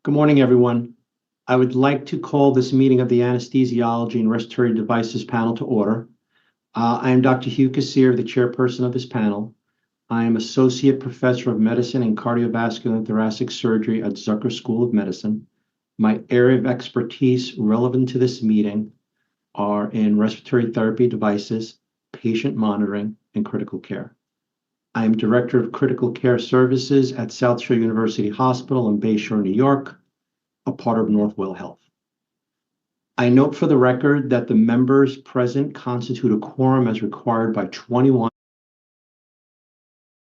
Good morning, everyone. I would like to call this meeting of the Anesthesiology and Respiratory Devices panel to order. I am Dr. Hugh Kassir, the chairperson of this panel. I am Associate Professor of Medicine and Cardiovascular and Thoracic Surgery at Zucker School of Medicine. My area of expertise relevant to this meeting are in respiratory therapy devices, patient monitoring, and critical care. I am Director of Critical Care Services at South Shore University Hospital in Bayshore, New York, a part of Northwell Health. I note for the record that the members present constitute a quorum as required by 21.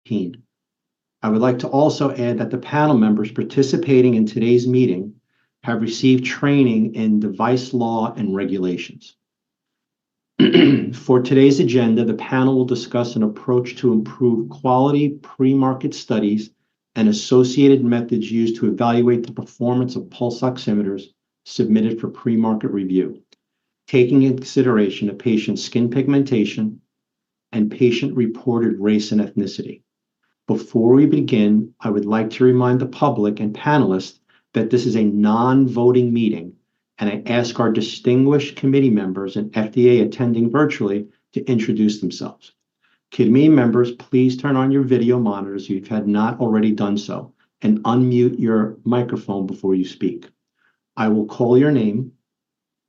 I would like to also add that the panel members participating in today's meeting have received training in device law and regulations. For today's agenda, the panel will discuss an approach to improve quality pre-market studies and associated methods used to evaluate the performance of pulse oximeters submitted for pre-market review, taking into consideration a patient's skin pigmentation and patient-reported race and ethnicity. Before we begin, I would like to remind the public and panelists that this is a non-voting meeting, and I ask our distinguished committee members and FDA attending virtually to introduce themselves. Committee members, please turn on your video monitors if you have not already done so, and unmute your microphone before you speak. I will call your name.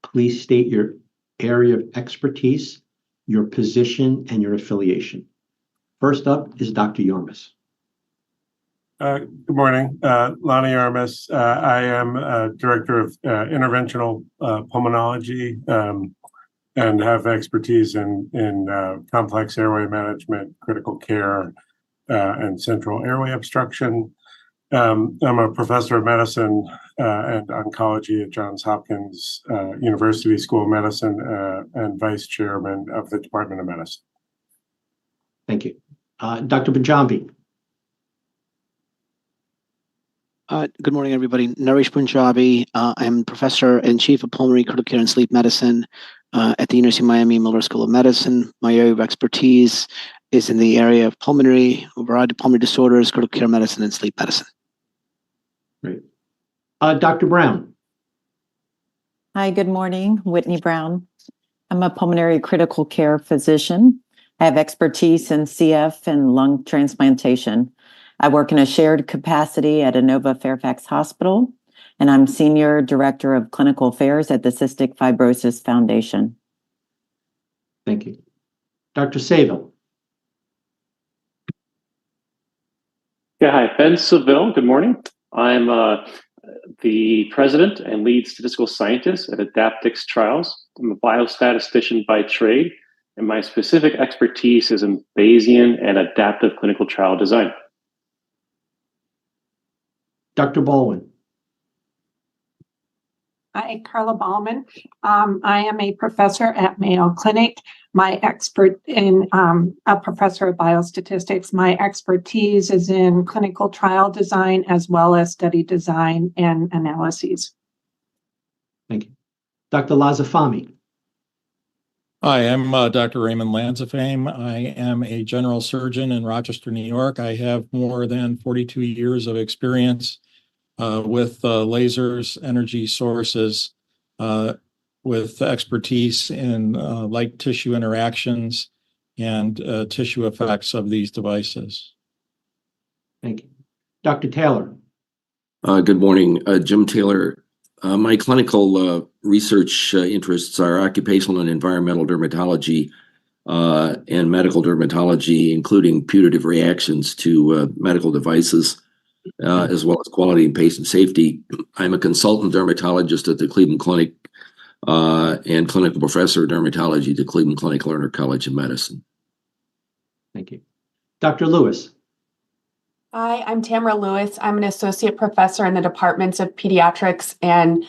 Please state your area of expertise, your position, and your affiliation. First up is Dr. Yarmus. Good morning, Lonnie Yarmus. I am Director of Interventional Pulmonology and have expertise in complex airway management, critical care, and central airway obstruction. I'm a professor of medicine and oncology at Johns Hopkins University School of Medicine and vice chairman of the Department of Medicine. Thank you. Dr. Punjabi. Good morning, everybody. Naresh Punjabi. I'm professor and chief of pulmonary critical care and sleep medicine at the University of Miami Miller School of Medicine. My area of expertise is in the area of pulmonary, a variety of pulmonary disorders, critical care medicine, and sleep medicine. Great. Dr. Brown. Hi, good morning. Whitney Brown. I'm a pulmonary critical care physician. I have expertise in CF and lung transplantation. I work in a shared capacity at Inova Fairfax Hospital, and I'm Senior Director of Clinical Affairs at the Cystic Fibrosis Foundation. Thank you. Dr. Saville. Yeah, hi, Ben Saville. Good morning. I'm the president and lead statistical scientist at Adaptix Trials. I'm a biostatistician by trade, and my specific expertise is in Bayesian and adaptive clinical trial design. Dr. Baldwin. Hi, Carla Ballman. I am a professor at Mayo Clinic. A professor of biostatistics. My expertise is in clinical trial design as well as study design and analyses. Thank you. Dr. Lazafami. Hi, I'm Dr. Raymond Lanzafame. I am a general surgeon in Rochester, New York. I have more than 42 years of experience with lasers, energy sources, with expertise in light tissue interactions and tissue effects of these devices. Thank you. Dr. Taylor. Good morning, Jim Taylor. My clinical research interests are occupational and environmental dermatology and medical dermatology, including putative reactions to medical devices, as well as quality and patient safety. I'm a consultant dermatologist at the Cleveland Clinic and clinical professor of dermatology at the Cleveland Clinic Lerner College of Medicine. Thank you. Dr. Lewis. Hi, I'm Tamara Lewis. I'm an associate professor in the departments of pediatrics and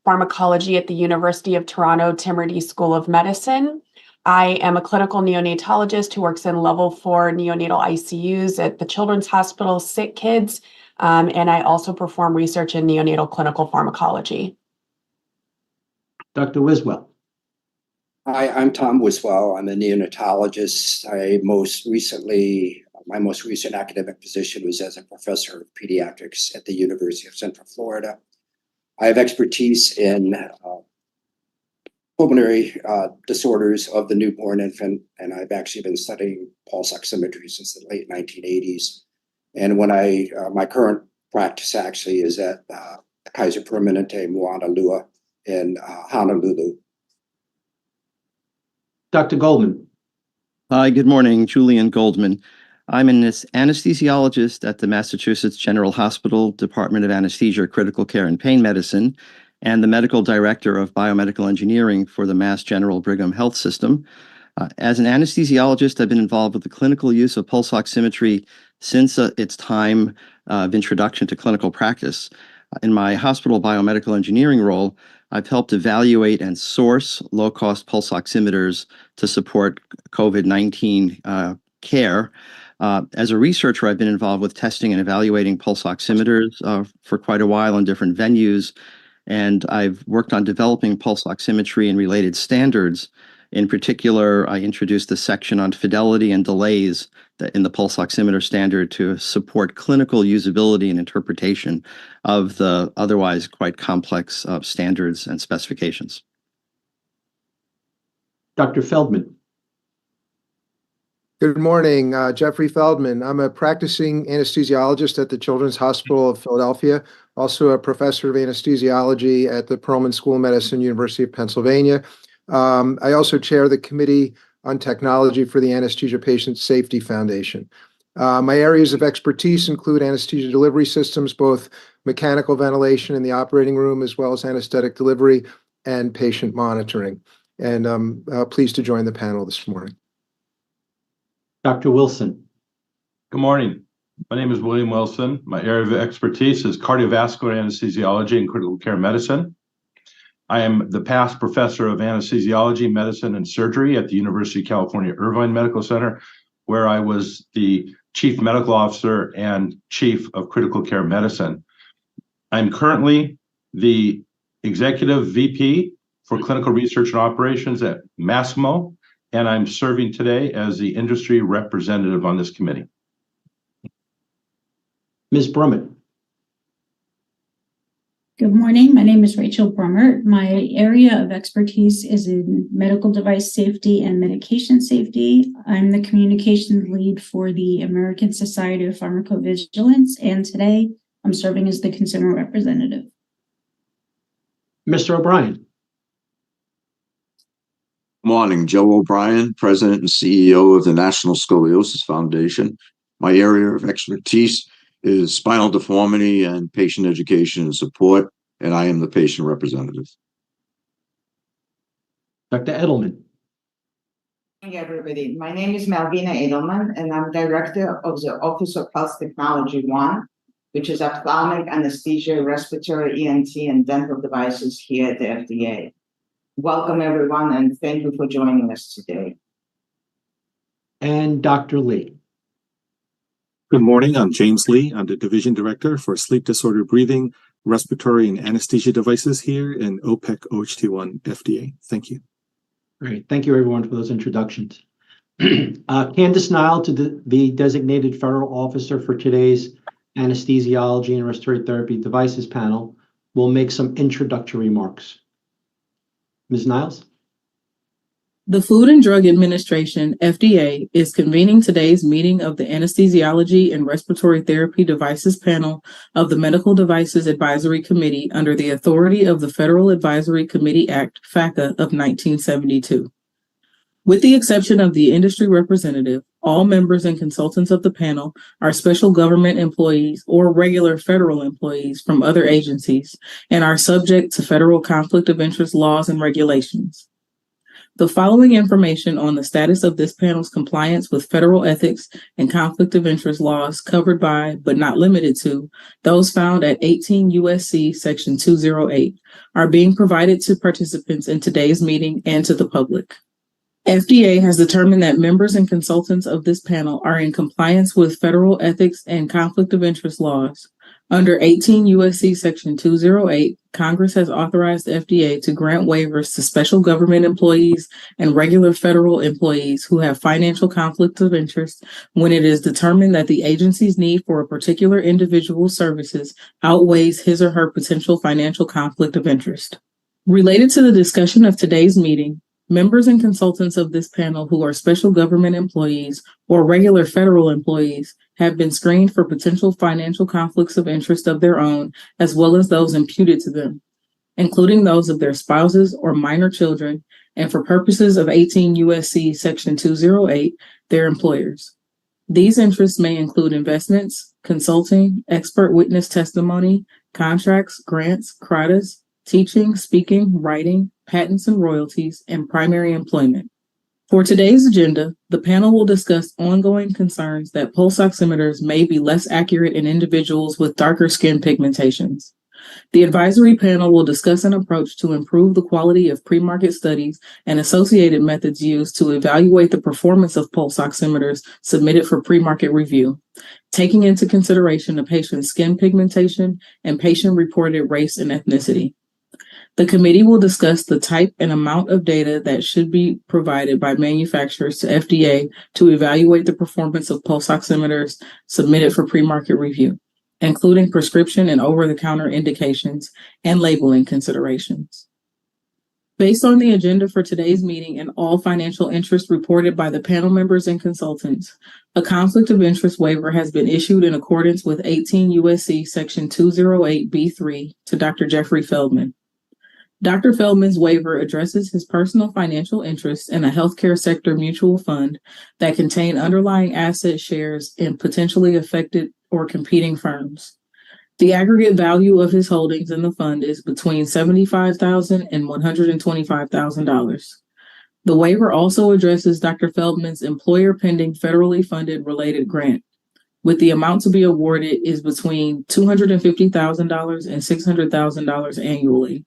pharmacology at the University of Toronto Timariti School of Medicine. I am a clinical neonatologist who works in level 4 neonatal ICUs at the Children's Hospital Sick Kids, and I also perform research in neonatal clinical pharmacology. Dr. Wiswell. Hi, I'm Tom Wiswell. I'm a neonatologist. My most recent academic position was as a professor of pediatrics at the University of Central Florida. I have expertise in pulmonary disorders of the newborn infant, and I've actually been studying pulse oximetry since the late 1980s. And when my current practice actually is at Kaiser Permanente Moana Lua in Honolulu. Dr. Goldman. Hi, good morning. Julian Goldman. I'm an anesthesiologist at the Massachusetts General Hospital Department of Anesthesia, Critical Care and Pain Medicine, and the medical director of biomedical engineering for the Mass General Brigham Health System. As an anesthesiologist, I've been involved with the clinical use of pulse oximetry since its time of introduction to clinical practice. In my hospital biomedical engineering role, I've helped evaluate and source low-cost pulse oximeters to support COVID-19 care. As a researcher, I've been involved with testing and evaluating pulse oximeters for quite a while in different venues, and I've worked on developing pulse oximetry and related standards. In particular, I introduced a section on fidelity and delays in the pulse oximeter standard to support clinical usability and interpretation of the otherwise quite complex standards and specifications. Dr. Feldman. Good morning, Jeffrey Feldman. I'm a practicing anesthesiologist at the Children's Hospital of Philadelphia, also a professor of anesthesiology at the Perelman School of Medicine, University of Pennsylvania. I also chair the Committee on Technology for the Anesthesia Patient Safety Foundation. My areas of expertise include anesthesia delivery systems, both mechanical ventilation in the operating room, as well as anesthetic delivery and patient monitoring. And I'm pleased to join the panel this morning. Dr. Wilson. Good morning. My name is William Wilson. My area of expertise is cardiovascular anesthesiology and critical care medicine. I am the past professor of anesthesiology, medicine, and surgery at the University of California, Irvine Medical Center, where I was the chief medical officer and chief of critical care medicine. I'm currently the executive VP for clinical research and operations at Masimo, and I'm serving today as the industry representative on this committee. Ms. Brummett. Good morning. My name is Rachel Brummert. My area of expertise is in medical device safety and medication safety. I'm the communications lead for the American Society of Pharmacovigilance, and today I'm serving as the consumer representative. Mr. O'Brien. Morning, Joe O'Brien, President and CEO of the National Scoliosis Foundation. My area of expertise is spinal deformity and patient education and support, and I am the patient representative. Dr. Edelman. Good morning, everybody. My name is Malvina Edelman, and I'm director of the Office of Health Technology 1, which is ophthalmic, anesthesia, respiratory, ENT, and dental devices here at the FDA. Welcome, everyone, and thank you for joining us today. And Dr. Lee. Good morning. I'm James Lee. I'm the Division Director for Sleep Disorder Breathing, Respiratory, and Anesthesia Devices here in OPEC OHT1 FDA. Thank you. Great. Thank you, everyone, for those introductions. Candace Nile, to the designated federal officer for today's Anesthesiology and Respiratory Therapy Devices panel, will make some introductory remarks. Ms. Niles? The Food and Drug Administration, FDA, is convening today's meeting of the Anesthesiology and Respiratory Therapy Devices panel of the Medical Devices Advisory Committee under the authority of the Federal Advisory Committee Act, FACA, of 1972. With the exception of the industry representative, all members and consultants of the panel are special government employees or regular federal employees from other agencies and are subject to federal conflict of interest laws and regulations. The following information on the status of this panel's compliance with federal ethics and conflict of interest laws covered by, but not limited to, those found at 18 U.S.C. Section 208 are being provided to participants in today's meeting and to the public. FDA has determined that members and consultants of this panel are in compliance with federal ethics and conflict of interest laws, Under 18 U.S.C. Section 208, Congress has authorized the FDA to grant waivers to special government employees and regular federal employees who have financial conflicts of interest when it is determined that the agency's need for a particular individual's services outweighs his or her potential financial conflict of interest. Related to the discussion of today's meeting, members and consultants of this panel who are special government employees or regular federal employees have been screened for potential financial conflicts of interest of their own, as well as those imputed to them, including those of their spouses or minor children, and for purposes of 18 U.S.C. Section 208, their employers. These interests may include investments, consulting, expert witness testimony, contracts, grants, CRADAs, teaching, speaking, writing, patents and royalties, and primary employment. For today's agenda, the panel will discuss ongoing concerns that pulse oximeters may be less accurate in individuals with darker skin pigmentations. The advisory panel will discuss an approach to improve the quality of premarket studies and associated methods used to evaluate the performance of pulse oximeters submitted for premarket review, taking into consideration a patient's skin pigmentation and patient-reported race and ethnicity. The committee will discuss the type and amount of data that should be provided by manufacturers to FDA to evaluate the performance of pulse oximeters submitted for premarket review, including prescription and over-the-counter indications and labeling considerations. Based on the agenda for today's meeting and all financial interest reported by the panel members and consultants, a conflict of interest waiver has been issued in accordance with 18 U.S.C. Section 208B3 to Dr. Jeffrey Feldman. Dr. Feldman's waiver addresses his personal financial interests in a healthcare sector mutual fund that contain underlying asset shares in potentially affected or competing firms. The aggregate value of his holdings in the fund is between $75,000 and $125,000. The waiver also addresses Dr. Feldman's employer-pending federally funded related grant, with the amount to be awarded is between $250,000 and $600,000 annually.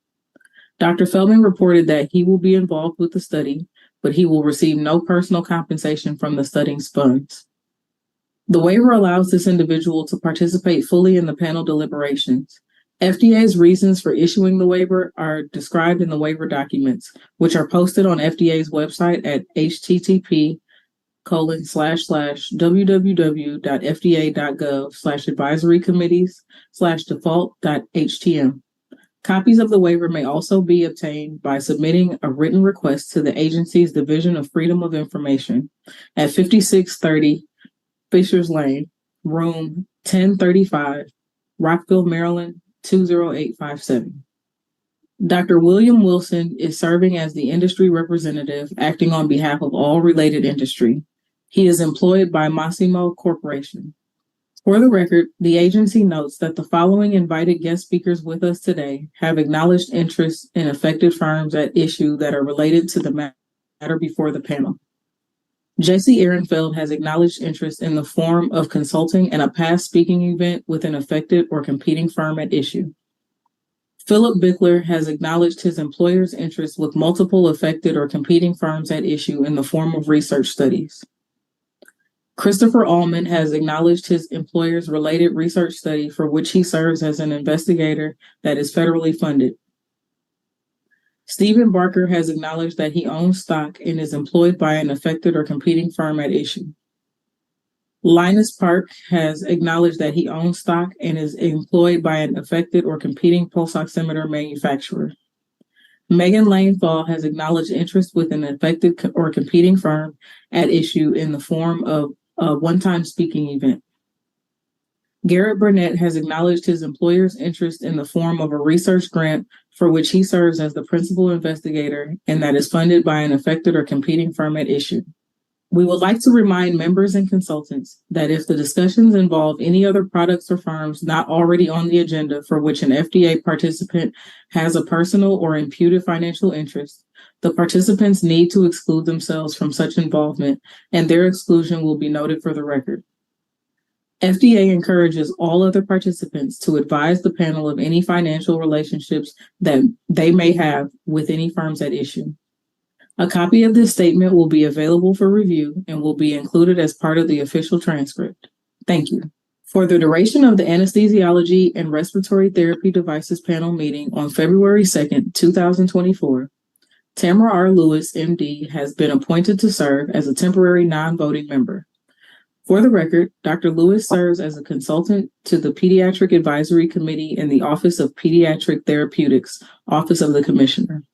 Dr. Feldman reported that he will be involved with the study, but he will receive no personal compensation from the study's funds. The waiver allows this individual to participate fully in the panel deliberations. FDA's reasons for issuing the waiver are described in the waiver documents, which are posted on FDA's website at http://www.fda.gov/advisory-committees/default.htm. Copies of the waiver may also be obtained by submitting a written request to the agency's Division of Freedom of Information at 5630 Fishers Lane, room 1035, Rockville, Maryland, 20857. Dr. William Wilson is serving as the industry representative, acting on behalf of all related industry. He is employed by Massimo Corporation. For the record, the agency notes that the following invited guest speakers with us today have acknowledged interest in affected firms at issue that are related to the matter before the panel. J.C. Ehrenfeld has acknowledged interest in the form of consulting and a past speaking event with an affected or competing firm at issue. Philip Bickler has acknowledged his employer's interest with multiple affected or competing firms at issue in the form of research studies. Christopher Allman has acknowledged his employer's related research study for which he serves as an investigator that is federally funded. Stephen Barker has acknowledged that he owns stock and is employed by an affected or competing firm at issue. Linus Park has acknowledged that he owns stock and is employed by an affected or competing pulse oximeter manufacturer. Megan Lanefall has acknowledged interest with an affected or competing firm at issue in the form of a one-time speaking event. Garrett Burnett has acknowledged his employer's interest in the form of a research grant for which he serves as the principal investigator and that is funded by an affected or competing firm at issue. We would like to remind members and consultants that if the discussions involve any other products or firms not already on the agenda for which an FDA participant has a personal or imputed financial interest, the participants need to exclude themselves from such involvement, and their exclusion will be noted for the record. FDA encourages all other participants to advise the panel of any financial relationships that they may have with any firms at issue. A copy of this statement will be available for review and will be included as part of the official transcript. Thank you. For the duration of the Anesthesiology and Respiratory Therapy Devices panel meeting on February 2nd, 2024, Tamara R. Lewis, MD, has been appointed to serve as a temporary non-voting member. For the record, Dr. Lewis serves as a consultant to the Pediatric Advisory Committee in the Office of Pediatric Therapeutics, Office of the Commissioner.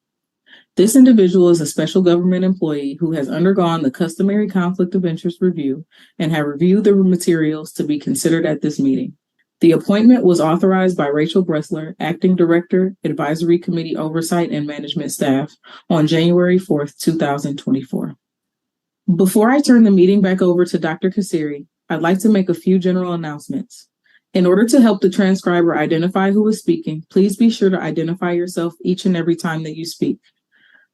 This individual is a special government employee who has undergone the customary conflict of interest review and have reviewed the materials to be considered at this meeting. The appointment was authorized by Rachel Bressler, Acting Director, Advisory Committee Oversight and Management Staff, on January 4th, 2024. Before I turn the meeting back over to Dr. Kassiri, I'd like to make a few general announcements. In order to help the transcriber identify who is speaking, please be sure to identify yourself each and every time that you speak.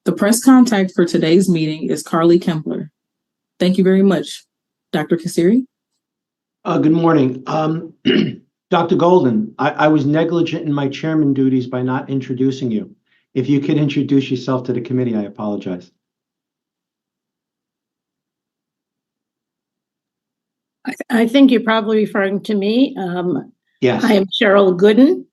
The press contact for today's meeting is Carly Kempler. Thank you very much. Dr. Kassiri? Good morning. Dr. Golden, I was negligent in my chairman duties by not introducing you. If you could introduce yourself to the committee, I apologize. I think you're probably referring to me. Yes. I am Cheryl Gooden,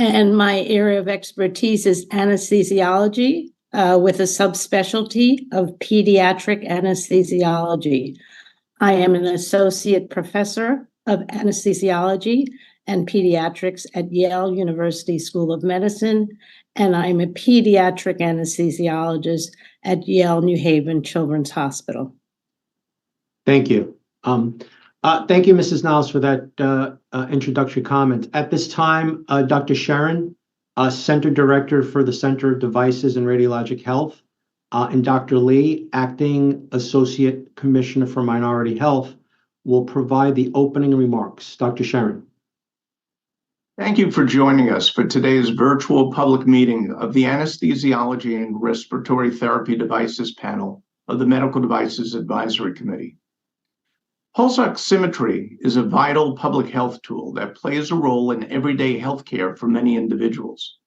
and my area of expertise is anesthesiology with a subspecialty of pediatric anesthesiology. I am an associate professor of anesthesiology and pediatrics at Yale University School of Medicine, and I'm a pediatric anesthesiologist at Yale New Haven Children's Hospital. Thank you. Thank you, Mrs. Niles, for that introductory comment. At this time, Dr. Sharon, Center Director for the Center of Devices and Radiologic Health, and Dr. Lee, Acting Associate Commissioner for Minority Health, will provide the opening remarks. Dr. Sharon. Thank you for joining us for today's virtual public meeting of the Anesthesiology and Respiratory Therapy Devices panel of the Medical Devices Advisory Committee. Pulse oximetry is a vital public health tool that plays a role in everyday healthcare for many individuals.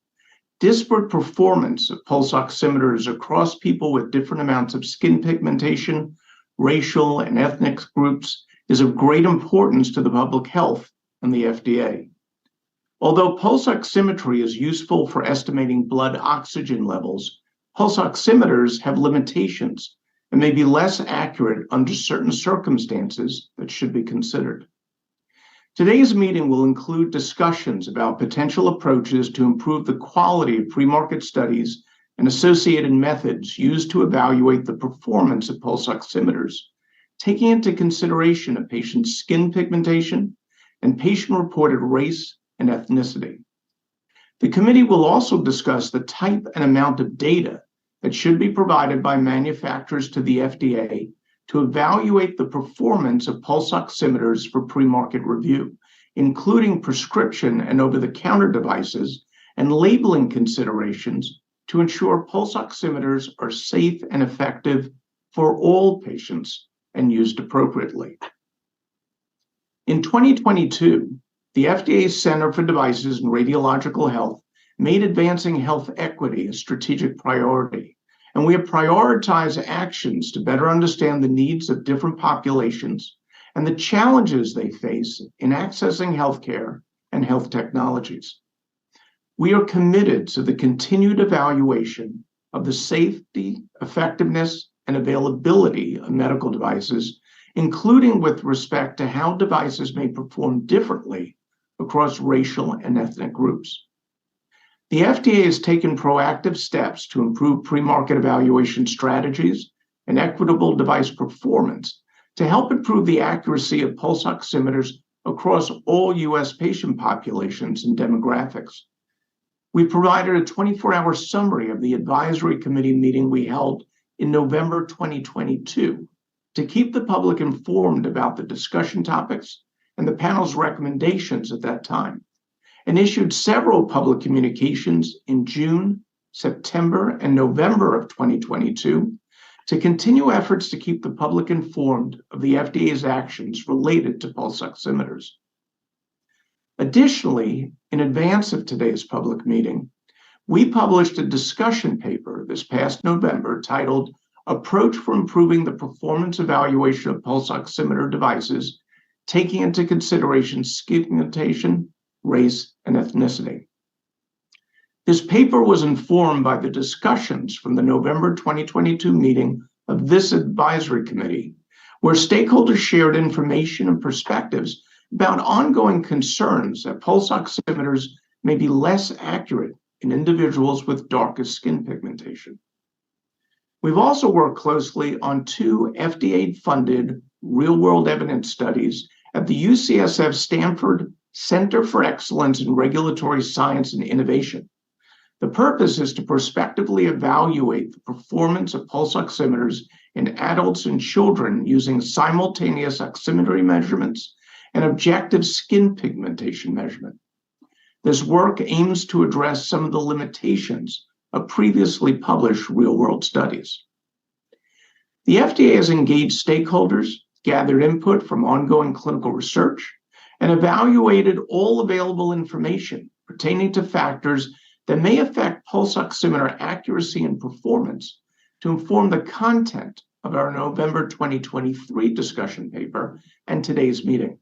Disparate performance of pulse oximeters across people with different amounts of skin pigmentation, racial and ethnic groups is of great importance to the public health and the FDA. Although pulse oximetry is useful for estimating blood oxygen levels, pulse oximeters have limitations and may be less accurate under certain circumstances that should be considered. Today's meeting will include discussions about potential approaches to improve the quality of premarket studies and associated methods used to evaluate the performance of pulse oximeters, taking into consideration a patient's skin pigmentation and patient-reported race and ethnicity. The committee will also discuss the type and amount of data that should be provided by manufacturers to the FDA to evaluate the performance of pulse oximeters for pre-market review, including prescription and over-the-counter devices and labeling considerations to ensure pulse oximeters are safe and effective for all patients and used appropriately. In 2022, the FDA's Center for Devices and Radiological Health made advancing health equity a strategic priority, and we have prioritized actions to better understand the needs of different populations and the challenges they face in accessing healthcare and health technologies. We are committed to the continued evaluation of the safety, effectiveness, and availability of medical devices, including with respect to how devices may perform differently across racial and ethnic groups. The FDA has taken proactive steps to improve pre-market evaluation strategies and equitable device performance to help improve the accuracy of pulse oximeters across all U.S. patient populations and demographics. We provided a 24-hour summary of the advisory committee meeting we held in November 2022 to keep the public informed about the discussion topics and the panel's recommendations at that time, and issued several public communications in June, September, and November of 2022 to continue efforts to keep the public informed of the FDA's actions related to pulse oximeters. Additionally, in advance of today's public meeting, we published a discussion paper this past November titled Approach for Improving the Performance Evaluation of Pulse Oximeter Devices taking into consideration skin pigmentation, race, and ethnicity. This paper was informed by the discussions from the November 2022 meeting of this advisory committee, where stakeholders shared information and perspectives about ongoing concerns that pulse oximeters may be less accurate in individuals with darker skin pigmentation. We've also worked closely on 2 FDA-funded real-world evidence studies at the UCSF Stanford Center for Excellence in Regulatory Science and Innovation. The purpose is to prospectively evaluate the performance of pulse oximeters in adults and children using simultaneous oximetry measurements and objective skin pigmentation measurement. This work aims to address some of the limitations of previously published real-world studies. The FDA has engaged stakeholders, gathered input from ongoing clinical research, and evaluated all available information pertaining to factors that may affect pulse oximeter accuracy and performance to inform the content of our November 2023 discussion paper and today's meeting.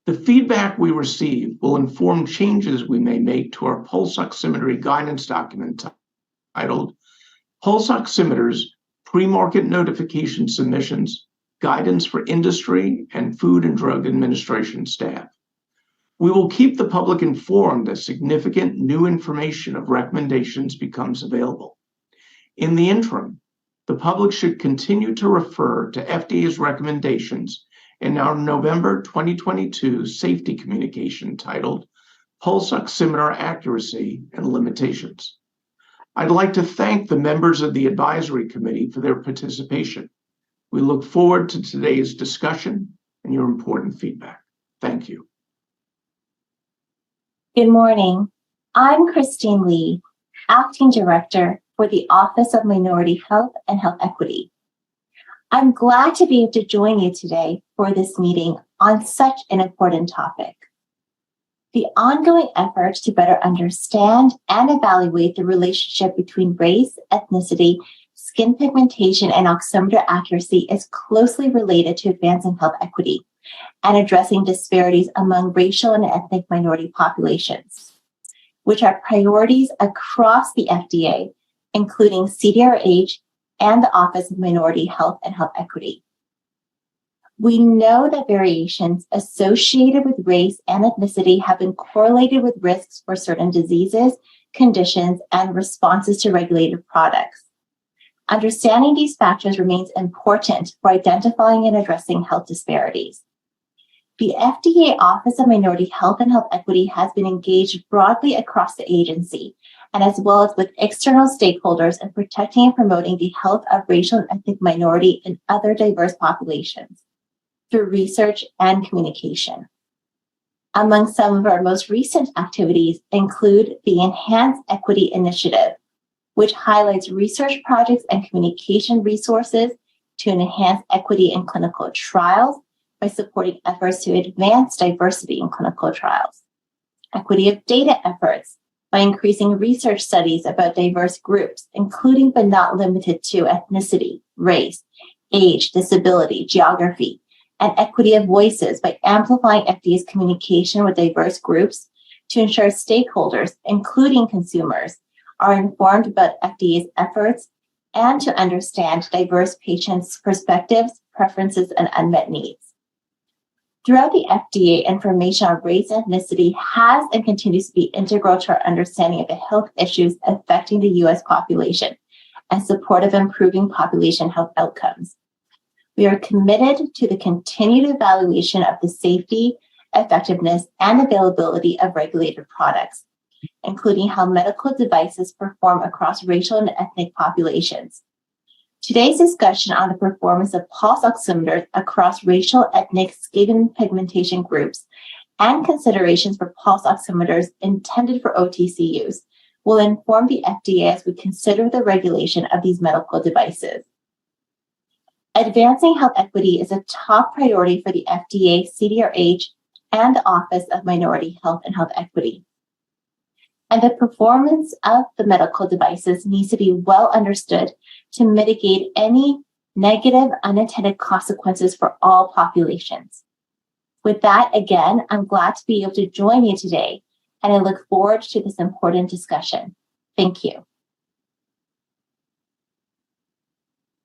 The feedback we receive will inform changes we may make to our pulse oximetry guidance document titled Pulse Oximeters, Pre-Market Notification Submissions, Guidance for Industry and Food and Drug Administration staff. We will keep the public informed as significant new information of recommendations becomes available. In the interim, the public should continue to refer to FDA's recommendations in our November 2022 safety communication titled Pulse Oximeter Accuracy and Limitations. I'd like to thank the members of the advisory committee for their participation. We look forward to today's discussion and your important feedback. Thank you. Good morning. I'm Christine Lee, Acting Director for the Office of Minority Health and Health Equity. I'm glad to be able to join you today for this meeting on such an important topic. The ongoing efforts to better understand and evaluate the relationship between race, ethnicity, skin pigmentation, and oximeter accuracy is closely related to advancing health equity and addressing disparities among racial and ethnic minority populations, which are priorities across the FDA, including CDRH and the Office of Minority Health and Health Equity. We know that variations associated with race and ethnicity have been correlated with risks for certain diseases, conditions, and responses to regulated products. Understanding these factors remains important for identifying and addressing health disparities. The FDA Office of Minority Health and Health Equity has been engaged broadly across the agency, and as well as with external stakeholders in protecting and promoting the health of racial and ethnic minority and other diverse populations through research and communication. Among some of our most recent activities include the Enhanced Equity Initiative, which highlights research projects and communication resources to enhance equity in clinical trials by supporting efforts to advance diversity in clinical trials. Equity of data efforts by increasing research studies about diverse groups, including but not limited to ethnicity, race, age, disability, geography, and equity of voices by amplifying FDA's communication with diverse groups to ensure stakeholders, including consumers, are informed about FDA's efforts and to understand diverse patients' perspectives, preferences, and unmet needs. Throughout the FDA, information on race and ethnicity has and continues to be integral to our understanding of the health issues affecting the U.S. population and support of improving population health outcomes. We are committed to the continued evaluation of the safety, effectiveness, and availability of regulated products, including how medical devices perform across racial and ethnic populations. Today's discussion on the performance of pulse oximeters across racial, ethnic, skin pigmentation groups and considerations for pulse oximeters intended for OTC use will inform the FDA as we consider the regulation of these medical devices. Advancing health equity is a top priority for the FDA, CDRH, and the Office of Minority Health and Health Equity. And the performance of the medical devices needs to be well understood to mitigate any negative unintended consequences for all populations. With that, again, I'm glad to be able to join you today, and I look forward to this important discussion. Thank you.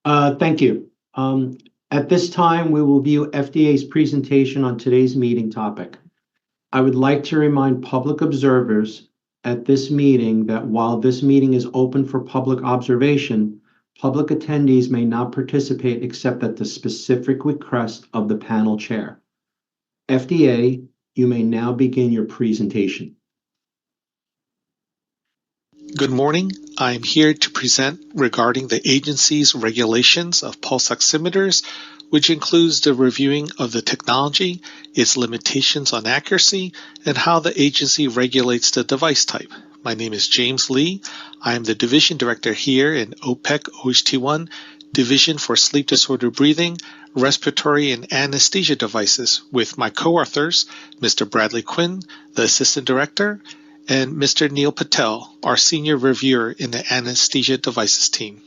Thank you. At this time, we will view FDA's presentation on today's meeting topic. I would like to remind public observers at this meeting that while this meeting is open for public observation, public attendees may not participate except at the specific request of the panel chair. FDA, you may now begin your presentation. Good morning. I am here to present regarding the agency's regulations of pulse oximeters, which includes the reviewing of the technology, its limitations on accuracy, and how the agency regulates the device type. My name is James Lee. I am the Division Director here in OPEC OHT1, Division for Sleep Disorder Breathing, Respiratory, and Anesthesia Devices, with my co-authors, Mr. Bradley Quinn, the Assistant Director, and Mr. Neil Patel, our Senior Reviewer in the Anesthesia Devices team.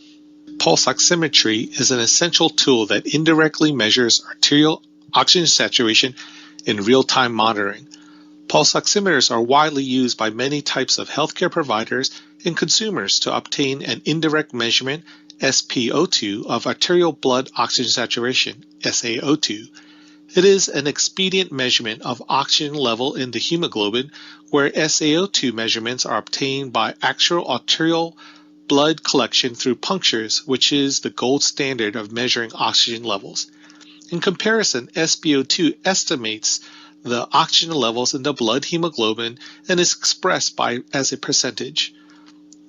Pulse oximetry is an essential tool that indirectly measures arterial oxygen saturation in real-time monitoring. Pulse oximeters are widely used by many types of healthcare providers and consumers to obtain an indirect measurement, SpO2, of arterial blood oxygen saturation, SaO2. It is an expedient measurement of oxygen level in the hemoglobin, where SaO2 measurements are obtained by actual arterial blood collection through punctures, which is the gold standard of measuring oxygen levels. In comparison, SpO2 estimates the oxygen levels in the blood hemoglobin and is expressed as a percentage.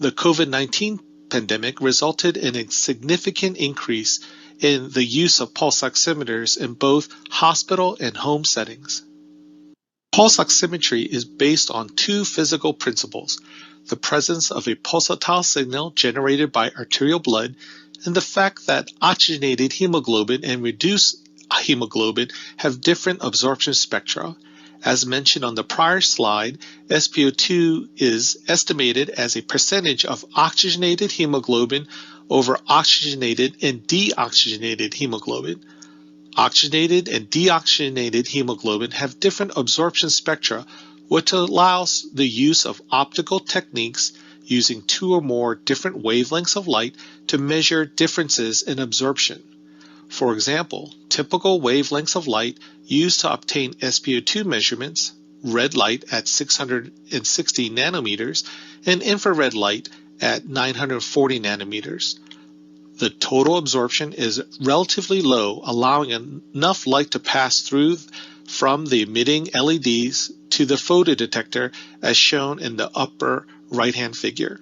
The COVID-19 pandemic resulted in a significant increase in the use of pulse oximeters in both hospital and home settings. Pulse oximetry is based on two physical principles: the presence of a pulsatile signal generated by arterial blood, and the fact that oxygenated hemoglobin and reduced hemoglobin have different absorption spectra. As mentioned on the prior slide, SpO2 is estimated as a percentage of oxygenated hemoglobin over oxygenated and deoxygenated hemoglobin. Oxygenated and deoxygenated hemoglobin have different absorption spectra, which allows the use of optical techniques using two or more different wavelengths of light to measure differences in absorption. For example, typical wavelengths of light used to obtain SpO2 measurements: red light at 660 nanometers and infrared light at 940 nanometers. The total absorption is relatively low, allowing enough light to pass through from the emitting LEDs to the photodetector, as shown in the upper right-hand figure.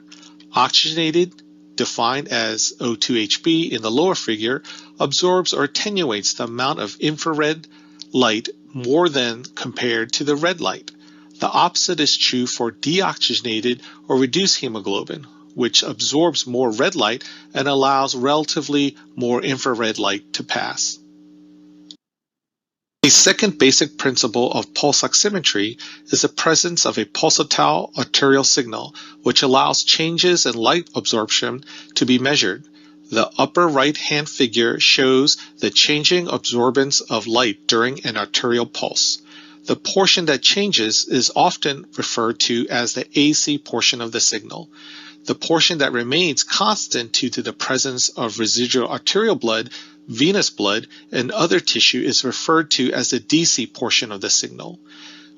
Oxygenated, defined as O2HB in the lower figure, absorbs or attenuates the amount of infrared light more than compared to the red light. The opposite is true for deoxygenated or reduced hemoglobin, which absorbs more red light and allows relatively more infrared light to pass. A second basic principle of pulse oximetry is the presence of a pulsatile arterial signal, which allows changes in light absorption to be measured. The upper right-hand figure shows the changing absorbance of light during an arterial pulse. The portion that changes is often referred to as the AC portion of the signal. The portion that remains constant due to the presence of residual arterial blood, venous blood, and other tissue is referred to as the DC portion of the signal.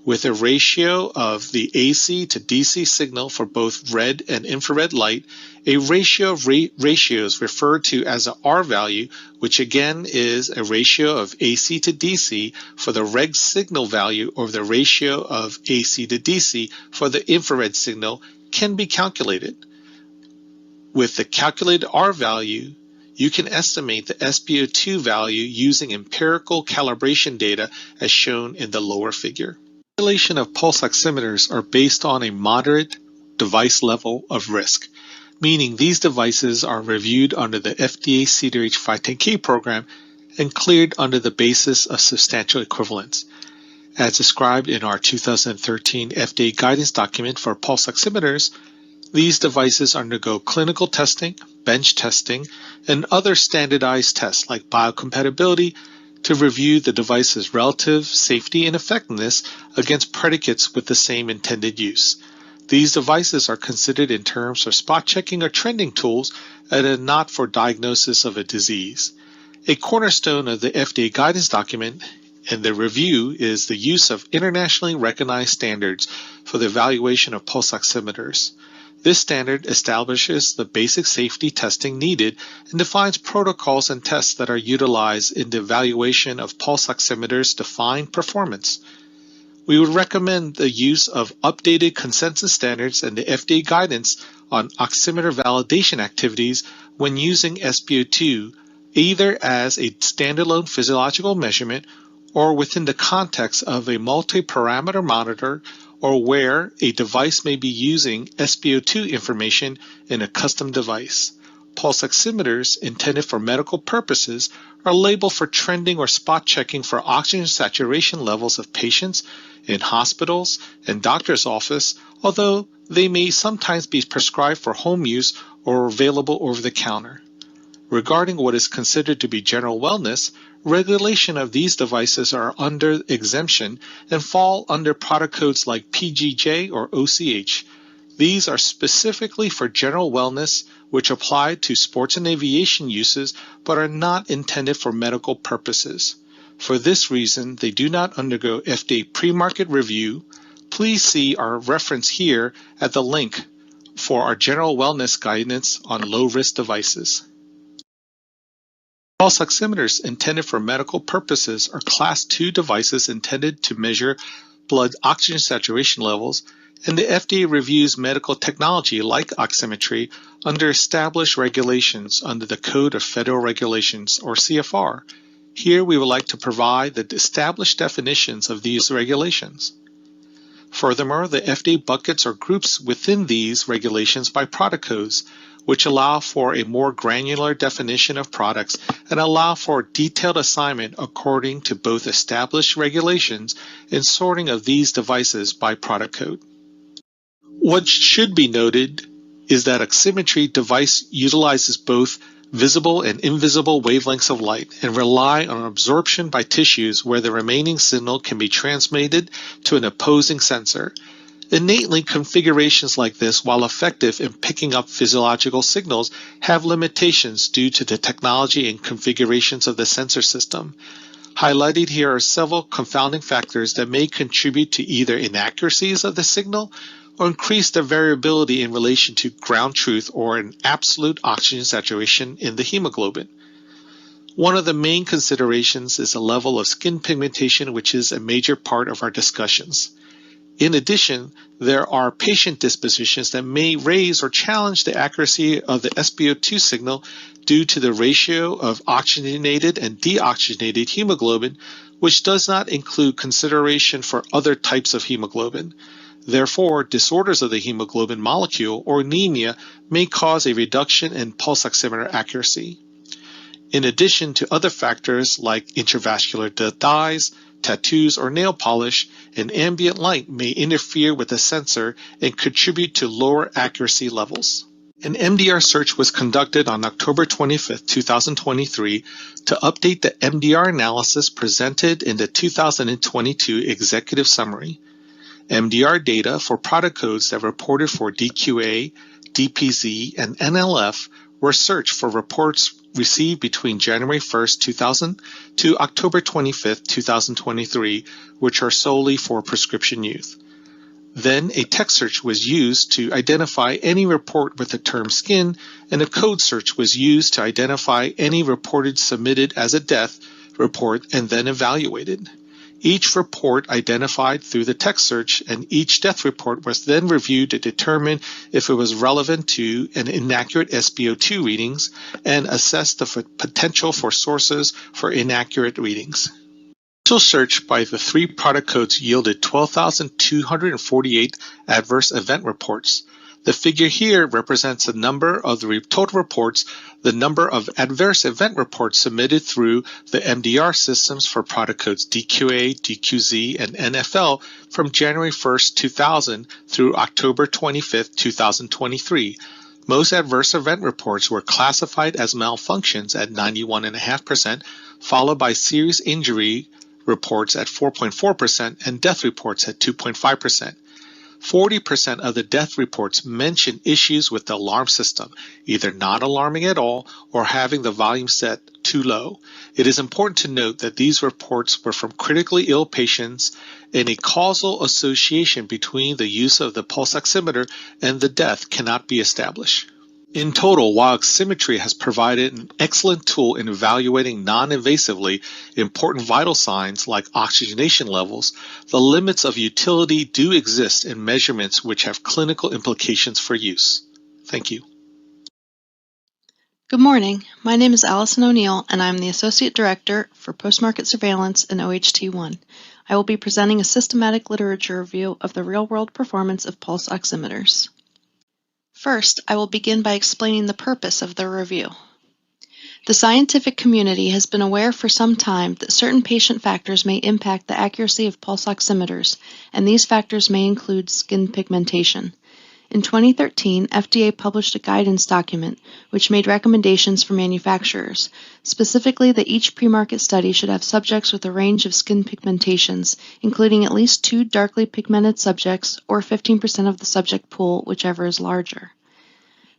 With a ratio of the AC to DC signal for both red and infrared light, a ratio of ratios referred to as an R value, which again is a ratio of AC to DC for the red signal value, or the ratio of AC to DC for the infrared signal, can be calculated. With the calculated R value, you can estimate the SpO2 value using empirical calibration data as shown in the lower figure. Regulation of pulse oximeters are based on a moderate device level of risk, meaning these devices are reviewed under the FDA CDRH 510K program and cleared under the basis of substantial equivalence. As described in our 2013 FDA guidance document for pulse oximeters, these devices undergo clinical testing, bench testing, and other standardized tests like biocompatibility, to review the device's relative safety and effectiveness against predicates with the same intended use. These devices are considered in terms of spot checking or trending tools and are not for diagnosis of a disease. A cornerstone of the FDA guidance document and the review is the use of internationally recognized standards for the evaluation of pulse oximeters. This standard establishes the basic safety testing needed and defines protocols and tests that are utilized in the evaluation of pulse oximeters' defined performance. We would recommend the use of updated consensus standards and the FDA guidance on oximeter validation activities when using SpO2, either as a standalone physiological measurement or within the context of a multi-parameter monitor, or where a device may be using SpO2 information in a custom device. Pulse oximeters intended for medical purposes are labeled for trending or spot checking for oxygen saturation levels of patients in hospitals and doctor's office, although they may sometimes be prescribed for home use or available over the counter. Regarding what is considered to be general wellness, regulation of these devices are under exemption and fall under product codes like PGJ or OCH. These are specifically for general wellness, which apply to sports and aviation uses, but are not intended for medical purposes. For this reason, they do not undergo FDA pre-market review. Please see our reference here at the link for our general wellness guidance on low-risk devices. Pulse oximeters intended for medical purposes are Class II devices intended to measure blood oxygen saturation levels, and the FDA reviews medical technology like oximetry under established regulations under the Code of Federal Regulations, or CFR. Here we would like to provide the established definitions of these regulations. Furthermore, the FDA buckets or groups within these regulations by product codes, which allow for a more granular definition of products and allow for detailed assignment according to both established regulations and sorting of these devices by product code. What should be noted is that oximetry device utilizes both visible and invisible wavelengths of light and rely on absorption by tissues where the remaining signal can be transmitted to an opposing sensor. Innately, configurations like this, while effective in picking up physiological signals, have limitations due to the technology and configurations of the sensor system. Highlighted here are several confounding factors that may contribute to either inaccuracies of the signal or increase the variability in relation to ground truth or an absolute oxygen saturation in the hemoglobin. One of the main considerations is the level of skin pigmentation, which is a major part of our discussions. In addition, there are patient dispositions that may raise or challenge the accuracy of the SpO2 signal due to the ratio of oxygenated and deoxygenated hemoglobin, which does not include consideration for other types of hemoglobin. Therefore, disorders of the hemoglobin molecule or anemia may cause a reduction in pulse oximeter accuracy. In addition to other factors like intravascular dyes, tattoos, or nail polish, an ambient light may interfere with the sensor and contribute to lower accuracy levels. An MDR search was conducted on October 25, 2023 to update the MDR analysis presented in the 2022 Executive Summary. MDR data for product codes that reported for DQA, DPZ, and NLF were searched for reports received between January 1, 2000 to October 25, 2023, which are solely for prescription use. Then a text search was used to identify any report with the term skin, and a code search was used to identify any reported submitted as a death report and then evaluated. Each report identified through the text search and each death report was then reviewed to determine if it was relevant to an inaccurate SpO2 readings and assess the potential for sources for inaccurate readings. Initial search by the three product codes yielded 12,248 adverse event reports. The figure here represents the number of the total reports, the number of adverse event reports submitted through the MDR systems for product codes DQA, DQZ, and NFL from January 1, 2000 through October 25, 2023. Most adverse event reports were classified as malfunctions at 91.5%, followed by serious injury reports at 4.4% and death reports at 2.5%. 40% of the death reports mention issues with the alarm system, either not alarming at all or having the volume set too low. It is important to note that these reports were from critically ill patients, and a causal association between the use of the pulse oximeter and the death cannot be established. In total, while oximetry has provided an excellent tool in evaluating non-invasively important vital signs like oxygenation levels, the limits of utility do exist in measurements which have clinical implications for use. Thank you. Good morning. My name is Allison O'Neill, and I'm the Associate Director for Post-Market Surveillance in OHT1. I will be presenting a systematic literature review of the real-world performance of pulse oximeters. First, I will begin by explaining the purpose of the review. The scientific community has been aware for some time that certain patient factors may impact the accuracy of pulse oximeters, and these factors may include skin pigmentation. In 2013, FDA published a guidance document which made recommendations for manufacturers, specifically that each premarket study should have subjects with a range of skin pigmentations, including at least 2 darkly pigmented subjects or 15% of the subject pool, whichever is larger.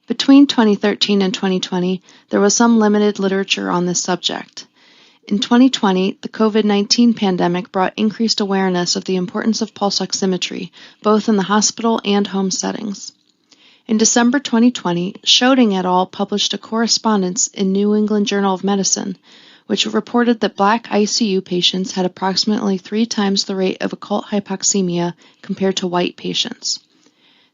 Between 2013 and 2020, there was some limited literature on this subject. In 2020, the COVID-19 pandemic brought increased awareness of the importance of pulse oximetry, both in the hospital and home settings. In December 2020, Schoeding et al. Published a correspondence in New England Journal of Medicine, which reported that Black ICU patients had approximately 3 times the rate of occult hypoxemia compared to white patients.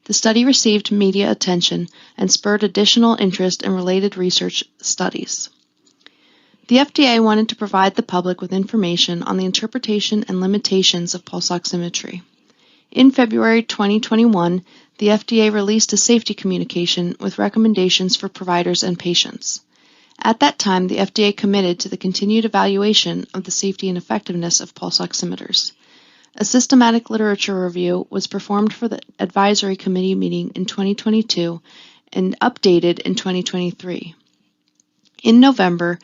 The study received media attention and spurred additional interest in related research studies. The FDA wanted to provide the public with information on the interpretation and limitations of pulse oximetry. In February 2021, the FDA released a safety communication with recommendations for providers and patients. At that time, the FDA committed to the continued evaluation of the safety and effectiveness of pulse oximeters. A systematic literature review was performed for the advisory committee meeting in 2022 and updated in 2023. In November,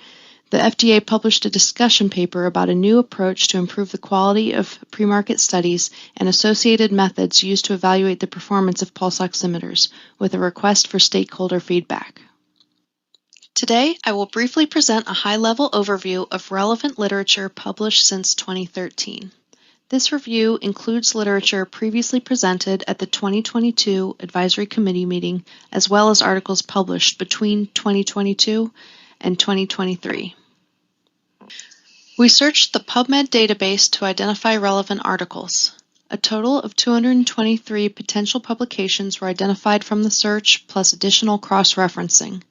the FDA published a discussion paper about a new approach to improve the quality of premarket studies and associated methods used to evaluate the performance of pulse oximeters, with a request for stakeholder feedback. Today, I will briefly present a high-level overview of relevant literature published since 2013. This review includes literature previously presented at the 2022 Advisory Committee meeting, as well as articles published between 2022 and 2023. We searched the PubMed database to identify relevant articles. A total of 223 potential publications were identified from the search, plus additional cross-referencing.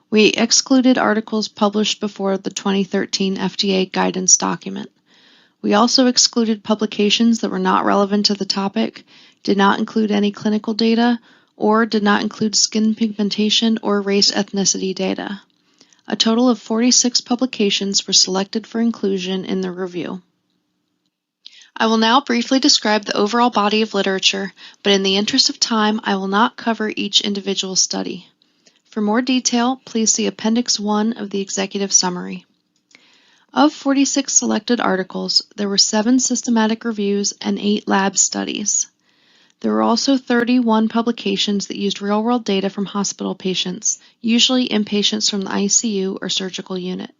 We excluded articles published before the 2013 FDA guidance document. We also excluded publications that were not relevant to the topic, did not include any clinical data, or did not include skin pigmentation or race ethnicity data. A total of 46 publications were selected for inclusion in the review. I will now briefly describe the overall body of literature, but in the interest of time, I will not cover each individual study. For more detail, please see Appendix 1 of the Executive Summary. Of 46 selected articles, there were 7 systematic reviews and 8 lab studies. There were also 31 publications that used real-world data from hospital patients, usually inpatients from the ICU or surgical unit.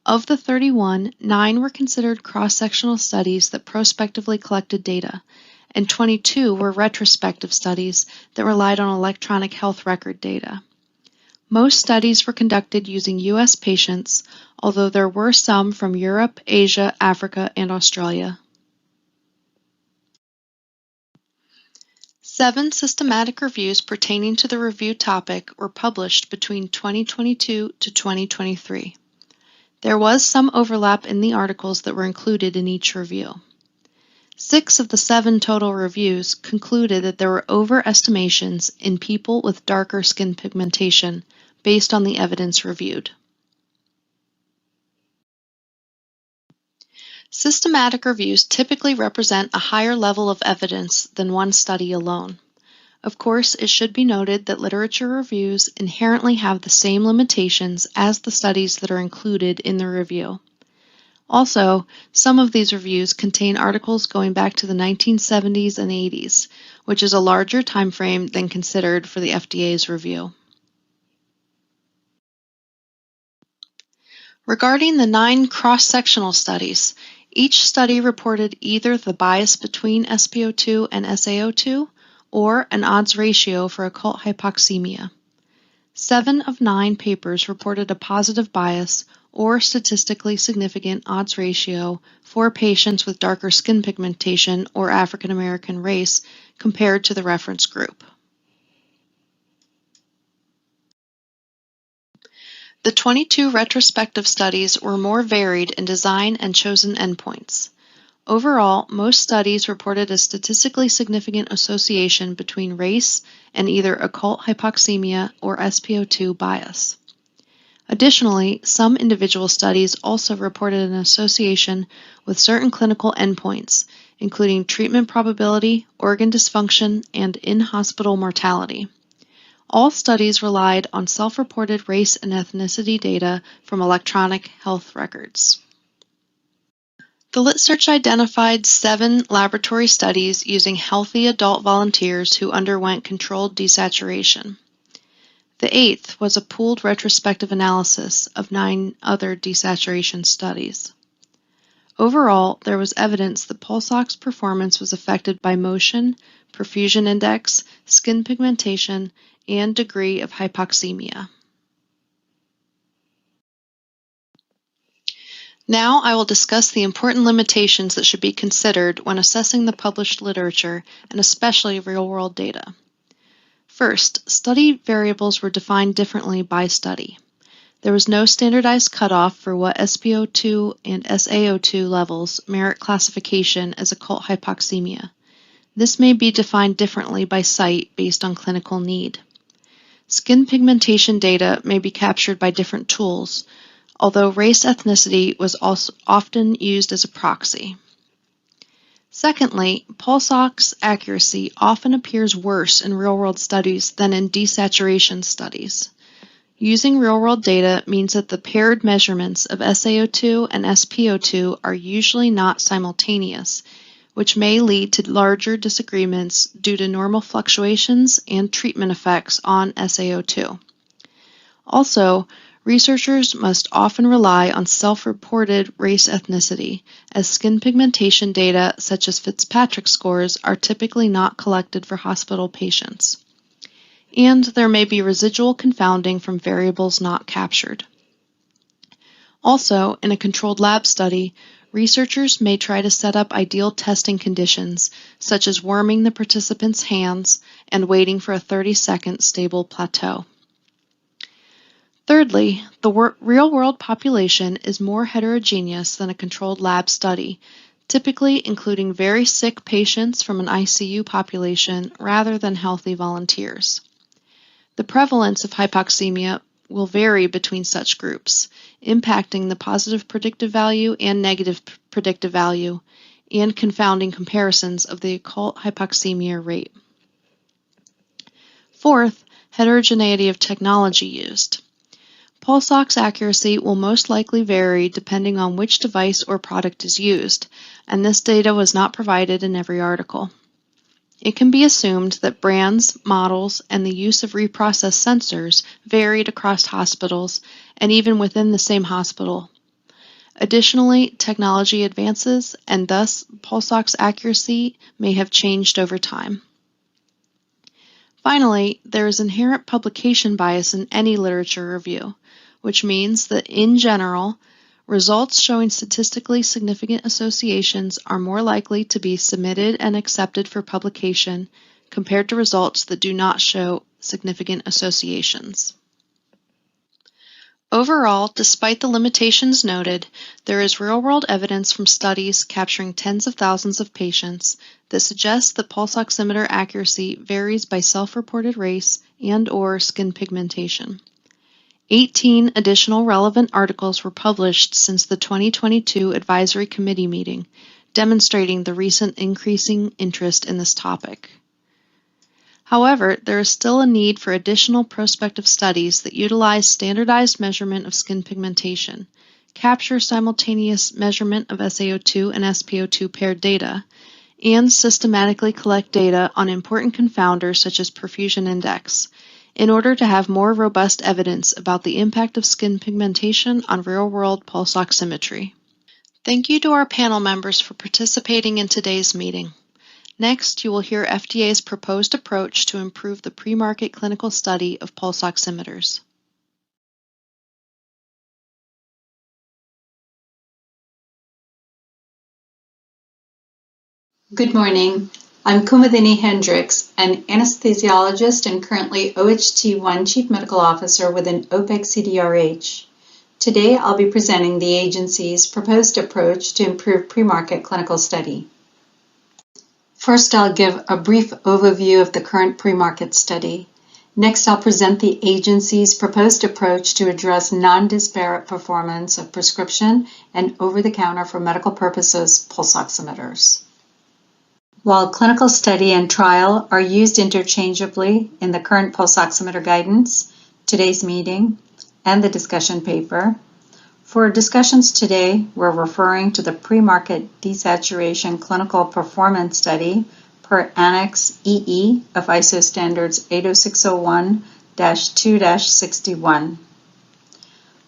Of the 31, 9 were considered cross-sectional studies that prospectively collected data, and 22 were retrospective studies that relied on electronic health record data. Most studies were conducted using U.S. patients, although there were some from Europe, Asia, Africa, and Australia. 7 systematic reviews pertaining to the review topic were published between 2022 to 2023. There was some overlap in the articles that were included in each review. 6 of the 7 total reviews concluded that there were overestimations in people with darker skin pigmentation based on the evidence reviewed. Systematic reviews typically represent a higher level of evidence than one study alone. Of course, it should be noted that literature reviews inherently have the same limitations as the studies that are included in the review. Also, some of these reviews contain articles going back to the 1970s and 80s, which is a larger time frame than considered for the FDA's review. Regarding the 9 cross-sectional studies, each study reported either the bias between SpO2 and SaO2 or an odds ratio for occult hypoxemia. 7 of 9 papers reported a positive bias or statistically significant odds ratio for patients with darker skin pigmentation or African American race compared to the reference group. The 22 retrospective studies were more varied in design and chosen endpoints. Overall, most studies reported a statistically significant association between race and either occult hypoxemia or SpO2 bias. Additionally, some individual studies also reported an association with certain clinical endpoints, including treatment probability, organ dysfunction, and in-hospital mortality. All studies relied on self-reported race and ethnicity data from electronic health records. The LitSearch identified 7 laboratory studies using healthy adult volunteers who underwent controlled desaturation. The 8th was a pooled retrospective analysis of 9 other desaturation studies. Overall, there was evidence that pulse ox performance was affected by motion, perfusion index, skin pigmentation, and degree of hypoxemia. Now I will discuss the important limitations that should be considered when assessing the published literature and especially real-world data. First, study variables were defined differently by study. There was no standardized cutoff for what SpO2 and SaO2 levels merit classification as occult hypoxemia. This may be defined differently by site based on clinical need. Skin pigmentation data may be captured by different tools, although race ethnicity was also often used as a proxy. Secondly, pulse ox accuracy often appears worse in real-world studies than in desaturation studies. Using real-world data means that the paired measurements of SaO2 and SpO2 are usually not simultaneous, which may lead to larger disagreements due to normal fluctuations and treatment effects on SaO2. Also, researchers must often rely on self-reported race ethnicity, as skin pigmentation data such as Fitzpatrick scores are typically not collected for hospital patients. And there may be residual confounding from variables not captured. Also, in a controlled lab study, researchers may try to set up ideal testing conditions, such as warming the participants' hands and waiting for a 30-second stable plateau. Thirdly, the real-world population is more heterogeneous than a controlled lab study, typically including very sick patients from an ICU population rather than healthy volunteers. The prevalence of hypoxemia will vary between such groups, impacting the positive predictive value and negative predictive value, and confounding comparisons of the occult hypoxemia rate. Fourth, heterogeneity of technology used. Pulse ox accuracy will most likely vary depending on which device or product is used, and this data was not provided in every article. It can be assumed that brands, models, and the use of reprocessed sensors varied across hospitals and even within the same hospital. Additionally, technology advances, and thus pulse ox accuracy may have changed over time. Finally, there is inherent publication bias in any literature review, which means that in general, results showing statistically significant associations are more likely to be submitted and accepted for publication compared to results that do not show significant associations. Overall, despite the limitations noted, there is real-world evidence from studies capturing tens of thousands of patients that suggests that pulse oximeter accuracy varies by self-reported race and/or skin pigmentation. 18 additional relevant articles were published since the 2022 Advisory Committee meeting, demonstrating the recent increasing interest in this topic. However, there is still a need for additional prospective studies that utilize standardized measurement of skin pigmentation, capture simultaneous measurement of SaO2 and SpO2 paired data, and systematically collect data on important confounders such as perfusion index, in order to have more robust evidence about the impact of skin pigmentation on real-world pulse oximetry. Thank you to our panel members for participating in today's meeting. Next, you will hear FDA's proposed approach to improve the pre-market clinical study of pulse oximeters. Good morning. I'm Kumadini Hendricks, an anesthesiologist and currently OHT1 Chief Medical Officer within OPEC CDRH. Today, I'll be presenting the agency's proposed approach to improve pre-market clinical study. First, I'll give a brief overview of the current pre-market study. Next, I'll present the agency's proposed approach to address non-disparate performance of prescription and over-the-counter for medical purposes pulse oximeters. While clinical study and trial are used interchangeably in the current pulse oximeter guidance, today's meeting, and the discussion paper, for discussions today, we're referring to the pre-market desaturation clinical performance study per Annex EE of ISO standards 80601-2-61.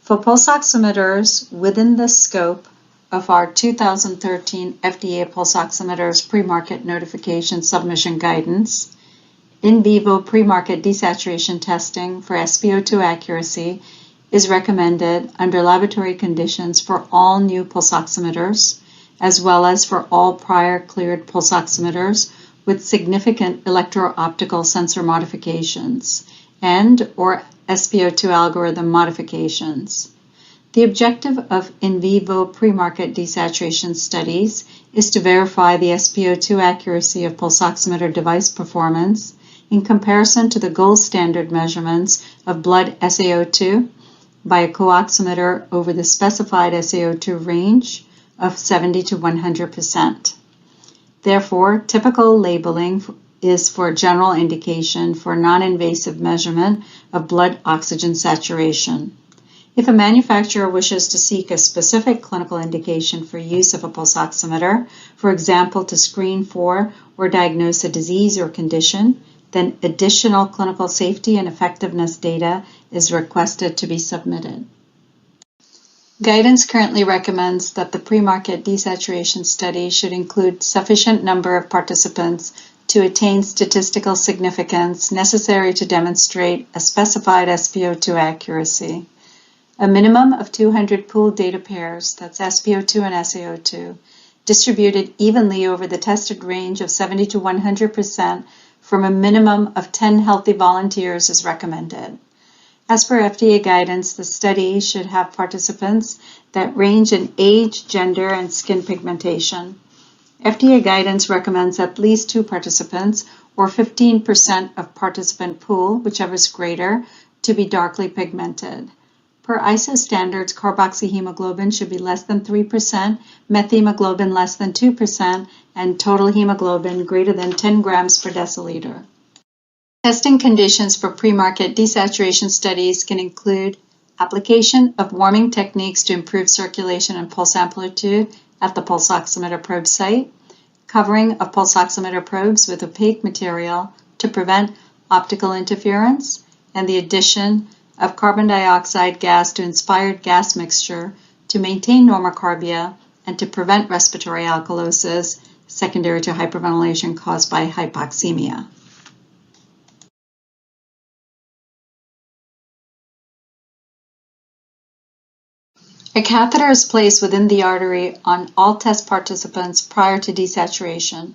For pulse oximeters within the scope of our 2013 FDA pulse oximeters pre-market notification submission guidance, in vivo pre-market desaturation testing for SpO2 accuracy is recommended under laboratory conditions for all new pulse oximeters, as well as for all prior cleared pulse oximeters with significant electro-optical sensor modifications and or SpO2 algorithm modifications. The objective of in vivo pre-market desaturation studies is to verify the SpO2 accuracy of pulse oximeter device performance in comparison to the gold standard measurements of blood SaO2 by a co-oximeter over the specified SaO2 range of 70 to 100%. Therefore, typical labeling is for general indication for non-invasive measurement of blood oxygen saturation. If a manufacturer wishes to seek a specific clinical indication for use of a pulse oximeter, for example, to screen for or diagnose a disease or condition, then additional clinical safety and effectiveness data is requested to be submitted. Guidance currently recommends that the pre-market desaturation study should include sufficient number of participants to attain statistical significance necessary to demonstrate a specified SpO2 accuracy. A minimum of 200 pooled data pairs, that's SpO2 and SaO2, distributed evenly over the tested range of 70 to 100% from a minimum of 10 healthy volunteers is recommended. As per FDA guidance, the study should have participants that range in age, gender, and skin pigmentation. FDA guidance recommends at least 2 participants, or 15% of participant pool, whichever is greater, to be darkly pigmented. Per ISO standards, carboxyhemoglobin should be less than 3%, methemoglobin less than 2%, and total hemoglobin greater than 10 grams per deciliter. Testing conditions for pre-market desaturation studies can include application of warming techniques to improve circulation and pulse amplitude at the pulse oximeter probe site, covering of pulse oximeter probes with opaque material to prevent optical interference, and the addition of carbon dioxide gas to inspired gas mixture to maintain normocarbia and to prevent respiratory alkalosis secondary to hyperventilation caused by hypoxemia. A catheter is placed within the artery on all test participants prior to desaturation.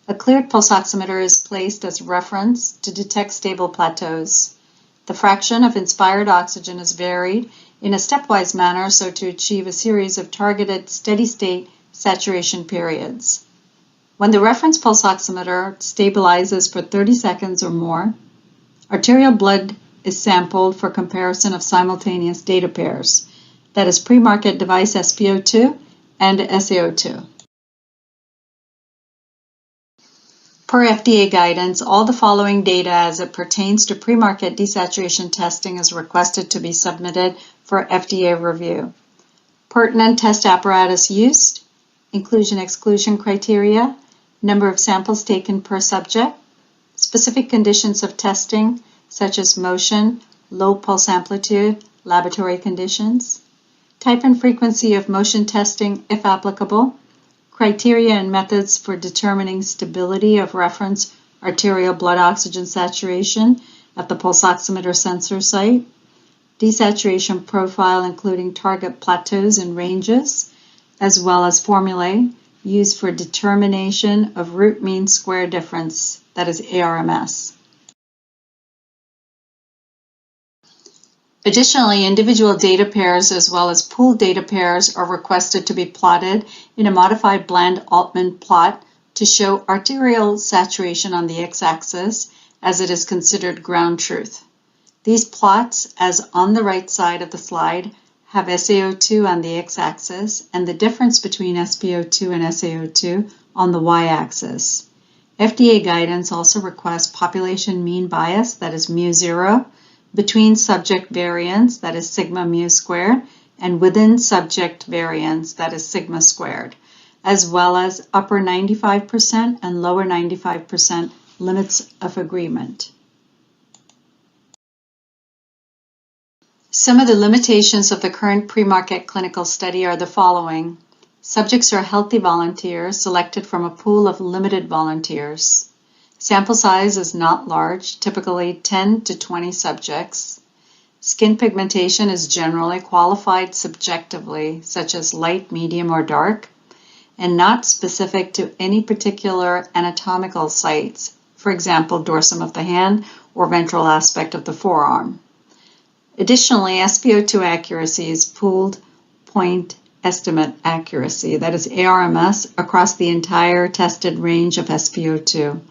A cleared pulse oximeter is placed as reference to detect stable plateaus. The fraction of inspired oxygen is varied in a stepwise manner so to achieve a series of targeted steady-state saturation periods. When the reference pulse oximeter stabilizes for 30 seconds or more, arterial blood is sampled for comparison of simultaneous data pairs, that is pre-market device SpO2 and SaO2. Per FDA guidance, all the following data as it pertains to pre-market desaturation testing is requested to be submitted for FDA review. Pertinent test apparatus used, inclusion-exclusion criteria, number of samples taken per subject, specific conditions of testing such as motion, low pulse amplitude, laboratory conditions, type and frequency of motion testing if applicable, criteria and methods for determining stability of reference arterial blood oxygen saturation at the pulse oximeter sensor site, desaturation profile including target plateaus and ranges, as well as formulae used for determination of root mean square difference, that is ARMS. Additionally, individual data pairs as well as pooled data pairs are requested to be plotted in a modified Bland-Altman plot to show arterial saturation on the x-axis as it is considered ground truth. These plots, as on the right side of the slide, have SaO2 on the x-axis and the difference between SpO2 and SaO2 on the y-axis. FDA guidance also requests population mean bias, that is mu0, between subject variance, that is sigma mu squared, and within subject variance, that is sigma squared, as well as upper 95% and lower 95% limits of agreement. Some of the limitations of the current pre-market clinical study are the following. Subjects are healthy volunteers selected from a pool of limited volunteers. Sample size is not large, typically 10 to 20 subjects. Skin pigmentation is generally qualified subjectively, such as light, medium, or dark, and not specific to any particular anatomical sites, for example, dorsum of the hand or ventral aspect of the forearm. Additionally, SpO2 accuracy is pooled point estimate accuracy, that is ARMS, across the entire tested range of SpO2,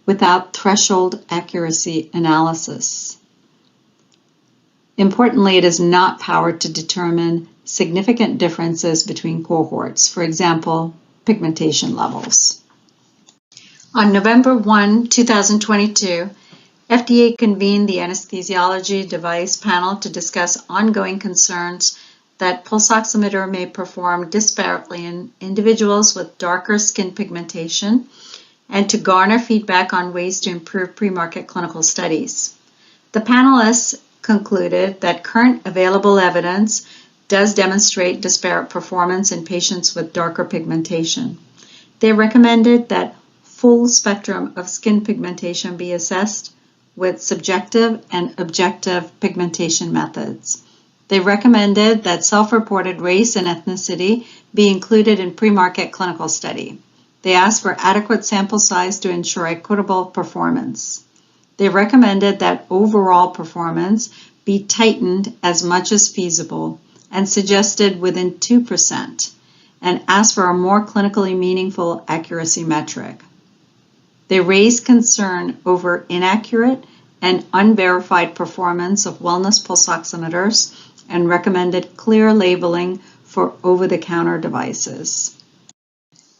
without threshold accuracy analysis. Importantly, it is not powered to determine significant differences between cohorts, for example, pigmentation levels. On November 1, 2022, FDA convened the Anesthesiology Device Panel to discuss ongoing concerns that pulse oximeter may perform disparately in individuals with darker skin pigmentation and to garner feedback on ways to improve pre-market clinical studies. The panelists concluded that current available evidence does demonstrate disparate performance in patients with darker pigmentation. They recommended that full spectrum of skin pigmentation be assessed with subjective and objective pigmentation methods. They recommended that self-reported race and ethnicity be included in pre-market clinical study. They asked for adequate sample size to ensure equitable performance. They recommended that overall performance be tightened as much as feasible and suggested within 2%, and asked for a more clinically meaningful accuracy metric. They raised concern over inaccurate and unverified performance of wellness pulse oximeters and recommended clear labeling for over-the-counter devices.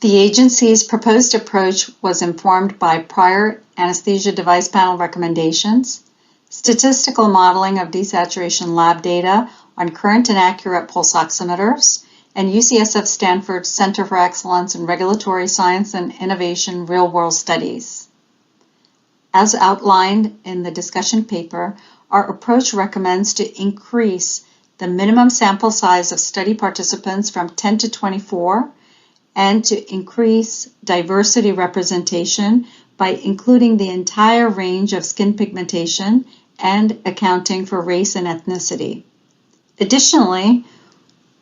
The agency's proposed approach was informed by prior anesthesia device panel recommendations, statistical modeling of desaturation lab data on current and accurate pulse oximeters, and UCSF Stanford Center for Excellence in Regulatory Science and Innovation Real-World Studies. As outlined in the discussion paper, our approach recommends to increase the minimum sample size of study participants from 10 to 24 and to increase diversity representation by including the entire range of skin pigmentation and accounting for race and ethnicity. Additionally,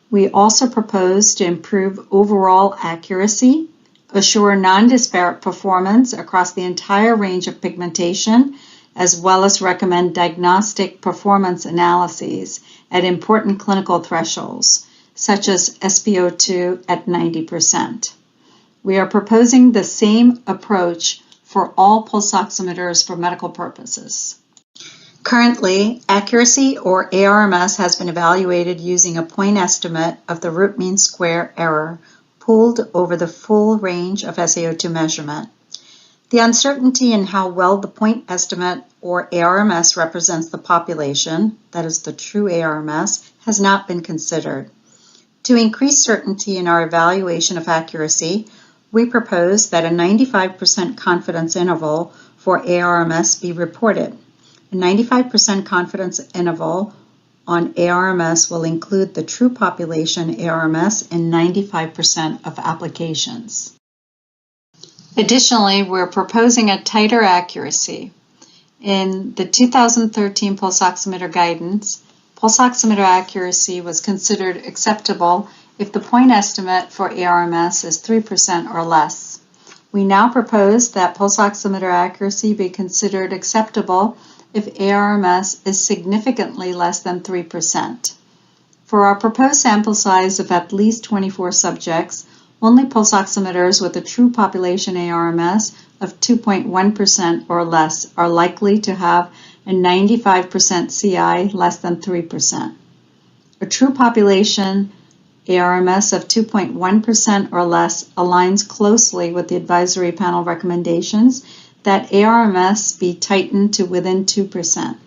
we also propose to improve overall accuracy, assure non-disparate performance across the entire range of pigmentation, as well as recommend diagnostic performance analyses at important clinical thresholds, such as SpO2 at 90%. We are proposing the same approach for all pulse oximeters for medical purposes. Currently, accuracy or ARMS has been evaluated using a point estimate of the root mean square error pooled over the full range of SaO2 measurement. The uncertainty in how well the point estimate or ARMS represents the population, that is the true ARMS, has not been considered. To increase certainty in our evaluation of accuracy, we propose that a 95% confidence interval for ARMS be reported. A 95% confidence interval on ARMS will include the true population ARMS in 95% of applications. Additionally, we're proposing a tighter accuracy. In the 2013 pulse oximeter guidance, pulse oximeter accuracy was considered acceptable if the point estimate for ARMS is 3% or less. We now propose that pulse oximeter accuracy be considered acceptable if ARMS is significantly less than 3%. For our proposed sample size of at least 24 subjects, only pulse oximeters with a true population ARMS of 2.1% or less are likely to have a 95% CI less than 3%. A true population ARMS of 2.1% or less aligns closely with the advisory panel recommendations that ARMS be tightened to within 2%.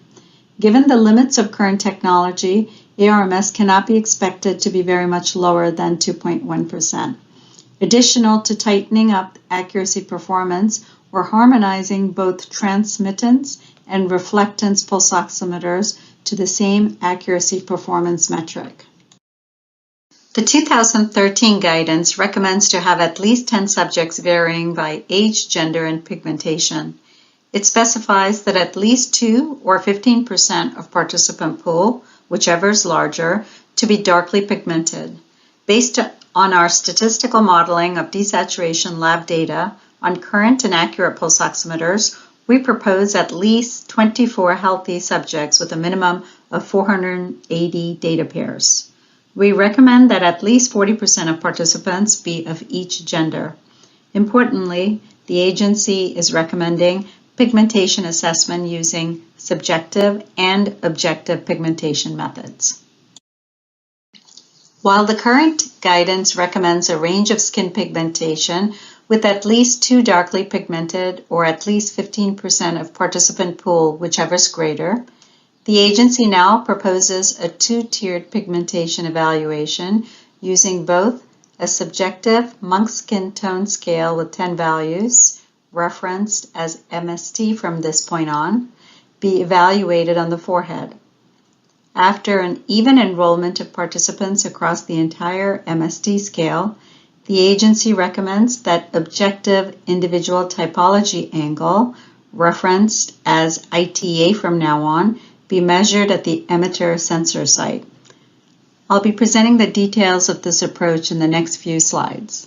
Given the limits of current technology, ARMS cannot be expected to be very much lower than 2.1%. Additional to tightening up accuracy performance, we're harmonizing both transmittance and reflectance pulse oximeters to the same accuracy performance metric. The 2013 guidance recommends to have at least 10 subjects varying by age, gender, and pigmentation. It specifies that at least 2 or 15% of participant pool, whichever is larger, to be darkly pigmented. Based on our statistical modeling of desaturation lab data on current and accurate pulse oximeters, we propose at least 24 healthy subjects with a minimum of 480 data pairs. We recommend that at least 40% of participants be of each gender. Importantly, the agency is recommending pigmentation assessment using subjective and objective pigmentation methods. While the current guidance recommends a range of skin pigmentation with at least 2 darkly pigmented or at least 15% of participant pool, whichever is greater, the agency now proposes a 2-tiered pigmentation evaluation using both a subjective Monk skin tone scale with 10 values, referenced as MST from this point on, be evaluated on the forehead. After an even enrollment of participants across the entire MST scale, the agency recommends that objective individual typology angle, referenced as ITA from now on, be measured at the emitter sensor site. I'll be presenting the details of this approach in the next few slides.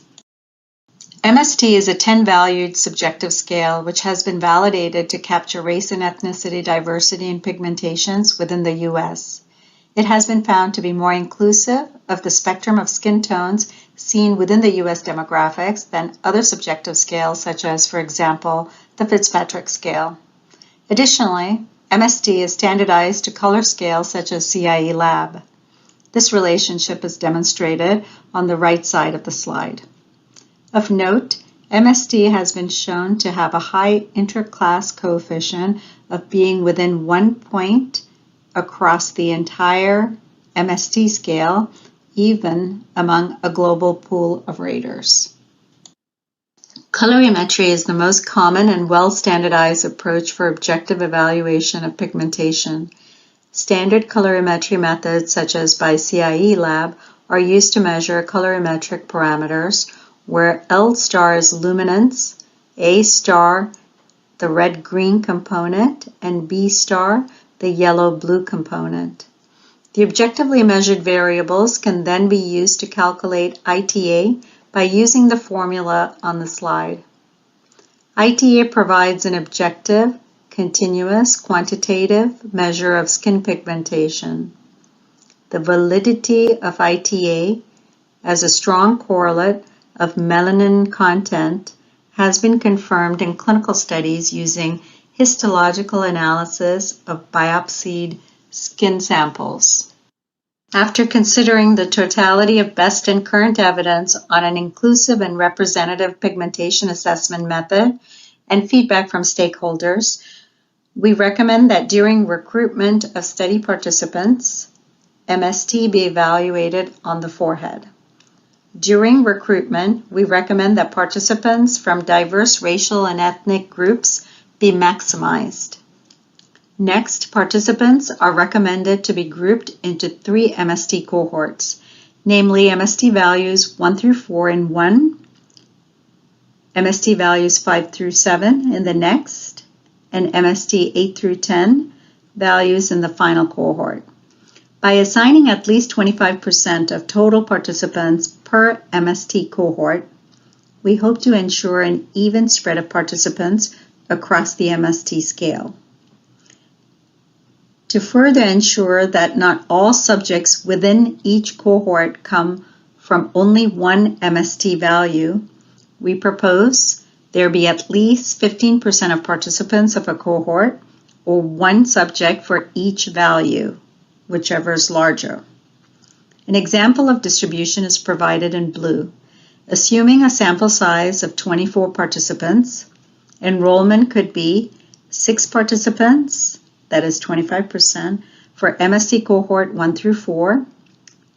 MST is a 10-valued subjective scale which has been validated to capture race and ethnicity diversity in pigmentations within the U.S. It has been found to be more inclusive of the spectrum of skin tones seen within the U.S. demographics than other subjective scales such as, for example, the Fitzpatrick scale. Additionally, MST is standardized to color scales such as CIE Lab. This relationship is demonstrated on the right side of the slide. Of note, MST has been shown to have a high interclass coefficient of being within 1 point across the entire MST scale, even among a global pool of raters. Colorimetry is the most common and well-standardized approach for objective evaluation of pigmentation. Standard colorimetry methods such as by CIE Lab are used to measure colorimetric parameters where L star is luminance, A star the red-green component, and B star the yellow-blue component. The objectively measured variables can then be used to calculate ITA by using the formula on the slide. ITA provides an objective, continuous, quantitative measure of skin pigmentation. The validity of ITA as a strong correlate of melanin content has been confirmed in clinical studies using histological analysis of biopsied skin samples. After considering the totality of best and current evidence on an inclusive and representative pigmentation assessment method and feedback from stakeholders, we recommend that during recruitment of study participants, MST be evaluated on the forehead. During recruitment, we recommend that participants from diverse racial and ethnic groups be maximized. Next, participants are recommended to be grouped into 3 MST cohorts, namely MST values 1 through 4 in one, MST values 5 through 7 in the next, and MST 8 through 10 values in the final cohort. By assigning at least 25% of total participants per MST cohort, we hope to ensure an even spread of participants across the MST scale. To further ensure that not all subjects within each cohort come from only one MST value, we propose there be at least 15% of participants of a cohort or one subject for each value, whichever is larger. An example of distribution is provided in blue. Assuming a sample size of 24 participants, enrollment could be 6 participants, that is 25%, for MST cohort 1 through 4,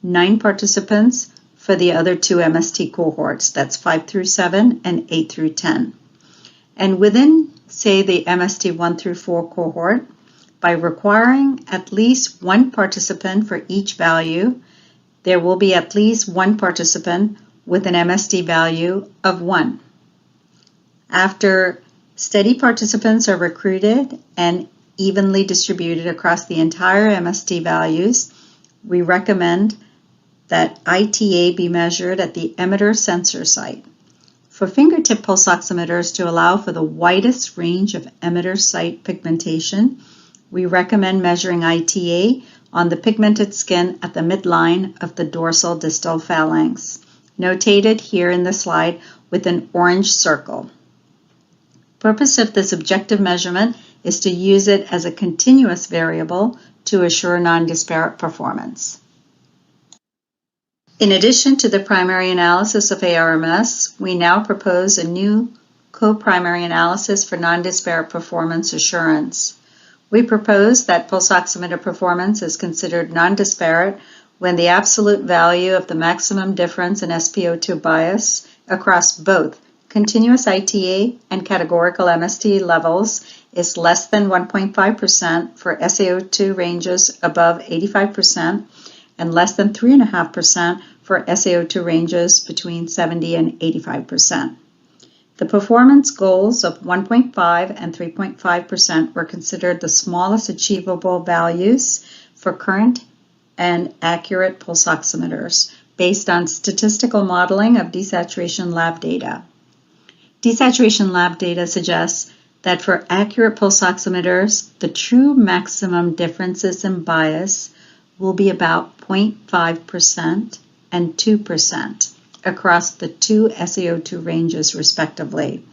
9 participants for the other 2 MST cohorts, that's 5 through 7 and 8 through 10. And within, say, the MST 1 through 4 cohort, by requiring at least 1 participant for each value, there will be at least 1 participant with an MST value of 1. After study participants are recruited and evenly distributed across the entire MST values, we recommend that ITA be measured at the emitter sensor site. For fingertip pulse oximeters to allow for the widest range of emitter site pigmentation, we recommend measuring ITA on the pigmented skin at the midline of the dorsal distal phalanx, notated here in the slide with an orange circle. The purpose of this objective measurement is to use it as a continuous variable to assure non-disparate performance. In addition to the primary analysis of ARMS, we now propose a new co-primary analysis for non-disparate performance assurance. We propose that pulse oximeter performance is considered non-disparate when the absolute value of the maximum difference in SpO2 bias across both continuous ITA and categorical MST levels is less than 1.5% for SaO2 ranges above 85% and less than 3.5% for SaO2 ranges between 70 and 85%. The performance goals of 1.5 and 3.5% were considered the smallest achievable values for current and accurate pulse oximeters based on statistical modeling of desaturation lab data. Desaturation lab data suggests that for accurate pulse oximeters, the true maximum differences in bias will be about 0.5% and 2% across the 2 SaO2 ranges respectively,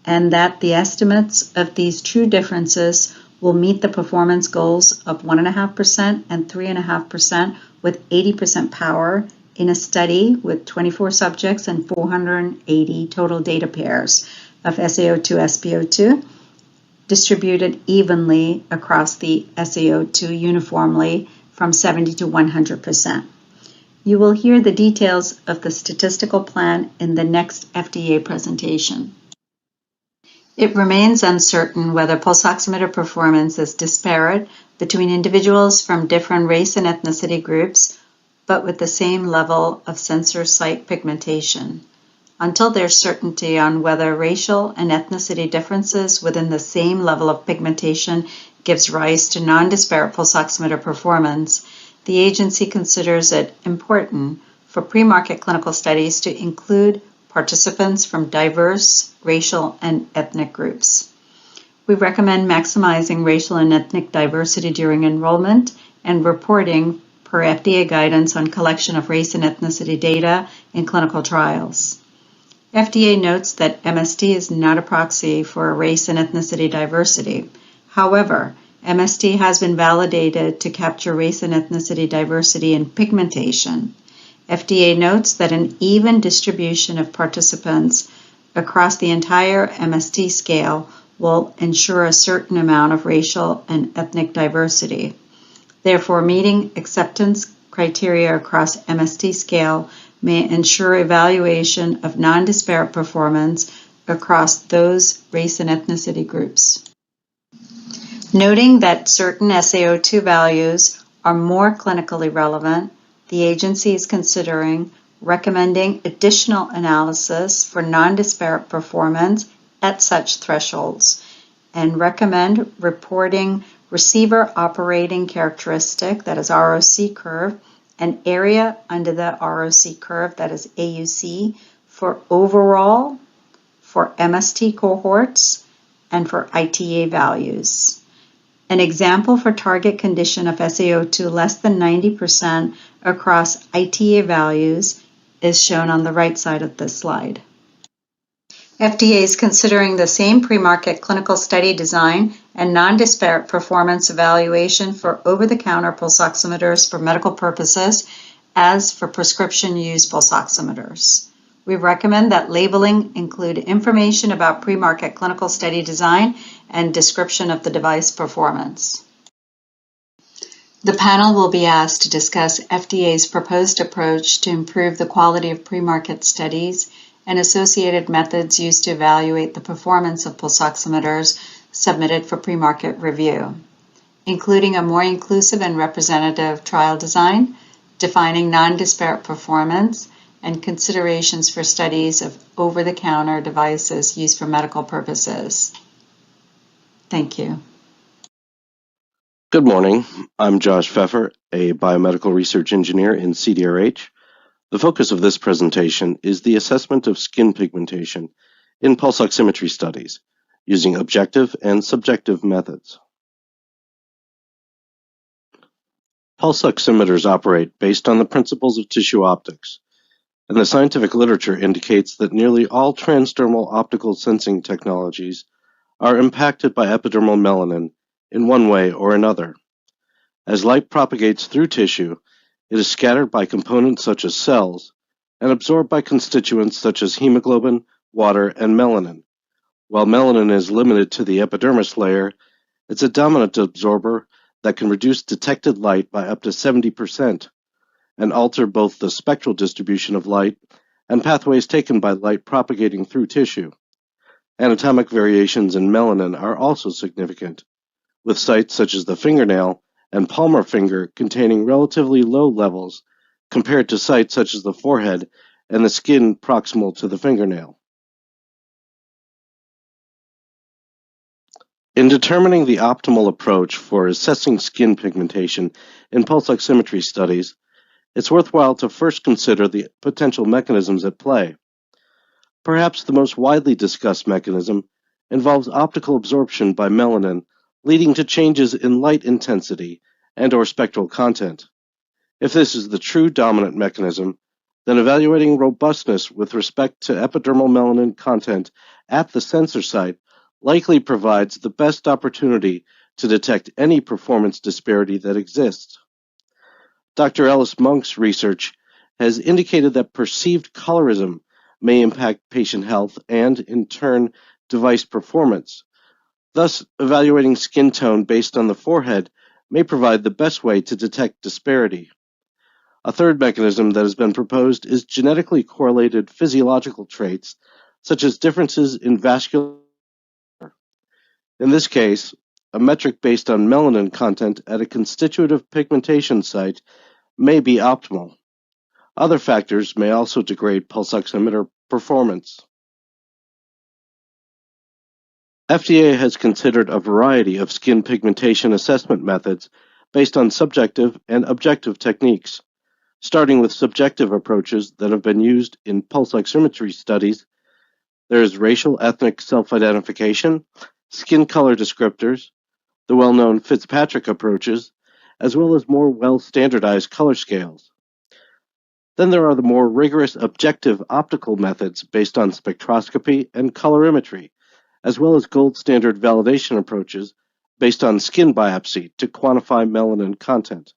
and that the estimates of these true differences will meet the performance goals of 1.5% and 3.5% with 80% power in a study with 24 subjects and 480 total data pairs of SaO2 SpO2 distributed evenly across the SaO2 uniformly from 70 to 100%. You will hear the details of the statistical plan in the next FDA presentation. It remains uncertain whether pulse oximeter performance is disparate between individuals from different race and ethnicity groups, but with the same level of sensor site pigmentation. Until there's certainty on whether racial and ethnicity differences within the same level of pigmentation gives rise to non-disparate pulse oximeter performance, the agency considers it important for pre-market clinical studies to include participants from diverse racial and ethnic groups. We recommend maximizing racial and ethnic diversity during enrollment and reporting per FDA guidance on collection of race and ethnicity data in clinical trials. FDA notes that MST is not a proxy for race and ethnicity diversity. However, MST has been validated to capture race and ethnicity diversity in pigmentation. FDA notes that an even distribution of participants across the entire MST scale will ensure a certain amount of racial and ethnic diversity. Therefore, meeting acceptance criteria across MST scale may ensure evaluation of non-disparate performance across those race and ethnicity groups. Noting that certain SaO2 values are more clinically relevant, the agency is considering recommending additional analysis for non-disparate performance at such thresholds and recommend reporting receiver operating characteristic, that is ROC curve, and area under the ROC curve, that is AUC, for overall, for MST cohorts, and for ITA values. An example for target condition of SaO2 less than 90% across ITA values is shown on the right side of this slide. FDA is considering the same pre-market clinical study design and non-disparate performance evaluation for over-the-counter pulse oximeters for medical purposes as for prescription use pulse oximeters. We recommend that labeling include information about pre-market clinical study design and description of the device performance. The panel will be asked to discuss FDA's proposed approach to improve the quality of pre-market studies and associated methods used to evaluate the performance of pulse oximeters submitted for pre-market review, including a more inclusive and representative trial design, defining non-disparate performance, and considerations for studies of over-the-counter devices used for medical purposes. Thank you. Good morning. I'm Josh Pfeffer, a biomedical research engineer in CDRH. The focus of this presentation is the assessment of skin pigmentation in pulse oximetry studies using objective and subjective methods. Pulse oximeters operate based on the principles of tissue optics, and the scientific literature indicates that nearly all transdermal optical sensing technologies are impacted by epidermal melanin in one way or another. As light propagates through tissue, it is scattered by components such as cells and absorbed by constituents such as hemoglobin, water, and melanin. While melanin is limited to the epidermis layer, it's a dominant absorber that can reduce detected light by up to 70% and alter both the spectral distribution of light and pathways taken by light propagating through tissue. Anatomic variations in melanin are also significant, with sites such as the fingernail and palmar finger containing relatively low levels compared to sites such as the forehead and the skin proximal to the fingernail. In determining the optimal approach for assessing skin pigmentation in pulse oximetry studies, it's worthwhile to first consider the potential mechanisms at play. Perhaps the most widely discussed mechanism involves optical absorption by melanin, leading to changes in light intensity and/or spectral content. If this is the true dominant mechanism, then evaluating robustness with respect to epidermal melanin content at the sensor site likely provides the best opportunity to detect any performance disparity that exists. Dr. Ellis Monk's research has indicated that perceived colorism may impact patient health and, in turn, device performance. Thus, evaluating skin tone based on the forehead may provide the best way to detect disparity. A third mechanism that has been proposed is genetically correlated physiological traits, such as differences in vascular. In this case, a metric based on melanin content at a constitutive pigmentation site may be optimal. Other factors may also degrade pulse oximeter performance. FDA has considered a variety of skin pigmentation assessment methods based on subjective and objective techniques. Starting with subjective approaches that have been used in pulse oximetry studies, there is racial ethnic self-identification, skin color descriptors, the well-known Fitzpatrick approaches, as well as more well-standardized color scales. Then there are the more rigorous objective optical methods based on spectroscopy and colorimetry, as well as gold standard validation approaches based on skin biopsy to quantify melanin content.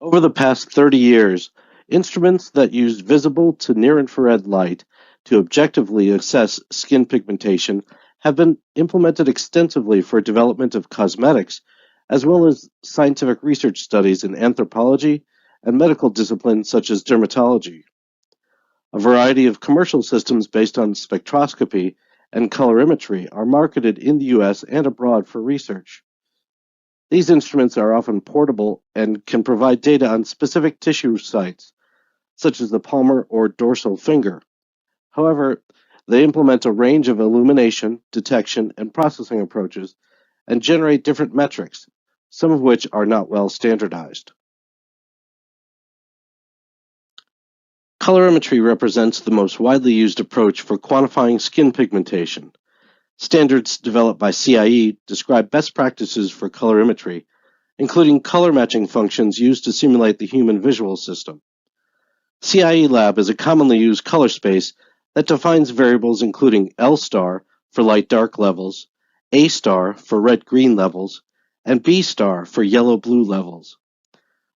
Over the past 30 years, Instruments that use visible to near-infrared light to objectively assess skin pigmentation have been implemented extensively for development of cosmetics, as well as scientific research studies in anthropology and medical disciplines such as dermatology. A variety of commercial systems based on spectroscopy and colorimetry are marketed in the US and abroad for research. These instruments are often portable and can provide data on specific tissue sites, such as the palmar or dorsal finger. However, they implement a range of illumination, detection, and processing approaches and generate different metrics, some of which are not well standardized. Colorimetry represents the most widely used approach for quantifying skin pigmentation. Standards developed by CIE describe best practices for colorimetry, including color matching functions used to simulate the human visual system. CIE Lab is a commonly used color space that defines variables including L star for light-dark levels, A star for red-green levels, and B star for yellow-blue levels.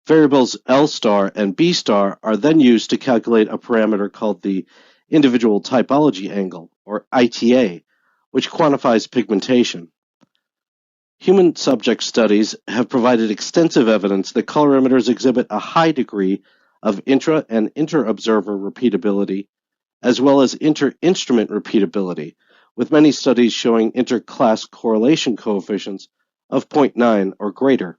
Variables L star and B star are then used to calculate a parameter called the individual typology angle, or ITA, which quantifies pigmentation. Human subject studies have provided extensive evidence that colorimeters exhibit a high degree of intra- and inter-observer repeatability, as well as inter-instrument repeatability, with many studies showing inter-class correlation coefficients of 0.9 or greater.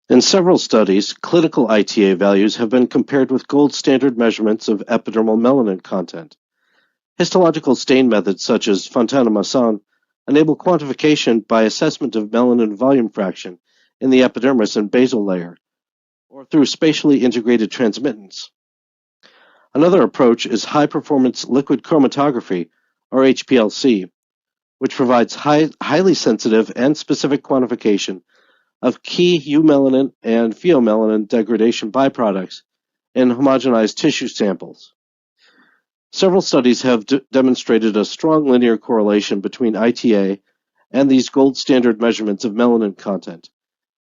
In several studies, clinical ITA values have been compared with gold standard measurements of epidermal melanin content. Histological stain methods such as Fontana-Masson enable quantification by assessment of melanin volume fraction in the epidermis and basal layer, or through spatially integrated transmittance. Another approach is high-performance liquid chromatography, or HPLC, which provides highly sensitive and specific quantification of key eumelanin and pheomelanin degradation byproducts in homogenized tissue samples. Several studies have demonstrated a strong linear correlation between ITA and these gold standard measurements of melanin content,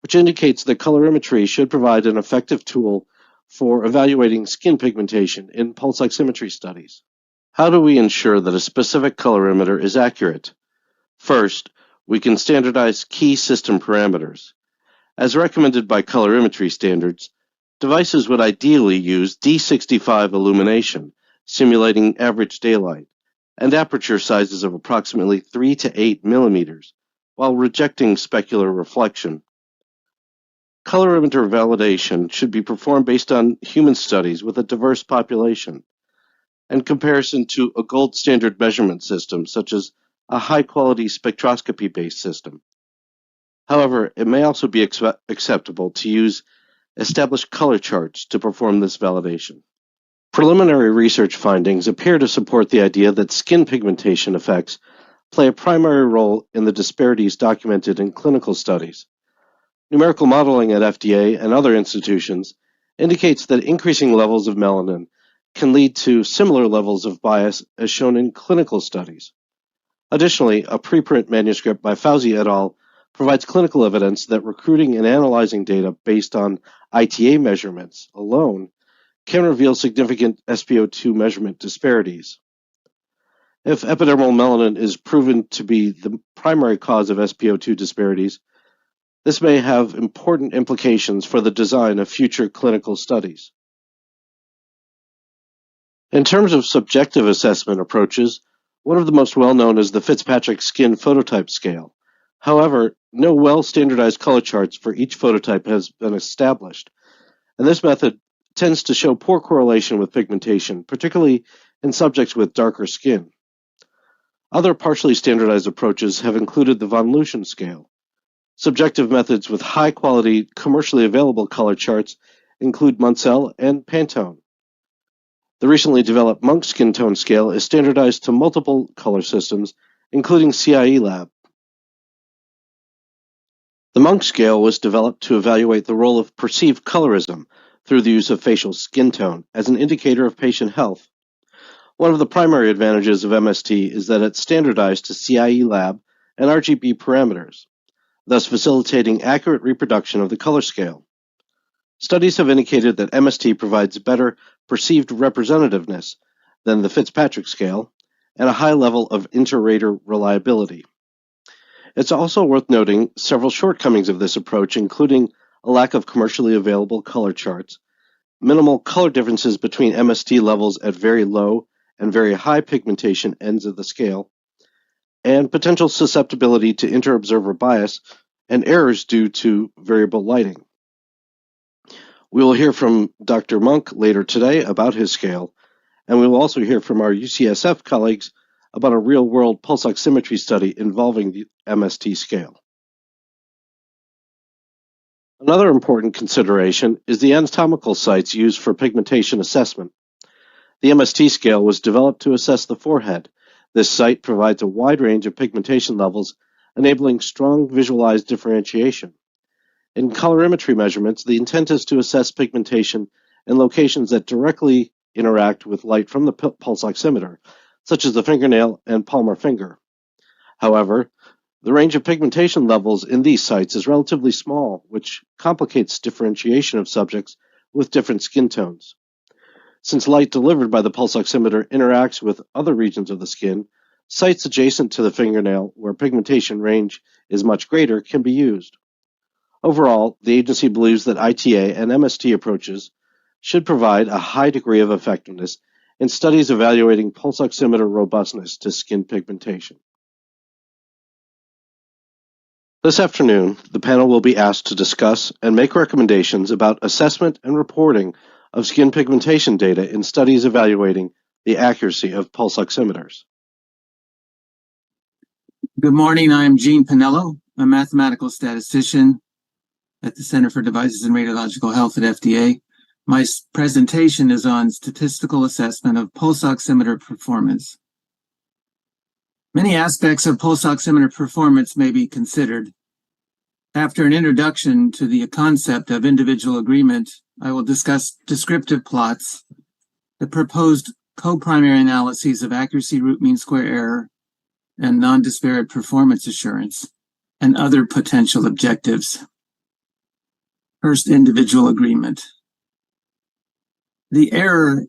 which indicates that colorimetry should provide an effective tool for evaluating skin pigmentation in pulse oximetry studies. How do we ensure that a specific colorimeter is accurate? First, we can standardize key system parameters. As recommended by colorimetry standards, devices would ideally use D65 illumination, simulating average daylight, and aperture sizes of approximately 3 to 8 millimeters, while rejecting specular reflection. Colorimeter validation should be performed based on human studies with a diverse population, and comparison to a gold standard measurement system, such as a high-quality spectroscopy-based system. However, it may also be acceptable to use established color charts to perform this validation. Preliminary research findings appear to support the idea that skin pigmentation effects play a primary role in the disparities documented in clinical studies. Numerical modeling at FDA and other institutions indicates that increasing levels of melanin can lead to similar levels of bias as shown in clinical studies. Additionally, a preprint manuscript by Fauzi et al. Provides clinical evidence that recruiting and analyzing data based on ITA measurements alone can reveal significant SpO2 measurement disparities. If epidermal melanin is proven to be the primary cause of SpO2 disparities, this may have important implications for the design of future clinical studies. In terms of subjective assessment approaches, one of the most well-known is the Fitzpatrick Skin Phototype Scale. However, no well-standardized color charts for each phototype has been established, and this method tends to show poor correlation with pigmentation, particularly in subjects with darker skin. Other partially standardized approaches have included the von Luschen scale. Subjective methods with high-quality, commercially available color charts include Munsell and Pantone. The recently developed Monk Skin Tone Scale is standardized to multiple color systems, including CIE Lab. The Monk Scale was developed to evaluate the role of perceived colorism through the use of facial skin tone as an indicator of patient health. One of the primary advantages of MST is that it's standardized to CIE Lab and RGB parameters, thus facilitating accurate reproduction of the color scale. Studies have indicated that MST provides better perceived representativeness than the Fitzpatrick scale and a high level of inter-rater reliability. It's also worth noting several shortcomings of this approach, including a lack of commercially available color charts, minimal color differences between MST levels at very low and very high pigmentation ends of the scale, and potential susceptibility to inter-observer bias and errors due to variable lighting. We will hear from Dr. Monk later today about his scale, and we will also hear from our UCSF colleagues about a real-world pulse oximetry study involving the MST scale. Another important consideration is the anatomical sites used for pigmentation assessment. The MST scale was developed to assess the forehead. This site provides a wide range of pigmentation levels, enabling strong visualized differentiation. In colorimetry measurements, the intent is to assess pigmentation in locations that directly interact with light from the pulse oximeter, such as the fingernail and palmar finger. However, the range of pigmentation levels in these sites is relatively small, which complicates differentiation of subjects with different skin tones. Since light delivered by the pulse oximeter interacts with other regions of the skin, sites adjacent to the fingernail where pigmentation range is much greater can be used. Overall, the agency believes that ITA and MST approaches should provide a high degree of effectiveness in studies evaluating pulse oximeter robustness to skin pigmentation. This afternoon, the panel will be asked to discuss and make recommendations about assessment and reporting of skin pigmentation data in studies evaluating the accuracy of pulse oximeters. Good morning, I'm Gene Pinello, a mathematical statistician at the Center for Devices and Radiological Health at FDA. My presentation is on statistical assessment of pulse oximeter performance. Many aspects of pulse oximeter performance may be considered. After an introduction to the concept of individual agreement, I will discuss descriptive plots, the proposed co-primary analyses of accuracy, root mean square error, and non-disparate performance assurance, and other potential objectives. First, individual agreement. The error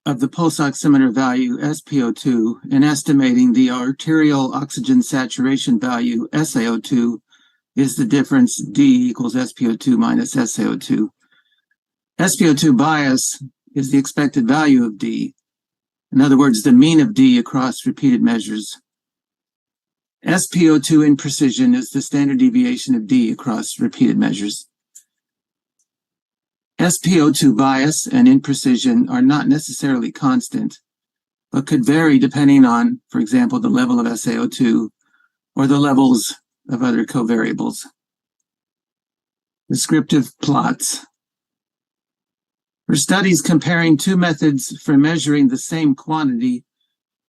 of the pulse oximeter value, SpO2, in estimating the arterial oxygen saturation value, SaO2, is the difference D equals SpO2 minus SaO2. SpO2 bias is the expected value of D. In other words, the mean of D across repeated measures. SpO2 imprecision is the standard deviation of D across repeated measures. SpO2 bias and imprecision are not necessarily constant, but could vary depending on, for example, the level of SaO2 or the levels of other covariables. Descriptive plots. For studies comparing two methods for measuring the same quantity,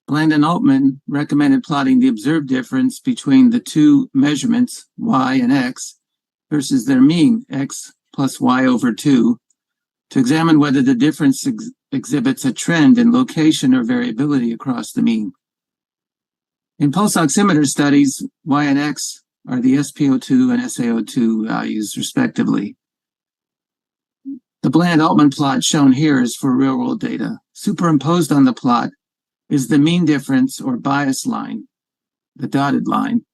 Bland and Altman recommended plotting the observed difference between the two measurements, y and x, versus their mean, x plus y over 2, to examine whether the difference exhibits a trend in location or variability across the mean. In pulse oximeter studies, y and x are the SpO2 and SaO2 values, respectively. The Bland-Altman plot shown here is for real-world data. Superimposed on the plot is the mean difference or bias line, the dotted line.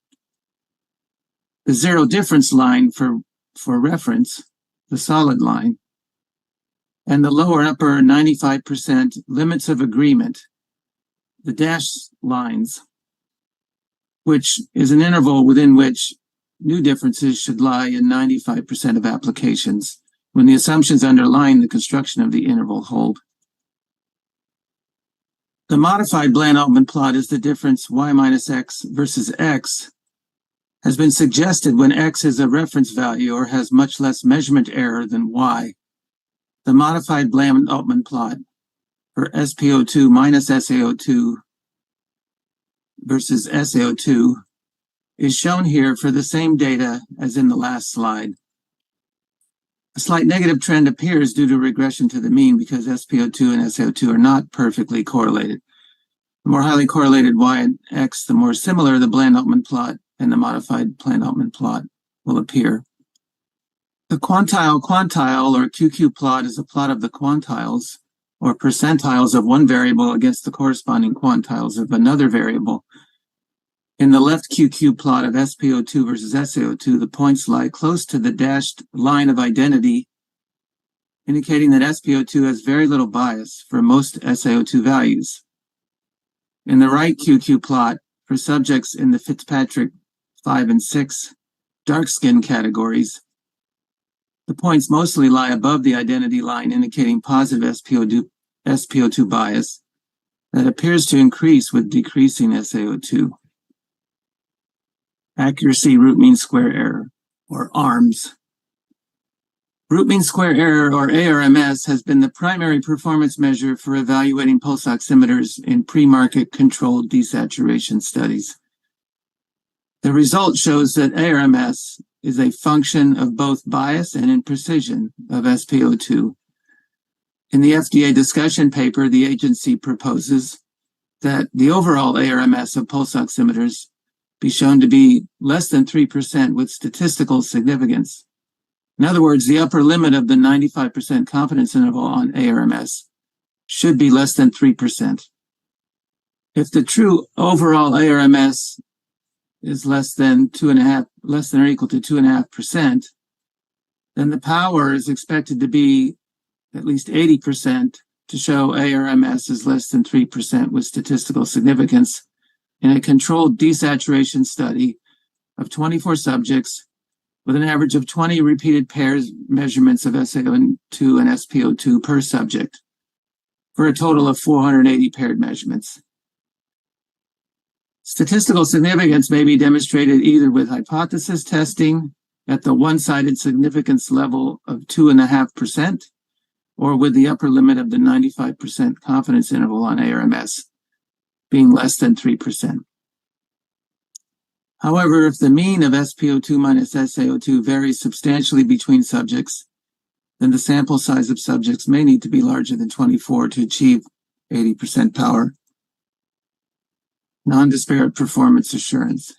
The zero difference line for reference, the solid line, and the lower upper 95% limits of agreement, the dashed lines, which is an interval within which new differences should lie in 95% of applications when the assumptions underlying the construction of the interval hold. The modified Bland-Altman plot is the difference y minus x versus x has been suggested when x is a reference value or has much less measurement error than y. The modified Bland-Altman plot for SpO2 minus SaO2 versus SaO2 is shown here for the same data as in the last slide. A slight negative trend appears due to regression to the mean because SpO2 and SaO2 are not perfectly correlated. The more highly correlated y and x, the more similar the Bland-Altman plot and the modified Bland-Altman plot will appear. The quantile or QQ plot is a plot of the quantiles or percentiles of one variable against the corresponding quantiles of another variable. In the left QQ plot of SpO2 versus SaO2, the points lie close to the dashed line of identity, indicating that SpO2 has very little bias for most SaO2 values. In the right QQ plot, for subjects in the Fitzpatrick 5 and 6 dark skin categories, the points mostly lie above the identity line, indicating positive SpO2 bias that appears to increase with decreasing SaO2. Accuracy root mean square error, or ARMS. Root mean square error, or ARMS, has been the primary performance measure for evaluating pulse oximeters in pre-market controlled desaturation studies. The result shows that ARMS is a function of both bias and imprecision of SpO2. In the FDA discussion paper, the agency proposes that the overall ARMS of pulse oximeters be shown to be less than 3% with statistical significance. In other words, the upper limit of the 95% confidence interval on ARMS should be less than 3%. If the true overall ARMS is less than or equal to 2.5%, then the power is expected to be at least 80% to show ARMS is less than 3% with statistical significance in a controlled desaturation study of 24 subjects with an average of 20 repeated pairs measurements of SaO2 and SpO2 per subject, for a total of 480 paired measurements. Statistical significance may be demonstrated either with hypothesis testing at the one-sided significance level of 2.5%, or with the upper limit of the 95% confidence interval on ARMS being less than 3%. However, if the mean of SpO2 minus SaO2 varies substantially between subjects, then the sample size of subjects may need to be larger than 24 to achieve 80% power. Non-disparate performance assurance.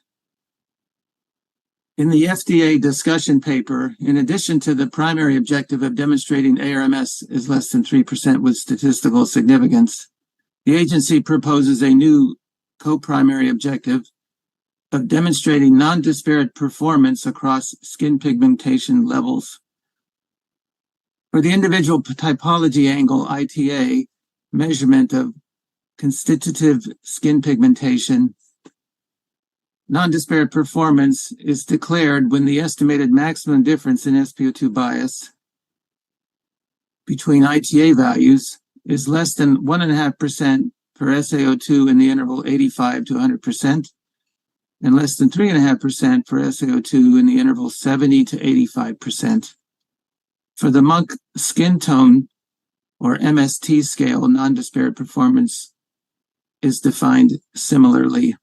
In the FDA discussion paper, in addition to the primary objective of demonstrating ARMS is less than 3% with statistical significance, the agency proposes a new co-primary objective of demonstrating non-disparate performance across skin pigmentation levels. For the individual typology angle ITA measurement of constitutive skin pigmentation, non-disparate performance is declared when the estimated maximum difference in SpO2 bias between ITA values is less than 1.5% for SaO2 in the interval 85 to 100%, and less than 3.5% for SaO2 in the interval 70 to 85%. For the Monk skin tone or MST scale, non-disparate performance is defined similarly.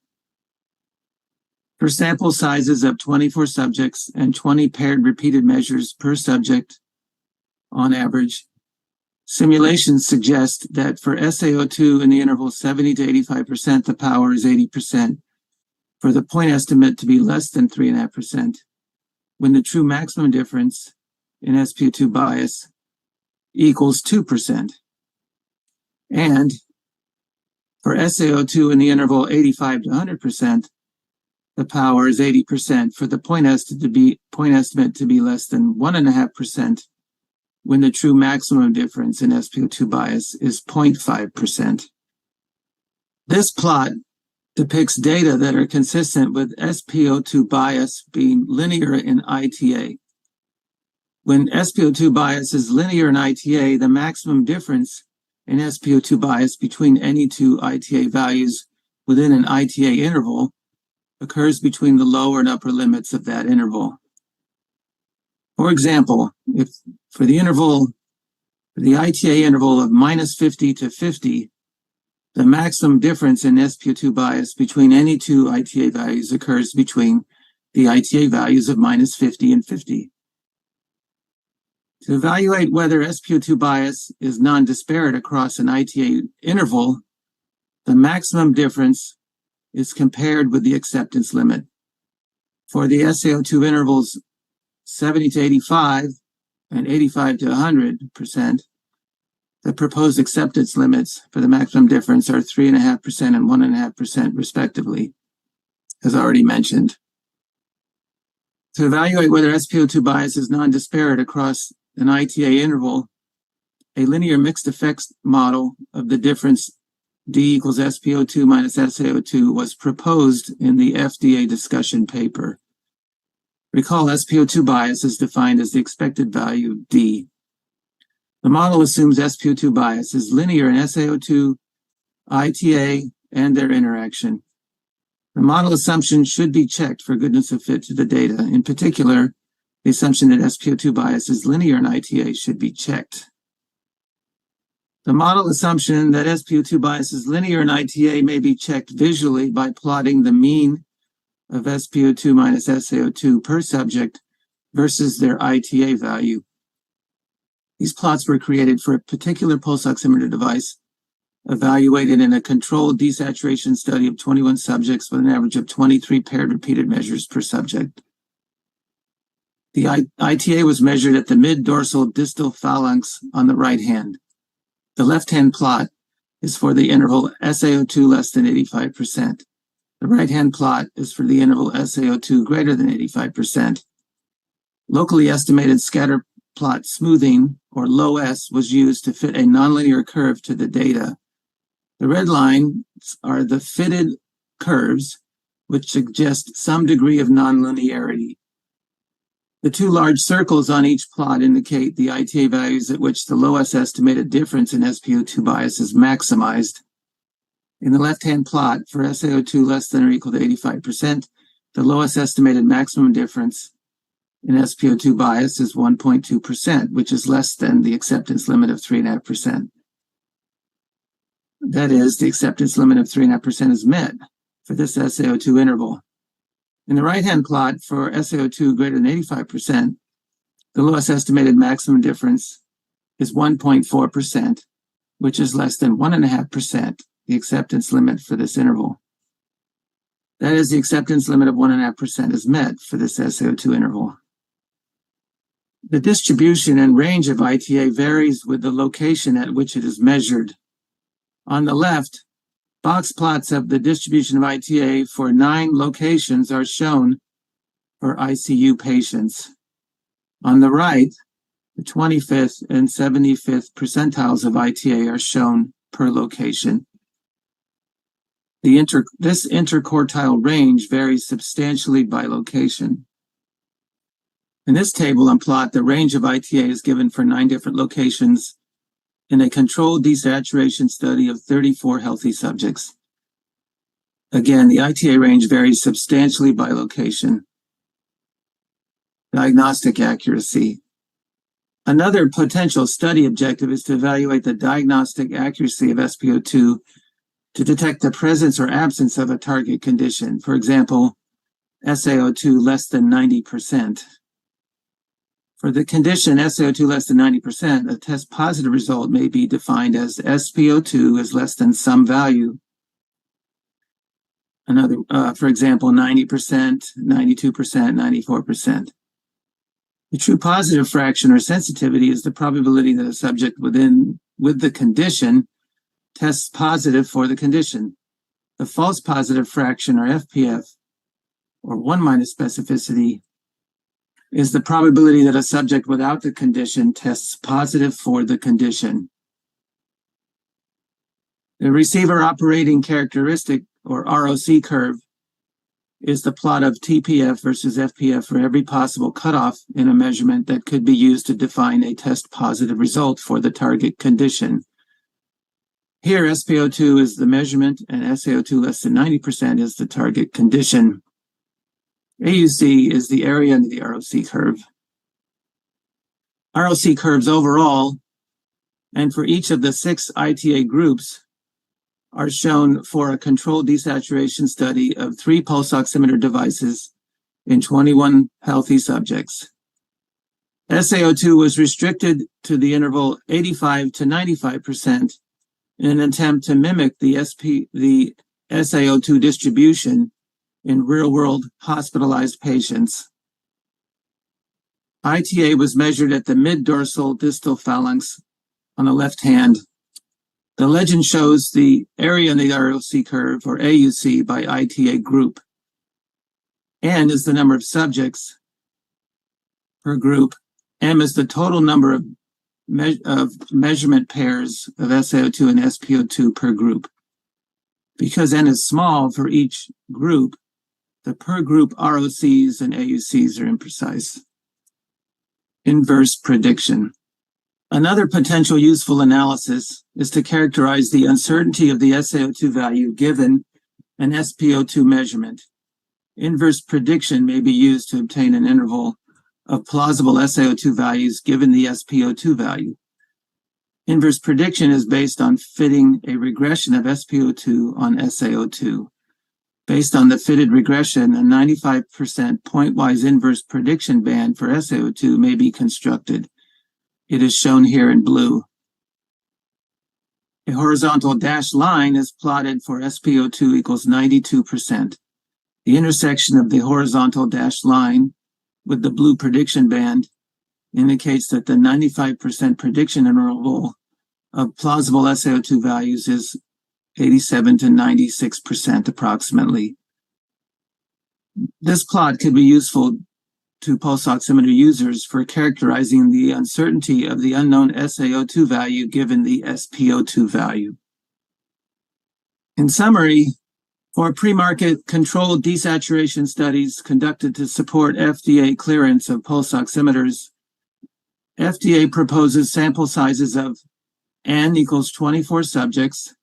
For sample sizes of 24 subjects and 20 paired repeated measures per subject on average, simulations suggest that for SaO2 in the interval 70 to 85%, the power is 80%, for the point estimate to be less than 3.5%, when the true maximum difference in SpO2 bias equals 2%. And for SaO2 in the interval 85 to 100%, the power is 80% for the point estimate to be less than 1.5%, when the true maximum difference in SpO2 bias is 0.5%. This plot depicts data that are consistent with SpO2 bias being linear in ITA. When SpO2 bias is linear in ITA, the maximum difference in SpO2 bias between any two ITA values within an ITA interval occurs between the lower and upper limits of that interval. For example, if for the ITA interval of minus 50 to 50, the maximum difference in SpO2 bias between any two ITA values occurs between the ITA values of minus 50 and 50. To evaluate whether SpO2 bias is non-disparate across an ITA interval, the maximum difference is compared with the acceptance limit. For the SaO2 intervals 70 to 85 and 85 to 100%, the proposed acceptance limits for the maximum difference are 3.5% and 1.5% respectively, as already mentioned. To evaluate whether SpO2 bias is non-disparate across an ITA interval, a linear mixed effects model of the difference D equals SpO2 minus SaO2 was proposed in the FDA discussion paper. Recall SpO2 bias is defined as the expected value D. The model assumes SpO2 bias is linear in SaO2, ITA, and their interaction. The model assumption should be checked for goodness of fit to the data. In particular, the assumption that SpO2 bias is linear in ITA should be checked. The model assumption that SpO2 bias is linear in ITA may be checked visually by plotting the mean of SpO2 minus SaO2 per subject versus their ITA value. These plots were created for a particular pulse oximeter device evaluated in a controlled desaturation study of 21 subjects with an average of 23 paired repeated measures per subject. The ITA was measured at the mid-dorsal distal phalanx on the right hand. The left-hand plot is for the interval SaO2 less than 85%. The right-hand plot is for the interval SaO2 greater than 85%. Locally estimated scatter plot smoothing, or low S, was used to fit a nonlinear curve to the data. The red lines are the fitted curves, which suggest some degree of nonlinearity. The two large circles on each plot indicate the ITA values at which the lowest estimated difference in SpO2 bias is maximized. In the left-hand plot, for SaO2 less than or equal to 85%, the lowest estimated maximum difference in SpO2 bias is 1.2%, which is less than the acceptance limit of 3.5%. That is, the acceptance limit of 3.5% is met for this SaO2 interval. In the right-hand plot, for SaO2 greater than 85%, the lowest estimated maximum difference is 1.4%, which is less than 1.5%, the acceptance limit for this interval. That is, the acceptance limit of 1.5% is met for this SaO2 interval. The distribution and range of ITA varies with the location at which it is measured. On the left, box plots of the distribution of ITA for 9 locations are shown for ICU patients. On the right, the 25th and 75th percentiles of ITA are shown per location. This interquartile range varies substantially by location. In this table and plot, the range of ITA is given for 9 different locations in a controlled desaturation study of 34 healthy subjects. Again, the ITA range varies substantially by location. Diagnostic accuracy. Another potential study objective is to evaluate the diagnostic accuracy of SpO2 to detect the presence or absence of a target condition. For example, SaO2 less than 90%. For the condition SaO2 less than 90%, a test positive result may be defined as SpO2 is less than some value. Another, for example, 90%, 92%, 94%. The true positive fraction or sensitivity is the probability that a subject with the condition tests positive for the condition. The false positive fraction, or FPF, or 1 minus specificity, is the probability that a subject without the condition tests positive for the condition. The receiver operating characteristic, or ROC curve, is the plot of TPF versus FPF for every possible cutoff in a measurement that could be used to define a test positive result for the target condition. Here, SpO2 is the measurement and SaO2 less than 90% is the target condition. AUC is the area under the ROC curve. ROC curves overall, and for each of the 6 ITA groups, are shown for a controlled desaturation study of 3 pulse oximeter devices in 21 healthy subjects. SaO2 was restricted to the interval 85 to 95% in an attempt to mimic the SaO2 distribution in real-world hospitalized patients. ITA was measured at the mid-dorsal distal phalanx on the left hand. The legend shows the area in the ROC curve, or AUC, by ITA group. N is the number of subjects per group. M is the total number of measurement pairs of SaO2 and SpO2 per group. Because N is small for each group, the per group ROCs and AUCs are imprecise. Inverse prediction. Another potential useful analysis is to characterize the uncertainty of the SaO2 value given an SpO2 measurement. Inverse prediction may be used to obtain an interval of plausible SaO2 values given the SpO2 value. Inverse prediction is based on fitting a regression of SpO2 on SaO2. Based on the fitted regression, a 95% pointwise inverse prediction band for SaO2 may be constructed. It is shown here in blue. A horizontal dashed line is plotted for SpO2 equals 92%. The intersection of the horizontal dashed line with the blue prediction band indicates that the 95% prediction interval of plausible SaO2 values is 87 to 96% approximately. This plot could be useful to pulse oximeter users for characterizing the uncertainty of the unknown SaO2 value given the SpO2 value. In summary, for pre-market controlled desaturation studies conducted to support FDA clearance of pulse oximeters, FDA proposes sample sizes of N equals 24 subjects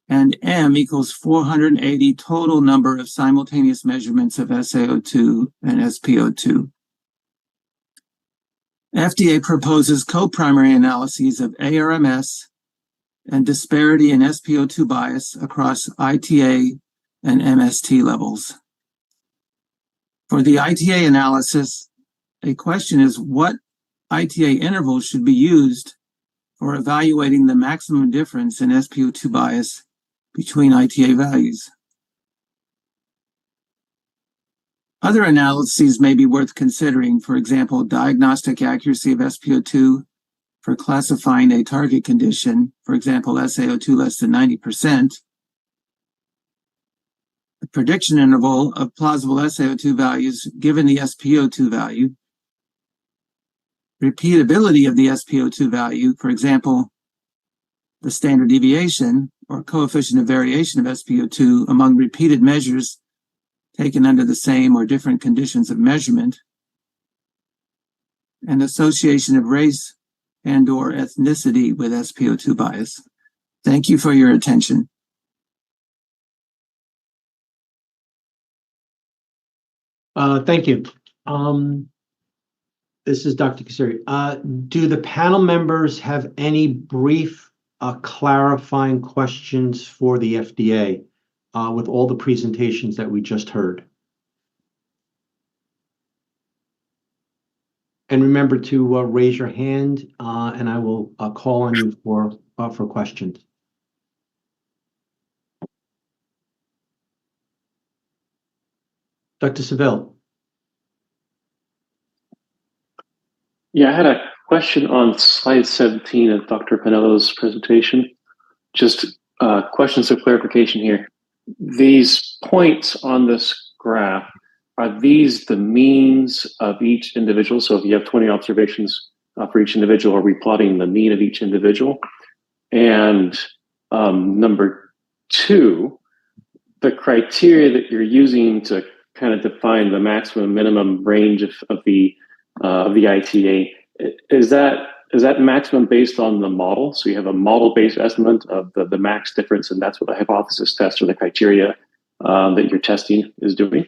and M equals 480 total number of simultaneous measurements of SaO2 and SpO2. FDA proposes co-primary analyses of ARMS and disparity in SpO2 bias across ITA and MST levels. For the ITA analysis, a question is what ITA interval should be used for evaluating the maximum difference in SpO2 bias between ITA values. Other analyses may be worth considering, for example, diagnostic accuracy of SpO2 for classifying a target condition, for example, SaO2 less than 90%, the prediction interval of plausible SaO2 values given the SpO2 value, repeatability of the SpO2 value, for example, the standard deviation or coefficient of variation of SpO2 among repeated measures taken under the same or different conditions of measurement, and association of race and/or ethnicity with SpO2 bias. Thank you for your attention. Thank you. This is Dr. Kasiri. Do the panel members have any brief clarifying questions for the FDA with all the presentations that we just heard? And remember to raise your hand, and I will call on you for questions. Dr. Seville. Yeah, I had a question on slide 17 of Dr. Pinello's presentation. Just questions of clarification here. These points on this graph, are these the means of each individual? So if you have 20 observations for each individual, are we plotting the mean of each individual? And number two, the criteria that you're using to kind of define the maximum minimum range of the ITA, is that maximum based on the model? So you have a model-based estimate of the max difference, and that's what the hypothesis test or the criteria that you're testing is doing?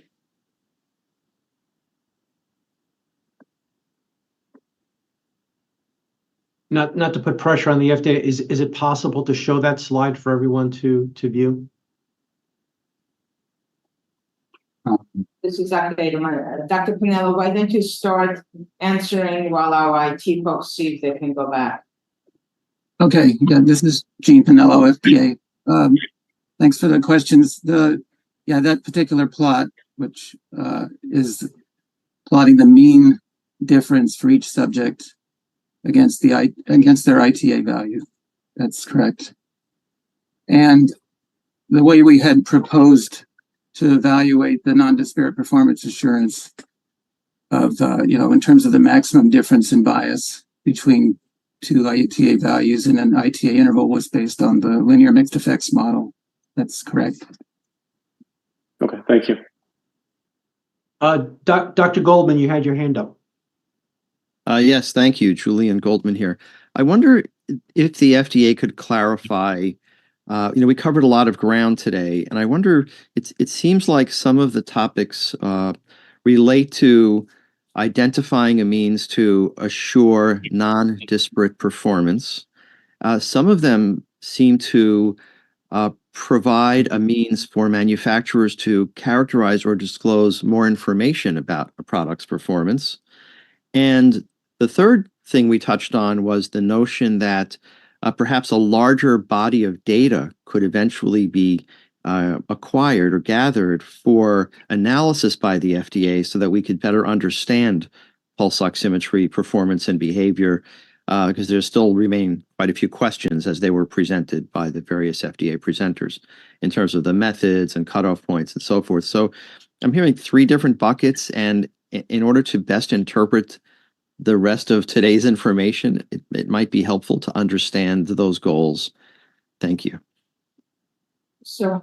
Not to put pressure on the FDA, is it possible to show that slide for everyone to view? This is Dr. Dr. Pinello, why don't you start answering while our IT folks see if they can go back? Okay, yeah, this is Gene Pinello, FDA. Thanks for the questions. That particular plot, which is plotting the mean difference for each subject against their ITA value. That's correct. And the way we had proposed to evaluate the non-disparate performance assurance of, in terms of the maximum difference in bias between two ITA values and an ITA interval was based on the linear mixed effects model. That's correct. Okay, thank you. Dr. Goldman, you had your hand up. Yes, thank you. Julian Goldman here. I wonder if the FDA could clarify, we covered a lot of ground today, and I wonder, it seems like some of the topics relate to identifying a means to assure non-disparate performance. Some of them seem to provide a means for manufacturers to characterize or disclose more information about a product's performance. And the third thing we touched on was the notion that perhaps a larger body of data could eventually be acquired or gathered for analysis by the FDA so that we could better understand pulse oximetry performance and behavior, because there still remain quite a few questions as they were presented by the various FDA presenters in terms of the methods and cutoff points and so forth. So I'm hearing three different buckets, and in order to best interpret the rest of today's information, it might be helpful to understand those goals. Thank you. So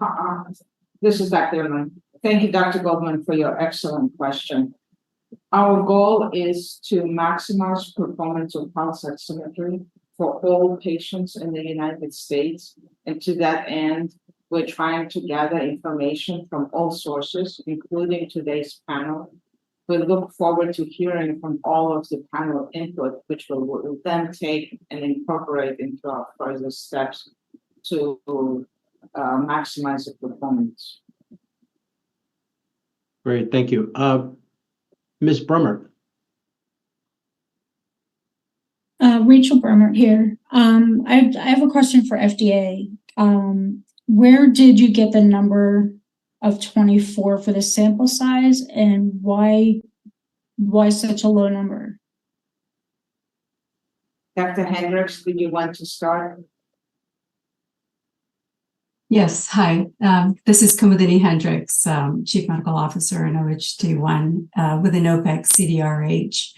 this is Dr. Lin. Thank you, Dr. Goldman, for your excellent question. Our goal is to maximize performance of pulse oximetry for all patients in the United States. And to that end, we're trying to gather information from all sources, including today's panel. We look forward to hearing from all of the panel input, which we'll then take and incorporate into our further steps to maximize the performance. Great, thank you. Ms. Brummert. Rachel Brummert here. I have a question for FDA. Where did you get the number of 24 for the sample size, and why such a low number? Dr. Hendricks, do you want to start? Yes, hi. This is Kumudini Hendricks, Chief Medical Officer in OHT1 within OPEC CDRH.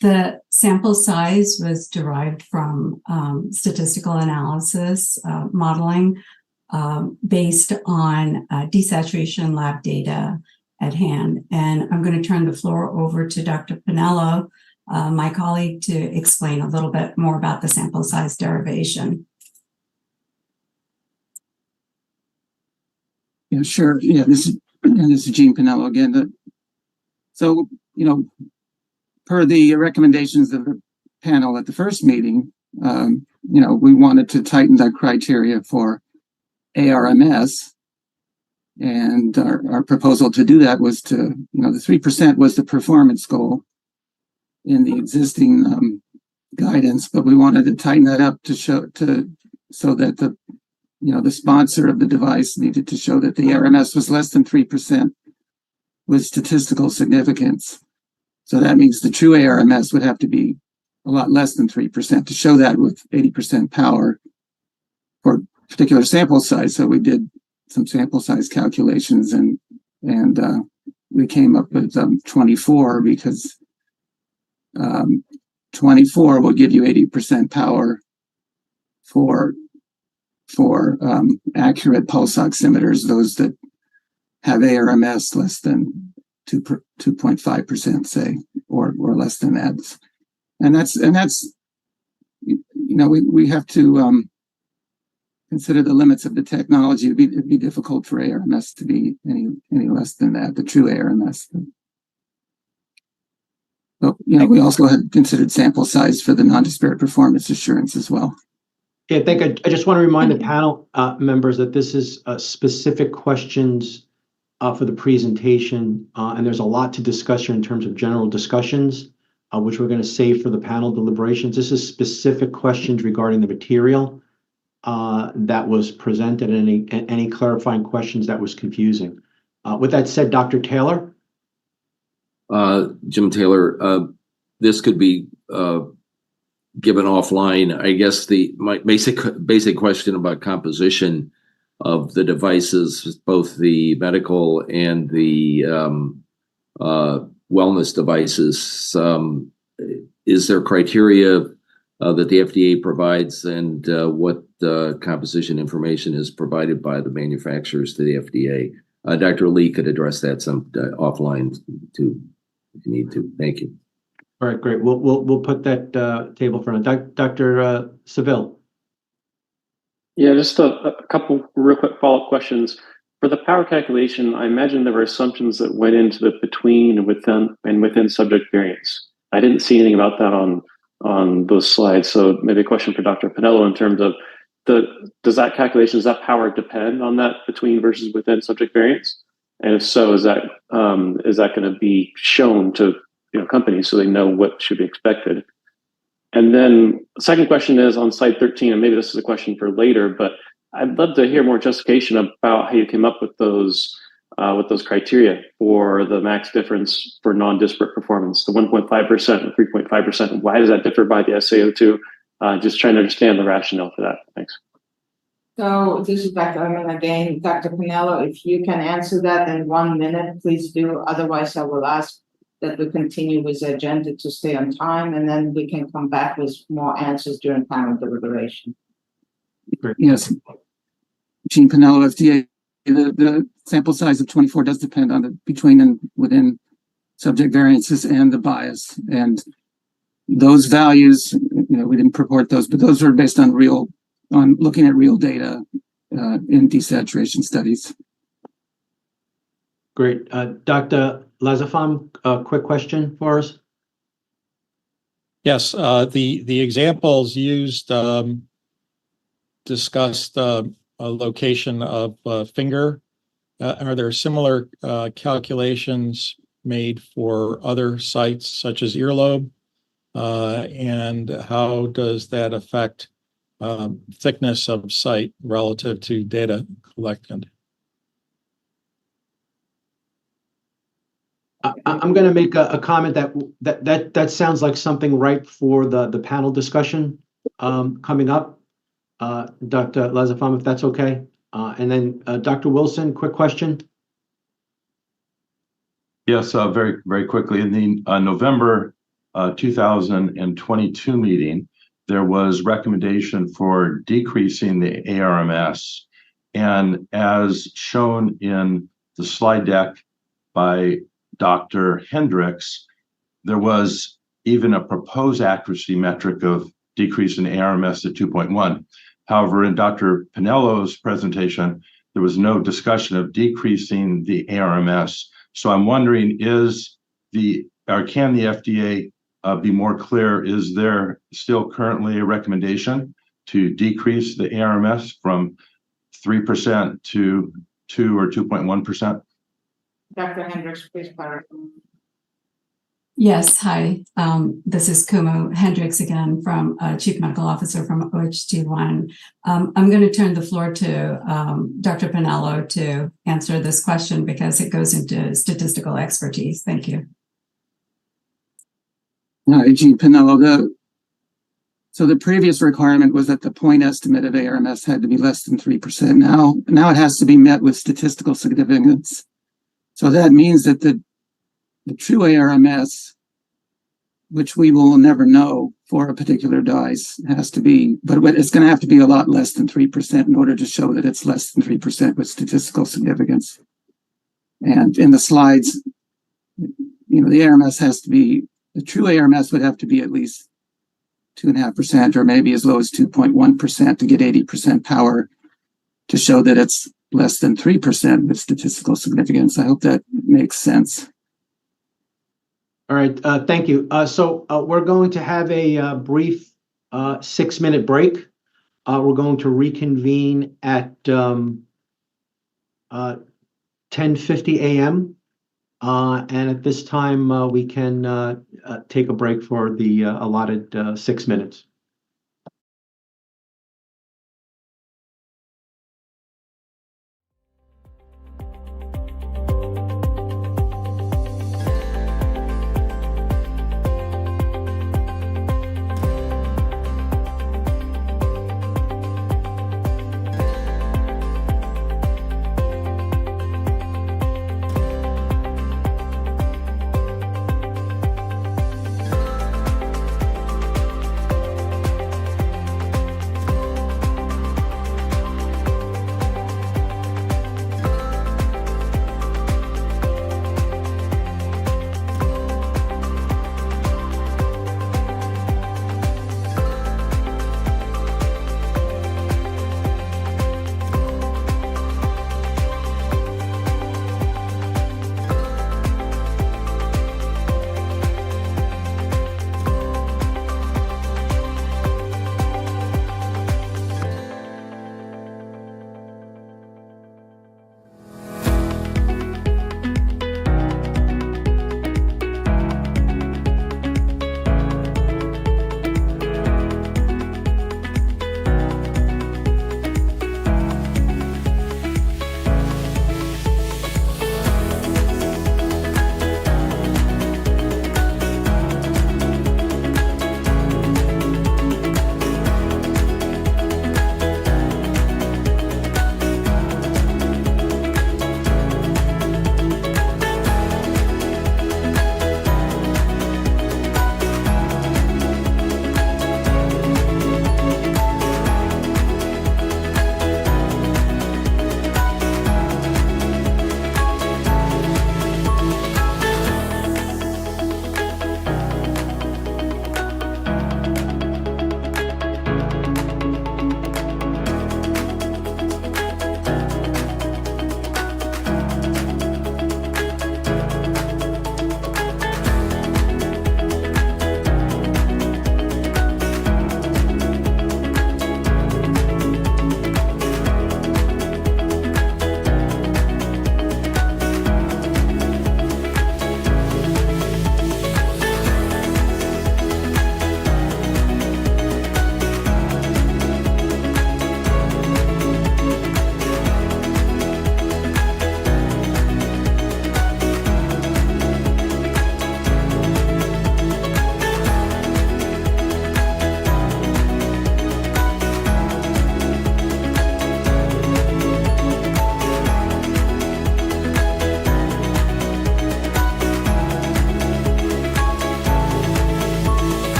The sample size was derived from statistical analysis modeling based on desaturation lab data at hand. And I'm going to turn the floor over to Dr. Pinello, my colleague, to explain a little bit more about the sample size derivation. Yeah, sure. Yeah, this is Gene Pinello again. So, per the recommendations of the panel at the first meeting, we wanted to tighten the criteria for ARMS. And our proposal to do that was to, the 3% was the performance goal in the existing guidance, but we wanted to tighten that up so that the sponsor of the device needed to show that the ARMS was less than 3% with statistical significance. So that means the true ARMS would have to be a lot less than 3% to show that with 80% power for a particular sample size. So we did some sample size calculations and we came up with 24 because 24 will give you 80% power for accurate pulse oximeters, those that have ARMS less than 2.5%, say, or less than that. And that's we have to consider the limits of the technology. It'd be difficult for ARMS to be any less than that, the true ARMS. But we also had considered sample size for the non-disparate performance assurance as well. Yeah, I just want to remind the panel members that this is specific questions for the presentation, and there's a lot to discuss here in terms of general discussions, which we're going to save for the panel deliberations. This is specific questions regarding the material that was presented, and any clarifying questions that was confusing. With that said, Dr. Taylor? Jim Taylor. This could be given offline. I guess my basic question about composition of the devices, both the medical and the wellness devices, is there criteria that the FDA provides, and what composition information is provided by the manufacturers to the FDA? Dr. Lee could address that some offline too, if you need to. Thank you. All right, great. We'll put that table for now. Dr. Seville. Yeah, just a couple real quick follow-up questions. For the power calculation, I imagine there were assumptions that went into the between and within subject variance. I didn't see anything about that on those slides. So maybe a question for Dr. Pinello in terms of does that power depend on that between versus within subject variance? And if so, is that going to be shown to companies so they know what should be expected? And then the second question is on slide 13, and maybe this is a question for later, but I'd love to hear more justification about how you came up with those criteria for the max difference for non-disparate performance, the 1.5% and 3.5%. Why does that differ by the SAO2? Just trying to understand the rationale for that. Thanks. So this is Dr. Ullman again. Dr. Pinello, if you can answer that in 1 minute, please do. Otherwise, I will ask that we continue with the agenda to stay on time, and then we can come back with more answers during panel deliberation. Yes. Jean Pinello, FDA, the sample size of 24 does depend on the between and within subject variances and the bias. And those values, we didn't purport those, but those are based on looking at real data in desaturation studies. Great. Dr. Lazafam, a quick question for us. Yes, the examples used discussed a location of finger. Are there similar calculations made for other sites such as earlobe? And how does that affect thickness of site relative to data collected? I'm going to make a comment that sounds like something ripe for the panel discussion coming up. Dr. Lazafam, if that's okay. And then Dr. Wilson, quick question. Yes, very, very quickly. In the November 2022 meeting, there was recommendation for decreasing the ARMS. And as shown in the slide deck by Dr. Hendricks, there was even a proposed accuracy metric of decrease in ARMS to 2.1. However, in Dr. Pinello's presentation, there was no discussion of decreasing the ARMS. So I'm wondering, can the FDA be more clear? Is there still currently a recommendation to decrease the ARMS from 3% to 2 or 2.1%? Dr. Hendricks, please clarify. Yes, hi. This is Kumu Hendricks again, from Chief Medical Officer from OHT1. I'm going to turn the floor to Dr. Pinello to answer this question because it goes into statistical expertise. Thank you. Jean Pinello, so the previous requirement was that the point estimate of ARMS had to be less than 3%. Now it has to be met with statistical significance. So that means that the true ARMS, which we will never know for a particular device, has to be, but it's going to have to be a lot less than 3% in order to show that it's less than 3% with statistical significance. And in the slides, the ARMS has to be, the true ARMS would have to be at least 2.5% or maybe as low as 2.1% to get 80% power to show that it's less than 3% with statistical significance. I hope that makes sense. All right, thank you. So we're going to have a brief 6-minute break. We're going to reconvene at 10:50 a.m. And at this time, we can take a break for the allotted 6 minutes.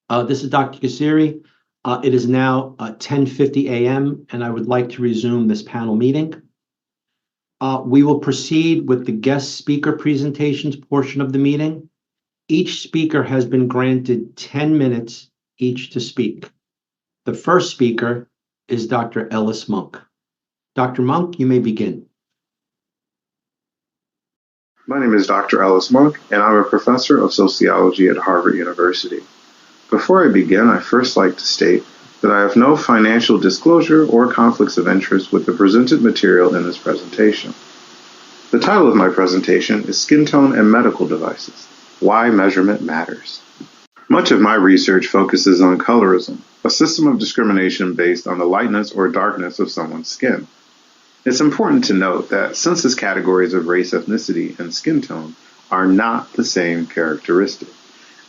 This is Dr. Kassiri. It is now 10:50 a.m. and I would like to resume this panel meeting. We will proceed with the guest speaker presentations portion of the meeting. Each speaker has been granted 10 minutes each to speak. The first speaker is Dr. Ellis Monk. Dr. Monk, you may begin. My name is Dr. Ellis Monk, and I'm a professor of sociology at Harvard University. Before I begin, I'd first like to state that I have no financial disclosure or conflicts of interest with the presented material in this presentation. The title of my presentation is Skin Tone and Medical Devices: Why Measurement Matters. Much of my research focuses on colorism, a system of discrimination based on the lightness or darkness of someone's skin. It's important to note that census categories of race, ethnicity, and skin tone are not the same characteristic.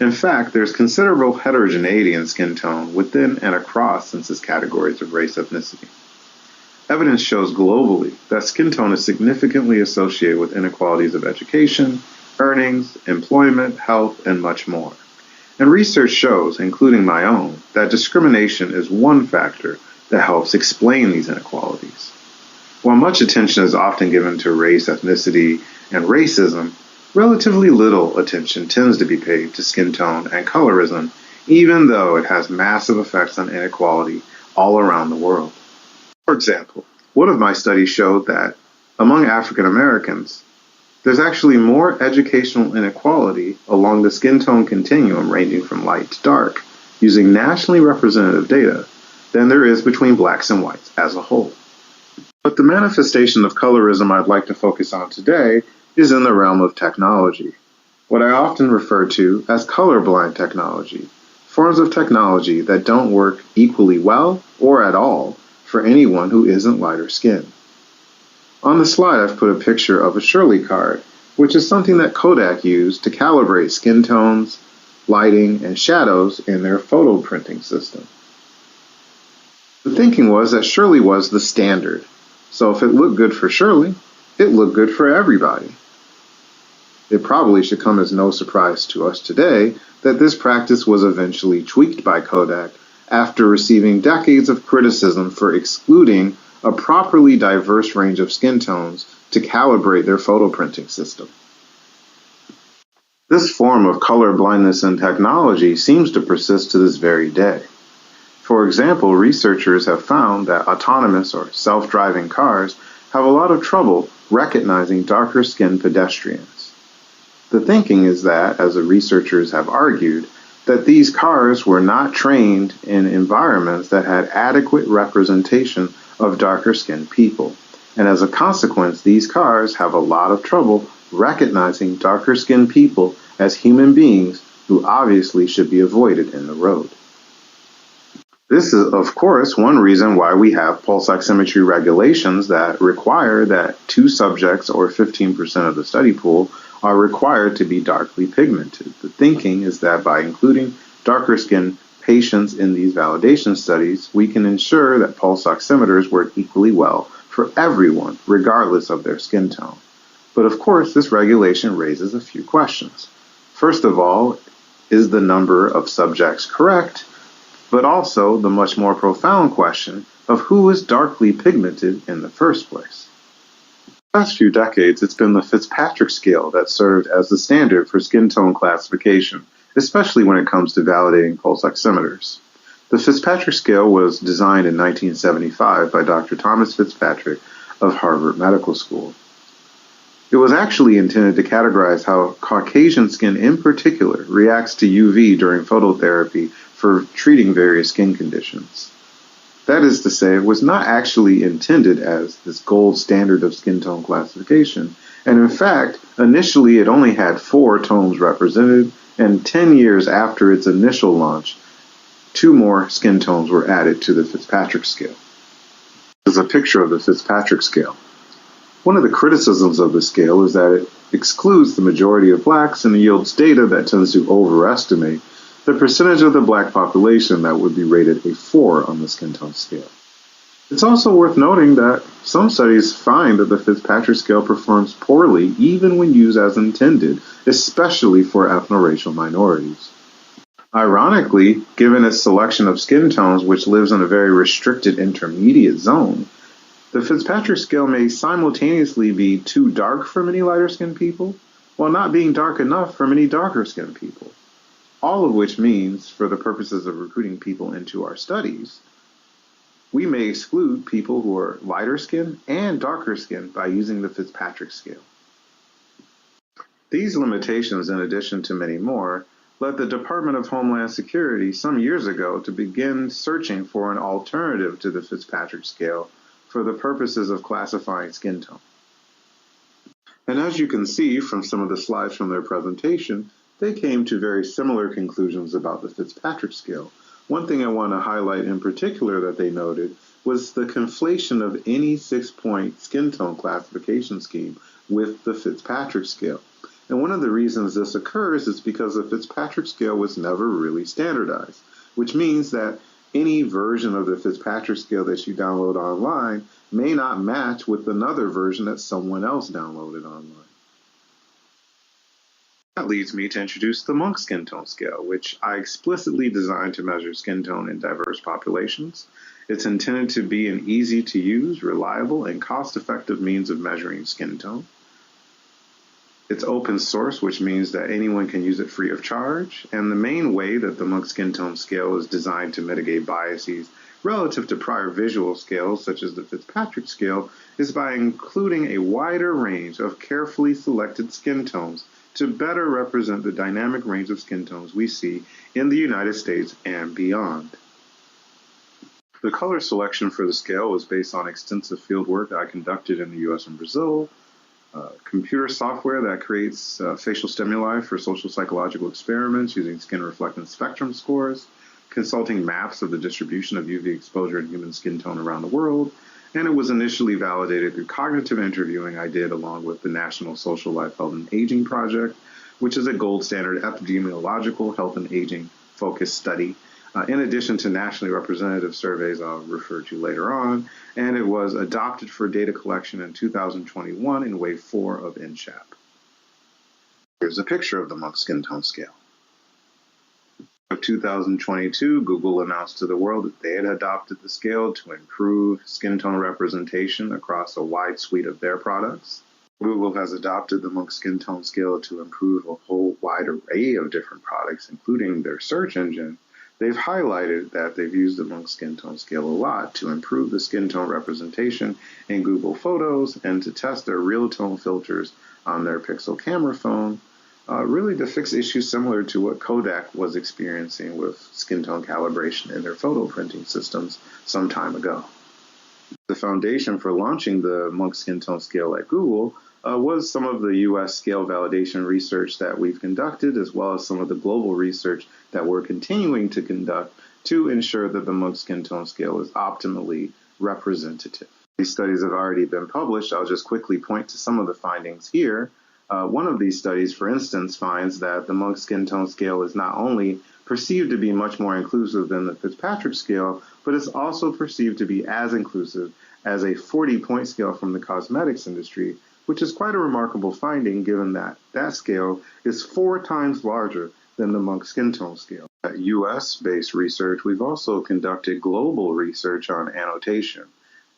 In fact, there's considerable heterogeneity in skin tone within and across census categories of race, ethnicity. Evidence shows globally that skin tone is significantly associated with inequalities of education, earnings, employment, health, and much more. And research shows, including my own, that discrimination is one factor that helps explain these inequalities. While much attention is often given to race, ethnicity, and racism, relatively little attention tends to be paid to skin tone and colorism, even though it has massive effects on inequality all around the world. For example, one of my studies showed that among African Americans, there's actually more educational inequality along the skin tone continuum ranging from light to dark, using nationally representative data, than there is between blacks and whites as a whole. But the manifestation of colorism I'd like to focus on today is in the realm of technology, what I often refer to as colorblind technology, forms of technology that don't work equally well or at all for anyone who isn't lighter skinned. On the slide, I've put a picture of a Shirley card, which is something that Kodak used to calibrate skin tones, lighting, and shadows in their photo printing system. The thinking was that Shirley was the standard, so if it looked good for Shirley, it looked good for everybody. It probably should come as no surprise to us today that this practice was eventually tweaked by Kodak after receiving decades of criticism for excluding a properly diverse range of skin tones to calibrate their photo printing system. This form of color blindness in technology seems to persist to this very day. For example, researchers have found that autonomous or self-driving cars have a lot of trouble recognizing darker-skinned pedestrians. The thinking is that, as the researchers have argued, that these cars were not trained in environments that had adequate representation of darker-skinned people, and as a consequence, these cars have a lot of trouble recognizing darker-skinned people as human beings who obviously should be avoided in the road. This is, of course, one reason why we have pulse oximetry regulations that require that 2 subjects or 15% of the study pool are required to be darkly pigmented. The thinking is that by including darker skinned patients in these validation studies, we can ensure that pulse oximeters work equally well for everyone, regardless of their skin tone. But of course, this regulation raises a few questions. First of all, is the number of subjects correct? But also the much more profound question of who is darkly pigmented in the first place. The past few decades, it's been the Fitzpatrick scale that served as the standard for skin tone classification, especially when it comes to validating pulse oximeters. The Fitzpatrick scale was designed in 1975 by Dr. Thomas Fitzpatrick of Harvard Medical School. It was actually intended to categorize how Caucasian skin in particular reacts to UV during phototherapy for treating various skin conditions. That is to say, it was not actually intended as this gold standard of skin tone classification, and in fact, initially it only had 4 tones represented, and 10 years after its initial launch, 2 more skin tones were added to the Fitzpatrick scale. This is a picture of the Fitzpatrick scale. One of the criticisms of the scale is that it excludes the majority of blacks and yields data that tends to overestimate the percentage of the black population that would be rated a 4 on the skin tone scale. It's also worth noting that some studies find that the Fitzpatrick scale performs poorly even when used as intended, especially for ethno-racial minorities. Ironically, given its selection of skin tones, which lives in a very restricted intermediate zone, the Fitzpatrick scale may simultaneously be too dark for many lighter-skinned people, while not being dark enough for many darker-skinned people. All of which means, for the purposes of recruiting people into our studies, we may exclude people who are lighter-skinned and darker-skinned by using the Fitzpatrick scale. These limitations, in addition to many more, led the Department of Homeland Security some years ago to begin searching for an alternative to the Fitzpatrick scale for the purposes of classifying skin tone. And as you can see from some of the slides from their presentation, they came to very similar conclusions about the Fitzpatrick scale. One thing I want to highlight in particular that they noted was the conflation of any 6-point skin tone classification scheme with the Fitzpatrick scale. And one of the reasons this occurs is because the Fitzpatrick scale was never really standardized, which means that any version of the Fitzpatrick scale that you download online may not match with another version that someone else downloaded online. That leads me to introduce the Monk skin tone scale, which I explicitly designed to measure skin tone in diverse populations. It's intended to be an easy-to-use, reliable, and cost-effective means of measuring skin tone. It's open source, which means that anyone can use it free of charge. And the main way that the Monk skin tone scale is designed to mitigate biases relative to prior visual scales, such as the Fitzpatrick scale, is by including a wider range of carefully selected skin tones to better represent the dynamic range of skin tones we see in the United States and beyond. The color selection for the scale was based on extensive fieldwork I conducted in the US and Brazil, computer software that creates facial stimuli for social psychological experiments using skin reflectance spectrum scores, consulting maps of the distribution of UV exposure in human skin tone around the world, and it was initially validated through cognitive interviewing I did along with the National Social Life Health and Aging Project, which is a gold standard epidemiological health and aging focused study, in addition to nationally representative surveys I'll refer to later on, and it was adopted for data collection in 2021 in Wave 4 of NSHAP. Here's a picture of the Monk skin tone scale. In 2022, Google announced to the world that they had adopted the scale to improve skin tone representation across a wide suite of their products. Google has adopted the Monk skin tone scale to improve a whole wide array of different products, including their search engine. They've highlighted that they've used the Monk skin tone scale a lot to improve the skin tone representation in Google Photos and to test their real tone filters on their Pixel camera phone, really to fix issues similar to what Kodak was experiencing with skin tone calibration in their photo printing systems some time ago. The foundation for launching the Monk skin tone scale at Google was some of the US scale validation research that we've conducted, as well as some of the global research that we're continuing to conduct to ensure that the Monk skin tone scale is optimally representative. These studies have already been published. I'll just quickly point to some of the findings here. One of these studies, for instance, finds that the Monk skin tone scale is not only perceived to be much more inclusive than the Fitzpatrick scale, but it's also perceived to be as inclusive as a 40-point scale from the cosmetics industry, which is quite a remarkable finding given that that scale is 4 times larger than the Monk skin tone scale. At US-based research, we've also conducted global research on annotation.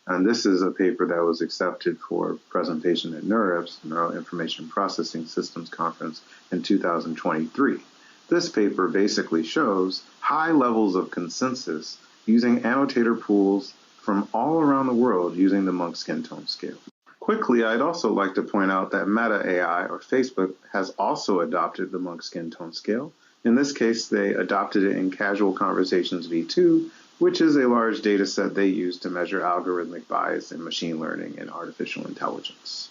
And this is a paper that was accepted for presentation at NeurIPS, Neural Information Processing Systems Conference in 2023. This paper basically shows high levels of consensus using annotator pools from all around the world using the Monk skin tone scale. Quickly, I'd also like to point out that Meta AI, or Facebook, has also adopted the Monk skin tone scale. In this case, they adopted it in Casual Conversations V2, which is a large data set they use to measure algorithmic bias in machine learning and artificial intelligence.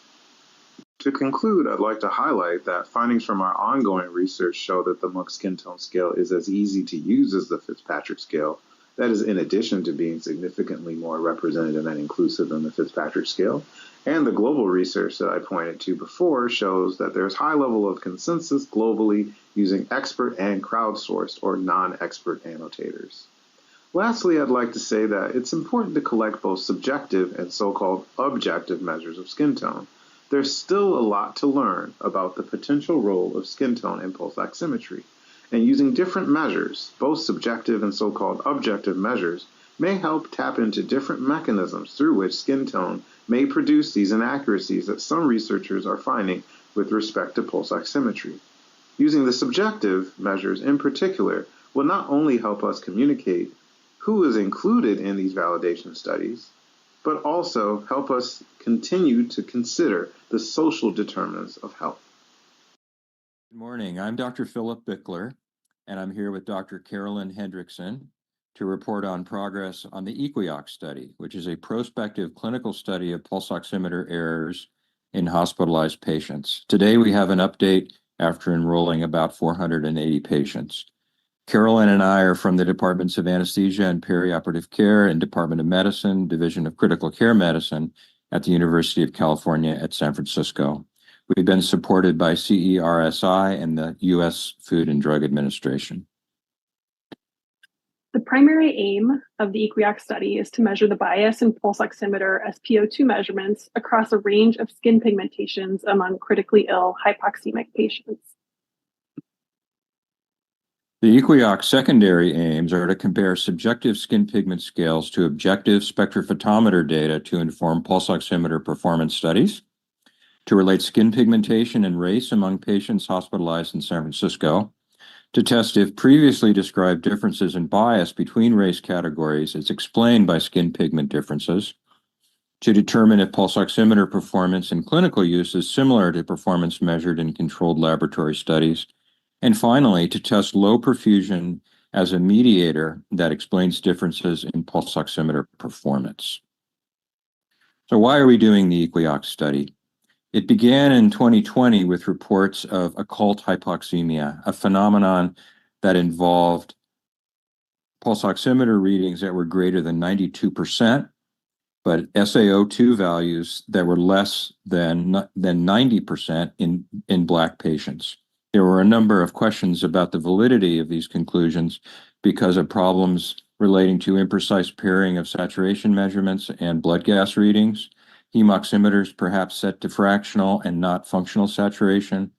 To conclude, I'd like to highlight that findings from our ongoing research show that the Monk skin tone scale is as easy to use as the Fitzpatrick scale. That is in addition to being significantly more representative and inclusive than the Fitzpatrick scale. And the global research that I pointed to before shows that there's high level of consensus globally using expert and crowdsourced or non-expert annotators. Lastly, I'd like to say that it's important to collect both subjective and so-called objective measures of skin tone. There's still a lot to learn about the potential role of skin tone in pulse oximetry. and using different measures, both subjective and so-called objective measures, may help tap into different mechanisms through which skin tone may produce these inaccuracies that some researchers are finding with respect to pulse oximetry. Using the subjective measures in particular will not only help us communicate who is included in these validation studies, but also help us continue to consider the social determinants of health. Good morning. I'm Dr. Philip Bickler, and I'm here with Dr. Carolyn Hendrickson to report on progress on the EQUIOX study, which is a prospective clinical study of pulse oximeter errors in hospitalized patients. Today, we have an update after enrolling about 480 patients. Carolyn and I are from the Departments of Anesthesia and Perioperative Care and Department of Medicine, Division of Critical Care Medicine at the University of California at San Francisco. We've been supported by CERSI and the U.S. Food and Drug Administration. The primary aim of the EQUIOX study is to measure the bias in pulse oximeter SpO2 measurements across a range of skin pigmentations among critically ill hypoxemic patients. The EQUIOX secondary aims are to compare subjective skin pigment scales to objective spectrophotometer data to inform pulse oximeter performance studies, to relate skin pigmentation and race among patients hospitalized in San Francisco, to test if previously described differences in bias between race categories is explained by skin pigment differences, to determine if pulse oximeter performance in clinical use is similar to performance measured in controlled laboratory studies, and finally, to test low perfusion as a mediator that explains differences in pulse oximeter performance. So why are we doing the EQUIOX study? It began in 2020 with reports of occult hypoxemia, a phenomenon that involved pulse oximeter readings that were greater than 92%, but SaO2 values that were less than 90% in Black patients. There were a number of questions about the validity of these conclusions because of problems relating to imprecise pairing of saturation measurements and blood gas readings, hemoximeters perhaps set to fractional and not functional saturation,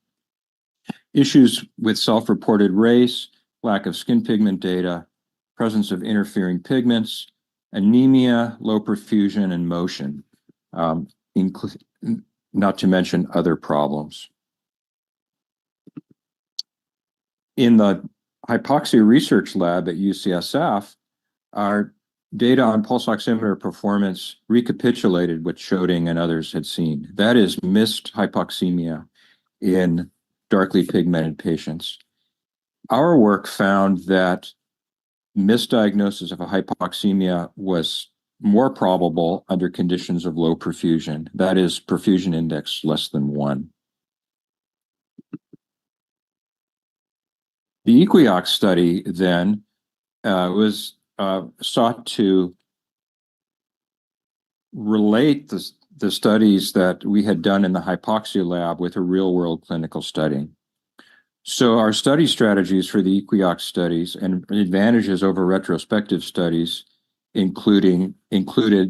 issues with self-reported race, lack of skin pigment data, presence of interfering pigments, anemia, low perfusion, and motion, not to mention other problems. In the hypoxia research lab at UCSF, our data on pulse oximeter performance recapitulated what Schoeding and others had seen. That is missed hypoxemia in darkly pigmented patients. Our work found that misdiagnosis of a hypoxemia was more probable under conditions of low perfusion, that is, perfusion index less than 1. The EQUIOX study then was sought to relate the studies that we had done in the hypoxia lab with a real-world clinical study. So our study strategies for the EQUIOX studies and advantages over retrospective studies included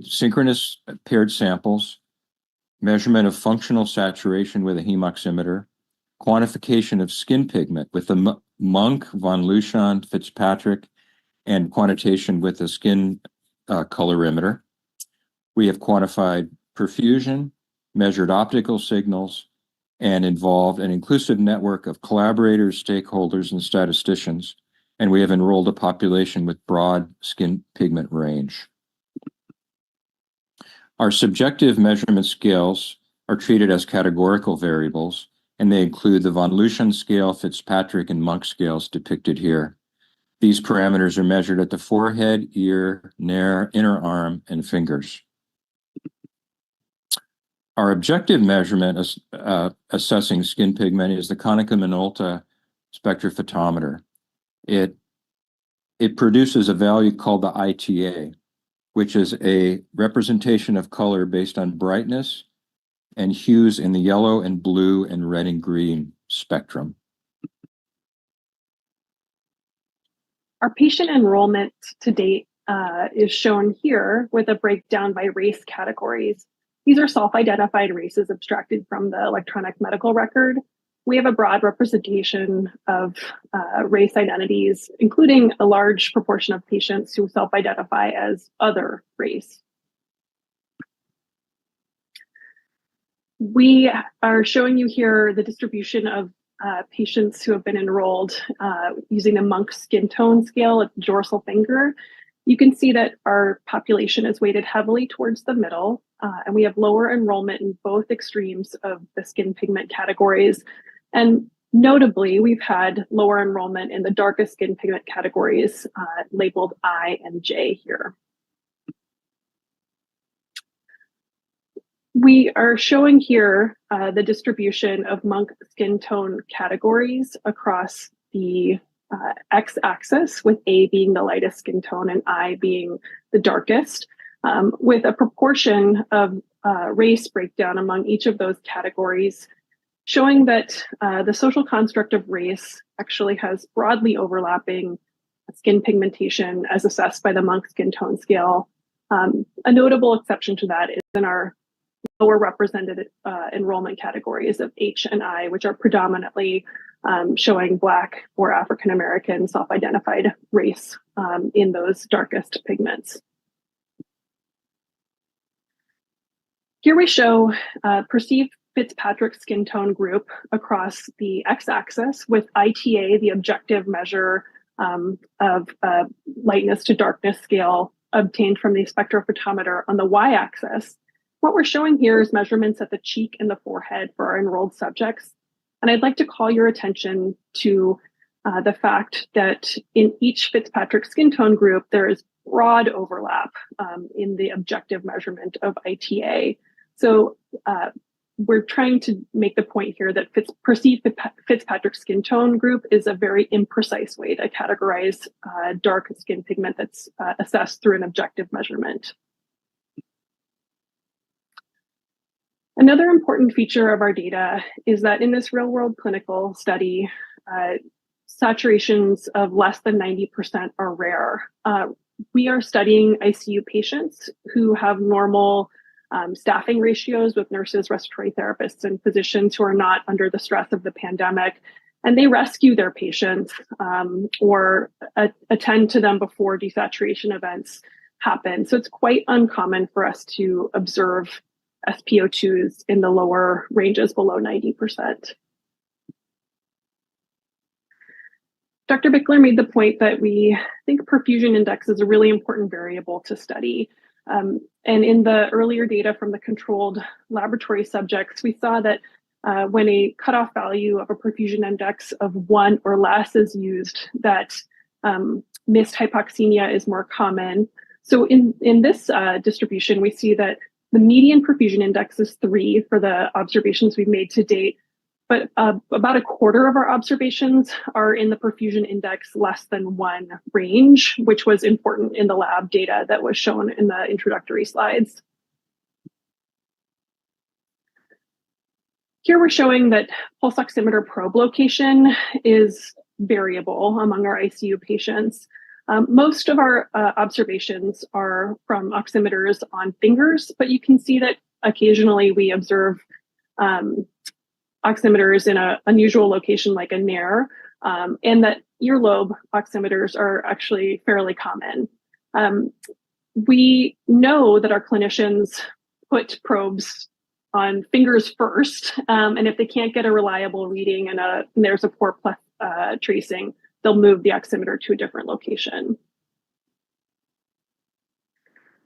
synchronous paired samples, measurement of functional saturation with a hemoximeter, quantification of skin pigment with the Monk, von Luschan, Fitzpatrick, and quantitation with a skin colorimeter. We have quantified perfusion, measured optical signals, and involved an inclusive network of collaborators, stakeholders, and statisticians, and we have enrolled a population with broad skin pigment range. Our subjective measurement scales are treated as categorical variables, and they include the von Luschan scale, Fitzpatrick, and Monk scales depicted here. These parameters are measured at the forehead, ear, nair, inner arm, and fingers. Our objective measurement assessing skin pigment is the Konica-Minolta spectrophotometer. It produces a value called the ITA, which is a representation of color based on brightness and hues in the yellow and blue and red and green spectrum. Our patient enrollment to date is shown here with a breakdown by race categories. These are self-identified races abstracted from the electronic medical record. we have a broad representation of race identities, including a large proportion of patients who self-identify as other race. We are showing you here the distribution of patients who have been enrolled using the Monk skin tone scale at the dorsal finger. You can see that our population is weighted heavily towards the middle, and we have lower enrollment in both extremes of the skin pigment categories. And notably, we've had lower enrollment in the darkest skin pigment categories labeled I and J here. We are showing here the distribution of Monk skin tone categories across the x-axis, with A being the lightest skin tone and I being the darkest, with a proportion of race breakdown among each of those categories, showing that the social construct of race actually has broadly overlapping skin pigmentation as assessed by the Monk skin tone scale. A notable exception to that is in our lower represented enrollment categories of H and I, which are predominantly showing Black or African American self-identified race in those darkest pigments. Here we show perceived Fitzpatrick skin tone group across the x-axis, with ITA, the objective measure of lightness to darkness scale obtained from the spectrophotometer, on the y-axis. What we're showing here is measurements at the cheek and the forehead for our enrolled subjects. And I'd like to call your attention to the fact that in each Fitzpatrick skin tone group, there is broad overlap in the objective measurement of ITA. So we're trying to make the point here that perceived Fitzpatrick skin tone group is a very imprecise way to categorize dark skin pigment that's assessed through an objective measurement. Another important feature of our data is that in this real-world clinical study, saturations of less than 90% are rare. We are studying ICU patients who have normal staffing ratios with nurses, respiratory therapists, and physicians who are not under the stress of the pandemic, and they rescue their patients or attend to them before desaturation events happen. So it's quite uncommon for us to observe SpO2s in the lower ranges below 90%. Dr. Bickler made the point that we think perfusion index is a really important variable to study. And in the earlier data from the controlled laboratory subjects, we saw that when a cutoff value of a perfusion index of 1 or less is used, that missed hypoxemia is more common. So in this distribution, we see that the median perfusion index is 3 for the observations we've made to date, but about a quarter of our observations are in the perfusion index less than 1 range, which was important in the lab data that was shown in the introductory slides. Here we're showing that pulse oximeter probe location is variable among our ICU patients. Most of our observations are from oximeters on fingers, but you can see that occasionally we observe oximeters in an unusual location like a nair, and that earlobe oximeters are actually fairly common. We know that our clinicians put probes on fingers first, and if they can't get a reliable reading and there's a poor tracing, they'll move the oximeter to a different location.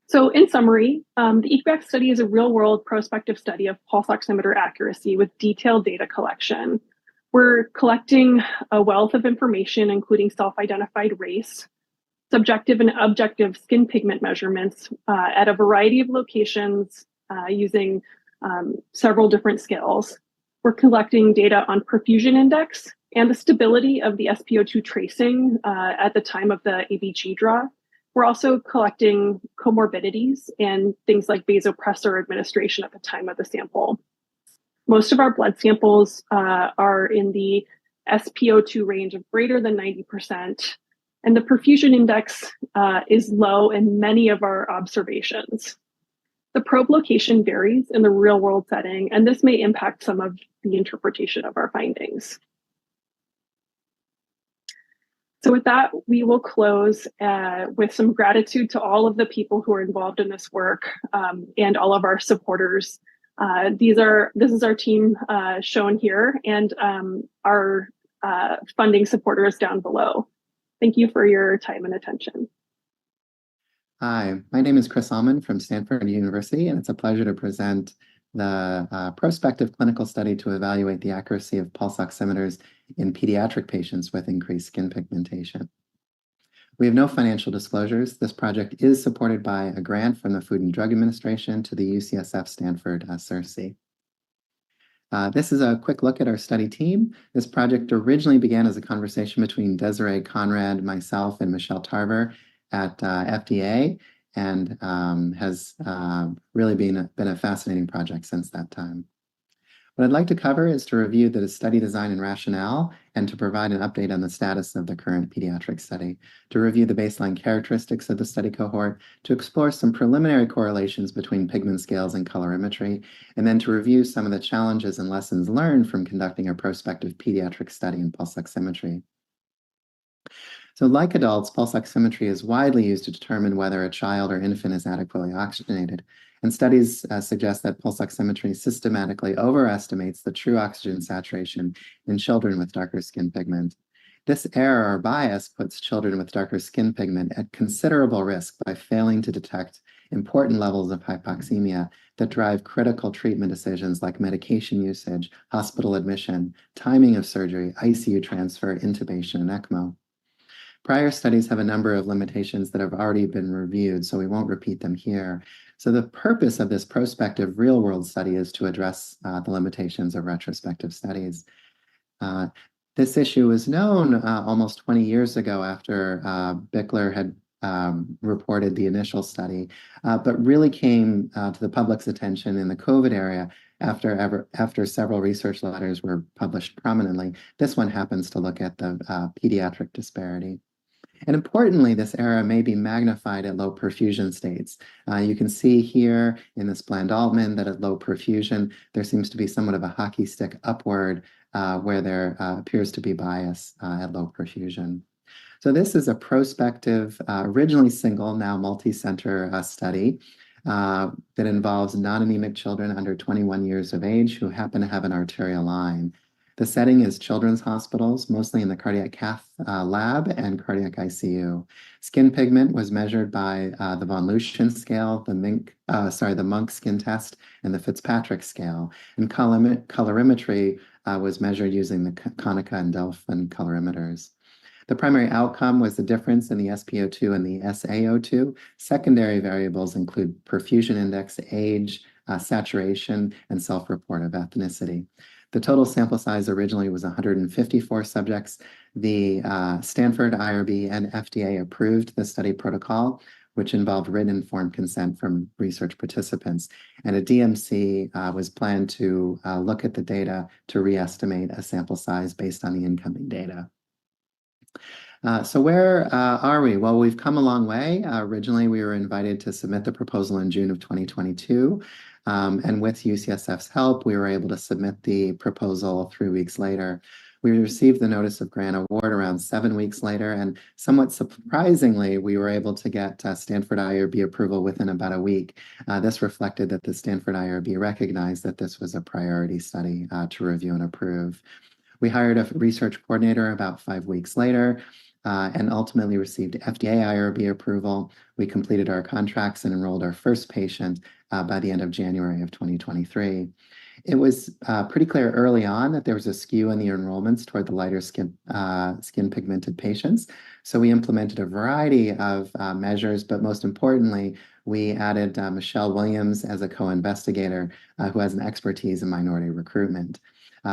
So in summary, the EQUAC study is a real-world prospective study of pulse oximeter accuracy with detailed data collection. We're collecting a wealth of information, including self-identified race, subjective and objective skin pigment measurements at a variety of locations using several different scales. We're collecting data on perfusion index and the stability of the SpO2 tracing at the time of the ABG draw. We're also collecting comorbidities and things like vasopressor administration at the time of the sample. Most of our blood samples are in the SpO2 range of greater than 90%, and the perfusion index is low in many of our observations. The probe location varies in the real world setting, and this may impact some of the interpretation of our findings. So with that, we will close with some gratitude to all of the people who are involved in this work and all of our supporters. This is our team shown here, and our funding supporters down below. Thank you for your time and attention. Hi, my name is Chris Allman from Stanford University, and it's a pleasure to present the prospective clinical study to evaluate the accuracy of pulse oximeters in pediatric patients with increased skin pigmentation. We have no financial disclosures. This project is supported by a grant from the Food and Drug Administration to the UCSF Stanford CIRSE. This is a quick look at our study team. This project originally began as a conversation between Desiree Conrad, myself, and Michelle Tarver at FDA, and has really been a fascinating project since that time. What I'd like to cover is to review the study design and rationale, and to provide an update on the status of the current pediatric study, to review the baseline characteristics of the study cohort, to explore some preliminary correlations between pigment scales and colorimetry, and then to review some of the challenges and lessons learned from conducting a prospective pediatric study in pulse oximetry. So like adults, pulse oximetry is widely used to determine whether a child or infant is adequately oxygenated. And studies suggest that pulse oximetry systematically overestimates the true oxygen saturation in children with darker skin pigment. This error or bias puts children with darker skin pigment at considerable risk by failing to detect important levels of hypoxemia that drive critical treatment decisions like medication usage, hospital admission, timing of surgery, ICU transfer, intubation, and ECMO. Prior studies have a number of limitations that have already been reviewed, so we won't repeat them here. So the purpose of this prospective real-world study is to address the limitations of retrospective studies. This issue was known almost 20 years ago after Bickler had reported the initial study, but really came to the public's attention in the COVID area after several research letters were published prominently. This one happens to look at the pediatric disparity. And importantly, this error may be magnified at low perfusion states. You can see here in this Bland-Altman that at low perfusion, there seems to be somewhat of a hockey stick upward where there appears to be bias at low perfusion. So this is a prospective, originally single, now multi-center study that involves non-anemic children under 21 years of age who happen to have an arterial line. The setting is children's hospitals, mostly in the cardiac cath lab and cardiac ICU. Skin pigment was measured by the von Luschen scale, the Monk skin test, and the Fitzpatrick scale. And colorimetry was measured using the Konica and Delphin colorimeters. The primary outcome was the difference in the SpO2 and the SaO2. Secondary variables include perfusion index, age, saturation, and self-report of ethnicity. The total sample size originally was 154 subjects. The Stanford IRB and FDA approved the study protocol, which involved written informed consent from research participants. And a DMC was planned to look at the data to re-estimate a sample size based on the incoming data. So where are we? Well, we've come a long way. Originally, we were invited to submit the proposal in June of 2022. And with UCSF's help, we were able to submit the proposal 3 weeks later. We received the notice of grant award around 7 weeks later, and somewhat surprisingly, we were able to get Stanford IRB approval within about a week. This reflected that the Stanford IRB recognized that this was a priority study to review and approve. We hired a research coordinator about 5 weeks later, and ultimately received FDA IRB approval. We completed our contracts and enrolled our first patient by the end of January of 2023. It was pretty clear early on that there was a skew in the enrollments toward the lighter skin pigmented patients. So we implemented a variety of measures, but most importantly, we added Michelle Williams as a co-investigator who has an expertise in minority recruitment.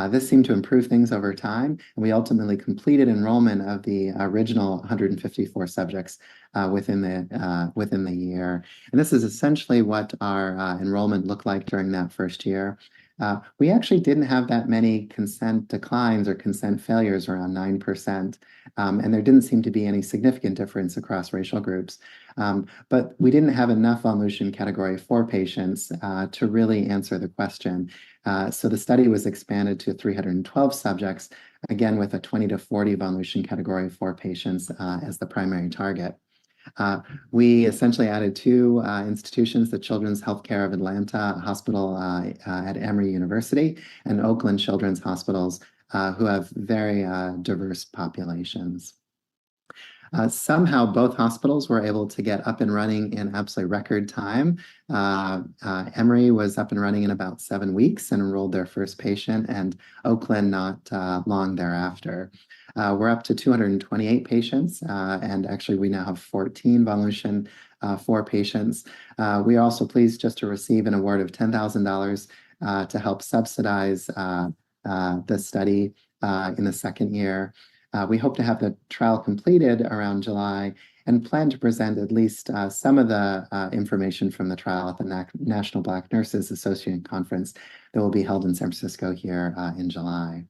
This seemed to improve things over time, and we ultimately completed enrollment of the original 154 subjects within the year. And this is essentially what our enrollment looked like during that first year. we actually didn't have that many consent declines or consent failures, around 9%, and there didn't seem to be any significant difference across racial groups. But we didn't have enough Von Category 4 patients to really answer the question. So the study was expanded to 312 subjects, again with a 20 to 40 Von Category 4 patients as the primary target. We essentially added two institutions, the Children's Healthcare of Atlanta Hospital at Emory University and Oakland Children's Hospitals, who have very diverse populations. Somehow both hospitals were able to get up and running in absolutely record time. Emory was up and running in about 7 weeks and enrolled their first patient, and Oakland not long thereafter. We're up to 228 patients, and actually we now have 14 Von 4 patients. We are also pleased just to receive an award of $10,000 to help subsidize the study in the second year. We hope to have the trial completed around July and plan to present at least some of the information from the trial at the National Black Nurses Association Conference that will be held in San Francisco here in July.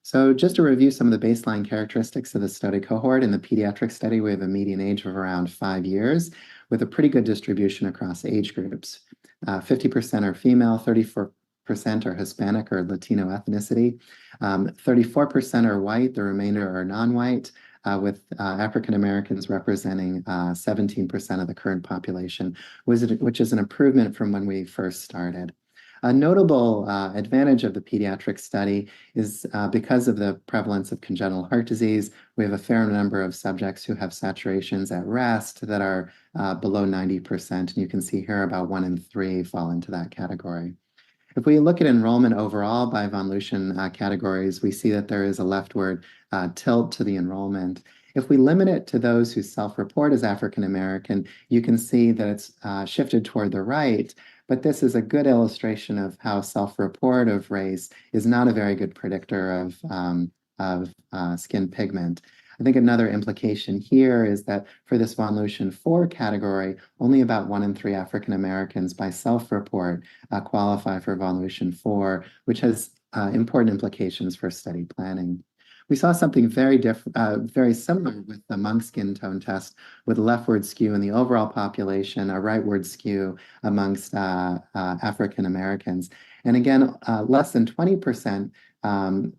So just to review some of the baseline characteristics of the study cohort, in the pediatric study, we have a median age of around 5 years with a pretty good distribution across age groups. 50% are female, 34% are Hispanic or Latino ethnicity. 34% are white, the remainder are non-white, with African Americans representing 17% of the current population, which is an improvement from when we first started. A notable advantage of the pediatric study is because of the prevalence of congenital heart disease, we have a fair number of subjects who have saturations at rest that are below 90%. And you can see here about 1 in 3 fall into that category. If we look at enrollment overall by Von categories, we see that there is a leftward tilt to the enrollment. If we limit it to those who self-report as African American, you can see that it's shifted toward the right, but this is a good illustration of how self-report of race is not a very good predictor of skin pigment. I think another implication here is that for this Von 4 category, only about 1 in 3 African Americans by self-report qualify for Von 4, which has important implications for study planning. We saw something very similar with the Monk skin tone test, with a leftward skew in the overall population, a rightward skew amongst African Americans. And again, less than 20%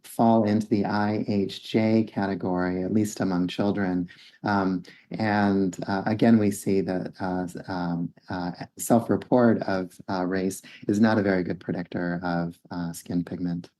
fall into the IHJ category, at least among children. Again, we see that self-report of race is not a very good predictor of skin pigment.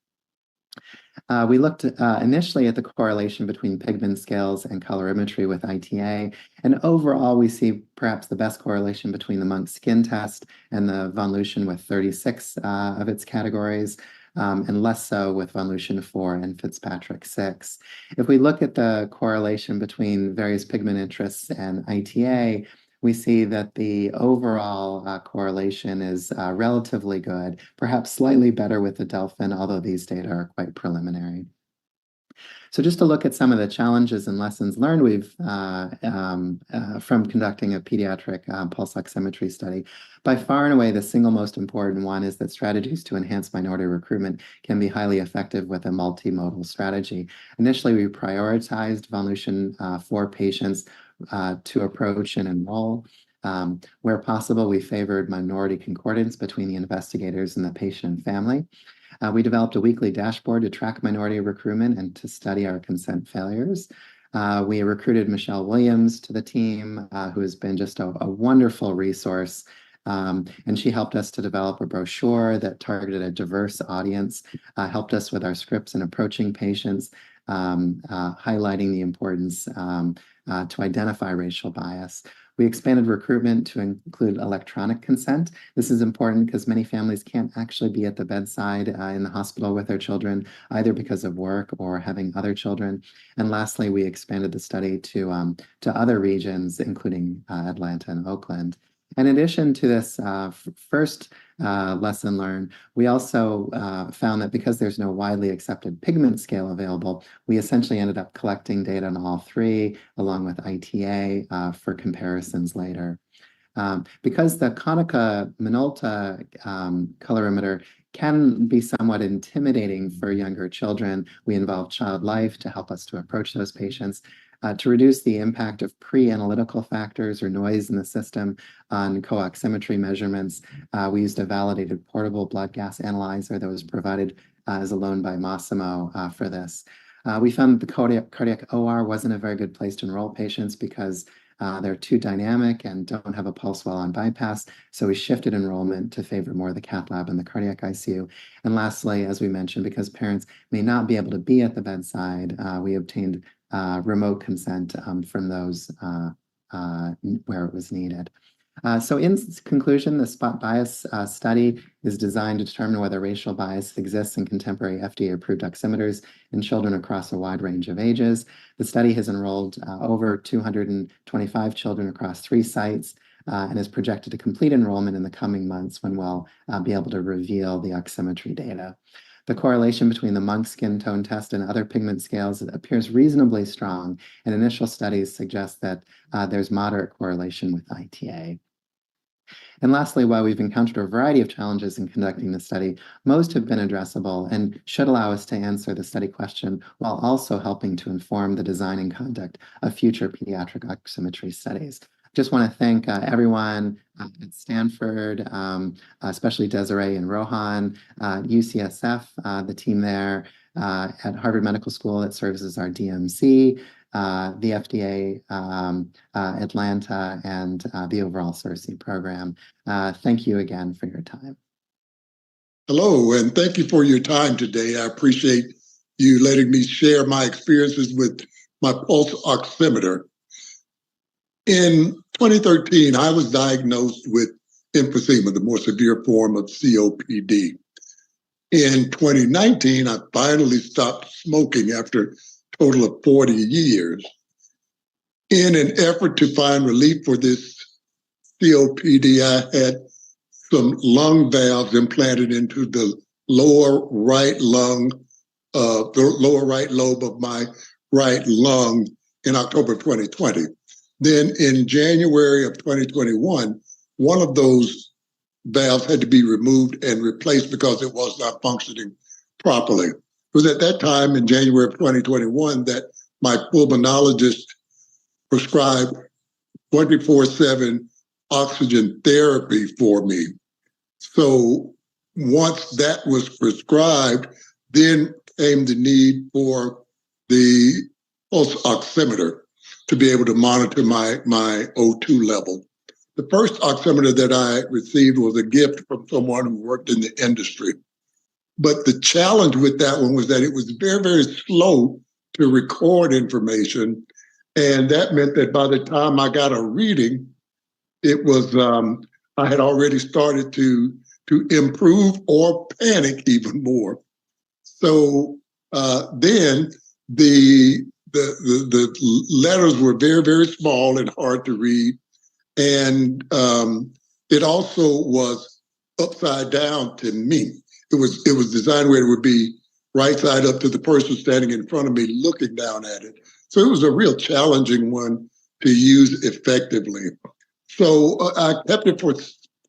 We looked initially at the correlation between pigment scales and colorimetry with ITA, and overall we see perhaps the best correlation between the Monk skin test and the Von with 36 of its categories, and less so with Von 4 and Fitzpatrick 6. If we look at the correlation between various pigment interests and ITA, we see that the overall correlation is relatively good, perhaps slightly better with the Delphin, although these data are quite preliminary. So just to look at some of the challenges and lessons learned we've from conducting a pediatric pulse oximetry study, by far and away the single most important one is that strategies to enhance minority recruitment can be highly effective with a multimodal strategy. Initially, we prioritized Von 4 patients to approach and enroll. Where possible, we favored minority concordance between the investigators and the patient and family. We developed a weekly dashboard to track minority recruitment and to study our consent failures. We recruited Michelle Williams to the team, who has been just a wonderful resource. And she helped us to develop a brochure that targeted a diverse audience, helped us with our scripts and approaching patients, highlighting the importance to identify racial bias. We expanded recruitment to include electronic consent. This is important because many families can't actually be at the bedside in the hospital with their children, either because of work or having other children. And lastly, we expanded the study to other regions, including Atlanta and Oakland. In addition to this first lesson learned, we also found that because there's no widely accepted pigment scale available, we essentially ended up collecting data on all 3, along with ITA for comparisons later. Because the Konica Minolta colorimeter can be somewhat intimidating for younger children, we involve Child Life to help us to approach those patients. To reduce the impact of pre-analytical factors or noise in the system on co-oximetry measurements, we used a validated portable blood gas analyzer that was provided as a loan by Massimo for this. We found that the cardiac OR wasn't a very good place to enroll patients because they're too dynamic and don't have a pulse while on bypass. So we shifted enrollment to favor more of the cath lab and the cardiac ICU. And lastly, as we mentioned, because parents may not be able to be at the bedside, we obtained remote consent from those where it was needed. So in conclusion, the spot bias study is designed to determine whether racial bias exists in contemporary FDA-approved oximeters in children across a wide range of ages. The study has enrolled over 225 children across 3 sites and is projected to complete enrollment in the coming months when we'll be able to reveal the oximetry data. The correlation between the Monk skin tone test and other pigment scales appears reasonably strong, and initial studies suggest that there's moderate correlation with ITA. And lastly, while we've encountered a variety of challenges in conducting the study, most have been addressable and should allow us to answer the study question while also helping to inform the design and conduct of future pediatric oximetry studies. Just want to thank everyone at Stanford, especially Desiree and Rohan, UCSF, the team there, at Harvard Medical School that serves as our DMC, the FDA, Atlanta, and the overall CERSI program. Thank you again for your time. Hello, and thank you for your time today. I appreciate you letting me share my experiences with my pulse oximeter. In 2013, I was diagnosed with emphysema, the more severe form of COPD. In 2019, I finally stopped smoking after a total of 40 years. In an effort to find relief for this COPD, I had some lung valves implanted into the lower right lung, the lower right lobe of my right lung in October 2020. Then in January of 2021, one of those valves had to be removed and replaced because it was not functioning properly. It was at that time in January of 2021 that my pulmonologist prescribed 24/7 oxygen therapy for me. So once that was prescribed, then came the need for the pulse oximeter to be able to monitor my O2 level. The first oximeter that I received was a gift from someone who worked in the industry. But the challenge with that one was that it was very, very slow to record information. And that meant that by the time I got a reading, it was, I had already started to improve or panic even more. So then the letters were very, very small and hard to read. And it also was upside down to me. It was designed where it would be right side up to the person standing in front of me looking down at it. So it was a real challenging one to use effectively. So I kept it for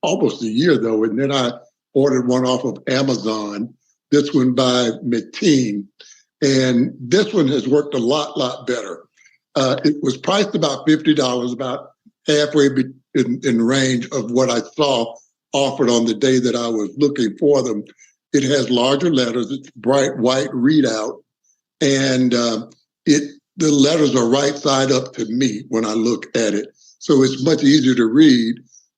almost a year though, and then I ordered one off of Amazon, this one by Meteen. And this one has worked a lot better. It was priced about $50, about halfway in range of what I saw offered on the day that I was looking for them. It has larger letters, it's bright white readout, and the letters are right side up to me when I look at it. So it's much easier to read,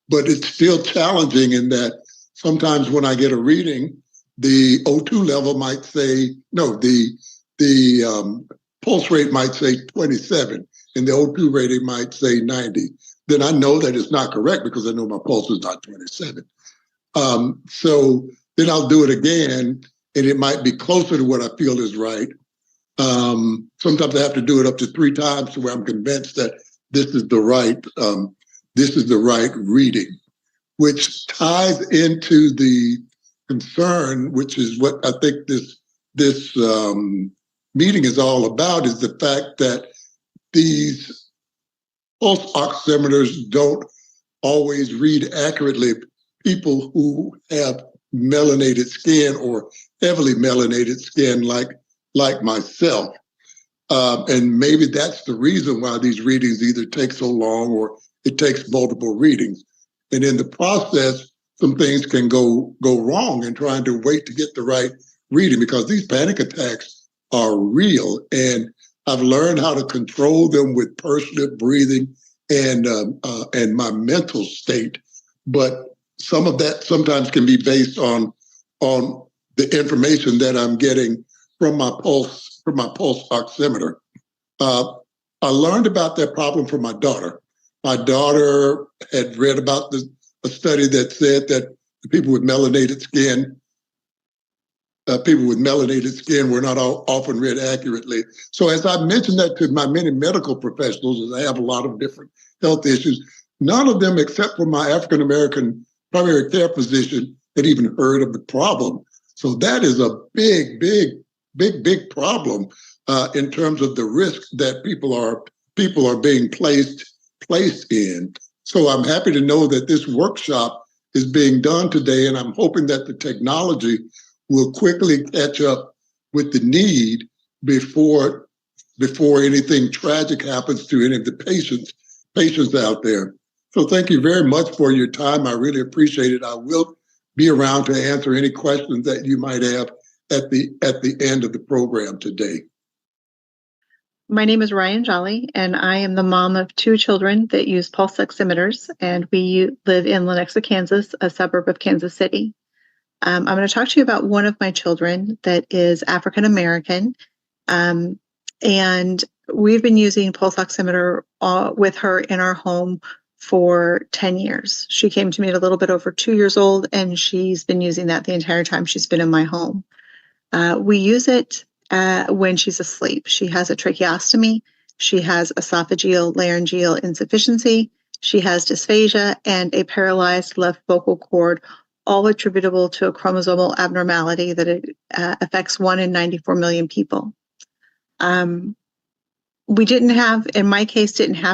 but it's still challenging in that sometimes when I get a reading, the O2 level might say, no, the pulse rate might say 27 and the O2 rating might say 90. Then I know that it's not correct because I know my pulse is not 27. So then I'll do it again and it might be closer to what I feel is right. Sometimes I have to do it up to 3 times to where I'm convinced that this is the right reading, which ties into the concern, which is what I think this meeting is all about, is the fact that these pulse oximeters don't always read accurately people who have melanated skin or heavily melanated skin like myself. And maybe that's the reason why these readings either take so long or it takes multiple readings. And in the process, some things can go wrong in trying to wait to get the right reading, because these panic attacks are real. And I've learned how to control them with pursed-lip breathing and my mental state. But some of that sometimes can be based on the information that I'm getting from my pulse oximeter. I learned about that problem from my daughter. My daughter had read about a study that said that people with melanated skin were not often read accurately. So as I mentioned that to my many medical professionals, as I have a lot of different health issues, none of them except for my African-American primary care physician had even heard of the problem. So that is a big problem in terms of the risk that people are being placed in. So I'm happy to know that this workshop is being done today, and I'm hoping that the technology will quickly catch up with the need before anything tragic happens to any of the patients out there. So thank you very much for your time. I really appreciate it. I will be around to answer any questions that you might have at the end of the program today. My name is Ryan Jolly, and I am the mom of 2 children that use pulse oximeters, and we live in Lenexa, Kansas, a suburb of Kansas City. I'm going to talk to you about one of my children that is African American, and we've been using pulse oximeter with her in our home for 10 years. She came to me at a little bit over 2 years old, and she's been using that the entire time she's been in my home. We use it when she's asleep. She has a tracheostomy, she has esophageal laryngeal insufficiency, she has dysphagia, and a paralyzed left vocal cord, all attributable to a chromosomal abnormality that affects 1 in 94 million people. We didn't have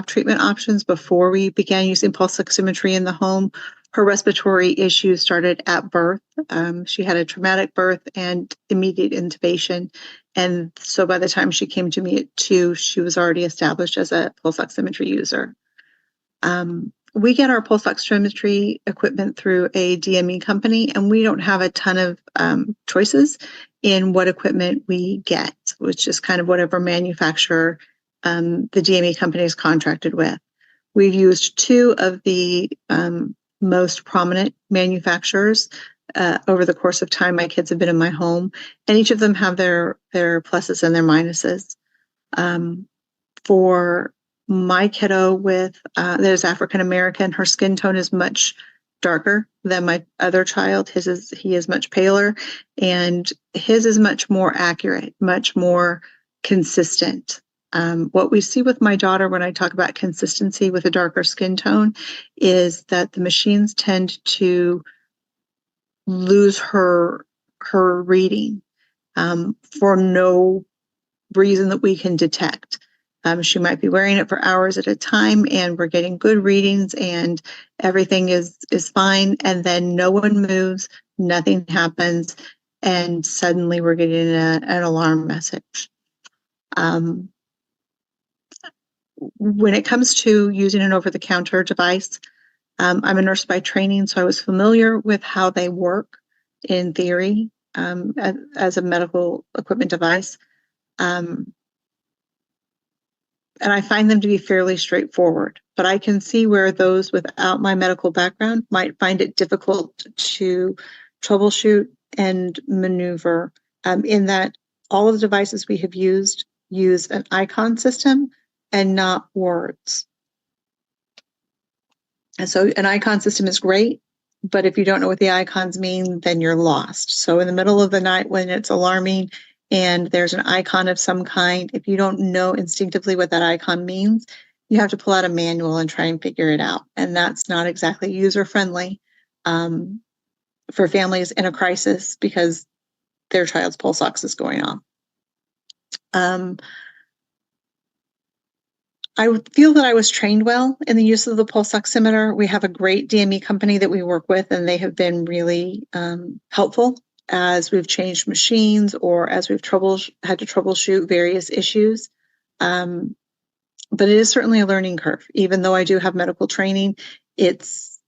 treatment options before we began using pulse oximetry in the home. Her respiratory issues started at birth. She had a traumatic birth and immediate intubation. And so by the time she came to me at 2, she was already established as a pulse oximetry user. We get our pulse oximetry equipment through a DME company, and we don't have a ton of choices in what equipment we get, which is kind of whatever manufacturer the DME company is contracted with. We've used 2 of the most prominent manufacturers over the course of time my kids have been in my home, and each of them have their pluses and their minuses. For my kiddo that is African American, her skin tone is much darker than my other child. He is much paler, and his is much more accurate, much more consistent. What we see with my daughter when I talk about consistency with a darker skin tone is that the machines tend to lose her reading for no reason that we can detect. She might be wearing it for hours at a time, and we're getting good readings, and everything is fine, and then no one moves, nothing happens, and suddenly we're getting an alarm message. When it comes to using an over-the-counter device, I'm a nurse by training, so I was familiar with how they work in theory as a medical equipment device. And I find them to be fairly straightforward, but I can see where those without my medical background might find it difficult to troubleshoot and maneuver, in that all of the devices we have used use an icon system and not words. And so an icon system is great, but if you don't know what the icons mean, then you're lost. So in the middle of the night when it's alarming and there's an icon of some kind, if you don't know instinctively what that icon means, you have to pull out a manual and try and figure it out. And that's not exactly user-friendly for families in a crisis because their child's pulse ox is going off. I feel that I was trained well in the use of the pulse oximeter. We have a great DME company that we work with, and they have been really helpful as we've changed machines or as we've had to troubleshoot various issues. But it is certainly a learning curve. Even though I do have medical training, it's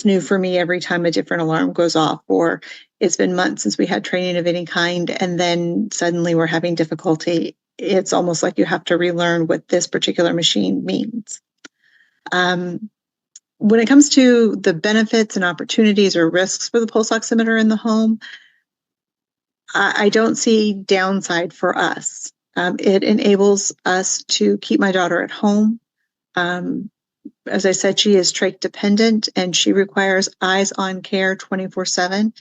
new for me every time a different alarm goes off, or it's been months since we had training of any kind, and then suddenly we're having difficulty. It's almost like you have to relearn what this particular machine means. When it comes to the benefits and opportunities or risks for the pulse oximeter in the home, I don't see downside for us. It enables us to keep my daughter at home. As I said, she is trach dependent and she requires eyes on care 24/7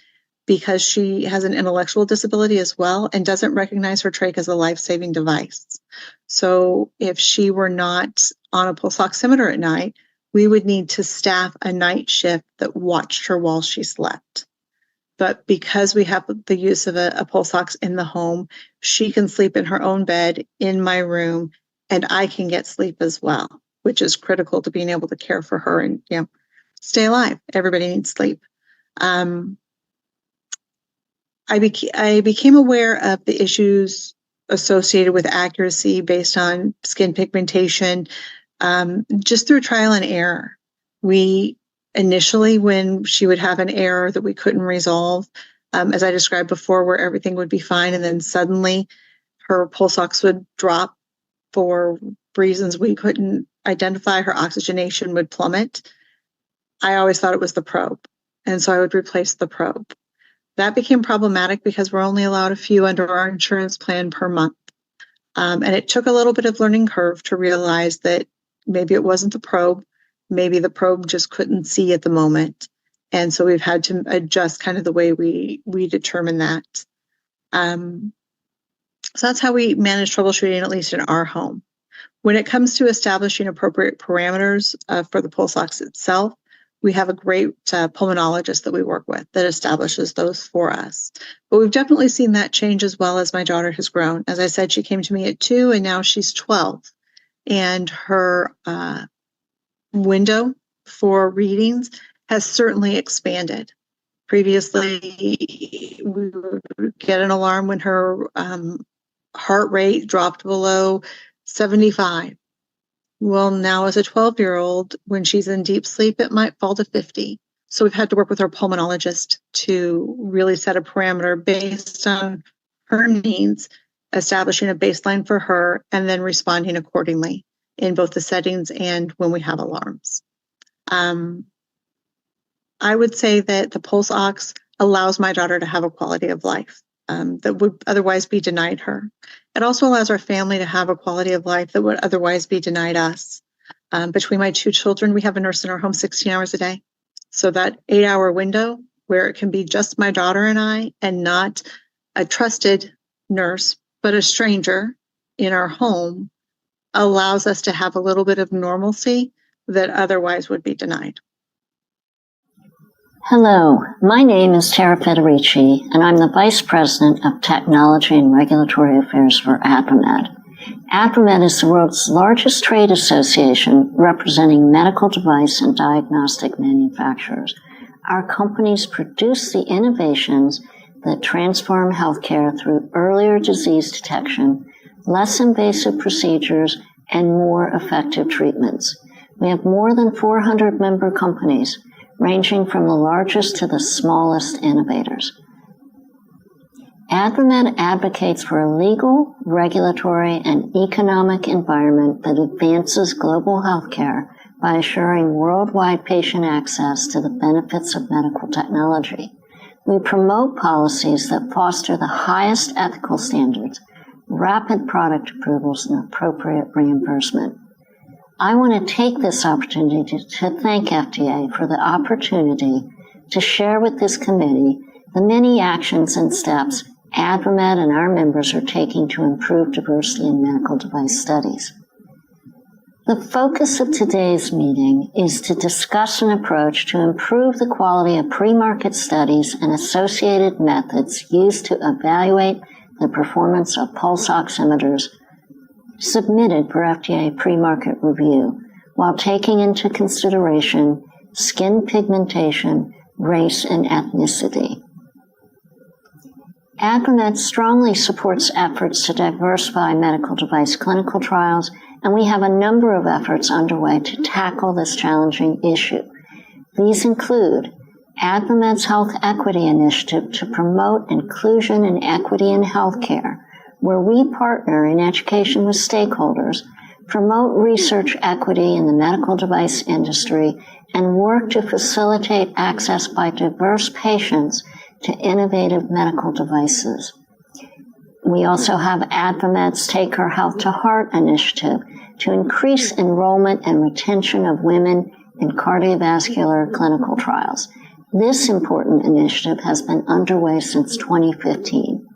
because she has an intellectual disability as well and doesn't recognize her trach as a life-saving device. So if she were not on a pulse oximeter at night, we would need to staff a night shift that watched her while she slept. But because we have the use of a pulse ox in the home, she can sleep in her own bed in my room, and I can get sleep as well, which is critical to being able to care for her and stay alive. Everybody needs sleep. I became aware of the issues associated with accuracy based on skin pigmentation just through trial and error. We initially, when she would have an error that we couldn't resolve, as I described before, where everything would be fine, and then suddenly her pulse ox would drop for reasons we couldn't identify, her oxygenation would plummet. I always thought it was the probe, and so I would replace the probe. That became problematic because we're only allowed a few under our insurance plan per month. And it took a little bit of learning curve to realize that maybe it wasn't the probe, maybe the probe just couldn't see at the moment. And so we've had to adjust kind of the way we determine that. So that's how we manage troubleshooting, at least in our home. When it comes to establishing appropriate parameters for the pulse ox itself, we have a great pulmonologist that we work with that establishes those for us. But we've definitely seen that change as well as my daughter has grown. As I said, she came to me at 2 and now she's 12. And her window for readings has certainly expanded. Previously, we would get an alarm when her heart rate dropped below 75. Well, now as a 12-year-old, when she's in deep sleep, it might fall to 50. So we've had to work with our pulmonologist to really set a parameter based on her needs, establishing a baseline for her, and then responding accordingly in both the settings and when we have alarms. I would say that the pulse ox allows my daughter to have a quality of life that would otherwise be denied her. It also allows our family to have a quality of life that would otherwise be denied us. Between my 2 children, we have a nurse in our home 16 hours a day. So that 8-hour window where it can be just my daughter and I, and not a trusted nurse, but a stranger in our home, allows us to have a little bit of normalcy that otherwise would be denied. Hello, my name is Tara Federici, and I'm the Vice President of Technology and Regulatory Affairs for AdvaMed. AdvaMed is the world's largest trade association representing medical device and diagnostic manufacturers. Our companies produce the innovations that transform healthcare through earlier disease detection, less invasive procedures, and more effective treatments. We have more than 400 member companies, ranging from the largest to the smallest innovators. AdvaMed advocates for a legal, regulatory, and economic environment that advances global healthcare by assuring worldwide patient access to the benefits of medical technology. We promote policies that foster the highest ethical standards, rapid product approvals, and appropriate reimbursement. I want to take this opportunity to thank FDA for the opportunity to share with this committee the many actions and steps AdvaMed and our members are taking to improve diversity in medical device studies. The focus of today's meeting is to discuss an approach to improve the quality of pre-market studies and associated methods used to evaluate the performance of pulse oximeters submitted for FDA pre-market review, while taking into consideration skin pigmentation, race, and ethnicity. AdvaMed strongly supports efforts to diversify medical device clinical trials, and we have a number of efforts underway to tackle this challenging issue. These include AdvaMed's Health Equity Initiative to promote inclusion and equity in healthcare, where we partner in education with stakeholders, promote research equity in the medical device industry, and work to facilitate access by diverse patients to innovative medical devices. We also have AdvaMed's Take Her Health to Heart initiative to increase enrollment and retention of women in cardiovascular clinical trials. This important initiative has been underway since 2015.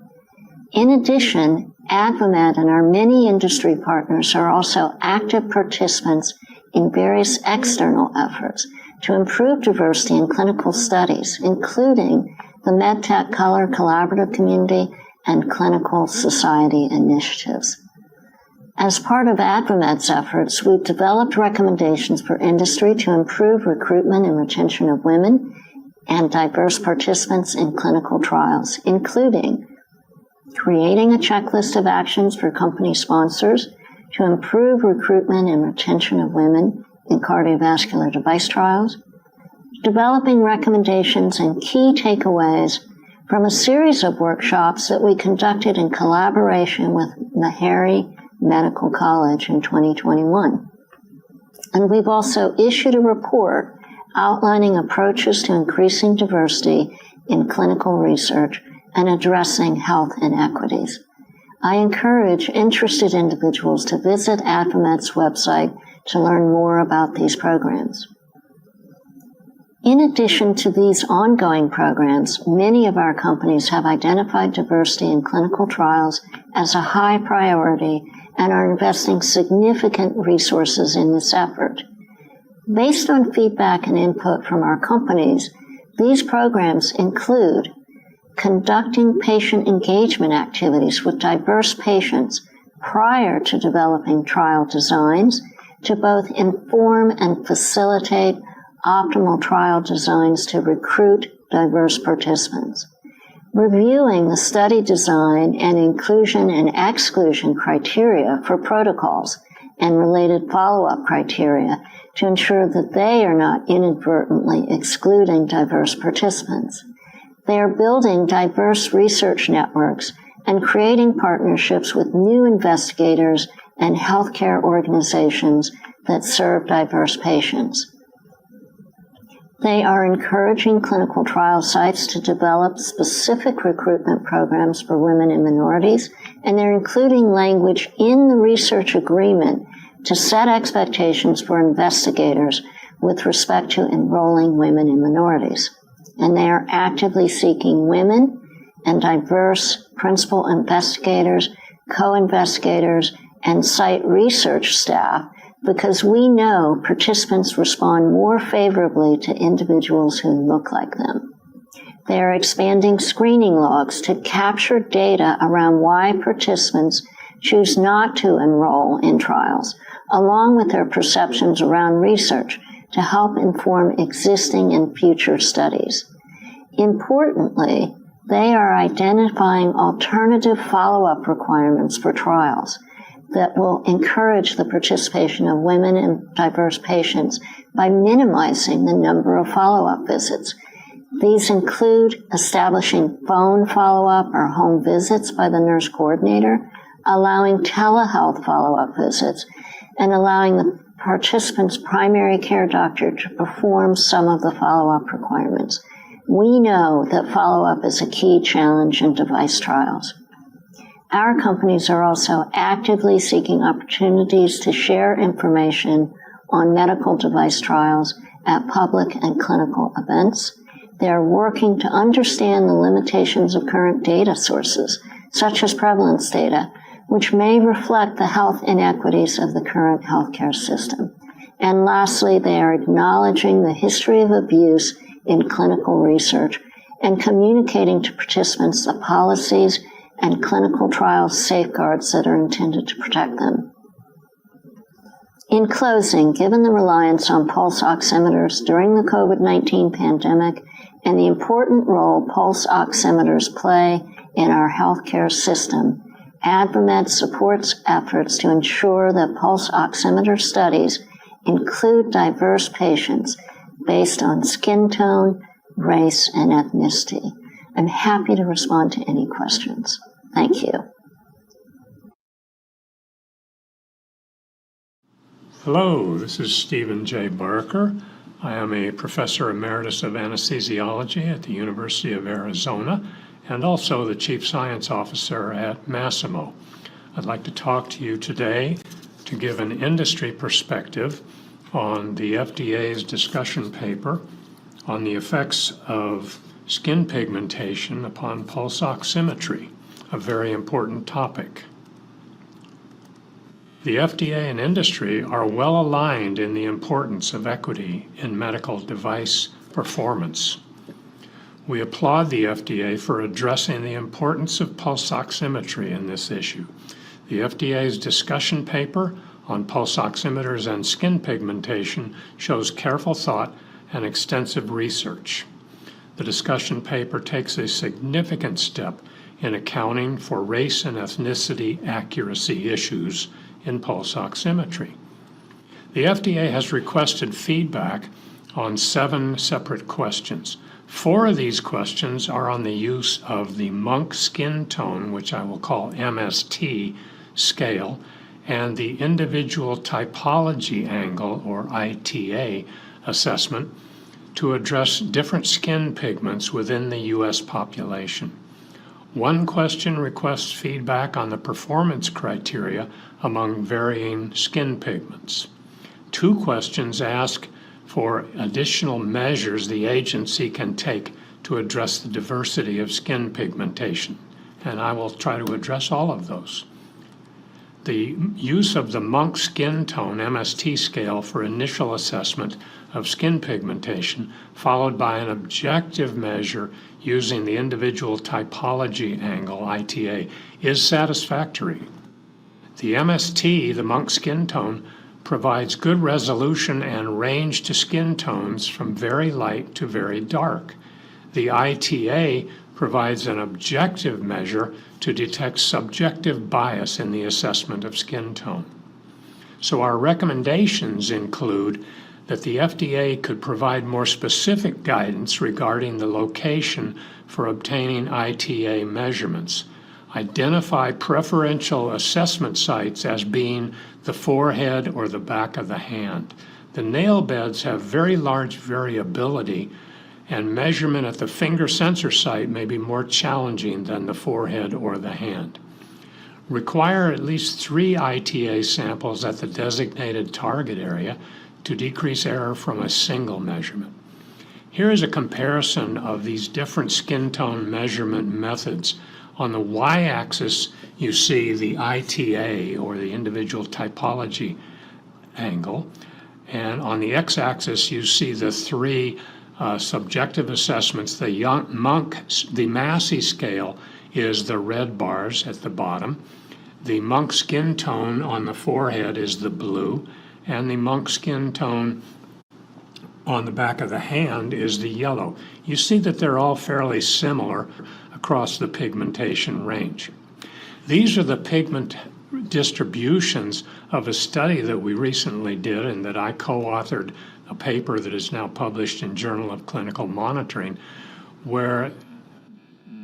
In addition, AdvaMed and our many industry partners are also active participants in various external efforts to improve diversity in clinical studies, including the MedTech Color Collaborative Community and clinical society initiatives. As part of AdvaMed's efforts, we've developed recommendations for industry to improve recruitment and retention of women and diverse participants in clinical trials, including creating a checklist of actions for company sponsors to improve recruitment and retention of women in cardiovascular device trials, developing recommendations and key takeaways from a series of workshops that we conducted in collaboration with Meharry Medical College in 2021. And we've also issued a report outlining approaches to increasing diversity in clinical research and addressing health inequities. I encourage interested individuals to visit AdvaMed's website to learn more about these programs. In addition to these ongoing programs, many of our companies have identified diversity in clinical trials as a high priority and are investing significant resources in this effort. Based on feedback and input from our companies, these programs include conducting patient engagement activities with diverse patients prior to developing trial designs to both inform and facilitate optimal trial designs to recruit diverse participants, reviewing the study design and inclusion and exclusion criteria for protocols and related follow-up criteria to ensure that they are not inadvertently excluding diverse participants. They are building diverse research networks and creating partnerships with new investigators and healthcare organizations that serve diverse patients. They are encouraging clinical trial sites to develop specific recruitment programs for women and minorities, and they're including language in the research agreement to set expectations for investigators with respect to enrolling women and minorities. And they are actively seeking women and diverse principal investigators, co-investigators, and site research staff because we know participants respond more favorably to individuals who look like them. They are expanding screening logs to capture data around why participants choose not to enroll in trials, along with their perceptions around research to help inform existing and future studies. Importantly, they are identifying alternative follow-up requirements for trials that will encourage the participation of women and diverse patients by minimizing the number of follow-up visits. These include establishing phone follow-up or home visits by the nurse coordinator, allowing telehealth follow-up visits, and allowing the participant's primary care doctor to perform some of the follow-up requirements. We know that follow-up is a key challenge in device trials. Our companies are also actively seeking opportunities to share information on medical device trials at public and clinical events. They are working to understand the limitations of current data sources, such as prevalence data, which may reflect the health inequities of the current healthcare system. And lastly, they are acknowledging the history of abuse in clinical research and communicating to participants the policies and clinical trial safeguards that are intended to protect them. In closing, given the reliance on pulse oximeters during the COVID-19 pandemic and the important role pulse oximeters play in our healthcare system, AdvaMed supports efforts to ensure that pulse oximeter studies include diverse patients based on skin tone, race, and ethnicity. I'm happy to respond to any questions. Thank you. Hello, this is Stephen J. Barker. I am a professor emeritus of anesthesiology at the University of Arizona and also the chief science officer at Massimo. I'd like to talk to you today to give an industry perspective on the FDA's discussion paper on the effects of skin pigmentation upon pulse oximetry, a very important topic. The FDA and industry are well aligned in the importance of equity in medical device performance. We applaud the FDA for addressing the importance of pulse oximetry in this issue. The FDA's discussion paper on pulse oximeters and skin pigmentation shows careful thought and extensive research. The discussion paper takes a significant step in accounting for race and ethnicity accuracy issues in pulse oximetry. The FDA has requested feedback on 7 separate questions. 4 of these questions are on the use of the Monk skin tone, which I will call MST scale, and the individual typology angle, or ITA, assessment to address different skin pigments within the U.S. population. 1 question requests feedback on the performance criteria among varying skin pigments. 2 questions ask for additional measures the agency can take to address the diversity of skin pigmentation, and I will try to address all of those. The use of the Monk skin tone MST scale for initial assessment of skin pigmentation, followed by an objective measure using the individual typology angle, ITA, is satisfactory. The MST, the Monk skin tone, provides good resolution and range to skin tones from very light to very dark. The ITA provides an objective measure to detect subjective bias in the assessment of skin tone. So our recommendations include that the FDA could provide more specific guidance regarding the location for obtaining ITA measurements, identify preferential assessment sites as being the forehead or the back of the hand. The nail beds have very large variability, and measurement at the finger sensor site may be more challenging than the forehead or the hand. Require at least 3 ITA samples at the designated target area to decrease error from a single measurement. Here is a comparison of these different skin tone measurement methods. On the y-axis, you see the ITA, or the individual typology angle, and on the x-axis, you see the 3 subjective assessments. The Massey scale is the red bars at the bottom. The Monk skin tone on the forehead is the blue, and the Monk skin tone on the back of the hand is the yellow. You see that they're all fairly similar across the pigmentation range. These are the pigment distributions of a study that we recently did and that I co-authored a paper that is now published in Journal of Clinical Monitoring, where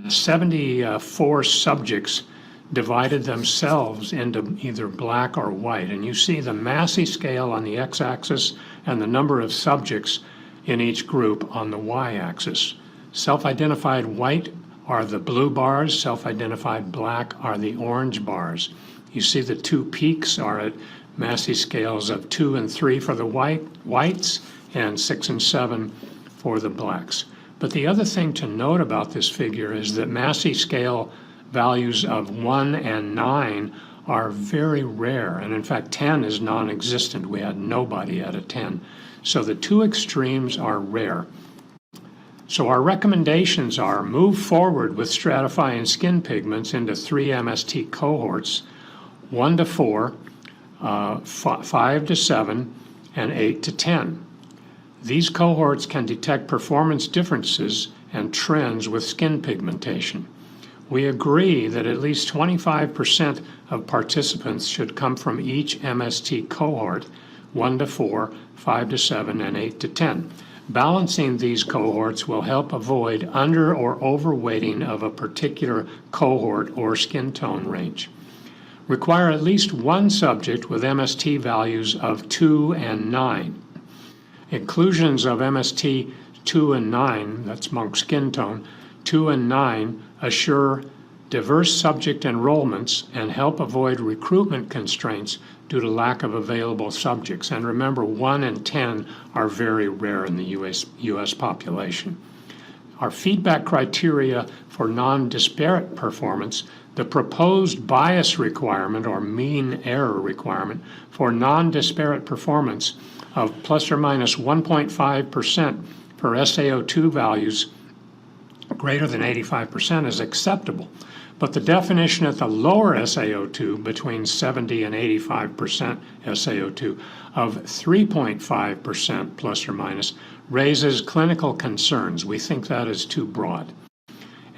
74 subjects divided themselves into either black or white. And you see the Massey scale on the x-axis and the number of subjects in each group on the y-axis. Self-identified white are the blue bars, self-identified black are the orange bars. You see the 2 peaks are at Massey scales of 2 and 3 for the whites and 6 and 7 for the blacks. But the other thing to note about this figure is that Massey scale values of 1 and 9 are very rare, and in fact 10 is non-existent. We had nobody at a 10. So the 2 extremes are rare. So our recommendations are move forward with stratifying skin pigments into 3 MST cohorts, 1 to 4, 5 to 7, and 8 to 10. These cohorts can detect performance differences and trends with skin pigmentation. We agree that at least 25% of participants should come from each MST cohort, 1 to 4, 5 to 7, and 8 to 10. Balancing these cohorts will help avoid under or overweighting of a particular cohort or skin tone range. Require at least one subject with MST values of 2 and 9. Inclusions of MST 2 and 9, that's monk skin tone, 2 and 9 assure diverse subject enrollments and help avoid recruitment constraints due to lack of available subjects. And remember, 1 and 10 are very rare in the US population. Our feedback criteria for non-disparate performance, the proposed bias requirement or mean error requirement for non-disparate performance of plus or minus 1.5% for SaO2 values greater than 85% is acceptable. But the definition at the lower SaO2 between 70 and 85% SaO2 of 3.5% plus or minus raises clinical concerns. We think that is too broad.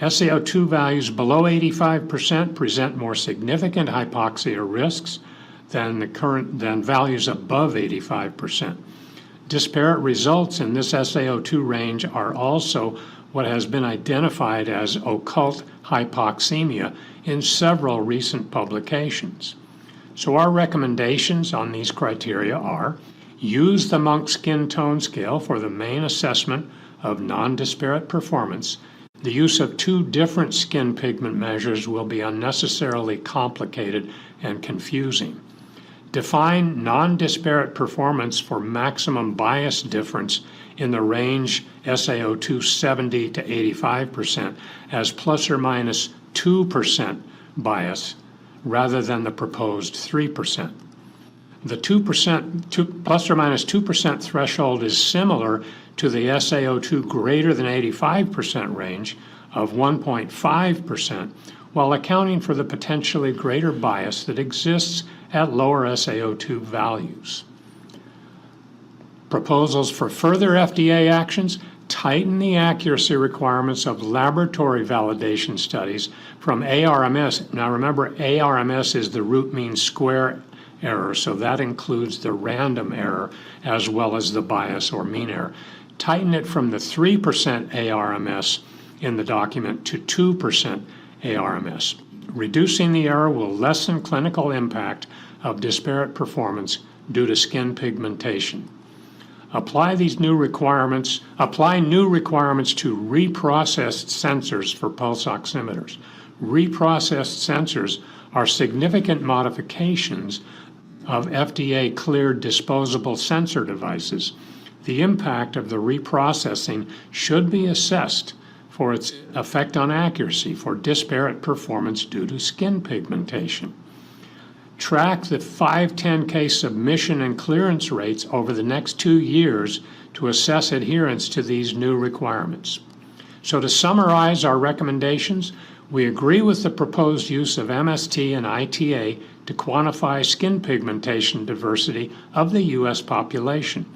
SaO2 values below 85% present more significant hypoxia risks than values above 85%. Disparate results in this SaO2 range are also what has been identified as occult hypoxemia in several recent publications. So our recommendations on these criteria are: use the Monk Skin Tone Scale for the main assessment of non-disparate performance. The use of two different skin pigment measures will be unnecessarily complicated and confusing. Define non-disparate performance for maximum bias difference in the range SaO2 70 to 85% as plus or minus 2% bias rather than the proposed 3%. The 2% plus or minus 2% threshold is similar to the SaO2 greater than 85% range of 1.5%, while accounting for the potentially greater bias that exists at lower SaO2 values. Proposals for further FDA actions: tighten the accuracy requirements of laboratory validation studies from ARMS. Now remember, ARMS is the root mean square error, so that includes the random error as well as the bias or mean error. Tighten it from the 3% ARMS in the document to 2% ARMS. Reducing the error will lessen clinical impact of disparate performance due to skin pigmentation. Apply new requirements to reprocessed sensors for pulse oximeters. Reprocessed sensors are significant modifications of FDA-cleared disposable sensor devices. The impact of the reprocessing should be assessed for its effect on accuracy for disparate performance due to skin pigmentation. Track the 510K submission and clearance rates over the next 2 years to assess adherence to these new requirements. So to summarize our recommendations, we agree with the proposed use of MST and ITA to quantify skin pigmentation diversity of the U.S. population.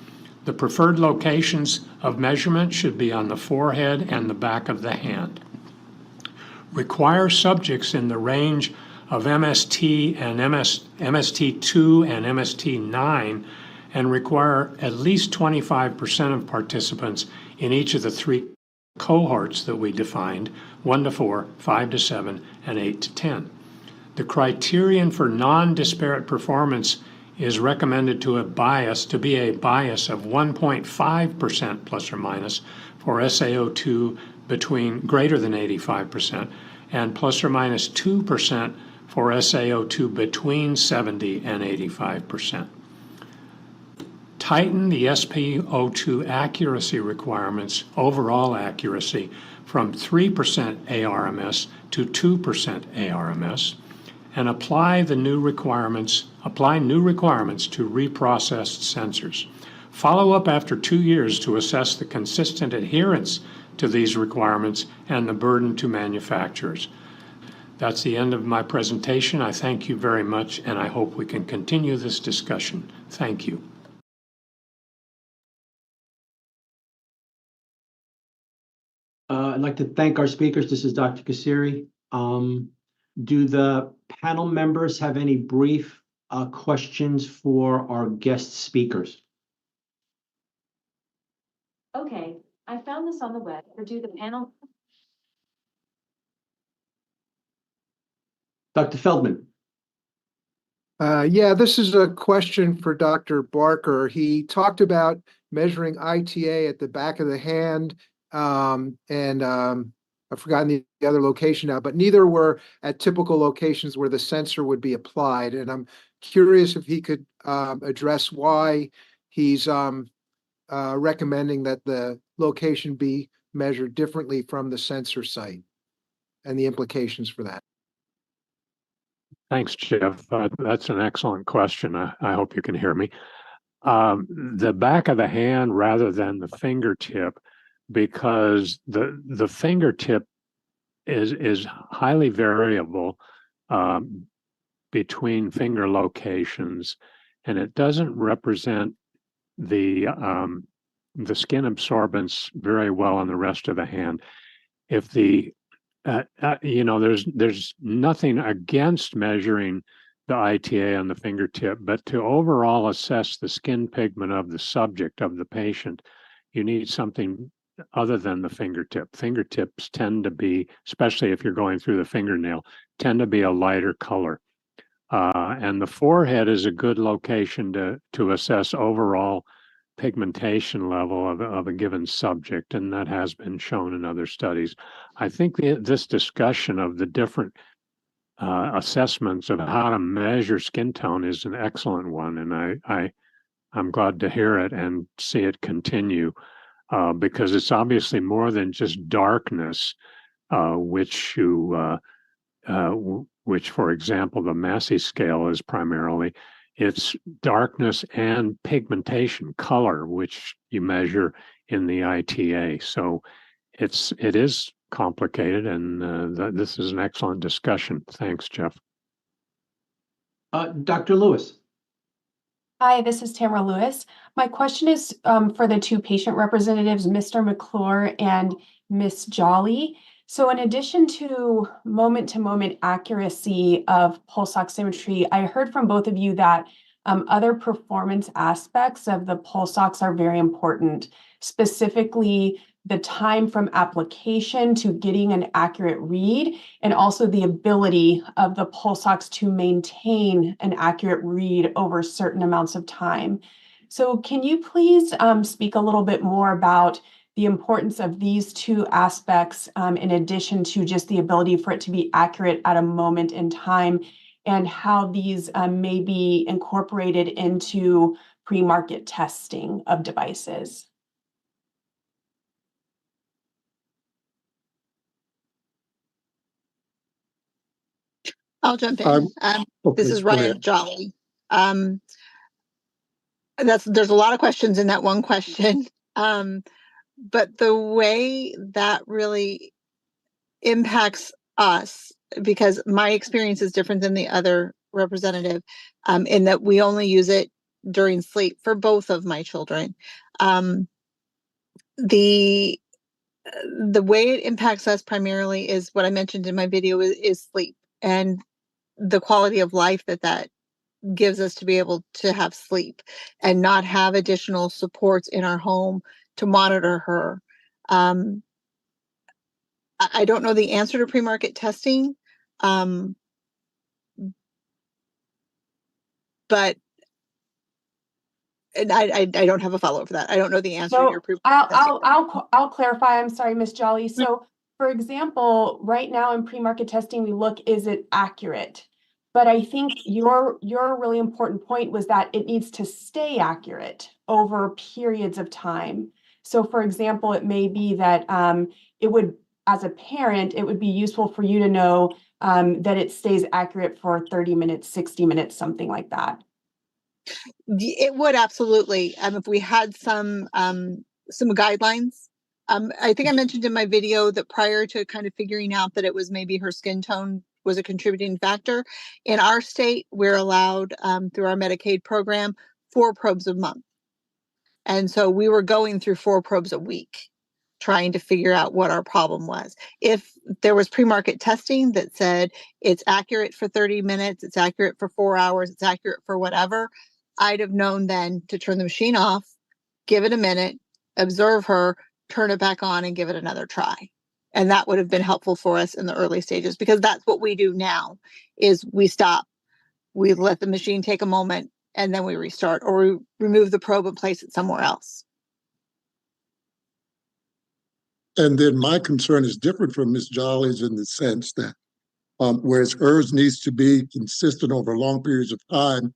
The preferred locations of measurement should be on the forehead and the back of the hand. Require subjects in the range of MST and MST2 and MST9, and require at least 25% of participants in each of the 3 cohorts that we defined, 1 to 4, 5 to 7, and 8 to 10. The criterion for non-disparate performance is recommended to be a bias of 1.5% plus or minus for SaO2 between greater than 85% and plus or minus 2% for SaO2 between 70 and 85%. Tighten the SpO2 accuracy requirements, overall accuracy, from 3% ARMS to 2% ARMS, and apply new requirements to reprocessed sensors. Follow up after 2 years to assess the consistent adherence to these requirements and the burden to manufacturers. That's the end of my presentation. I thank you very much, and I hope we can continue this discussion. Thank you. I'd like to thank our speakers. This is Dr. Kassiri. Do the panel members have any brief questions for our guest speakers? Okay, I found this on the web. Or do the panel? Dr. Feldman. Yeah, this is a question for Dr. Barker. He talked about measuring ITA at the back of the hand, and I've forgotten the other location now, but neither were at typical locations where the sensor would be applied. And I'm curious if he could address why he's recommending that the location be measured differently from the sensor site and the implications for that. Thanks, Jeff. That's an excellent question. I hope you can hear me. The back of the hand rather than the fingertip, because the fingertip is highly variable between finger locations, and it doesn't represent the skin absorbance very well on the rest of the hand. If the there's nothing against measuring the ITA on the fingertip, but to overall assess the skin pigment of the subject, of the patient, you need something other than the fingertip. Fingertips tend to be, especially if you're going through the fingernail, tend to be a lighter color. And the forehead is a good location to assess overall pigmentation level of a given subject, and that has been shown in other studies. I think this discussion of the different assessments of how to measure skin tone is an excellent one, and I'm glad to hear it and see it continue, because it's obviously more than just darkness, which, for example, the Massey scale is primarily. It's darkness and pigmentation, color, which you measure in the ITA. So it is complicated, and this is an excellent discussion. Thanks, Jeff. Dr. Lewis. Hi, this is Tamara Lewis. My question is for the two patient representatives, Mr. McClure and Ms. Jolly. So in addition to moment-to-moment accuracy of pulse oximetry, I heard from both of you that other performance aspects of the pulse ox are very important, specifically the time from application to getting an accurate read, and also the ability of the pulse ox to maintain an accurate read over certain amounts of time. So can you please speak a little bit more about the importance of these two aspects, in addition to just the ability for it to be accurate at a moment in time, and how these may be incorporated into pre-market testing of devices? I'll jump in. This is Ryan Jolly. There's a lot of questions in that one question. But the way that really impacts us, because my experience is different than the other representative, in that we only use it during sleep for both of my children. The way it impacts us primarily is what I mentioned in my video is sleep, and the quality of life that gives us to be able to have sleep and not have additional supports in our home to monitor her. I don't know the answer to pre-market testing, but and I don't have a follow-up for that. I don't know the answer to your pre-market testing. I'll clarify. I'm sorry, Ms. Jolly. So, for example, right now in pre-market testing, we look, is it accurate? But I think your really important point was that it needs to stay accurate over periods of time. So, for example, it may be that it would, as a parent, it would be useful for you to know that it stays accurate for 30 minutes, 60 minutes, something like that. It would absolutely. If we had some guidelines. I think I mentioned in my video that prior to kind of figuring out that it was maybe her skin tone was a contributing factor. In our state, we're allowed through our Medicaid program 4 probes a month. And so we were going through 4 probes a week, trying to figure out what our problem was. If there was pre-market testing that said it's accurate for 30 minutes, it's accurate for 4 hours, it's accurate for whatever, I'd have known then to turn the machine off, give it a minute, observe her, turn it back on, and give it another try. And that would have been helpful for us in the early stages, because that's what we do now is we stop, we let the machine take a moment, and then we restart, or we remove the probe and place it somewhere else. And then my concern is different from Ms. Jolly's in the sense that whereas hers needs to be consistent over long periods of time,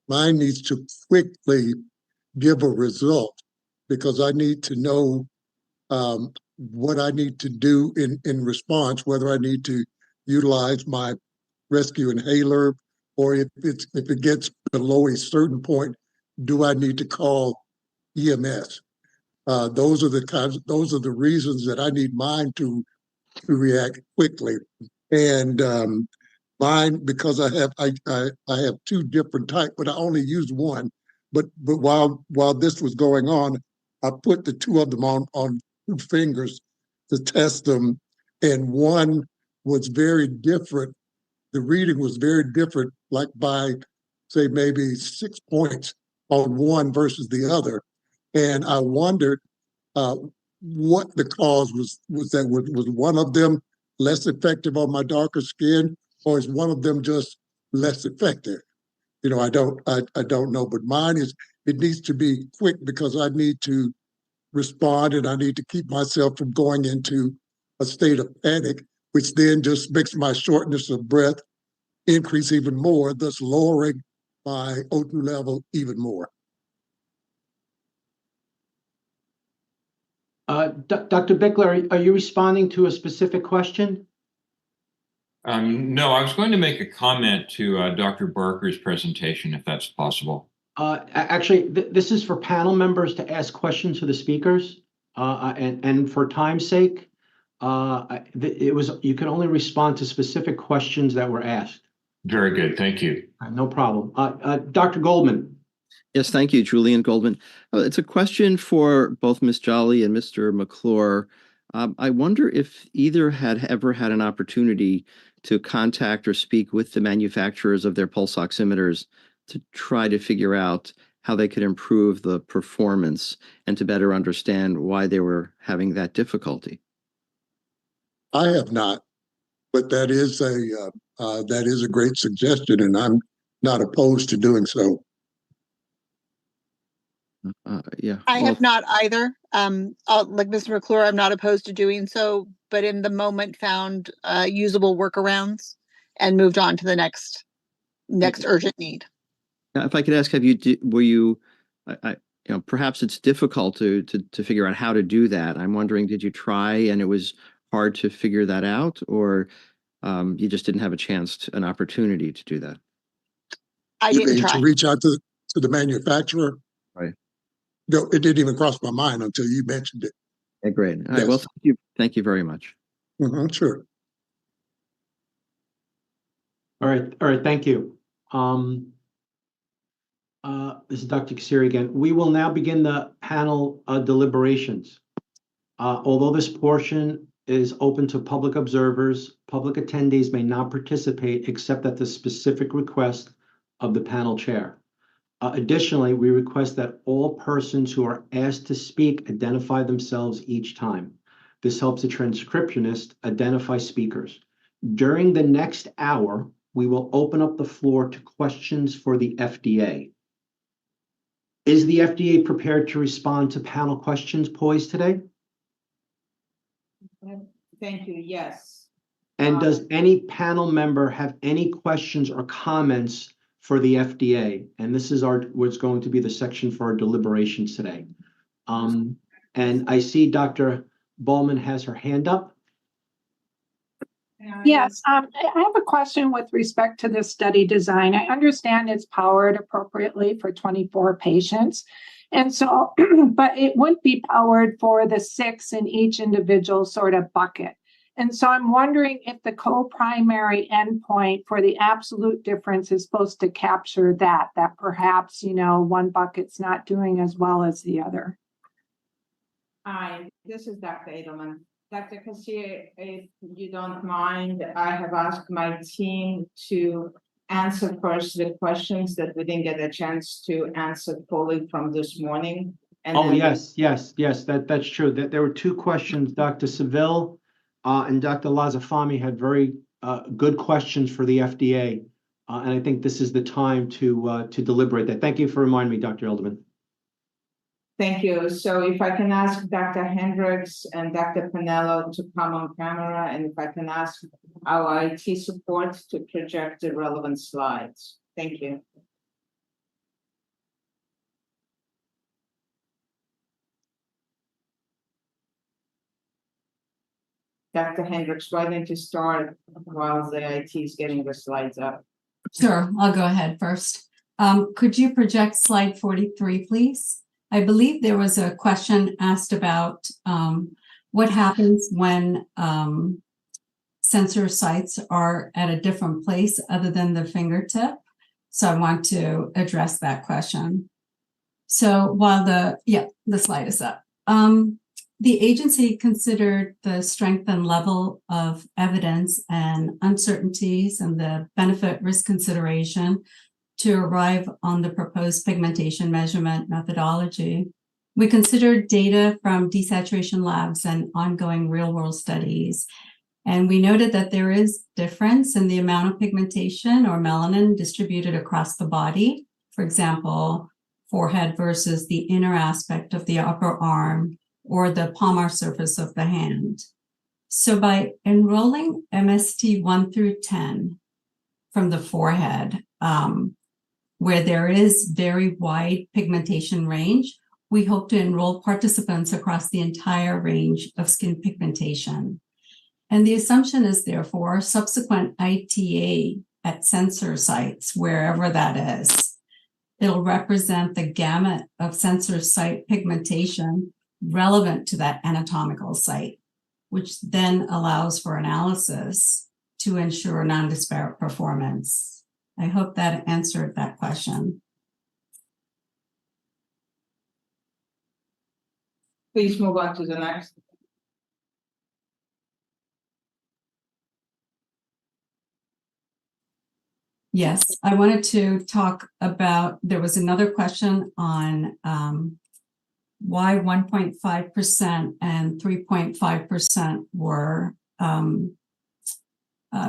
mine needs to quickly give a result, because I need to know what I need to do in response, whether I need to utilize my rescue inhaler, or if it gets below a certain point, do I need to call EMS? Those are the reasons that I need mine to react quickly. And mine, because I have 2 different types, but I only use one. But while this was going on, I put the 2 of them on 2 fingers to test them, and one was very different. The reading was very different, like by say maybe 6 points on one versus the other. And I wondered what the cause was. Was one of them less effective on my darker skin, or is one of them just less effective? You know, I don't know, but mine is, it needs to be quick because I need to respond and I need to keep myself from going into a state of panic, which then just makes my shortness of breath increase even more, thus lowering my O2 level even more. Dr. Bickler, are you responding to a specific question? No, I was going to make a comment to Dr. Barker's presentation, if that's possible. Actually, this is for panel members to ask questions to the speakers, and for time's sake, you can only respond to specific questions that were asked. Very good, thank you. No problem. Dr. Goldman. Yes, thank you, Julian Goldman. It's a question for both Ms. Jolly and Mr. McClure. I wonder if either had ever had an opportunity to contact or speak with the manufacturers of their pulse oximeters to try to figure out how they could improve the performance and to better understand why they were having that difficulty. I have not, but that is a great suggestion, and I'm not opposed to doing so. Yeah, I have not either. Like Mr. McClure, I'm not opposed to doing so, but in the moment found usable workarounds and moved on to the next urgent need. Now, if I could ask, were you, perhaps it's difficult to figure out how to do that. I'm wondering, did you try and it was hard to figure that out, or you just didn't have an opportunity to do that? I didn't try. To reach out to the manufacturer? Right. No, it didn't even cross my mind until you mentioned it. Okay, great. All Yes. right, well, thank you very much. Sure. All right, thank you. This is Dr. Kasiri again. We will now begin the panel deliberations. Although this portion is open to public observers, public attendees may not participate except at the specific request of the panel chair. Additionally, we request that all persons who are asked to speak identify themselves each time. This helps the transcriptionist identify speakers. During the next hour, we will open up the floor to questions for the FDA. Is the FDA prepared to respond to panel questions posed today? Thank you, yes. And does any panel member have any questions or comments for the FDA? And this is what's going to be the section for our deliberations today. And I see Dr. Bowman has her hand up. Yes, I have a question with respect to this study design. I understand it's powered appropriately for 24 patients. And so, but it wouldn't be powered for the 6 in each individual sort of bucket. And so I'm wondering if the co-primary endpoint for the absolute difference is supposed to capture that perhaps, one bucket's not doing as well as the other. Hi, this is Dr. Edelman. Dr. Kassier, if you don't mind, I have asked my team to answer first the questions that we didn't get a chance to answer fully from this morning. And Oh, then yes, that's true. That there were two questions. Dr. Seville and Dr. Lazafami had very good questions for the FDA. And I think this is the time to deliberate that. Thank you for reminding me, Dr. Elderman. Thank you. So if I can ask Dr. Hendricks and Dr. Pinello to come on camera, and if I can ask our IT support to project the relevant slides. Thank you. Dr. Hendricks, why don't you start while the IT is getting the slides up? Sure, I'll go ahead first. Could you project slide 43, please? I believe there was a question asked about what happens when sensor sites are at a different place other than the fingertip. So I want to address that question. So while the slide is up. The agency considered the strength and level of evidence and uncertainties and the benefit risk consideration to arrive on the proposed pigmentation measurement methodology. We considered data from desaturation labs and ongoing real-world studies. And we noted that there is difference in the amount of pigmentation or melanin distributed across the body. For example, forehead versus the inner aspect of the upper arm or the palmar surface of the hand. So by enrolling MST 1 through 10 from the forehead, where there is very wide pigmentation range, we hope to enroll participants across the entire range of skin pigmentation. And the assumption is therefore subsequent ITA at sensor sites, wherever that is. It'll represent the gamut of sensor site pigmentation relevant to that anatomical site, which then allows for analysis to ensure non-disparate performance. I hope that answered that question. Please move on to the next. Yes, I wanted to talk about, there was another question on why 1.5% and 3.5% were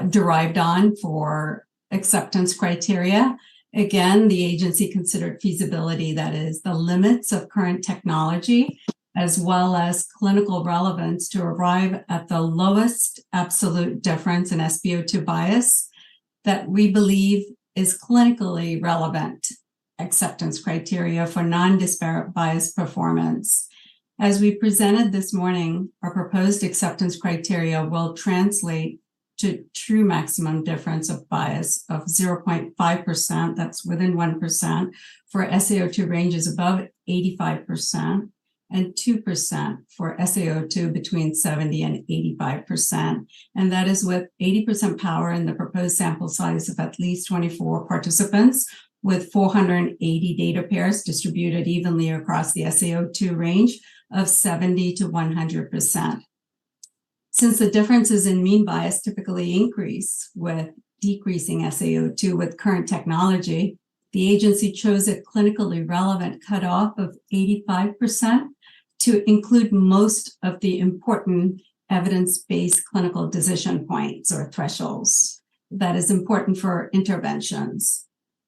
derived on for acceptance criteria. Again, the agency considered feasibility, that is the limits of current technology, as well as clinical relevance to arrive at the lowest absolute difference in SpO2 bias that we believe is clinically relevant acceptance criteria for non-disparate bias performance. As we presented this morning, our proposed acceptance criteria will translate to true maximum difference of bias of 0.5%, that's within 1%, for SaO2 ranges above 85%, and 2% for SaO2 between 70 and 85%. And that is with 80% power in the proposed sample size of at least 24 participants, with 480 data pairs distributed evenly across the SaO2 range of 70 to 100%. Since the differences in mean bias typically increase with decreasing SaO2 with current technology, the agency chose a clinically relevant cutoff of 85% to include most of the important evidence-based clinical decision points or thresholds that is important for interventions.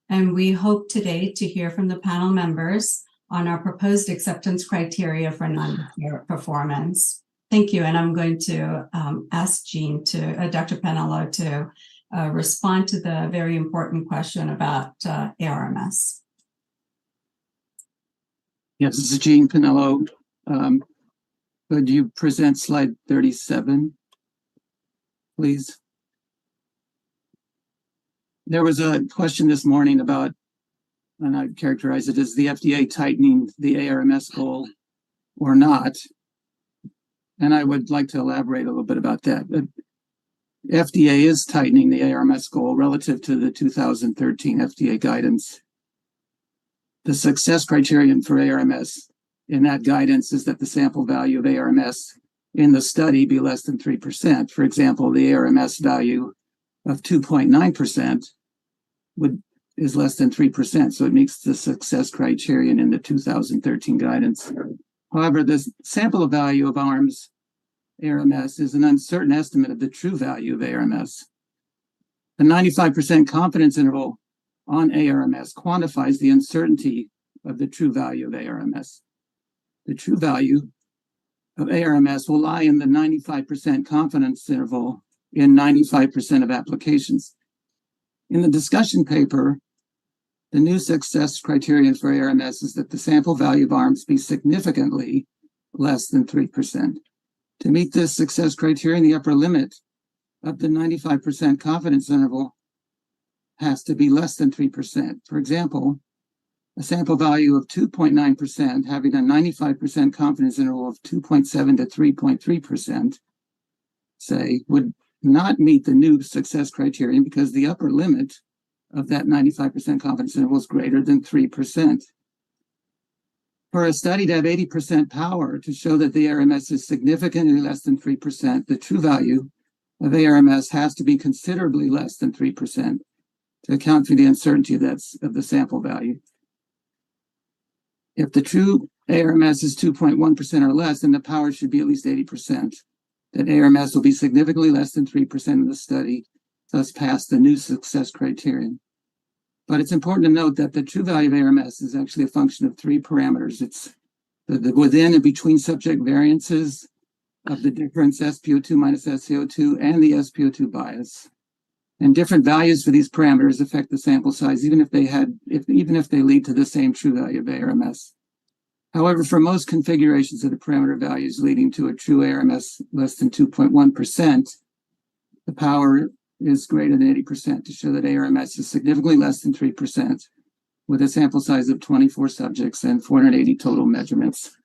And we hope today to hear from the panel members on our proposed acceptance criteria for non-disparate performance. Thank you, and I'm going to ask Jean Dr. Pinello to respond to the very important question about ARMS. Yes, this is Jean Pinello. Could you present slide 37, please? There was a question this morning about, and I'd characterize it as the FDA tightening the ARMS goal or not. And I would like to elaborate a little bit about that. The FDA is tightening the ARMS goal relative to the 2013 FDA guidance. The success criterion for ARMS in that guidance is that the sample value of ARMS in the study be less than 3%. For example, the ARMS value of 2.9% is less than 3%, so it meets the success criterion in the 2013 guidance. However, the sample value of ARMS is an uncertain estimate of the true value of ARMS. The 95% confidence interval on ARMS quantifies the uncertainty of the true value of ARMS. The true value of ARMS will lie in the 95% confidence interval in 95% of applications. In the discussion paper, the new success criterion for ARMS is that the sample value of ARMS be significantly less than 3%. To meet this success criterion, the upper limit of the 95% confidence interval has to be less than 3%. For example, a sample value of 2.9% having a 95% confidence interval of 2.7 to 3.3%, say, would not meet the new success criterion because the upper limit of that 95% confidence interval is greater than 3%. For a study to have 80% power to show that the ARMS is significantly less than 3%, the true value of ARMS has to be considerably less than 3% to account for the uncertainty of the sample value. If the true ARMS is 2.1% or less, then the power should be at least 80%. That ARMS will be significantly less than 3% of the study, thus pass the new success criterion. But it's important to note that the true value of ARMS is actually a function of three parameters. It's the within and between subject variances of the difference SpO2 minus SCO2 and the SpO2 bias. And different values for these parameters affect the sample size, even if they lead to the same true value of ARMS. However, for most configurations of the parameter values leading to a true ARMS less than 2.1%, the power is greater than 80% to show that ARMS is significantly less than 3%, with a sample size of 24 subjects and 480 total measurements.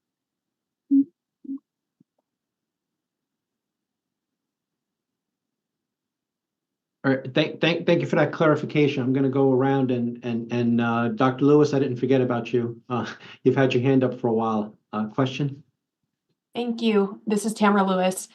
All right, thank you for that clarification. I'm going to go around and Dr. Lewis, I didn't forget about you. You've had your hand up for a while. Question? Thank you. This is Tamara Lewis.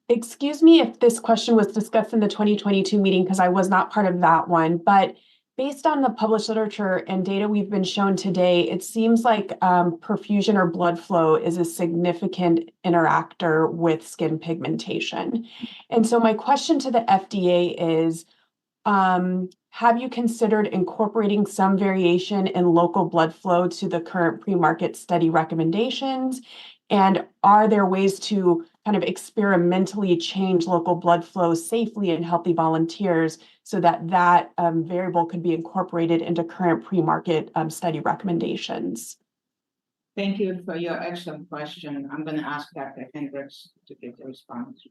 Excuse me if this question was discussed in the 2022 meeting because I was not part of that one, but based on the published literature and data we've been shown today, it seems like perfusion or blood flow is a significant interactor with skin pigmentation. And so my question to the FDA is, have you considered incorporating some variation in local blood flow to the current pre-market study recommendations? And are there ways to kind of experimentally change local blood flow safely in healthy volunteers so that that variable could be incorporated into current pre-market study recommendations? Thank you for your excellent question. I'm going to ask Dr. Hendricks to give the response.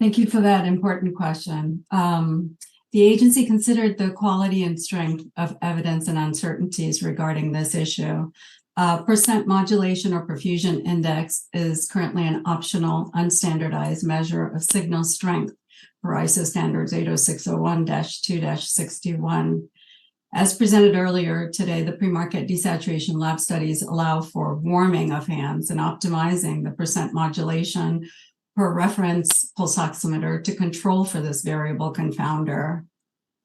Thank you for that important question. The agency considered the quality and strength of evidence and uncertainties regarding this issue. Percent modulation or perfusion index is currently an optional, unstandardized measure of signal strength for ISO standards 80601-2-61. As presented earlier today, the pre-market desaturation lab studies allow for warming of hands and optimizing the percent modulation per reference pulse oximeter to control for this variable confounder.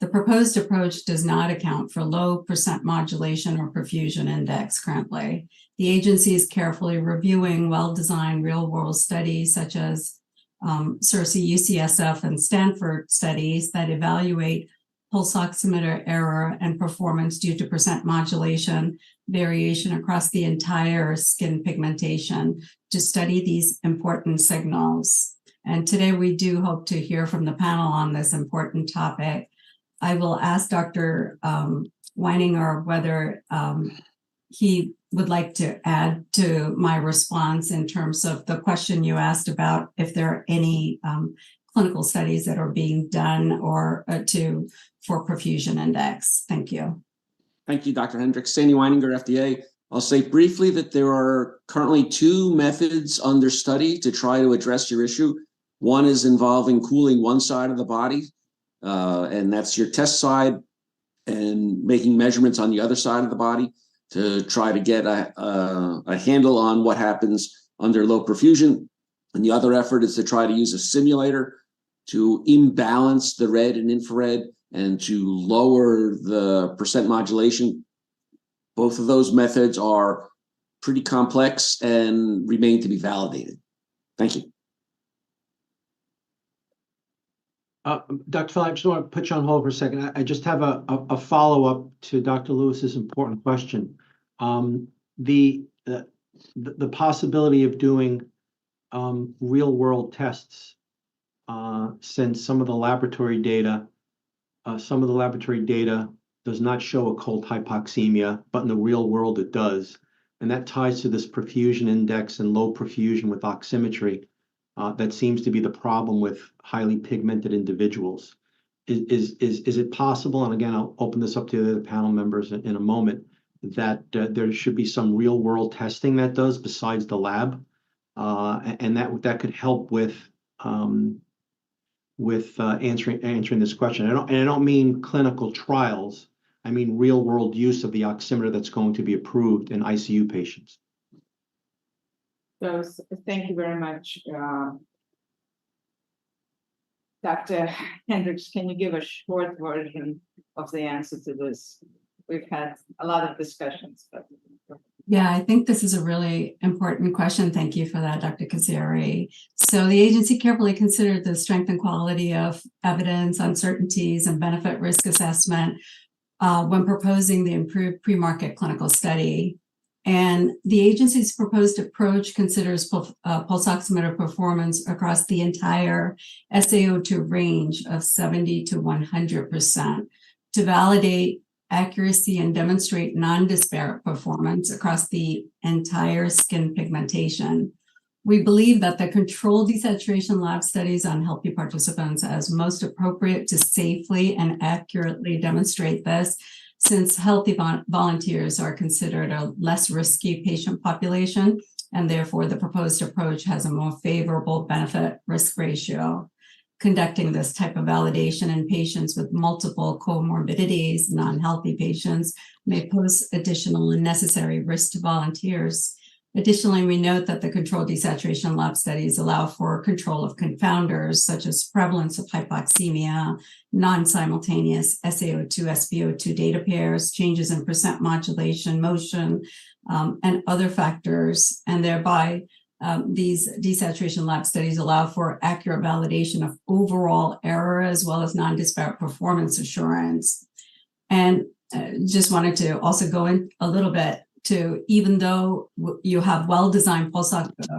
The proposed approach does not account for low percent modulation or perfusion index currently. The agency is carefully reviewing well-designed real-world studies such as CIRSE, UCSF, and Stanford studies that evaluate pulse oximeter error and performance due to percent modulation variation across the entire skin pigmentation to study these important signals. And today we do hope to hear from the panel on this important topic. I will ask Dr. Weininger whether he would like to add to my response in terms of the question you asked about if there are any clinical studies that are being done or for perfusion index. Thank you. Thank you, Dr. Hendricks. Sandy Weininger, FDA. I'll say briefly that there are currently 2 methods under study to try to address your issue. One is involving cooling one side of the body, and that's your test side, and making measurements on the other side of the body to try to get a handle on what happens under low perfusion. And the other effort is to try to use a simulator to imbalance the red and infrared and to lower the percent modulation. Both of those methods are pretty complex and remain to be validated. Thank you. Dr. Phil, I just want to put you on hold for a second. I just have a follow-up to Dr. Lewis's important question. The possibility of doing real-world tests, since some of the laboratory data does not show occult hypoxemia, but in the real world it does, and that ties to this perfusion index and low perfusion with oximetry. That seems to be the problem with highly pigmented individuals. Is it possible, and again, I'll open this up to the other panel members in a moment, that there should be some real world testing that does besides the lab, and that could help with answering this question. I don't mean clinical trials. I mean real world use of the oximeter that's going to be approved in ICU patients. So thank you very much. Dr. Hendricks, can you give a short version of the answer to this? We've had a lot of discussions, but. Yeah, I think this is a really important question. Thank you for that, Dr. Kazari. So the agency carefully considered the strength and quality of evidence, uncertainties, and benefit risk assessment when proposing the improved pre-market clinical study. And the agency's proposed approach considers pulse oximeter performance across the entire SaO2 range of 70 to 100% to validate accuracy and demonstrate non-disparate performance across the entire skin pigmentation. We believe that the controlled desaturation lab studies on healthy participants as most appropriate to safely and accurately demonstrate this, since healthy volunteers are considered a less risky patient population, and therefore the proposed approach has a more favorable benefit-risk ratio. Conducting this type of validation in patients with multiple comorbidities, non-healthy patients, may pose additional and necessary risk to volunteers. Additionally, we note that the controlled desaturation lab studies allow for control of confounders such as prevalence of hypoxemia, non-simultaneous SaO2, SpO2 data pairs, changes in percent modulation, motion, and other factors, and thereby these desaturation lab studies allow for accurate validation of overall error as well as non-disparate performance assurance. And just wanted to also go in a little bit to, even though you have well-designed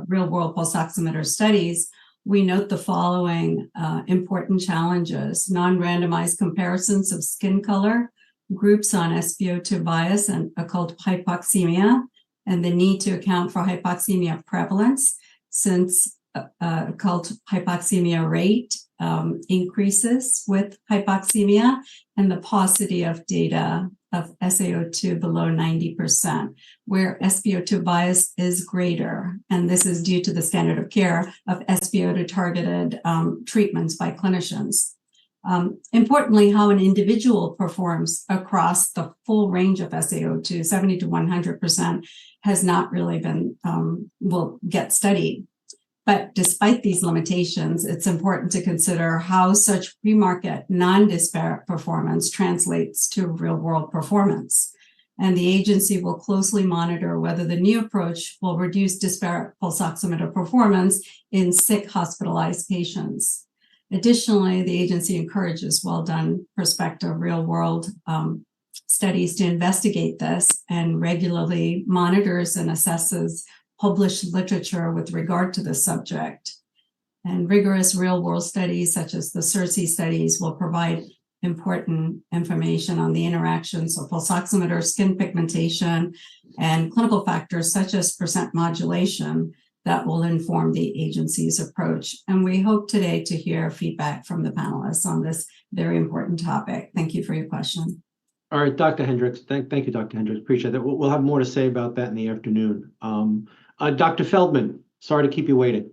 real-world pulse oximeter studies, we note the following important challenges: non-randomized comparisons of skin color, groups on SpO2 bias and occult hypoxemia, and the need to account for hypoxemia prevalence, since occult hypoxemia rate increases with hypoxemia, and the paucity of data of SaO2 below 90%, where SpO2 bias is greater. And this is due to the standard of care of SpO2 targeted treatments by clinicians. Importantly, how an individual performs across the full range of SaO2, 70 to 100%, has not really been, will get studied. But despite these limitations, it's important to consider how such pre-market non-disparate performance translates to real-world performance. And the agency will closely monitor whether the new approach will reduce disparate pulse oximeter performance in sick hospitalized patients. Additionally, the agency encourages well-done prospective real-world studies to investigate this and regularly monitors and assesses published literature with regard to the subject. And rigorous real-world studies such as the CERCI studies will provide important information on the interactions of pulse oximeter, skin pigmentation, and clinical factors such as percent modulation that will inform the agency's approach. And we hope today to hear feedback from the panelists on this very important topic. Thank you for your question. All right, Dr. Hendricks. Thank you, Dr. Hendricks. Appreciate that. We'll have more to say about that in the afternoon. Dr. Feldman, sorry to keep you waiting.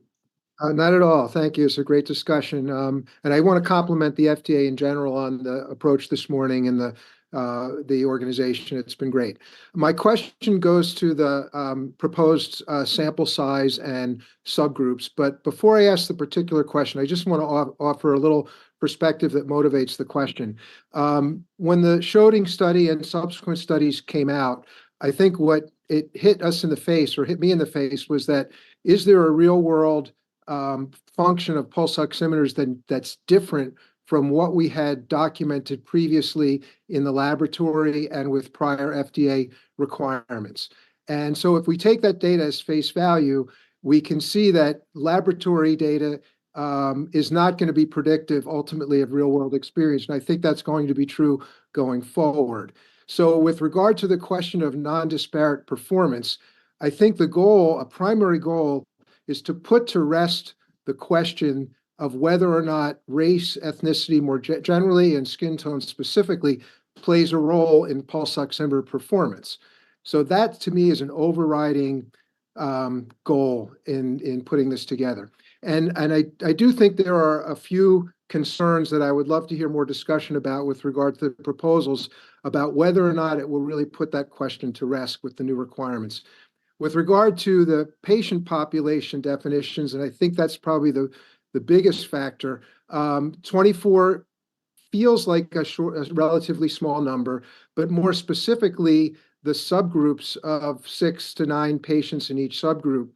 Not at all. Thank you. It's a great discussion. And I want to compliment the FDA in general on the approach this morning and the organization. It's been great. My question goes to the proposed sample size and subgroups. But before I ask the particular question, I just want to offer a little perspective that motivates the question. When the Schoeding study and subsequent studies came out, I think what it hit us in the face, or hit me in the face, was that is there a real world function of pulse oximeters that's different from what we had documented previously in the laboratory and with prior FDA requirements. And so if we take that data as face value, we can see that laboratory data is not going to be predictive ultimately of real world experience. And I think that's going to be true going forward. So with regard to the question of non-disparate performance, I think the goal, a primary goal, is to put to rest the question of whether or not race, ethnicity more generally, and skin tone specifically plays a role in pulse oximeter performance. So that, to me, is an overriding goal in putting this together. And I do think there are a few concerns that I would love to hear more discussion about with regard to the proposals about whether or not it will really put that question to rest with the new requirements. With regard to the patient population definitions, and I think that's probably the biggest factor, 24 feels like a relatively small number, but more specifically, the subgroups of 6 to 9 patients in each subgroup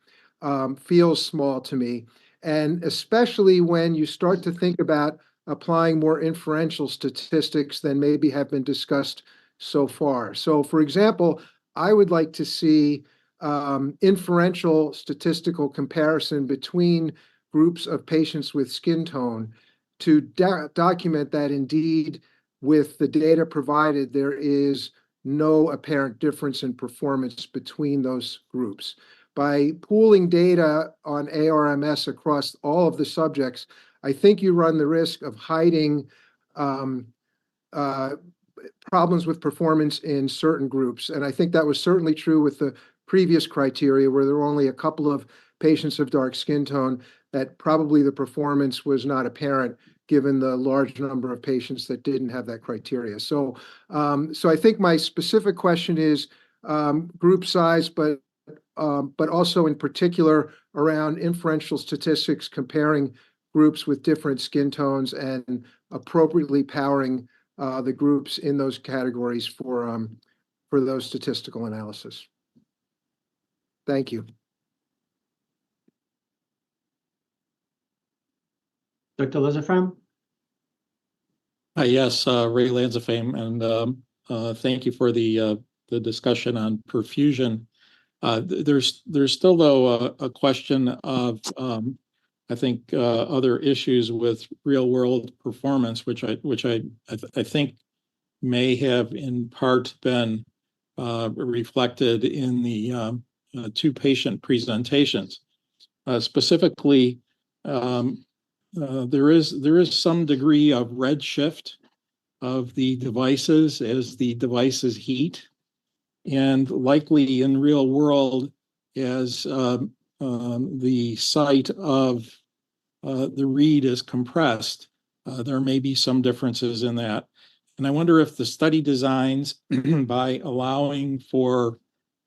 feels small to me. And especially when you start to think about applying more inferential statistics than maybe have been discussed so far. So, for example, I would like to see inferential statistical comparison between groups of patients with skin tone to document that indeed with the data provided there is no apparent difference in performance between those groups. By pooling data on ARMS across all of the subjects, I think you run the risk of hiding problems with performance in certain groups. And I think that was certainly true with the previous criteria where there were only a couple of patients of dark skin tone that probably the performance was not apparent given the large number of patients that didn't have that criteria. So I think my specific question is group size, but also in particular around inferential statistics comparing groups with different skin tones and appropriately powering the groups in those categories for those statistical analysis. Thank you. Dr. Lizafram? Yes, Ray Lanzafame, and thank you for the discussion on perfusion. There's still, though, a question of, I think, other issues with real-world performance, which I think may have in part been reflected in the 2 patient presentations. Specifically, there is some degree of redshift of the devices as the devices heat, and likely in real world as the site of the read is compressed, there may be some differences in that. And I wonder if the study designs, by allowing for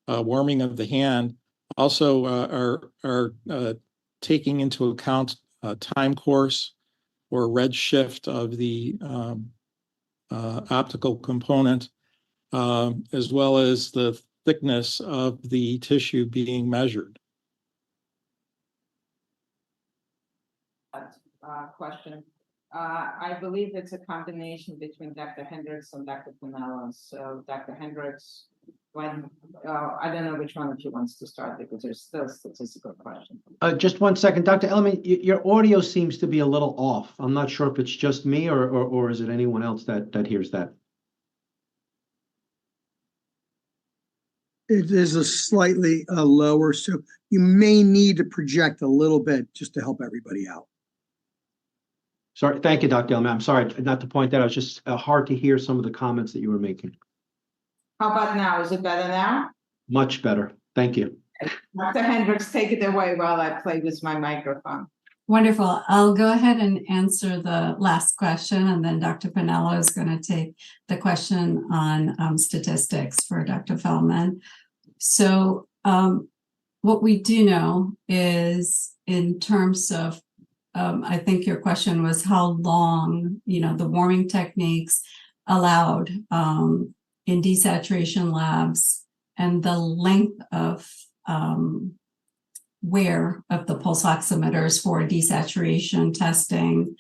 warming of the hand, also are taking into account time course or redshift of the optical component, as well as the thickness of the tissue being measured. Question. I believe it's a combination between Dr. Hendricks and Dr. Panelist. So Dr. Hendricks, when I don't know which one of you wants to start because there's still a statistical question. Just 1 second, Dr. Ellerman, your audio seems to be a little off. I'm not sure if it's just me or is it anyone else that hears that? It is a slightly lower, so you may need to project a little bit just to help everybody out. Sorry, thank you, Dr. Elman. I'm sorry not to point that out. It's just hard to hear some of the comments that you were making. How about now? Is it better now? Much better. Thank you. Dr. Hendricks, take it away while I play with my microphone. Wonderful. I'll go ahead and answer the last question, and then Dr. Pinello is going to take the question on statistics for Dr. Feldman. So what we do know is in terms of, I think your question was how long, the warming techniques allowed in desaturation labs and the length of wear of the pulse oximeters for desaturation testing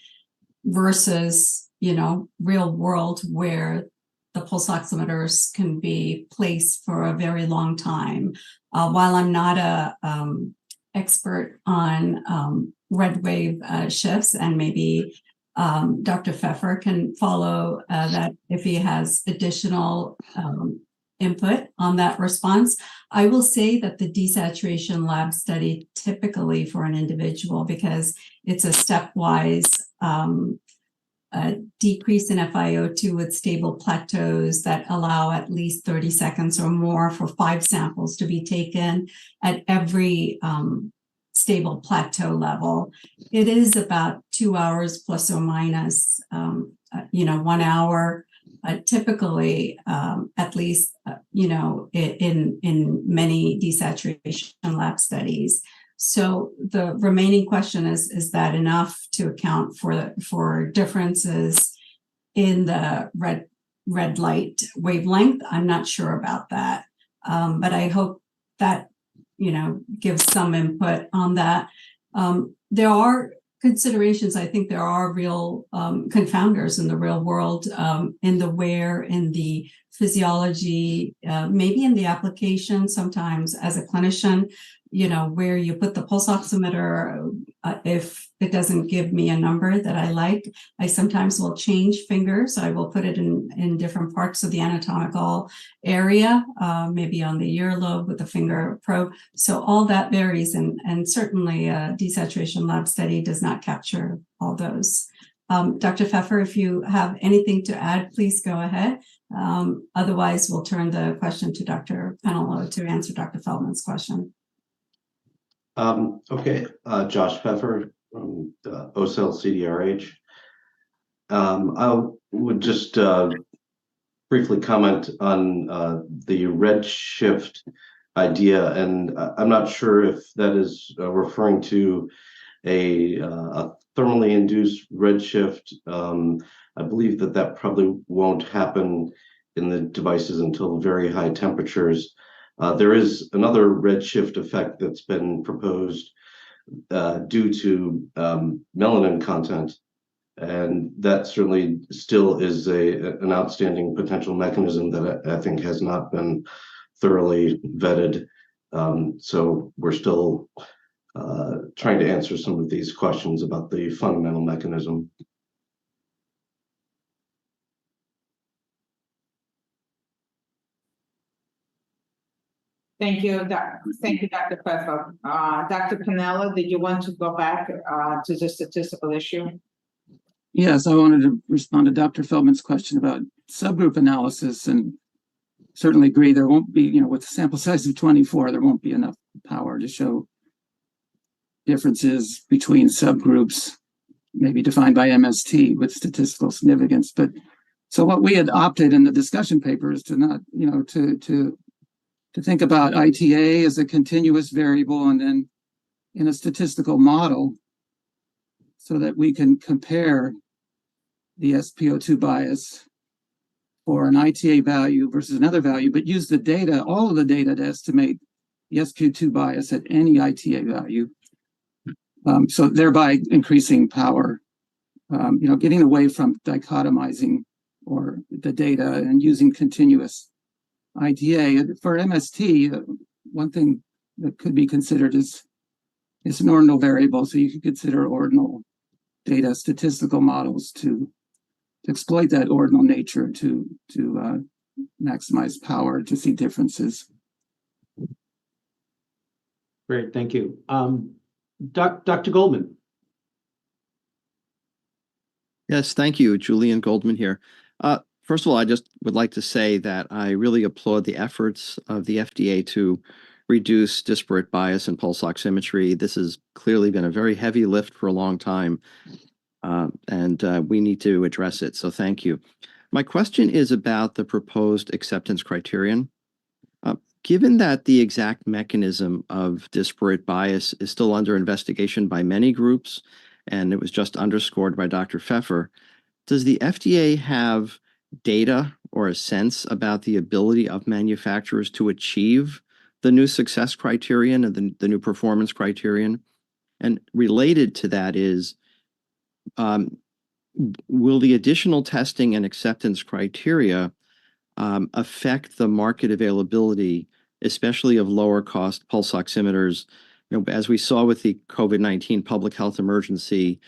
versus, real world where the pulse oximeters can be placed for a very long time. While I'm not a expert on red wave shifts, and maybe Dr. Pfeffer can follow that if he has additional input on that response. I will say that the desaturation lab study typically for an individual, because it's a stepwise decrease in FiO2 with stable plateaus that allow at least 30 seconds or more for 5 samples to be taken at every stable plateau level. It is about 2 hours plus or minus, 1 hour. Typically, at least, in many desaturation lab studies. So the remaining question is that enough to account for differences in the red light wavelength? I'm not sure about that, but I hope that gives some input on that. There are considerations. I think there are real confounders in the real world, in the wear, in the physiology, maybe in the application sometimes as a clinician, where you put the pulse oximeter, if it doesn't give me a number that I like, I sometimes will change fingers. I will put it in different parts of the anatomical area, maybe on the earlobe with a finger probe. So all that varies, and certainly a desaturation lab study does not capture all those. Dr. Pfeffer, if you have anything to add, please go ahead. Otherwise, we'll turn the question to Dr. Pinello to answer Dr. Feldman's question. Okay, Josh Pfeffer from OCEL CDRH. I would just briefly comment on the redshift idea, and I'm not sure if that is referring to a thermally induced redshift. I believe that probably won't happen in the devices until very high temperatures. There is another redshift effect that's been proposed due to melanin content, and that certainly still is an outstanding potential mechanism that I think has not been thoroughly vetted. So we're still trying to answer some of these questions about the fundamental mechanism. Thank you, Dr. Pfeffer. Dr. Pinello, did you want to go back to the statistical issue? Yes, I wanted to respond to Dr. Feldman's question about subgroup analysis, and certainly agree there won't be, with a sample size of 24, there won't be enough power to show differences between subgroups, maybe defined by MST with statistical significance. But so what we had opted in the discussion paper is to not, to think about ITA as a continuous variable, and then in a statistical model, so that we can compare the SpO2 bias for an ITA value versus another value, but use the data, all of the data, to estimate the SpO2 bias at any ITA value. So thereby increasing power, getting away from dichotomizing or the data and using continuous ITA. For MST, one thing that could be considered is an ordinal variable. So you could consider ordinal data statistical models to exploit that ordinal nature to maximize power to see differences. Great, thank you. Dr. Goldman. Yes, thank you. Julian Goldman here. First of all, I just would like to say that I really applaud the efforts of the FDA to reduce disparate bias in pulse oximetry. This has clearly been a very heavy lift for a long time, and we need to address it. So thank you. My question is about the proposed acceptance criterion. Given that the exact mechanism of disparate bias is still under investigation by many groups, and it was just underscored by Dr. Pfeffer, does the FDA have data or a sense about the ability of manufacturers to achieve the new success criterion and the new performance criterion? And related to that is, will the additional testing and acceptance criteria affect the market availability, especially of lower cost pulse oximeters? You know, as we saw with the COVID-19 public health emergency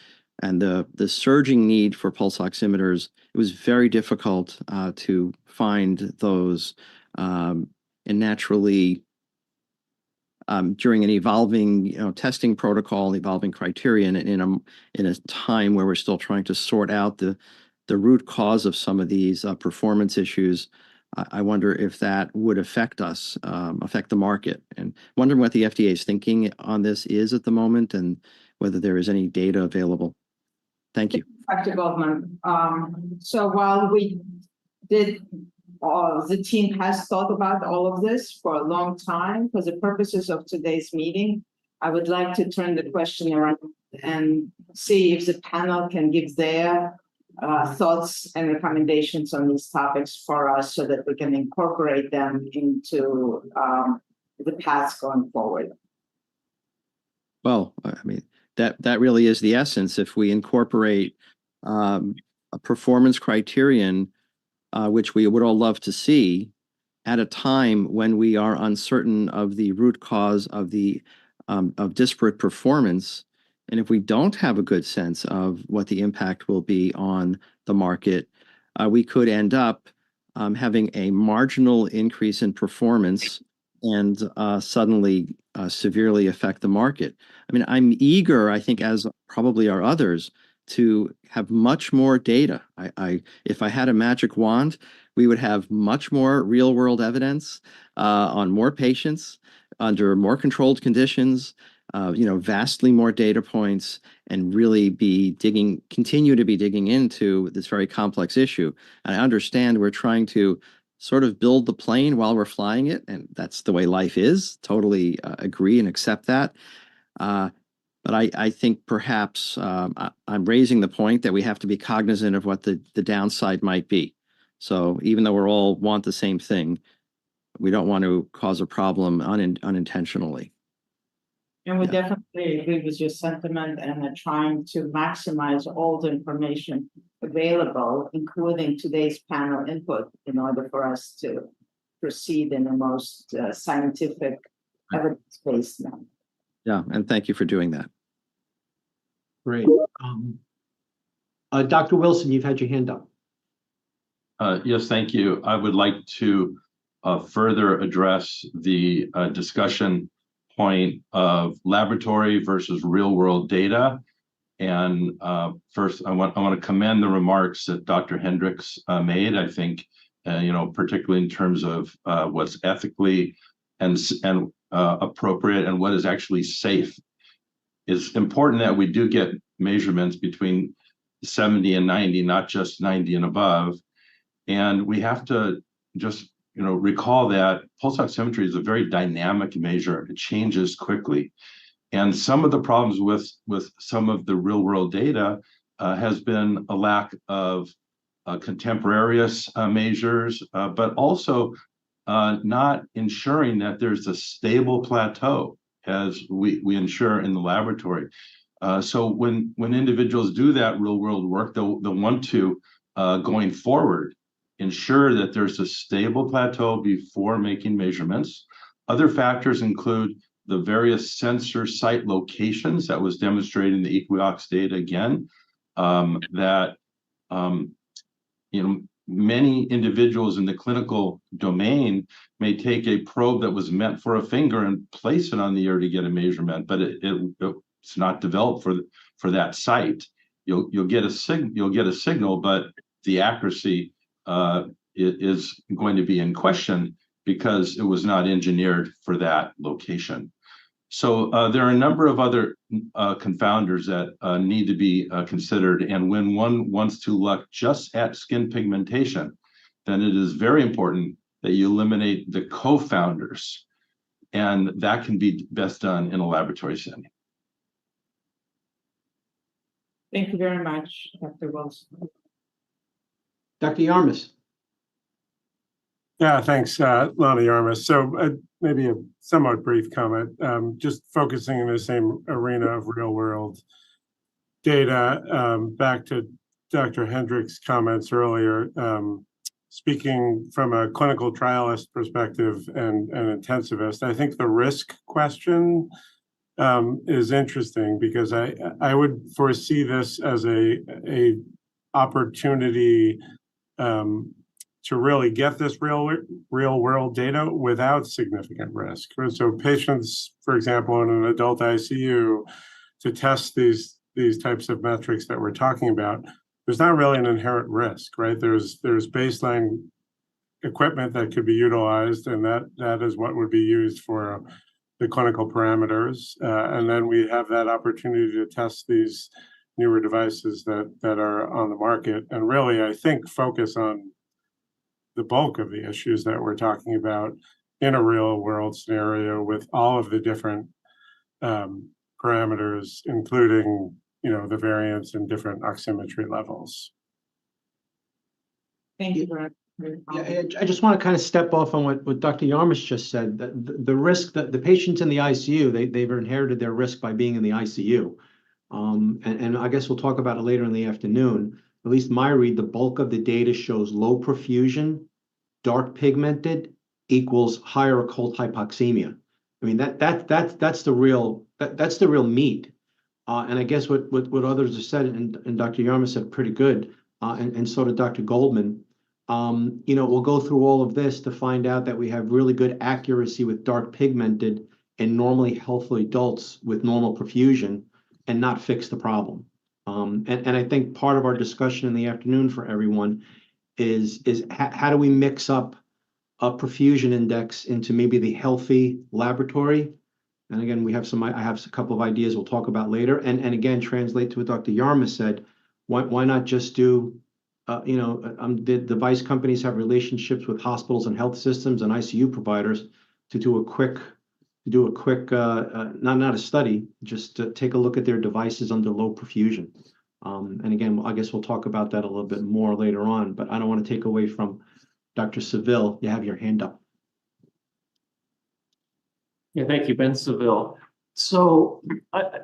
and the surging need for pulse oximeters, it was very difficult to find those, and naturally during an evolving testing protocol, evolving criterion in a time where we're still trying to sort out the root cause of some of these performance issues. I wonder if that would affect us, affect the market, and wondering what the FDA's thinking on this is at the moment and whether there is any data available. Thank you. Dr. Goldman. So while we did, the team has thought about all of this for a long time. For the purposes of today's meeting, I would like to turn the question around and see if the panel can give their thoughts and recommendations on these topics for us so that we can incorporate them into the paths going forward. Well, I mean, that really is the essence. If we incorporate a performance criterion, which we would all love to see, at a time when we are uncertain of the root cause of the of disparate performance, and if we don't have a good sense of what the impact will be on the market, we could end up having a marginal increase in performance and suddenly severely affect the market. I mean, I'm eager, I think, as probably are others, to have much more data. If I had a magic wand, we would have much more real-world evidence on more patients under more controlled conditions, vastly more data points, and really continue to be digging into this very complex issue. And I understand we're trying to sort of build the plane while we're flying it, and that's the way life is. Totally agree and accept that. But I think perhaps I'm raising the point that we have to be cognizant of what the downside might be. So even though we're all want the same thing, we don't want to cause a problem unintentionally. And we definitely agree with your sentiment and are trying to maximize all the information available, including today's panel input, in order for us to proceed in the most scientific, evidence-based manner. Yeah, and thank you for doing that. Great. Dr. Wilson, you've had your hand up. Yes, thank you. I would like to further address the discussion point of laboratory versus real-world data. And first, I want to commend the remarks that Dr. Hendricks made. I think, particularly in terms of what's ethically and appropriate and what is actually safe. It's important that we do get measurements between 70 and 90, not just 90 and above. And we have to just recall that pulse oximetry is a very dynamic measure. It changes quickly. And some of the problems with some of the real world data has been a lack of contemporaneous measures, but also not ensuring that there's a stable plateau as we ensure in the laboratory. So when individuals do that real world work, they'll want to, going forward, ensure that there's a stable plateau before making measurements. Other factors include the various sensor site locations that was demonstrated in the Equiox data again, that many individuals in the clinical domain may take a probe that was meant for a finger and place it on the ear to get a measurement, but it's not developed for that site. you'll get a signal, but the accuracy is going to be in question because it was not engineered for that location. So there are a number of other confounders that need to be considered. And when one wants to look just at skin pigmentation, then it is very important that you eliminate the co-founders. And that can be best done in a laboratory setting. Thank you very much, Dr. Wilson. Dr. Yarmus. Yeah, thanks, Lonnie Yarmus. So maybe a somewhat brief comment, just focusing in the same arena of real world data, back to Dr. Hendricks' comments earlier, speaking from a clinical trialist perspective and an intensivist, I think the risk question is interesting because I would foresee this as a opportunity to really get this real world data without significant risk. So patients, for example, in an adult ICU, to test these types of metrics that we're talking about, there's not really an inherent risk, right? There's baseline equipment that could be utilized, and that is what would be used for the clinical parameters. And then we have that opportunity to test these newer devices that are on the market, and really, I think, focus on the bulk of the issues that we're talking about in a real world scenario with all of the different parameters, including, the variance in different oximetry levels. Thank you very much. I just want to kind of step off on what Dr. Yarmus just said. The risk that the patients in the ICU, they've inherited their risk by being in the ICU. And I guess we'll talk about it later in the afternoon. At least my read, the bulk of the data shows low perfusion, dark pigmented equals higher occult hypoxemia. I mean, that's the real meat. And I guess what others have said, and Dr. Yarmus said pretty good, and so did Dr. Goldman. We'll go through all of this to find out that we have really good accuracy with dark pigmented in normally healthy adults with normal perfusion and not fix the problem. And I think part of our discussion in the afternoon for everyone is how do we mix up a perfusion index into maybe the healthy laboratory? And again, I have a couple of ideas we'll talk about later. And again, translate to what Dr. Yarmus said. Why not just do, the device companies have relationships with hospitals and health systems and ICU providers to do a quick, not a study, just to take a look at their devices under low perfusion. And again, I guess we'll talk about that a little bit more later on, but I don't want to take away from Dr. Seville. You have your hand up. Yeah, thank you, Ben Seville. So I'm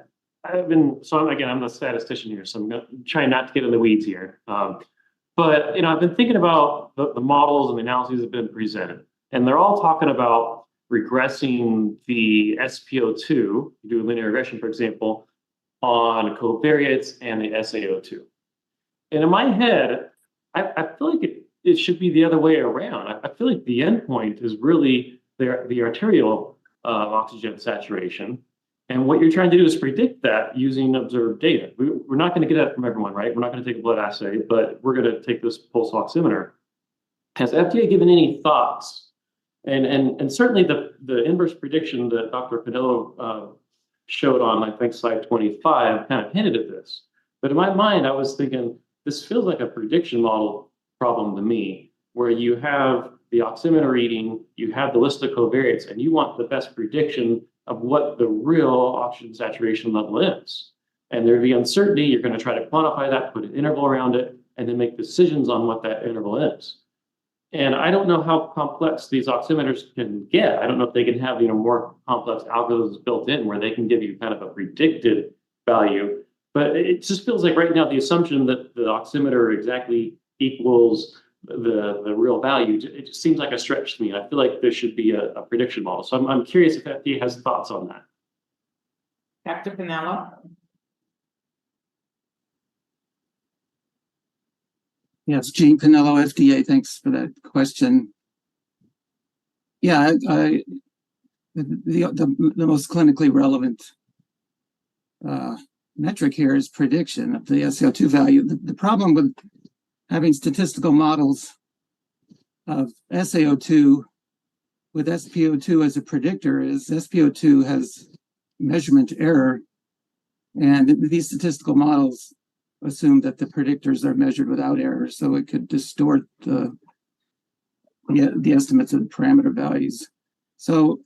the statistician here, so I'm trying not to get in the weeds here. But I've been thinking about the models and the analyses that have been presented, and they're all talking about regressing the SpO2, you do a linear regression, for example, on covariates and the SaO2. And in my head, I feel like it should be the other way around. I feel like the endpoint is really the arterial oxygen saturation. And what you're trying to do is predict that using observed data. We're not going to get that from everyone, right? We're not going to take a blood assay, but we're going to take this pulse oximeter. Has FDA given any thoughts? And certainly the inverse prediction that Dr. Pinello showed on, I think, slide 25 kind of hinted at this. But in my mind, I was thinking, this feels like a prediction model problem to me, where you have the oximeter reading, you have the list of covariates, and you want the best prediction of what the real oxygen saturation level is. And there'd be uncertainty. You're going to try to quantify that, put an interval around it, and then make decisions on what that interval is. And I don't know how complex these oximeters can get. I don't know if they can have more complex algorithms built in where they can give you kind of a predicted value. But it just feels like right now the assumption that the oximeter exactly equals the real value, it just seems like a stretch to me. I feel like there should be a prediction model. So I'm curious if FDA has thoughts on that. Dr. Pinello? Yes, Gene Pinello, FDA. Thanks for that question. Yeah, the most clinically relevant metric here is prediction of the SaO2 value. The problem with having statistical models of SaO2 with SpO2 as a predictor is SpO2 has measurement error, and these statistical models assume that the predictors are measured without error, so it could distort the estimates of the parameter values. So,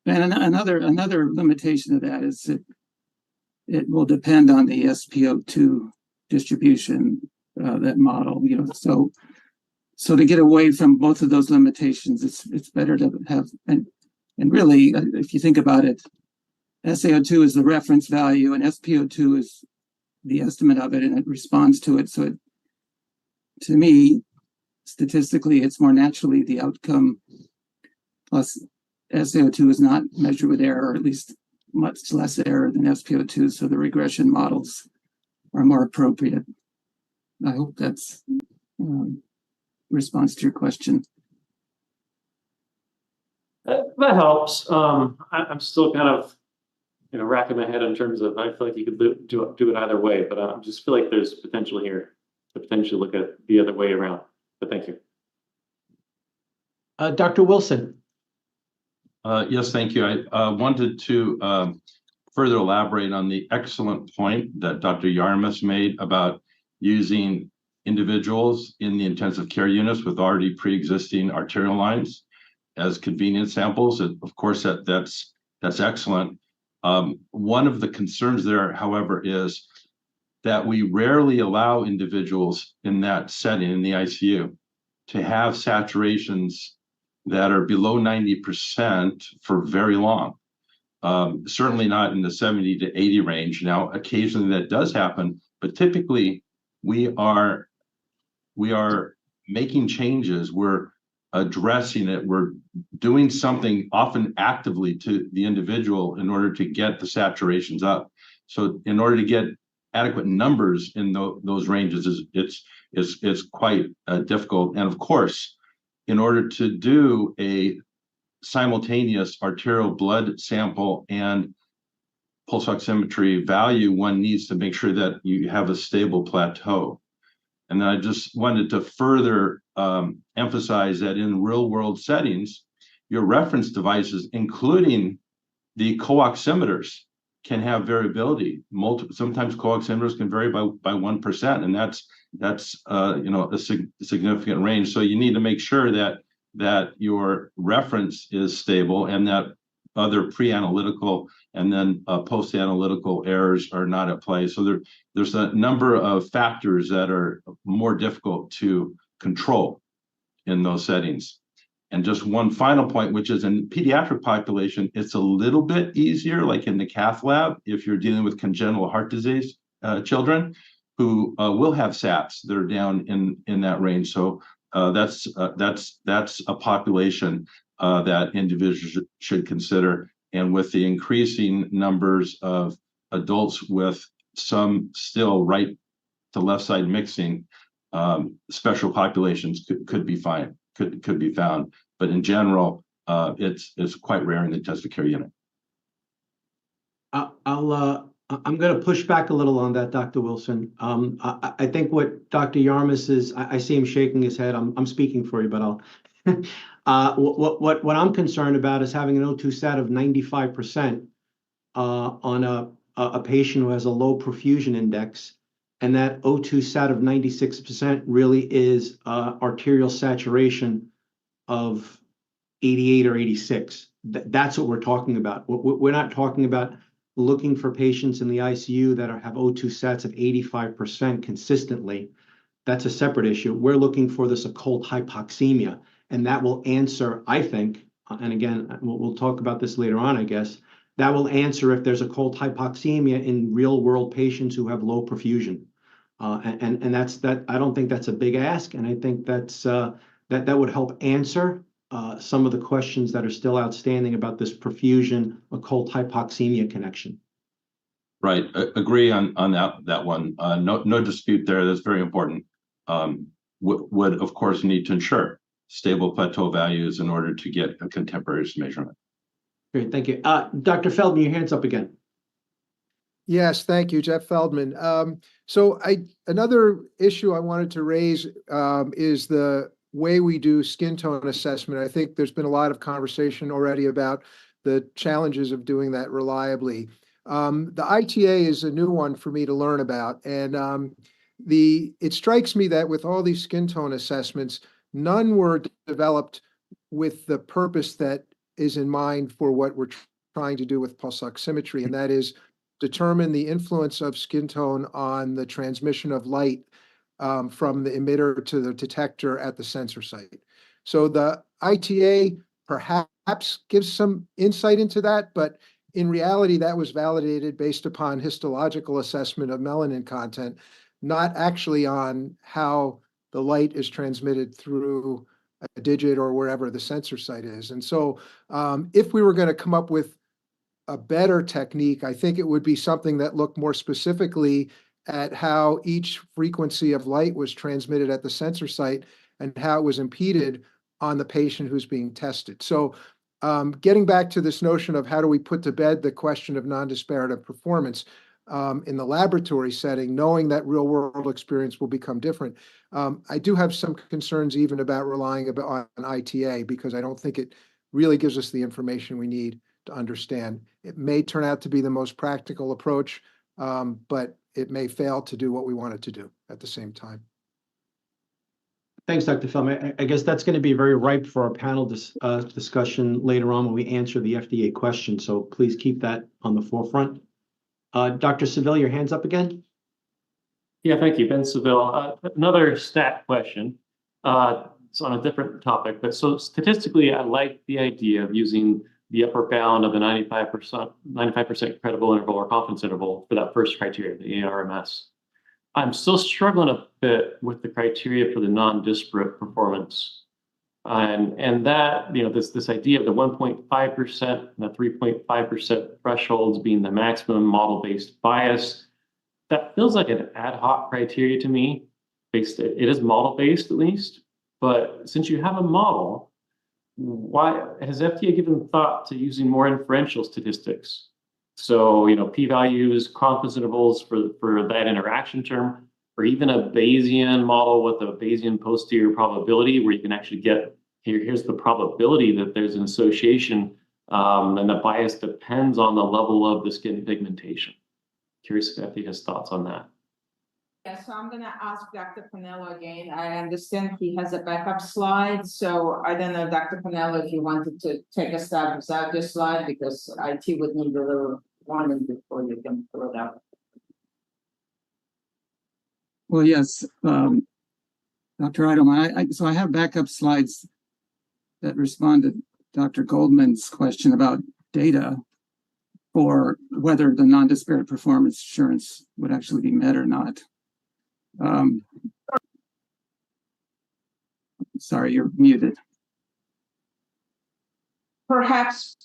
and another limitation of that is that it will depend on the SpO2 distribution, that model. So to get away from both of those limitations, it's better to have, and really, if you think about it, SaO2 is the reference value and SpO2 is the estimate of it, and it responds to it. So to me, statistically, it's more naturally the outcome. Plus, SaO2 is not measured with error, or at least much less error than SpO2, so the regression models are more appropriate. I hope that's response to your question. That helps. I'm still kind of, racking my head in terms of, I feel like you could do it either way, but I just feel like there's potential here to potentially look at the other way around. But thank you. Dr. Wilson. Yes, thank you. I wanted to further elaborate on the excellent point that Dr. Yarmus made about using individuals in the intensive care units with already pre-existing arterial lines as convenient samples. Of course, that's excellent. One of the concerns there, however, is that we rarely allow individuals in that setting in the ICU to have saturations that are below 90% for very long. Certainly not in the 70 to 80 range. Now, occasionally that does happen, but typically we are making changes. We're addressing it. We're doing something often actively to the individual in order to get the saturations up. So in order to get adequate numbers in those ranges, it's quite difficult. And of course, in order to do a simultaneous arterial blood sample and pulse oximetry value, one needs to make sure that you have a stable plateau. And then I just wanted to further emphasize that in real world settings, your reference devices, including the co-oximeters, can have variability. Sometimes co-oximeters can vary by 1%, and that's a significant range. So you need to make sure that your reference is stable and that other pre-analytical and then post-analytical errors are not at play. So there's a number of factors that are more difficult to control in those settings. And just one final point, which is in the pediatric population, it's a little bit easier, like in the cath lab, if you're dealing with congenital heart disease children who will have SATs that are down in that range. So that's a population that individuals should consider. And with the increasing numbers of adults with some still right to left side mixing, special populations could be fine, could be found. But in general, it's quite rare in the intensive care unit. I'm going to push back a little on that, Dr. Wilson. I think what Dr. Yarmus is, I see him shaking his head. I'm speaking for you, but what I'm concerned about is having an O2 sat of 95% on a patient who has a low perfusion index, and that O2 sat of 96% really is arterial saturation of 88 or 86. That's what we're talking about. We're not talking about looking for patients in the ICU that have O2 sats of 85% consistently. That's a separate issue. We're looking for this occult hypoxemia, and that will answer, I think, and again, we'll talk about this later on, I guess, that will answer if there's occult hypoxemia in real world patients who have low perfusion. And that's that. I don't think that's a big ask, and I think that's that would help answer some of the questions that are still outstanding about this perfusion occult hypoxemia connection. Right, agree on that one. No dispute there. That's very important. Would of course need to ensure stable plateau values in order to get a contemporaneous measurement. Great, thank you. Dr. Feldman, your hand's up again. Yes, thank you, Jeff Feldman. So another issue I wanted to raise is the way we do skin tone assessment. I think there's been a lot of conversation already about the challenges of doing that reliably. The ITA is a new one for me to learn about, and it strikes me that with all these skin tone assessments, none were developed with the purpose that is in mind for what we're trying to do with pulse oximetry, and that is determine the influence of skin tone on the transmission of light from the emitter to the detector at the sensor site. So the ITA perhaps gives some insight into that, but in reality, that was validated based upon histological assessment of melanin content, not actually on how the light is transmitted through a digit or wherever the sensor site is. And so if we were going to come up with a better technique, I think it would be something that looked more specifically at how each frequency of light was transmitted at the sensor site and how it was impeded on the patient who's being tested. So getting back to this notion of how do we put to bed the question of non-disparative performance in the laboratory setting, knowing that real world experience will become different. I do have some concerns even about relying on ITA because I don't think it really gives us the information we need to understand. It may turn out to be the most practical approach, but it may fail to do what we want it to do at the same time. Thanks, Dr. Feldman. I guess that's going to be very ripe for our panel discussion later on when we answer the FDA question. So please keep that on the forefront. Dr. Seville, your hand's up again. Yeah, thank you, Ben Seville. Another stat question. It's on a different topic, but so statistically, I like the idea of using the upper bound of the 95% credible interval or confidence interval for that first criteria, the ARMS. I'm still struggling a bit with the criteria for the non-disparate performance. And that, this idea of the 1.5% and the 3.5% thresholds being the maximum model-based bias, that feels like an ad hoc criteria to me. It is model-based at least, but since you have a model, why has FDA given thought to using more inferential statistics? So, p-values, confidence intervals for that interaction term, or even a Bayesian model with a Bayesian posterior probability where you can actually get, here's the probability that there's an association, and the bias depends on the level of the skin pigmentation. Curious if FDA has thoughts on that. Yeah, so I'm gonna ask Dr. Pinello again. I understand he has a backup slide, so I don't know, Dr. Pinello, if you wanted to take a stab without this slide, because IT would need a little warning before you can pull it out. Well, yes, Dr. Eidelman, so I have backup slides that respond to Dr. Goldman's question about data for whether the non-disparate performance assurance would actually be met or not. Sorry, you're muted. Perhaps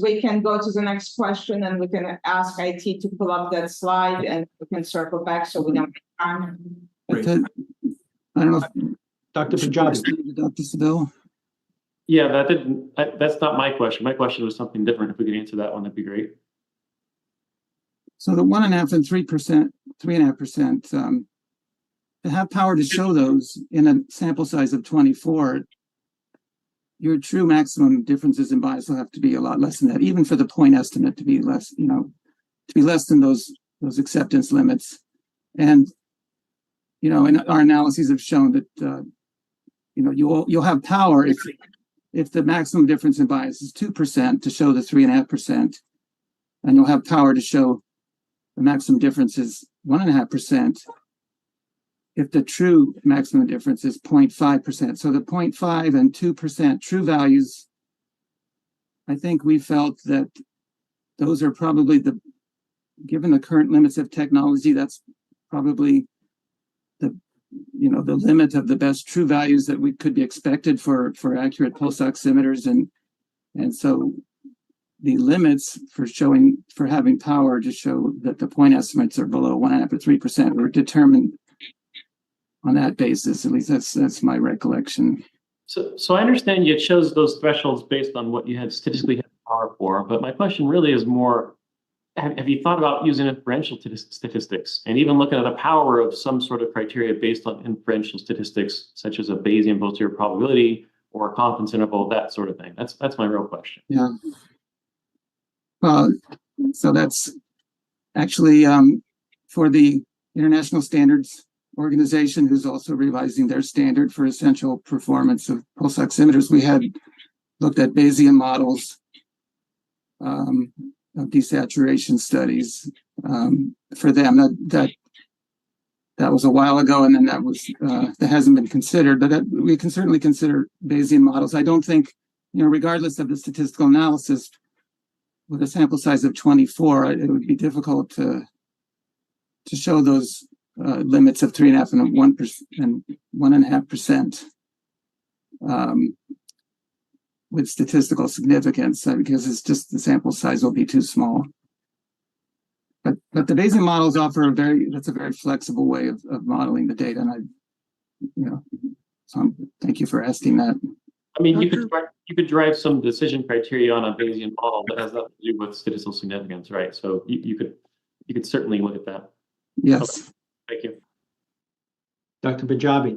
we can go to the next question and we can ask IT to pull up that slide and we can circle back so we don't make time. I don't know if Dr. Punjabi. Dr. Seville. Yeah, that's not my question. My question was something different. If we could answer that one, that'd be great. So the 1.5% and 3.5%, to have power to show those in a sample size of 24, your true maximum differences in bias will have to be a lot less than that, even for the point estimate to be less, to be less than those acceptance limits. And, and our analyses have shown that, you'll have power if the maximum difference in bias is 2% to show the 3.5%, and you'll have power to show the maximum difference is 1.5% if the true maximum difference is 0.5%. So the 0.5 and 2% true values, I think we felt that those are probably given the current limits of technology, that's probably the limit of the best true values that we could be expected for accurate pulse oximeters. And so the limits for having power to show that the point estimates are below 1.5 or 3% were determined on that basis. At least that's my recollection. So I understand you chose those thresholds based on what you had statistically had power for, but my question really is more, have you thought about using inferential statistics and even looking at the power of some sort of criteria based on inferential statistics, such as a Bayesian posterior probability or a confidence interval, that sort of thing? That's my real question. Yeah. Well, so that's actually for the International Standards Organization, who's also revising their standard for essential performance of pulse oximeters. We had looked at Bayesian models of desaturation studies for them. That was a while ago, and then that hasn't been considered. But we can certainly consider Bayesian models. I don't think, regardless of the statistical analysis, with a sample size of 24, it would be difficult to show those limits of 3.5% and 1% and 1.5% with statistical significance, because it's just the sample size will be too small. But the Bayesian models offer that's a very flexible way of modeling the data, and thank you for asking that. I mean, you could drive some decision criteria on a Bayesian model that has nothing to do with statistical significance, right? So you could certainly look at that. Yes. Okay. Thank you. Dr. Punjabi.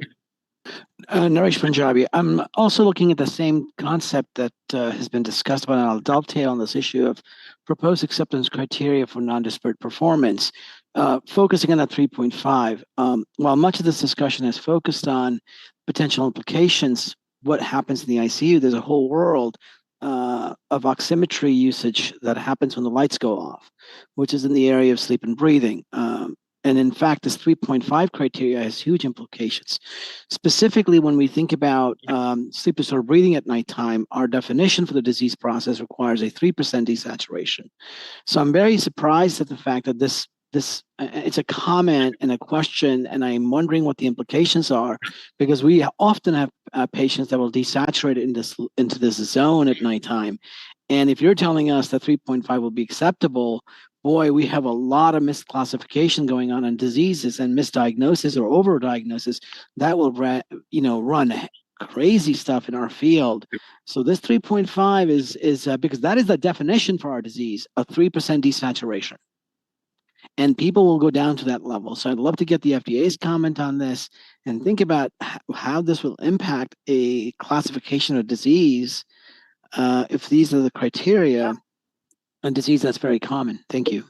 Naresh Punjabi. I'm also looking at the same concept that has been discussed, but I'll dovetail on this issue of proposed acceptance criteria for non-disparate performance, focusing on that 3.5. While much of this discussion is focused on potential implications, what happens in the ICU, there's a whole world of oximetry usage that happens when the lights go off, which is in the area of sleep and breathing. And in fact, this 3.5 criteria has huge implications. Specifically, when we think about sleep disorder breathing at nighttime, our definition for the disease process requires a 3% desaturation. So I'm very surprised at the fact that this it's a comment and a question, and I'm wondering what the implications are, because we often have patients that will desaturate into this zone at nighttime. And if you're telling us that 3.5 will be acceptable, boy, we have a lot of misclassification going on in diseases and misdiagnosis or overdiagnosis that will run crazy stuff in our field. So this 3.5 is because that is the definition for our disease, a 3% desaturation. And people will go down to that level. So I'd love to get the FDA's comment on this and think about how this will impact a classification of disease if these are the criteria, a disease that's very common. Thank you.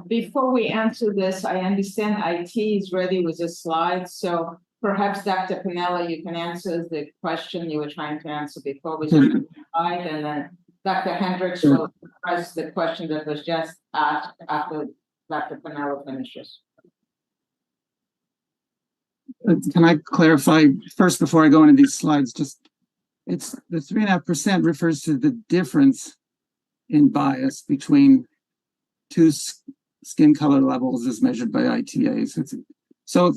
Before we answer this, I understand IT is ready with the slides. So perhaps Dr. Pinella, you can answer the question you were trying to answer before we start the slide, and then Dr. Hendricks will address the question that was just asked after Dr. Pinella finishes. Can I clarify first before I go into these slides? It's the 3.5% refers to the difference in bias between two skin color levels as measured by ITAs. So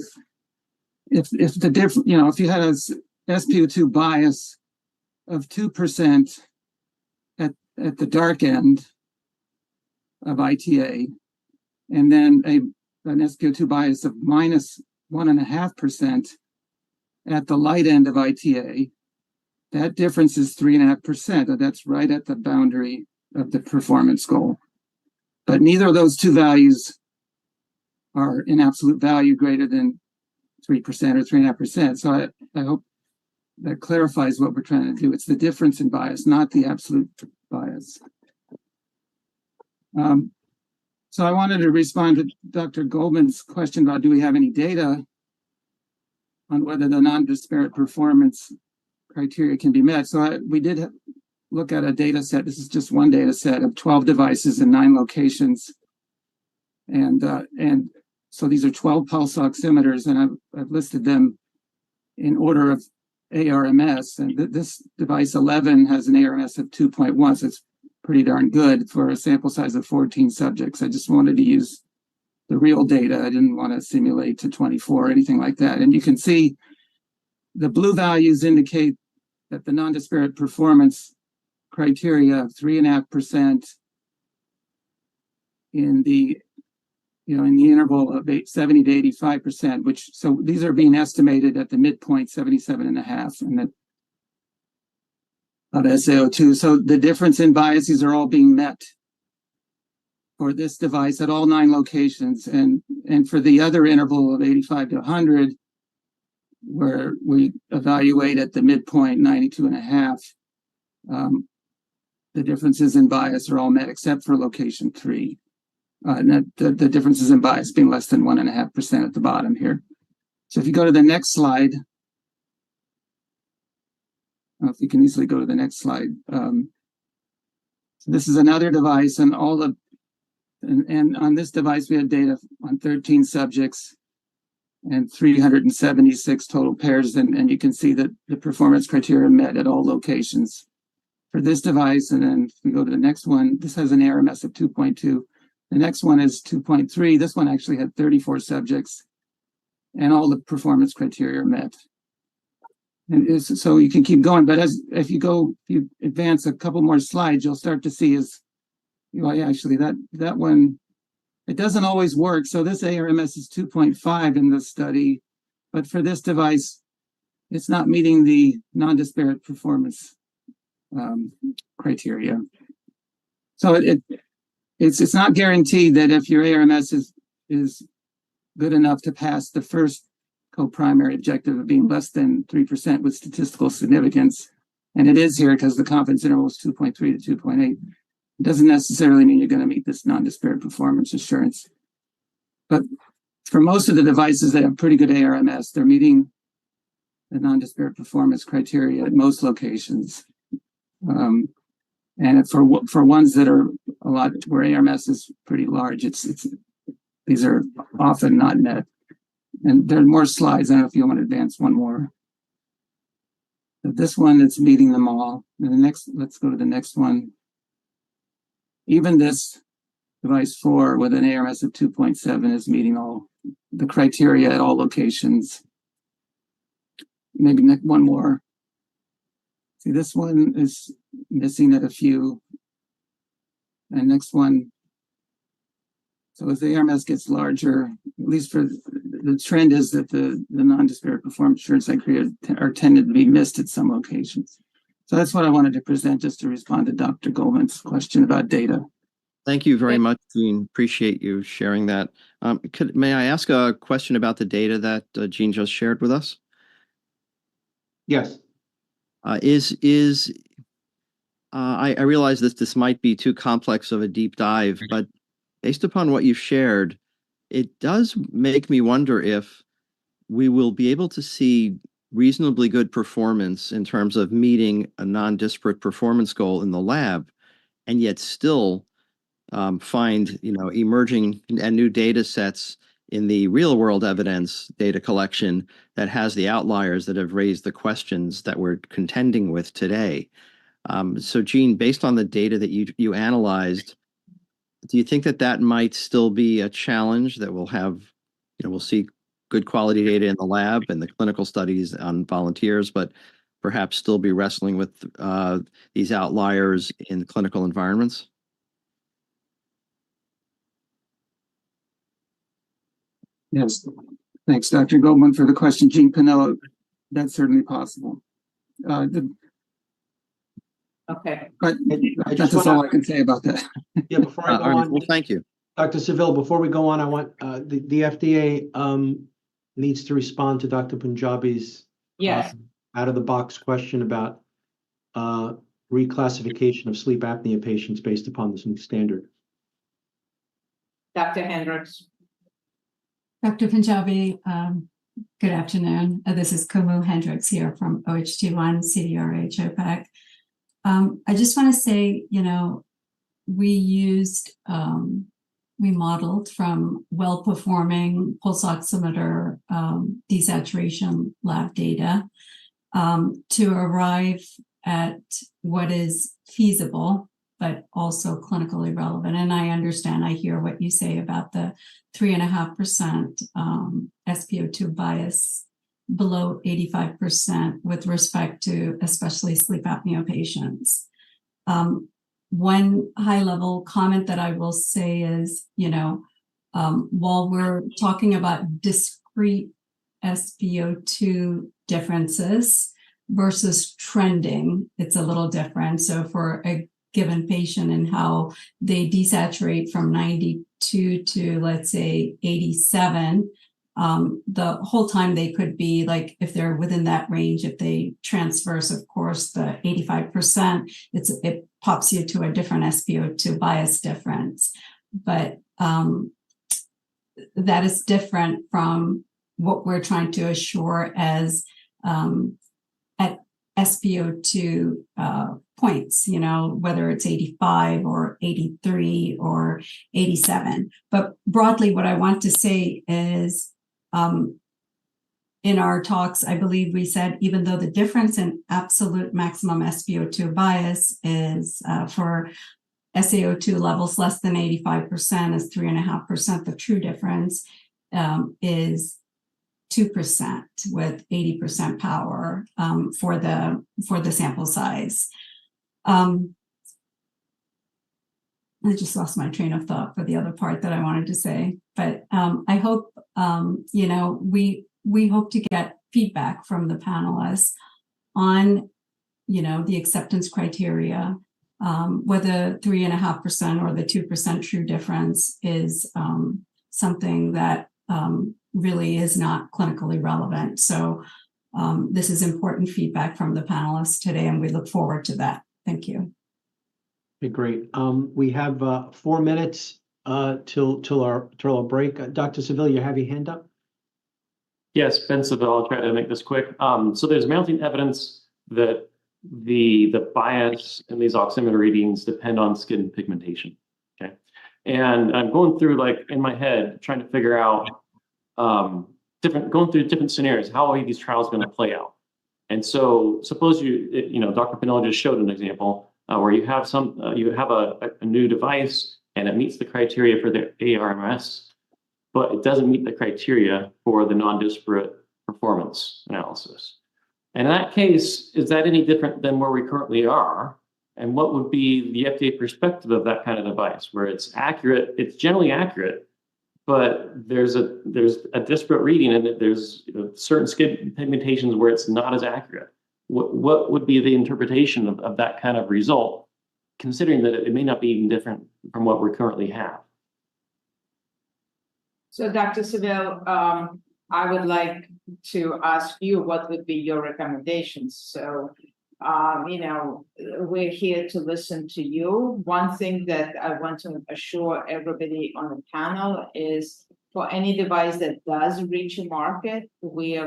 if the difference, if you had a SpO2 bias of 2% at the dark end of ITA, and then an SpO2 bias of minus 1.5% at the light end of ITA, that difference is 3.5%, and that's right at the boundary of the performance goal. But neither of those two values are in absolute value greater than 3% or 3.5%. So I hope that clarifies what we're trying to do. It's the difference in bias, not the absolute bias. So I wanted to respond to Dr. Goldman's question about do we have any data on whether the non-disparate performance criteria can be met. So we did look at a data set. This is just one data set of 12 devices in 9 locations. And so these are 12 pulse oximeters, and I've listed them in order of ARMS. And this device 11 has an ARMS of 2.1, so it's pretty darn good for a sample size of 14 subjects. I just wanted to use the real data. I didn't want to simulate to 24 or anything like that. And you can see the blue values indicate that the non-disparate performance criteria of 3.5% in the interval of 70 to 85%, which so these are being estimated at the midpoint 77.5 and that of SaO2. So the difference in biases are all being met for this device at all 9 locations, and for the other interval of 85 to 100, where we evaluate at the midpoint 92.5, the differences in bias are all met except for location 3. And the differences in bias being less than 1.5% at the bottom here. So if you go to the next slide, if you can easily go to the next slide. So this is another device, and and on this device we had data on 13 subjects and 376 total pairs, and you can see that the performance criteria met at all locations for this device. And then if we go to the next one, this has an ARMS of 2.2. The next one is 2.3. This one actually had 34 subjects, and all the performance criteria are met. And so you can keep going, but if you advance a couple more slides, you'll start to see actually that one, it doesn't always work. So this ARMS is 2.5 in this study, but for this device, it's not meeting the non-disparate performance criteria. So it's not guaranteed that if your ARMS is good enough to pass the first co-primary objective of being less than 3% with statistical significance, and it is here because the confidence interval is 2.3 to 2.8. It doesn't necessarily mean you're going to meet this non-disparate performance assurance. But for most of the devices that have pretty good ARMS, they're meeting the non-disparate performance criteria at most locations. And for ones that are a lot where ARMS is pretty large, these are often not met. And there are more slides. I don't know if you want to advance one more. But this one, it's meeting them all. And let's go to the next one. Even this device 4 with an ARMS of 2.7 is meeting all the criteria at all locations. Maybe one more. See, this one is missing at a few. And next one. So as the ARMS gets larger, at least for the trend is that the non-disparate performance assurance criteria are tended to be missed at some locations. So that's what I wanted to present, just to respond to Dr. Goldman's question about data. Thank you very much, Jean. Appreciate you sharing that. May I ask a question about the data that Jean just shared with us? Yes. I realize that this might be too complex of a deep dive, but based upon what you've shared, it does make me wonder if we will be able to see reasonably good performance in terms of meeting a non-disparate performance goal in the lab, and yet still find emerging and new data sets in the real world evidence data collection that has the outliers that have raised the questions that we're contending with today. So Jean, based on the data that you analyzed, do you think that might still be a challenge that we'll have, we'll see good quality data in the lab and the clinical studies on volunteers, but perhaps still be wrestling with these outliers in clinical environments? Yes, thanks, Dr. Goldman, for the question. Jean Pinello, that's certainly possible. Okay. But that's all I can say about that. Yeah, before I go on, well, thank you. Dr. Seville, before we go on, I want the FDA needs to respond to Dr. Punjabi's out of the box question about reclassification of sleep apnea patients based upon this new standard. Dr. Hendricks. Dr. Punjabi, good afternoon. This is Kumu Hendricks here from OHT1 CDRH OPEC. I just want to say, we modeled from well-performing pulse oximeter desaturation lab data to arrive at what is feasible, but also clinically relevant. And I understand, I hear what you say about the 3.5% SpO2 bias below 85% with respect to especially sleep apnea patients. One high-level comment that I will say is, while we're talking about discrete SpO2 differences versus trending, it's a little different. So for a given patient and how they desaturate from 92 to, let's say, 87. The whole time they could be like, if they're within that range, if they transverse, of course, the 85%, it pops you to a different SpO2 bias difference. But that is different from what we're trying to assure as at SpO2 points, whether it's 85 or 83 or 87. But broadly, what I want to say is, in our talks, I believe we said, even though the difference in absolute maximum SpO2 bias is for SaO2 levels less than 85% is 3.5%, the true difference is 2% with 80% power for the sample size. I just lost my train of thought for the other part that I wanted to say, but I hope, we hope to get feedback from the panelists on, the acceptance criteria, whether 3.5% or the 2% true difference is something that really is not clinically relevant. So this is important feedback from the panelists today, and we look forward to that. Thank you. Okay, great. We have 4 minutes till our break. Dr. Seville, you have your hand up? Yes, Ben Seville, I'll try to make this quick. So there's mounting evidence that the bias in these oximeter readings depend on skin pigmentation, okay? And I'm going through, like, in my head, trying to figure out, going through different scenarios, how are these trials gonna play out? And so suppose Dr. Pinella just showed an example where you have a new device and it meets the criteria for the ARMS, but it doesn't meet the criteria for the non-disparate performance analysis. And in that case, is that any different than where we currently are? And what would be the FDA perspective of that kind of device, where it's accurate, it's generally accurate, but there's a disparate reading, and there's certain skin pigmentations where it's not as accurate? What would be the interpretation of that kind of result, considering that it may not be even different from what we currently have? So Dr. Seville, I would like to ask you, what would be your recommendations? So, we're here to listen to you. One thing that I want to assure everybody on the panel is, for any device that does reach a market, we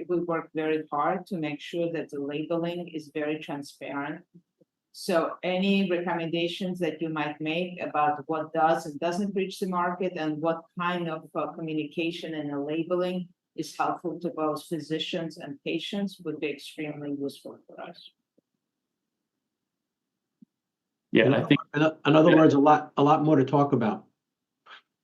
work very hard to make sure that the labeling is very transparent. So any recommendations that you might make about what does and doesn't reach the market, and what kind of communication and the labeling is helpful to both physicians and patients, would be extremely useful for us. Yeah, I think, in other words, a lot more to talk about.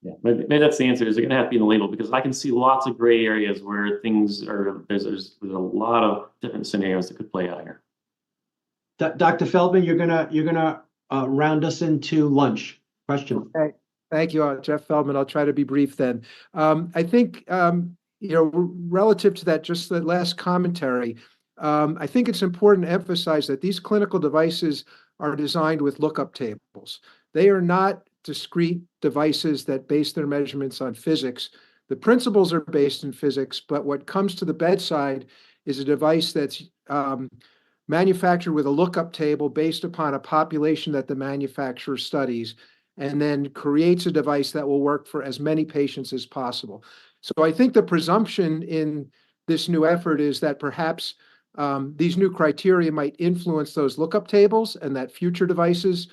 Yeah, maybe that's the answer. Is it going to have to be in the label? Because I can see lots of gray areas where things are. There's a lot of different scenarios that could play out here. Dr. Feldman, you're gonna round us into lunch. Question. Okay. Thank you, Jeff Feldman. I'll try to be brief then. I think relative to that, just the last commentary, I think it's important to emphasize that these clinical devices are designed with lookup tables. They are not discrete devices that base their measurements on physics. The principles are based in physics, but what comes to the bedside is a device that's manufactured with a lookup table based upon a population that the manufacturer studies, and then creates a device that will work for as many patients as possible. So I think the presumption in this new effort is that perhaps these new criteria might influence those lookup tables, and that future devices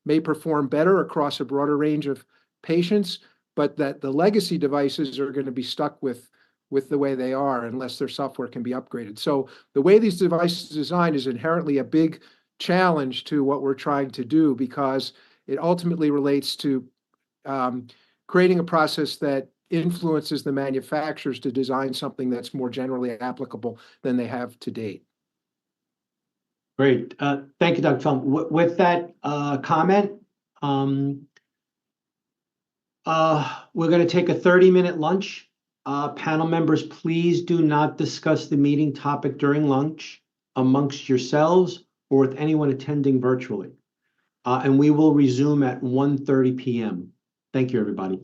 may perform better across a broader range of patients, but that the legacy devices are going to be stuck with the way they are unless their software can be upgraded. So the way these devices are designed is inherently a big challenge to what we're trying to do, because it ultimately relates to creating a process that influences the manufacturers to design something that's more generally applicable than they have to date. Great. Thank you, Dr. Feldman. With that comment, we're going to take a 30-minute lunch. Panel members, please do not discuss the meeting topic during lunch amongst yourselves or with anyone attending virtually. and we will resume at 1:30 p.m. Thank you, everybody.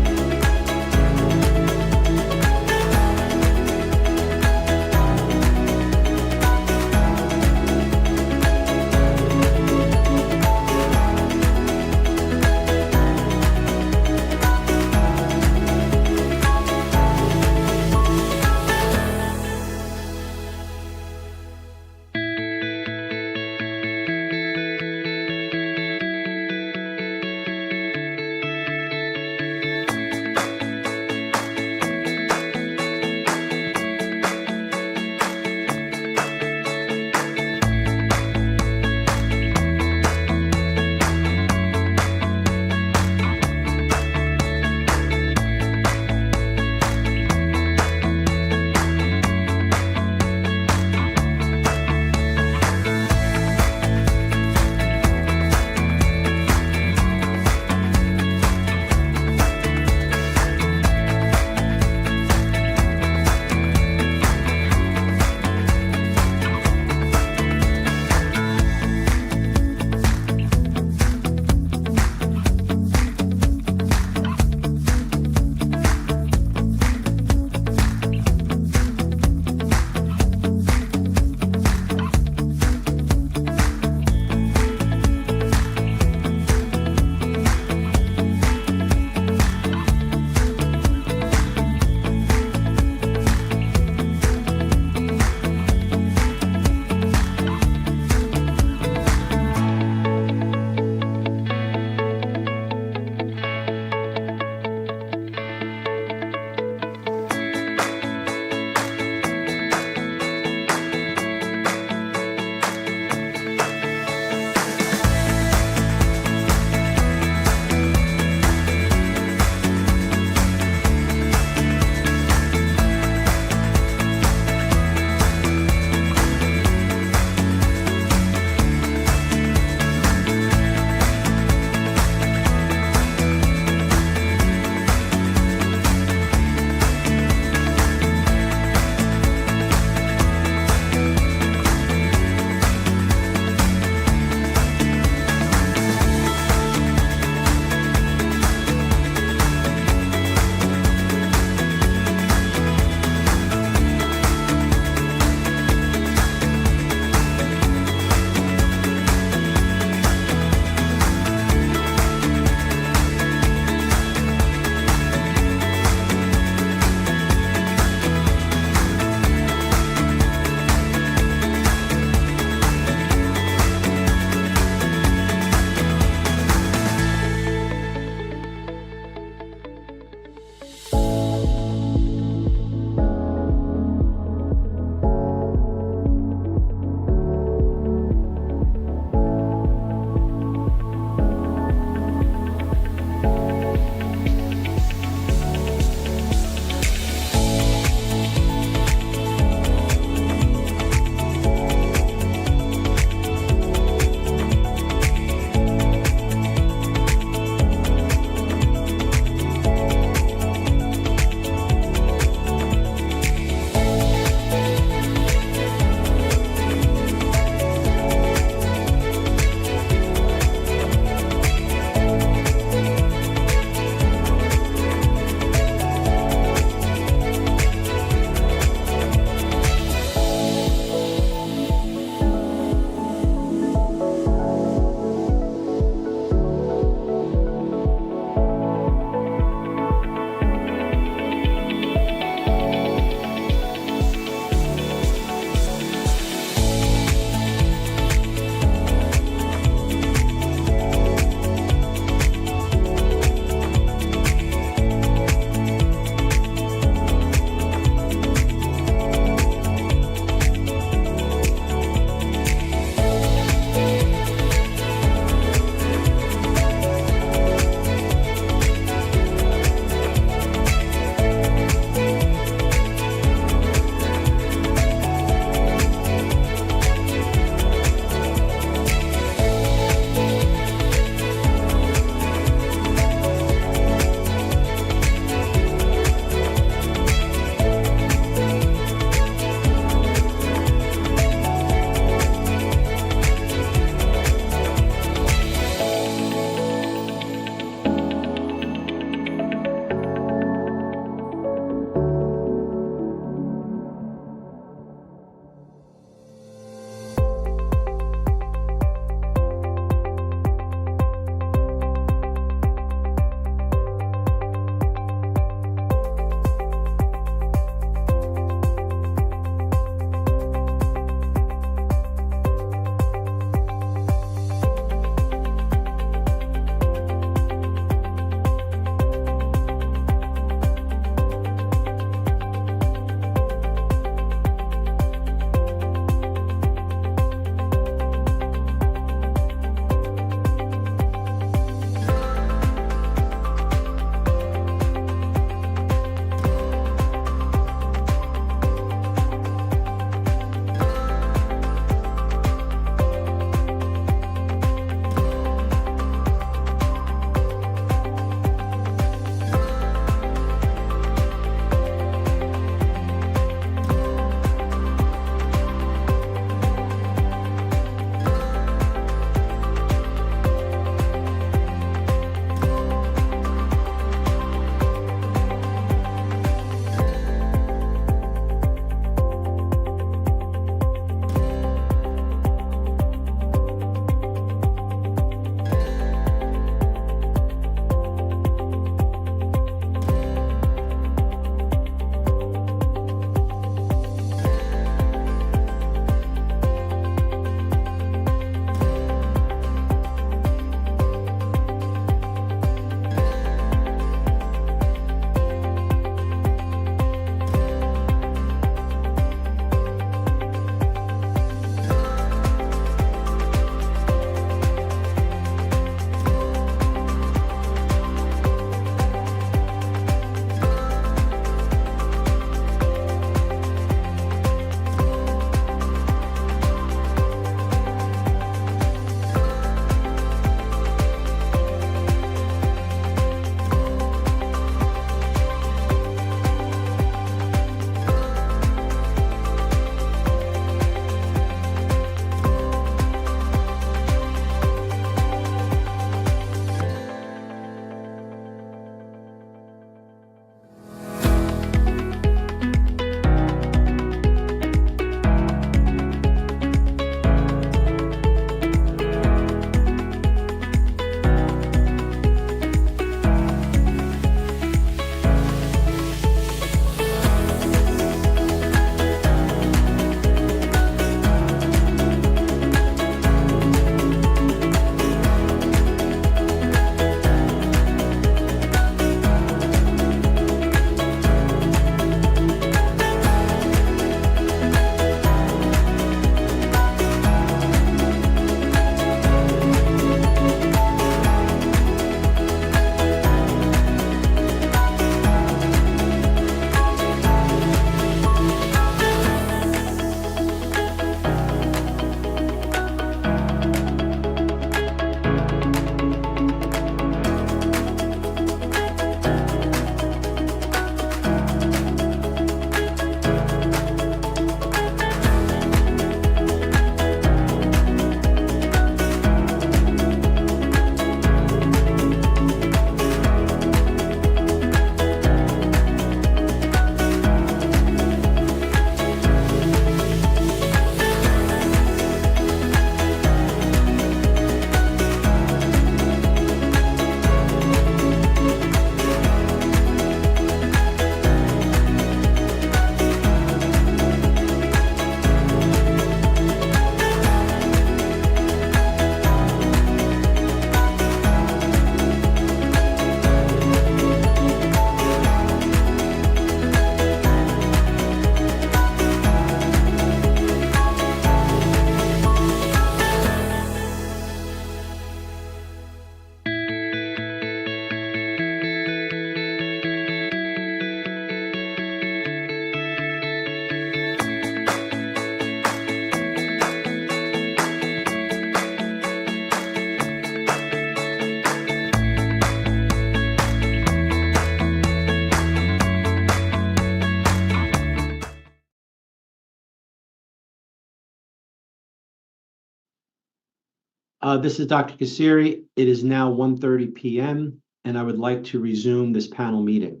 This is Dr. Kassiri. It is now 1:30 p.m. and I would like to resume this panel meeting.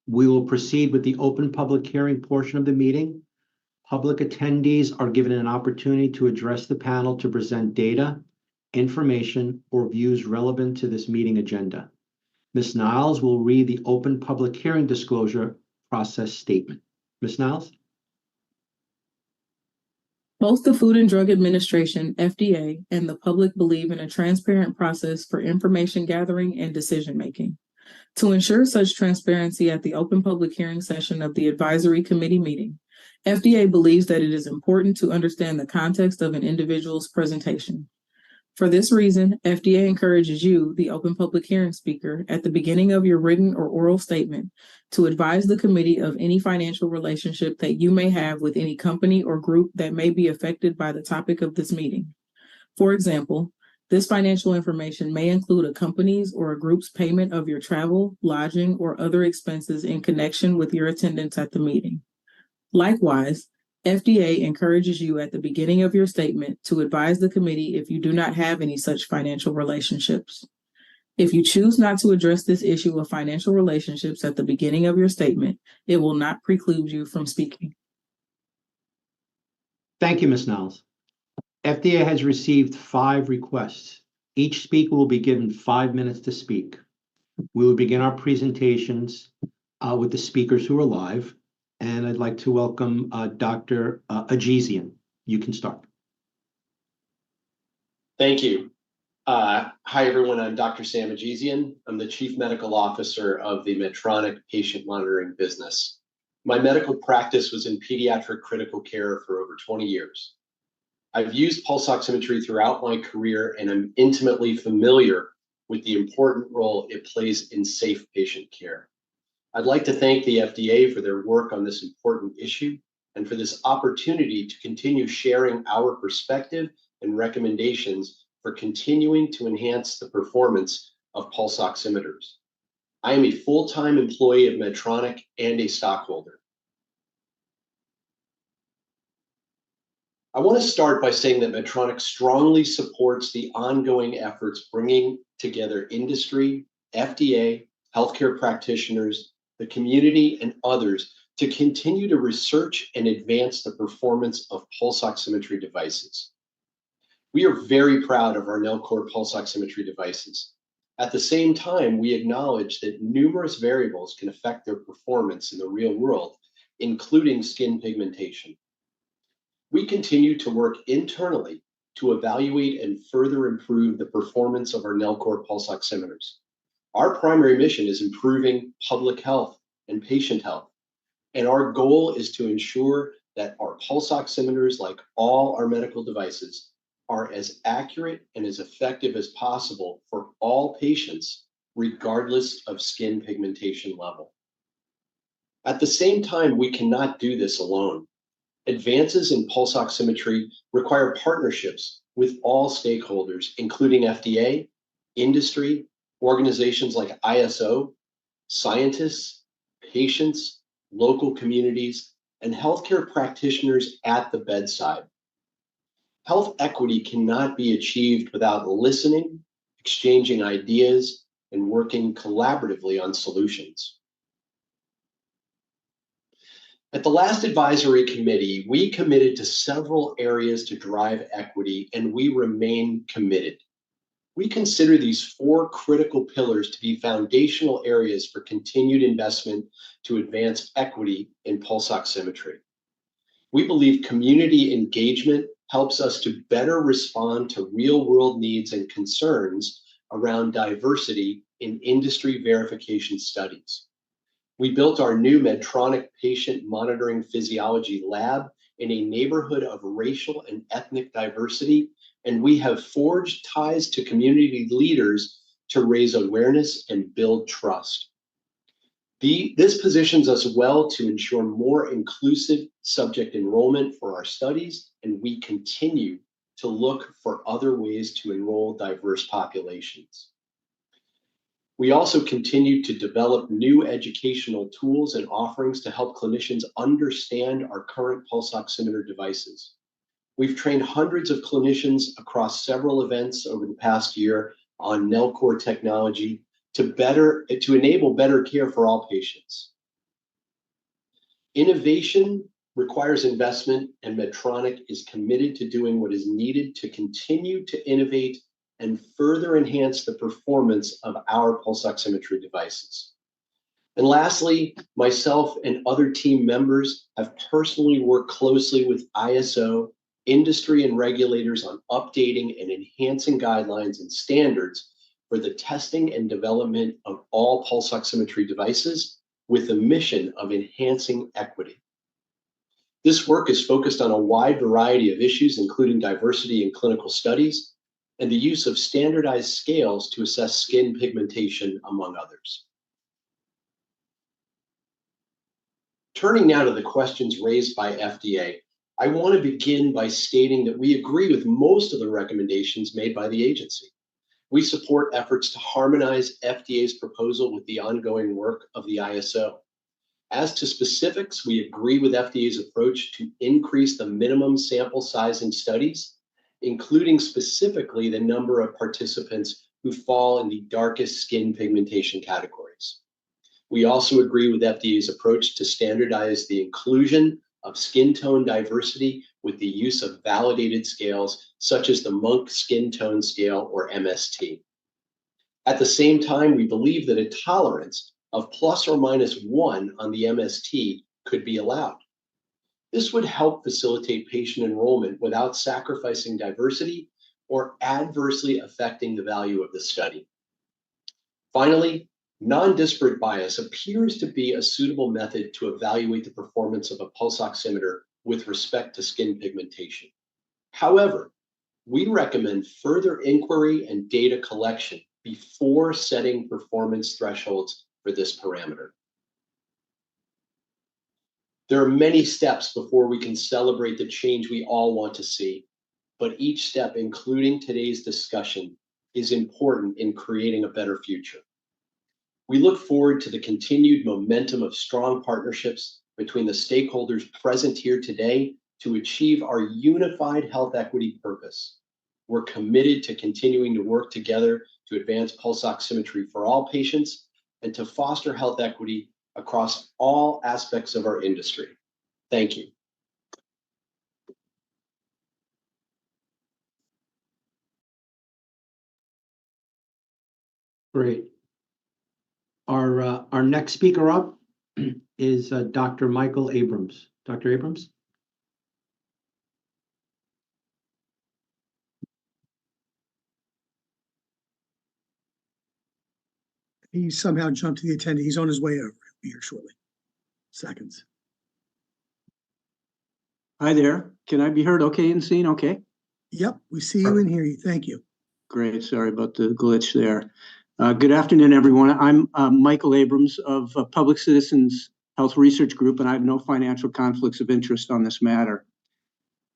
We will proceed with the open public hearing portion of the meeting. Public attendees are given an opportunity to address the panel to present data, information, or views relevant to this meeting agenda. Ms. Niles will read the open public hearing disclosure process statement. Ms. Niles? Both the Food and Drug Administration, FDA, and the public believe in a transparent process for information gathering and decision-making. To ensure such transparency at the open public hearing session of the advisory committee meeting, FDA believes that it is important to understand the context of an individual's presentation. For this reason, FDA encourages you, the open public hearing speaker, at the beginning of your written or oral statement, to advise the committee of any financial relationship that you may have with any company or group that may be affected by the topic of this meeting. For example, this financial information may include a company's or a group's payment of your travel, lodging, or other expenses in connection with your attendance at the meeting. Likewise, FDA encourages you at the beginning of your statement to advise the committee if you do not have any such financial relationships. If you choose not to address this issue of financial relationships at the beginning of your statement, it will not preclude you from speaking. Thank you, Ms. Niles. FDA has received 5 requests. Each speaker will be given 5 minutes to speak. We will begin our presentations with the speakers who are live. And I'd like to welcome Dr. Ajezian. You can start. Thank you. Hi, everyone. I'm Dr. Sam Ajezian. I'm the Chief Medical Officer of the Medtronic Patient Monitoring business. My medical practice was in pediatric critical care for over 20 years. I've used pulse oximetry throughout my career, and I'm intimately familiar with the important role it plays in safe patient care. I'd like to thank the FDA for their work on this important issue and for this opportunity to continue sharing our perspective and recommendations for continuing to enhance the performance of pulse oximeters. I am a full-time employee of Medtronic and a stockholder. I want to start by saying that Medtronic strongly supports the ongoing efforts bringing together industry, FDA, healthcare practitioners, the community, and others to continue to research and advance the performance of pulse oximetry devices. We are very proud of our Nellcor pulse oximetry devices. At the same time, we acknowledge that numerous variables can affect their performance in the real world, including skin pigmentation. We continue to work internally to evaluate and further improve the performance of our Nellcor pulse oximeters. Our primary mission is improving public health and patient health, and our goal is to ensure that our pulse oximeters, like all our medical devices, are as accurate and as effective as possible for all patients, regardless of skin pigmentation level. At the same time, we cannot do this alone. Advances in pulse oximetry require partnerships with all stakeholders, including FDA, industry, organizations like ISO, scientists, patients, local communities, and healthcare practitioners at the bedside. Health equity cannot be achieved without listening, exchanging ideas, and working collaboratively on solutions. At the last advisory committee, we committed to several areas to drive equity, and we remain committed. We consider these 4 critical pillars to be foundational areas for continued investment to advance equity in pulse oximetry. We believe community engagement helps us to better respond to real-world needs and concerns around diversity in industry verification studies. We built our new Medtronic Patient Monitoring Physiology Lab in a neighborhood of racial and ethnic diversity, and we have forged ties to community leaders to raise awareness and build trust. This positions us well to ensure more inclusive subject enrollment for our studies, and we continue to look for other ways to enroll diverse populations. We also continue to develop new educational tools and offerings to help clinicians understand our current pulse oximeter devices. We've trained hundreds of clinicians across several events over the past year on Nellcore technology to enable better care for all patients. Innovation requires investment, and Medtronic is committed to doing what is needed to continue to innovate and further enhance the performance of our pulse oximetry devices. And lastly, myself and other team members have personally worked closely with ISO, industry, and regulators on updating and enhancing guidelines and standards for the testing and development of all pulse oximetry devices with the mission of enhancing equity. This work is focused on a wide variety of issues, including diversity in clinical studies and the use of standardized scales to assess skin pigmentation, among others. Turning now to the questions raised by FDA, I want to begin by stating that we agree with most of the recommendations made by the agency. We support efforts to harmonize FDA's proposal with the ongoing work of the ISO. As to specifics, we agree with FDA's approach to increase the minimum sample size in studies, including specifically the number of participants who fall in the darkest skin pigmentation categories. We also agree with FDA's approach to standardize the inclusion of skin tone diversity with the use of validated scales, such as the Monk Skin Tone Scale, or MST. At the same time, we believe that a tolerance of ±1 on the MST could be allowed. This would help facilitate patient enrollment without sacrificing diversity or adversely affecting the value of the study. Finally, non-disparate bias appears to be a suitable method to evaluate the performance of a pulse oximeter with respect to skin pigmentation. However, we recommend further inquiry and data collection before setting performance thresholds for this parameter. There are many steps before we can celebrate the change we all want to see, but each step, including today's discussion, is important in creating a better future. We look forward to the continued momentum of strong partnerships between the stakeholders present here today to achieve our unified health equity purpose. We're committed to continuing to work together to advance pulse oximetry for all patients and to foster health equity across all aspects of our industry. Thank you. Great. Our next speaker up is Dr. Michael Abrams. Dr. Abrams? He somehow jumped to the attendee. He's on his way over. He'll be here shortly. Seconds. Hi there. Can I be heard okay and seen okay? Yep, we see you and hear you. Thank you. Great. Sorry about the glitch there. Good afternoon, everyone. I'm Michael Abrams of Public Citizens Health Research Group, and I have no financial conflicts of interest on this matter.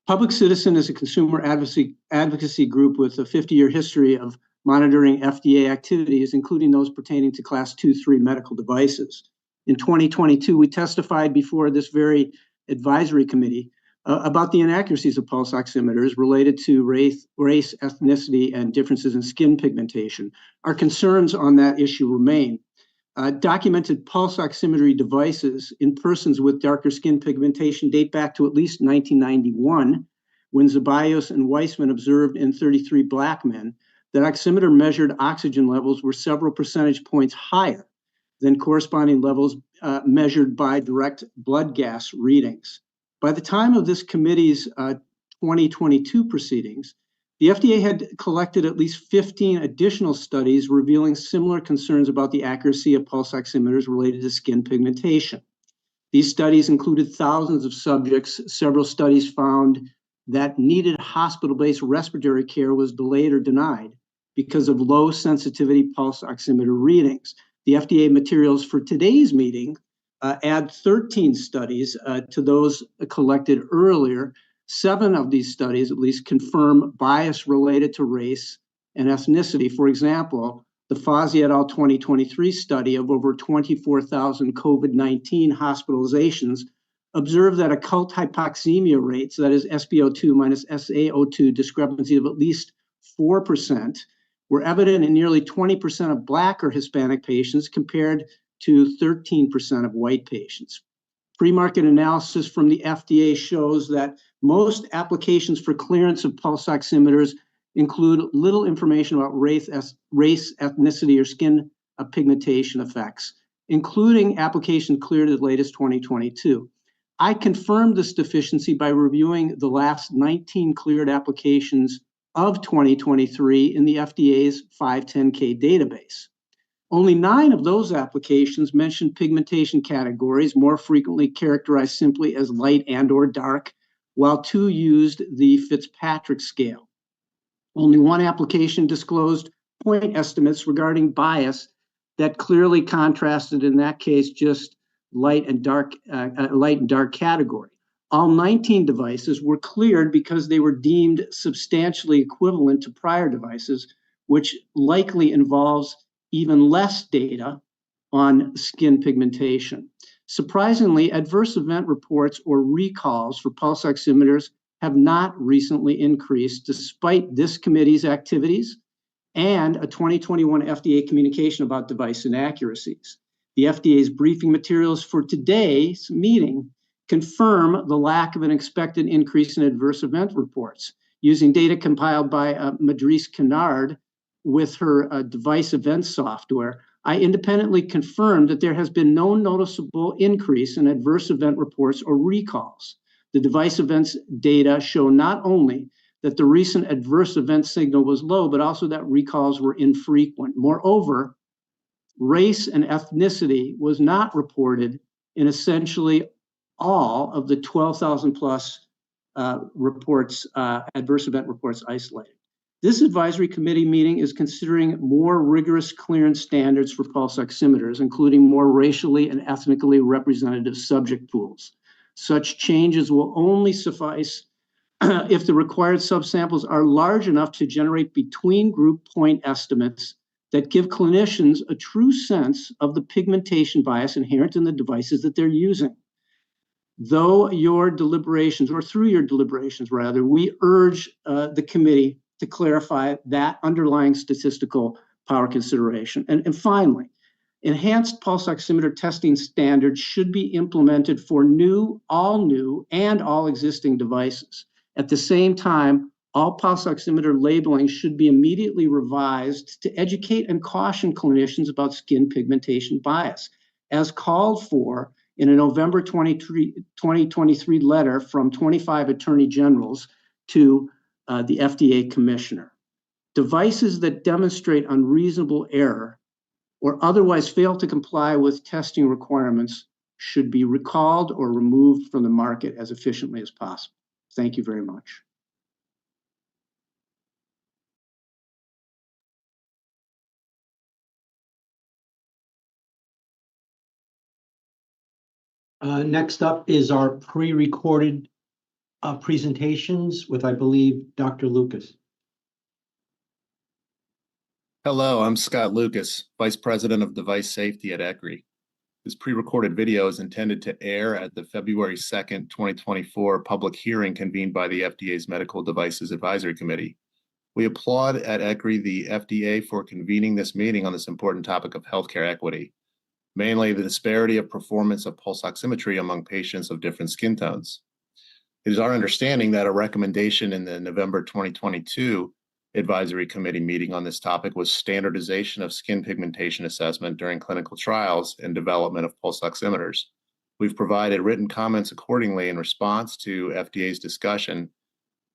Public Citizen is a consumer advocacy group with a 50-year history of monitoring FDA activities, including those pertaining to Class 2-3 medical devices. In 2022, we testified before this very advisory committee about the inaccuracies of pulse oximeters related to race, ethnicity, and differences in skin pigmentation. Our concerns on that issue remain. Documented pulse oximetry devices in persons with darker skin pigmentation date back to at least 1991, when Zeballos and Weissman observed in 33 Black men that oximeter measured oxygen levels were several percentage points higher than corresponding levels measured by direct blood gas readings. By the time of this committee's 2022 proceedings, the FDA had collected at least 15 additional studies revealing similar concerns about the accuracy of pulse oximeters related to skin pigmentation. These studies included thousands of subjects. Several studies found that needed hospital-based respiratory care was delayed or denied because of low sensitivity pulse oximeter readings. The FDA materials for today's meeting add 13 studies to those collected earlier. 7 of these studies at least confirm bias related to race and ethnicity. For example, the Fozzi et al. 2023 study of over 24,000 COVID-19 hospitalizations observed that occult hypoxemia rates, that is SpO2 minus SaO2 discrepancy of at least 4%, were evident in nearly 20% of Black or Hispanic patients compared to 13% of white patients. Pre-market analysis from the FDA shows that most applications for clearance of pulse oximeters include little information about race, ethnicity, or skin pigmentation effects, including application cleared as late as 2022. I confirmed this deficiency by reviewing the last 19 cleared applications of 2023 in the FDA's 510K database. Only 9 of those applications mentioned pigmentation categories, more frequently characterized simply as light and/or dark, while 2 used the Fitzpatrick scale. Only 1 application disclosed point estimates regarding bias that clearly contrasted, in that case, just light and dark category. All 19 devices were cleared because they were deemed substantially equivalent to prior devices, which likely involves even less data on skin pigmentation. Surprisingly, adverse event reports or recalls for pulse oximeters have not recently increased despite this committee's activities and a 2021 FDA communication about device inaccuracies. The FDA's briefing materials for today's meeting confirm the lack of an expected increase in adverse event reports. Using data compiled by Madrice Kennard with her device event software, I independently confirmed that there has been no noticeable increase in adverse event reports or recalls. The device events data show not only that the recent adverse event signal was low, but also that recalls were infrequent. Moreover, race and ethnicity was not reported in essentially all of the 12,000 plus reports, adverse event reports isolated. This advisory committee meeting is considering more rigorous clearance standards for pulse oximeters, including more racially and ethnically representative subject pools. Such changes will only suffice if the required subsamples are large enough to generate between group point estimates that give clinicians a true sense of the pigmentation bias inherent in the devices that they're using. Through your deliberations, we urge the committee to clarify that underlying statistical power consideration. And finally, enhanced pulse oximeter testing standards should be implemented for all new and all existing devices. At the same time, all pulse oximeter labeling should be immediately revised to educate and caution clinicians about skin pigmentation bias, as called for in a November 2023 letter from 25 attorney generals to the FDA commissioner. Devices that demonstrate unreasonable error or otherwise fail to comply with testing requirements should be recalled or removed from the market as efficiently as possible. Thank you very much. Next up is our pre-recorded presentations with, I believe, Dr. Lucas. Hello, I'm Scott Lucas, Vice President of Device Safety at ECRI. This pre-recorded video is intended to air at the February 2nd, 2024 public hearing convened by the FDA's Medical Devices Advisory Committee. We applaud at ECRI the FDA for convening this meeting on this important topic of healthcare equity, mainly the disparity of performance of pulse oximetry among patients of different skin tones. It is our understanding that a recommendation in the November 2022 Advisory Committee meeting on this topic was standardization of skin pigmentation assessment during clinical trials and development of pulse oximeters. We've provided written comments accordingly in response to FDA's discussion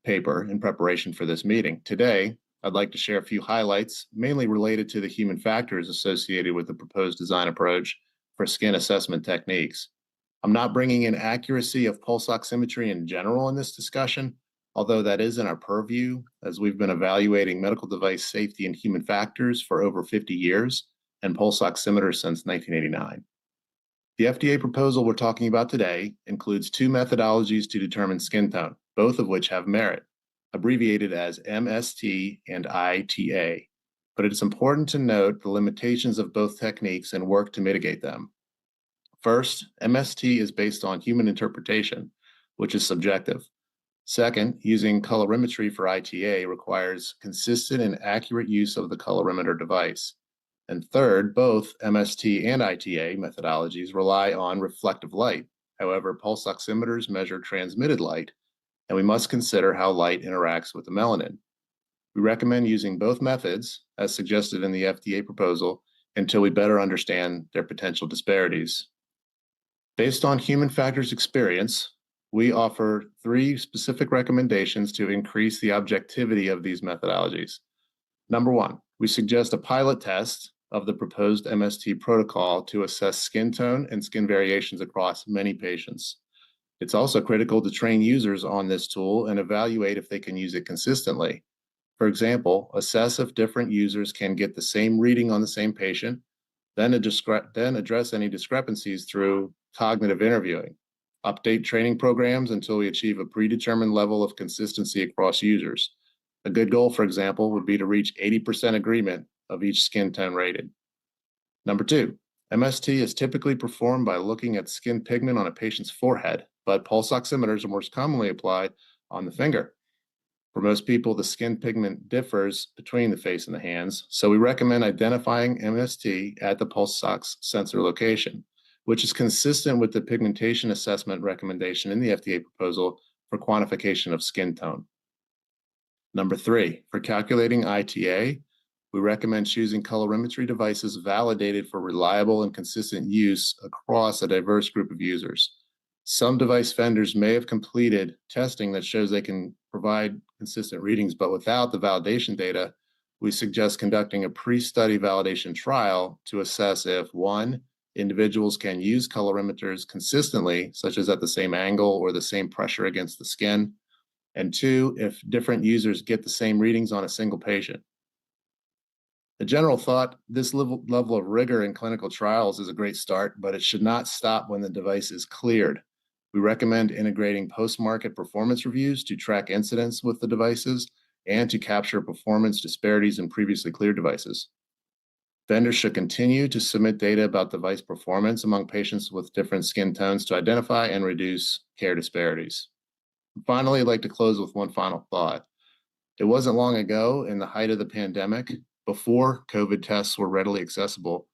paper in preparation for this meeting. Today, I'd like to share a few highlights, mainly related to the human factors associated with the proposed design approach for skin assessment techniques. I'm not bringing in accuracy of pulse oximetry in general in this discussion, although that is in our purview, as we've been evaluating medical device safety and human factors for over 50 years and pulse oximeters since 1989. The FDA proposal we're talking about today includes 2 methodologies to determine skin tone, both of which have merit, abbreviated as MST and ITA, but it's important to note the limitations of both techniques and work to mitigate them. First, MST is based on human interpretation, which is subjective. Second, using colorimetry for ITA requires consistent and accurate use of the colorimeter device. And third, both MST and ITA methodologies rely on reflective light. However, pulse oximeters measure transmitted light, and we must consider how light interacts with the melanin. We recommend using both methods, as suggested in the FDA proposal, until we better understand their potential disparities. Based on human factors experience, we offer 3 specific recommendations to increase the objectivity of these methodologies. Number 1, we suggest a pilot test of the proposed MST protocol to assess skin tone and skin variations across many patients. It's also critical to train users on this tool and evaluate if they can use it consistently. For example, assess if different users can get the same reading on the same patient, then address any discrepancies through cognitive interviewing. Update training programs until we achieve a predetermined level of consistency across users. A good goal, for example, would be to reach 80% agreement of each skin tone rated. Number 2, MST is typically performed by looking at skin pigment on a patient's forehead, but pulse oximeters are most commonly applied on the finger. For most people, the skin pigment differs between the face and the hands, so we recommend identifying MST at the pulse ox sensor location, which is consistent with the pigmentation assessment recommendation in the FDA proposal for quantification of skin tone. Number 3, for calculating ITA, we recommend choosing colorimetry devices validated for reliable and consistent use across a diverse group of users. Some device vendors may have completed testing that shows they can provide consistent readings, but without the validation data, we suggest conducting a pre-study validation trial to assess if 1, individuals can use colorimeters consistently, such as at the same angle or the same pressure against the skin, and 2, if different users get the same readings on a single patient. A general thought, this level of rigor in clinical trials is a great start, but it should not stop when the device is cleared. We recommend integrating post-market performance reviews to track incidents with the devices and to capture performance disparities in previously cleared devices. Vendors should continue to submit data about device performance among patients with different skin tones to identify and reduce care disparities. And finally, I'd like to close with one final thought. It wasn't long ago, in the height of the pandemic, before COVID tests were readily accessible,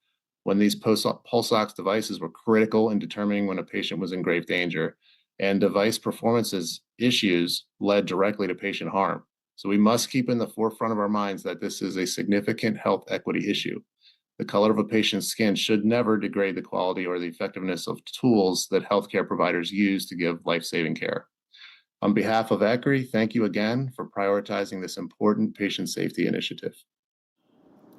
when these pulse ox devices were critical in determining when a patient was in grave danger, and device performances issues led directly to patient harm. So we must keep in the forefront of our minds that this is a significant health equity issue. The color of a patient's skin should never degrade the quality or the effectiveness of tools that healthcare providers use to give life-saving care. On behalf of ECRI, thank you again for prioritizing this important patient safety initiative.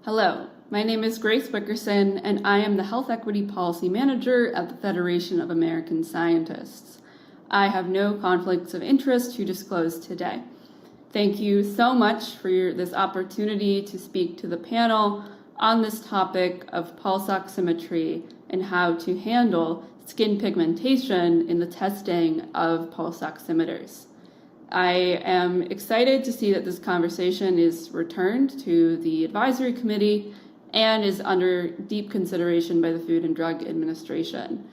Hello, my name is Grace Wickerson, and I am the Health Equity Policy Manager at the Federation of American Scientists. I have no conflicts of interest to disclose today. Thank you so much for this opportunity to speak to the panel on this topic of pulse oximetry and how to handle skin pigmentation in the testing of pulse oximeters. I am excited to see that this conversation is returned to the advisory committee and is under deep consideration by the Food and Drug Administration.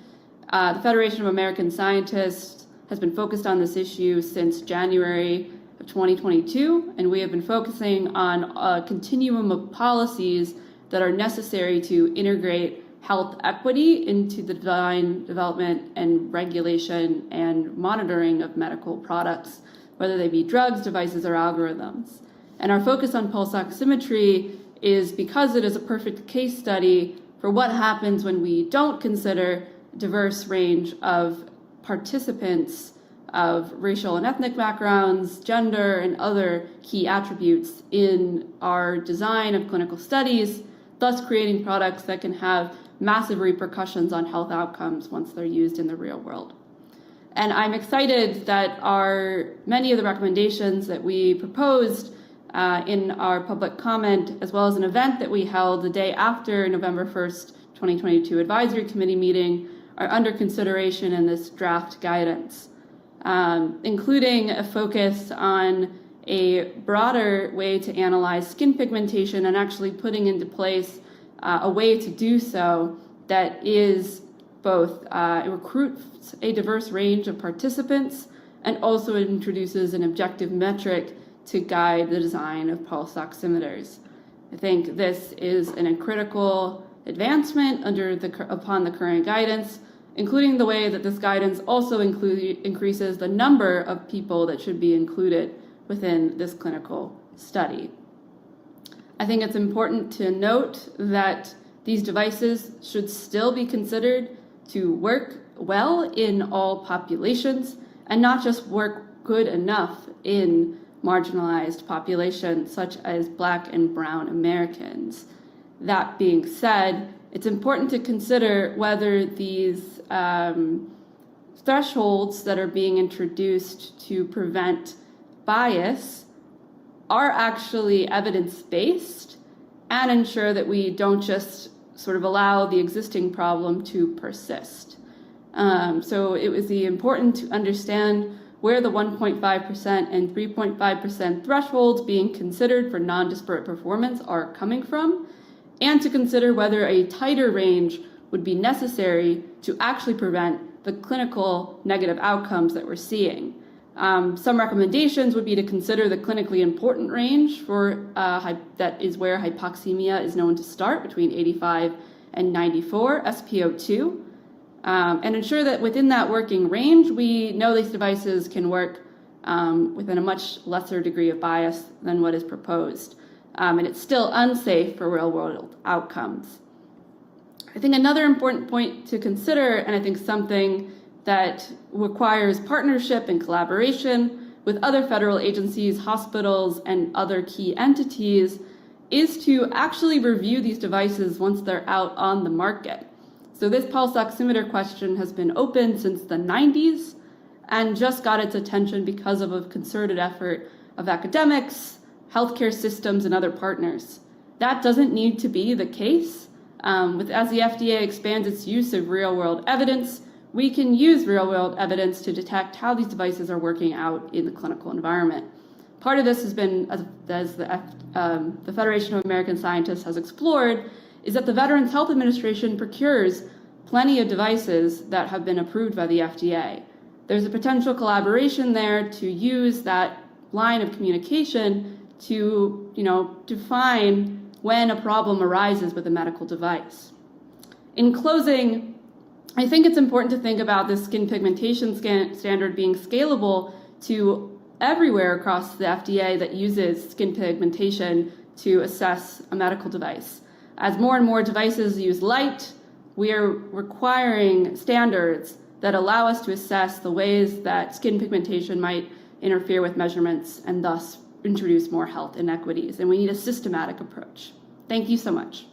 The Federation of American Scientists has been focused on this issue since January of 2022, and we have been focusing on a continuum of policies that are necessary to integrate health equity into the design, development, and regulation and monitoring of medical products, whether they be drugs, devices, or algorithms. And our focus on pulse oximetry is because it is a perfect case study for what happens when we don't consider a diverse range of participants of racial and ethnic backgrounds, gender, and other key attributes in our design of clinical studies, thus creating products that can have massive repercussions on health outcomes once they're used in the real world. And I'm excited that many of the recommendations that we proposed in our public comment, as well as an event that we held the day after November 1st, 2022 Advisory Committee meeting, are under consideration in this draft guidance, including a focus on a broader way to analyze skin pigmentation and actually putting into place a way to do so that is both recruits a diverse range of participants and also introduces an objective metric to guide the design of pulse oximeters. I think this is a critical advancement upon the current guidance, including the way that this guidance also increases the number of people that should be included within this clinical study. I think it's important to note that these devices should still be considered to work well in all populations and not just work good enough in marginalized populations such as Black and Brown Americans. That being said, it's important to consider whether these thresholds that are being introduced to prevent bias are actually evidence-based and ensure that we don't just sort of allow the existing problem to persist. So it was important to understand where the 1.5% and 3.5% thresholds being considered for non-disparate performance are coming from, and to consider whether a tighter range would be necessary to actually prevent the clinical negative outcomes that we're seeing. Some recommendations would be to consider the clinically important range for that is where hypoxemia is known to start, between 85 and 94 SpO2, and ensure that within that working range, we know these devices can work within a much lesser degree of bias than what is proposed. And it's still unsafe for real-world outcomes. I think another important point to consider, and I think something that requires partnership and collaboration with other federal agencies, hospitals, and other key entities, is to actually review these devices once they're out on the market. So this pulse oximeter question has been open since the 90s and just got its attention because of a concerted effort of academics, healthcare systems, and other partners. That doesn't need to be the case. As the FDA expands its use of real-world evidence, we can use real-world evidence to detect how these devices are working out in the clinical environment. Part of this has been, as the Federation of American Scientists has explored, is that the Veterans Health Administration procures plenty of devices that have been approved by the FDA. There's a potential collaboration there to use that line of communication to, define when a problem arises with a medical device. In closing, I think it's important to think about this skin pigmentation standard being scalable to everywhere across the FDA that uses skin pigmentation to assess a medical device. As more and more devices use light, we are requiring standards that allow us to assess the ways that skin pigmentation might interfere with measurements and thus introduce more health inequities. And we need a systematic approach. Thank you so much.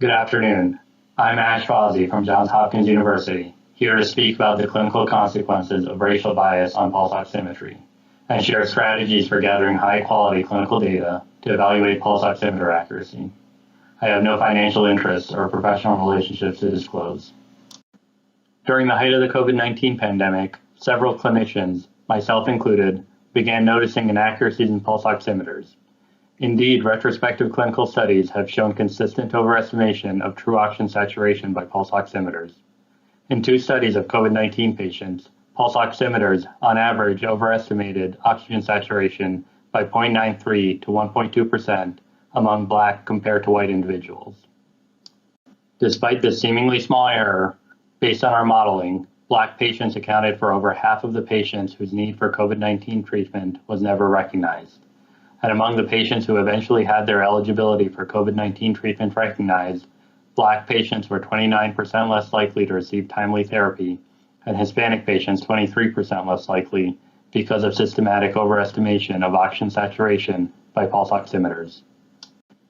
Good afternoon. I'm Ash Fawzi from Johns Hopkins University, here to speak about the clinical consequences of racial bias on pulse oximetry and share strategies for gathering high-quality clinical data to evaluate pulse oximeter accuracy. I have no financial interests or professional relationships to disclose. During the height of the COVID-19 pandemic, several clinicians, myself included, began noticing inaccuracies in pulse oximeters. Indeed, retrospective clinical studies have shown consistent overestimation of true oxygen saturation by pulse oximeters. In 2 studies of COVID-19 patients, pulse oximeters on average overestimated oxygen saturation by 0.93 to 1.2% among Black compared to white individuals. Despite this seemingly small error, based on our modeling, Black patients accounted for over half of the patients whose need for COVID-19 treatment was never recognized. And among the patients who eventually had their eligibility for COVID-19 treatment recognized, Black patients were 29% less likely to receive timely therapy, and Hispanic patients 23% less likely because of systematic overestimation of oxygen saturation by pulse oximeters.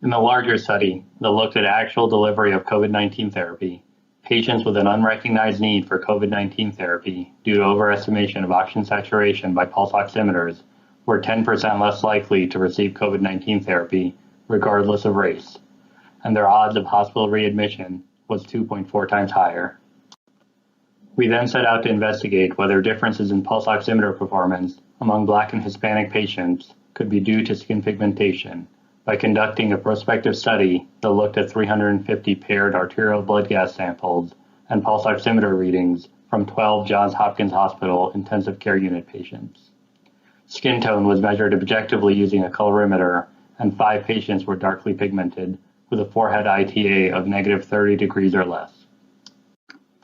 In the larger study that looked at actual delivery of COVID-19 therapy, patients with an unrecognized need for COVID-19 therapy due to overestimation of oxygen saturation by pulse oximeters were 10% less likely to receive COVID-19 therapy, regardless of race, and their odds of hospital readmission was 2.4 times higher. We then set out to investigate whether differences in pulse oximeter performance among Black and Hispanic patients could be due to skin pigmentation by conducting a prospective study that looked at 350 paired arterial blood gas samples and pulse oximeter readings from 12 Johns Hopkins Hospital intensive care unit patients. Skin tone was measured objectively using a colorimeter, and 5 patients were darkly pigmented with a forehead ITA of -30 degrees or less.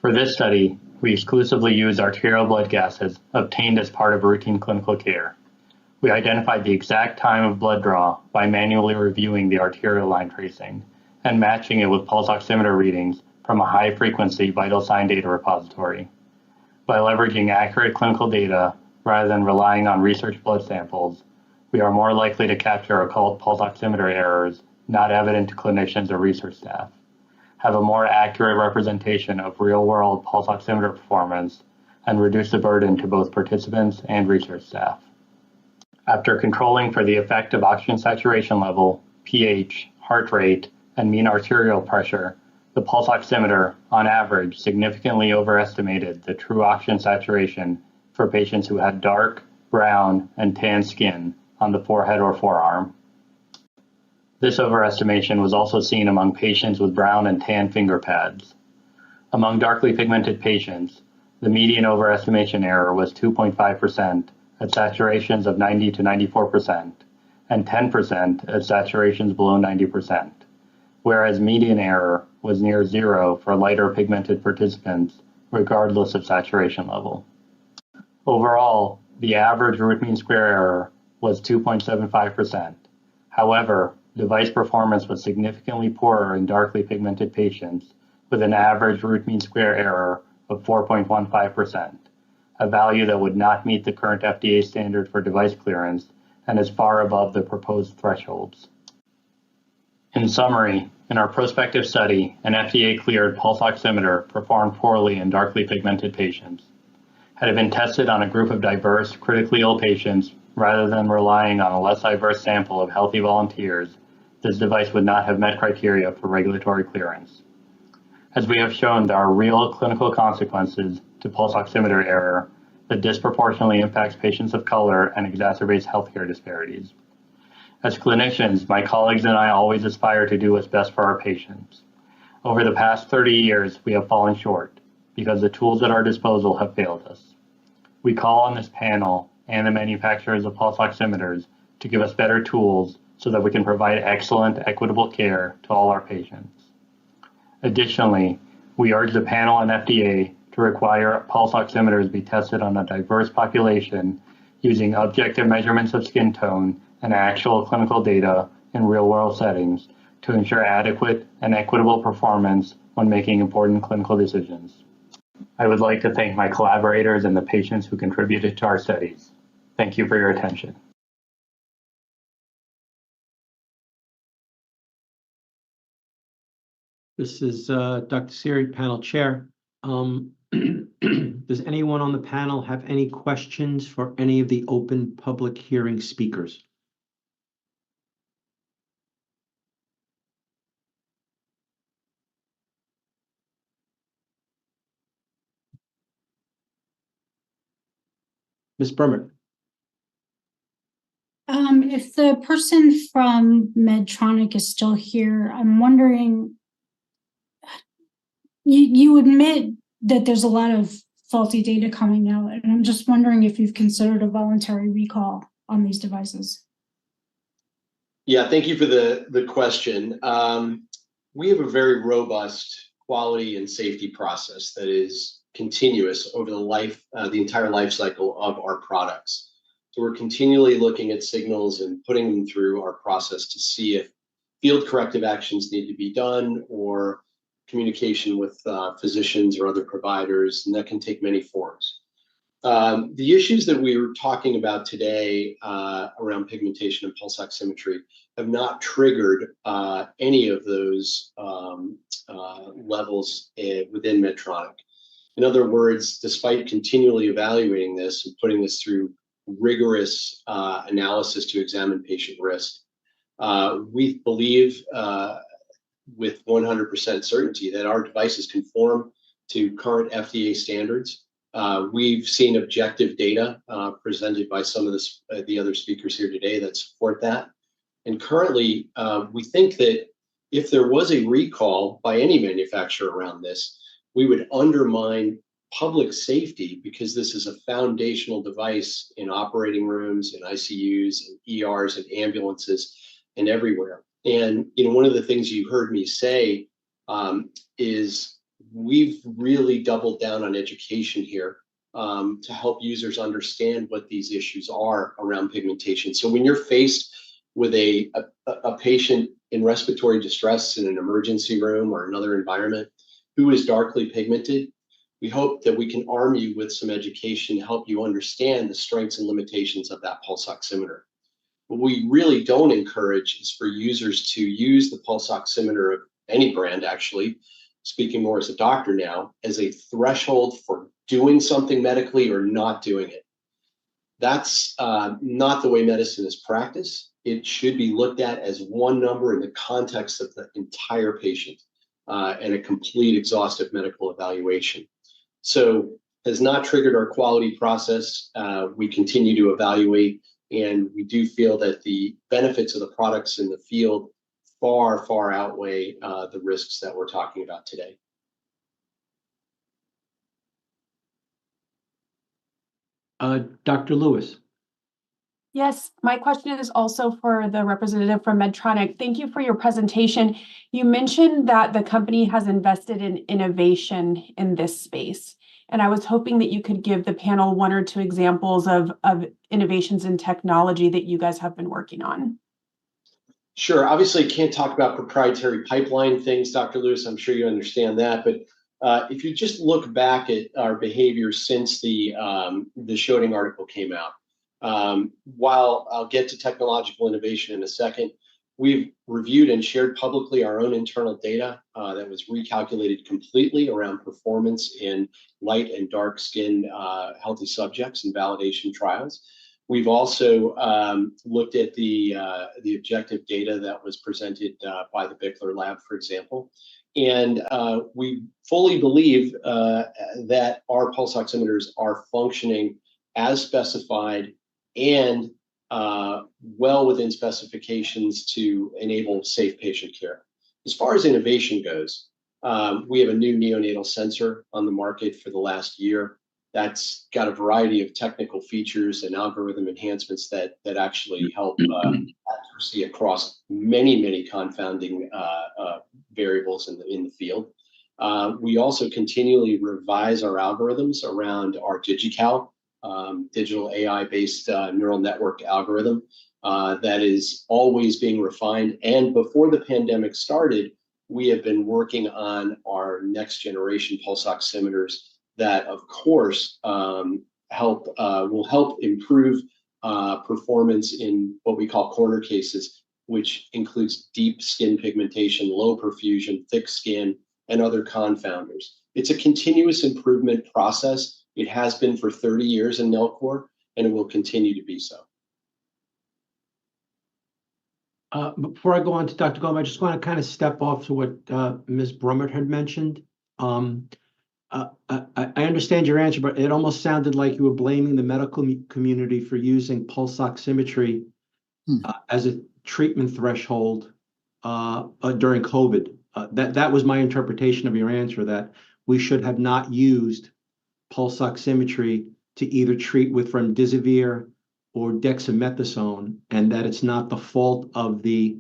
For this study, we exclusively used arterial blood gases obtained as part of routine clinical care. We identified the exact time of blood draw by manually reviewing the arterial line tracing and matching it with pulse oximeter readings from a high-frequency vital sign data repository. By leveraging accurate clinical data rather than relying on research blood samples, we are more likely to capture occult pulse oximeter errors not evident to clinicians or research staff, have a more accurate representation of real-world pulse oximeter performance, and reduce the burden to both participants and research staff. After controlling for the effect of oxygen saturation level, pH, heart rate, and mean arterial pressure, the pulse oximeter, on average, significantly overestimated the true oxygen saturation for patients who had dark, brown, and tan skin on the forehead or forearm. This overestimation was also seen among patients with brown and tan finger pads. Among darkly pigmented patients, the median overestimation error was 2.5% at saturations of 90 to 94%, and 10% at saturations below 90%, whereas median error was near zero for lighter pigmented participants, regardless of saturation level. Overall, the average root mean square error was 2.75%. However, device performance was significantly poorer in darkly pigmented patients, with an average root mean square error of 4.15%, a value that would not meet the current FDA standard for device clearance and is far above the proposed thresholds. In summary, in our prospective study, an FDA-cleared pulse oximeter performed poorly in darkly pigmented patients. Had it been tested on a group of diverse, critically ill patients, rather than relying on a less diverse sample of healthy volunteers, this device would not have met criteria for regulatory clearance. As we have shown, there are real clinical consequences to pulse oximeter error that disproportionately impacts patients of color and exacerbates healthcare disparities. As clinicians, my colleagues and I always aspire to do what's best for our patients. Over the past 30 years, we have fallen short because the tools at our disposal have failed us. We call on this panel and the manufacturers of pulse oximeters to give us better tools so that we can provide excellent, equitable care to all our patients. Additionally, we urge the panel and FDA to require pulse oximeters be tested on a diverse population using objective measurements of skin tone and actual clinical data in real-world settings to ensure adequate and equitable performance when making important clinical decisions. I would like to thank my collaborators and the patients who contributed to our studies. Thank you for your attention. This is Dr. Siri, panel chair. Does anyone on the panel have any questions for any of the open public hearing speakers? Ms. Berman. If the person from Medtronic is still here, I'm wondering, you admit that there's a lot of faulty data coming out, and I'm just wondering if you've considered a voluntary recall on these devices. Yeah, thank you for the question. We have a very robust quality and safety process that is continuous over the entire life cycle of our products. So we're continually looking at signals and putting them through our process to see if field corrective actions need to be done or communication with physicians or other providers, and that can take many forms. The issues that we were talking about today around pigmentation and pulse oximetry have not triggered any of those levels within Medtronic. In other words, despite continually evaluating this and putting this through rigorous analysis to examine patient risk, we believe with 100% certainty that our devices conform to current FDA standards. We've seen objective data presented by some of the other speakers here today that support that. And currently, we think that if there was a recall by any manufacturer around this, we would undermine public safety, because this is a foundational device in operating rooms and ICUs and ERs and ambulances and everywhere. And one of the things you heard me say is we've really doubled down on education here to help users understand what these issues are around pigmentation. So when you're faced with a patient in respiratory distress in an emergency room or another environment who is darkly pigmented, we hope that we can arm you with some education to help you understand the strengths and limitations of that pulse oximeter. What we really don't encourage is for users to use the pulse oximeter of any brand, actually, speaking more as a doctor now, as a threshold for doing something medically or not doing it. That's not the way medicine is practiced. It should be looked at as one number in the context of the entire patient and a complete exhaustive medical evaluation. So has not triggered our quality process. We continue to evaluate, and we do feel that the benefits of the products in the field far, far outweigh the risks that we're talking about today. Dr. Lewis. Yes, my question is also for the representative from Medtronic. Thank you for your presentation. You mentioned that the company has invested in innovation in this space, and I was hoping that you could give the panel one or two examples of innovations in technology that you guys have been working on. Sure. Obviously, can't talk about proprietary pipeline things, Dr. Lewis. I'm sure you understand that. But if you just look back at our behavior since the Schoeding article came out, while I'll get to technological innovation in a second, we've reviewed and shared publicly our own internal data that was recalculated completely around performance in light and dark skinned healthy subjects in validation trials. We've also looked at the objective data that was presented by the Bickler lab, for example. And we fully believe that our pulse oximeters are functioning as specified and well within specifications to enable safe patient care. As far as innovation goes, we have a new neonatal sensor on the market for the last year. That's got a variety of technical features and algorithm enhancements that actually help accuracy across many confounding variables in the field. We also continually revise our algorithms around our DigiCal, digital AI-based neural network algorithm that is always being refined. And before the pandemic started, we have been working on our next generation pulse oximeters that, of course, will help improve performance in what we call corner cases, which includes deep skin pigmentation, low perfusion, thick skin, and other confounders. It's a continuous improvement process. It has been for 30 years in Nellcor, and it will continue to be so. Before I go on to Dr. Goldman, I just want to kind of step off to what Ms. Brummert had mentioned. I understand your answer, but it almost sounded like you were blaming the medical community for using pulse oximetry as a treatment threshold during COVID. That was my interpretation of your answer, that we should have not used pulse oximetry to either treat with remdesivir or dexamethasone, and that it's not the fault of the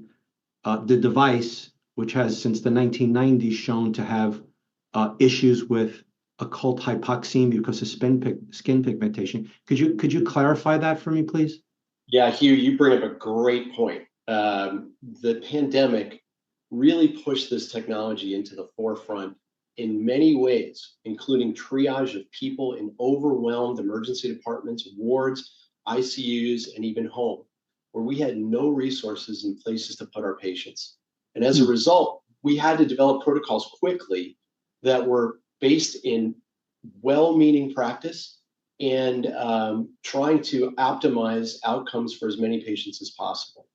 device, which has since the 1990s shown to have issues with occult hypoxemia because of skin pigmentation. Could you clarify that for me, please? Yeah, Hugh, you bring up a great point. The pandemic really pushed this technology into the forefront in many ways, including triage of people in overwhelmed emergency departments, wards, ICUs, and even home, where we had no resources and places to put our patients. And as a result, we had to develop protocols quickly that were based in well-meaning practice and trying to optimize outcomes for as many patients as possible.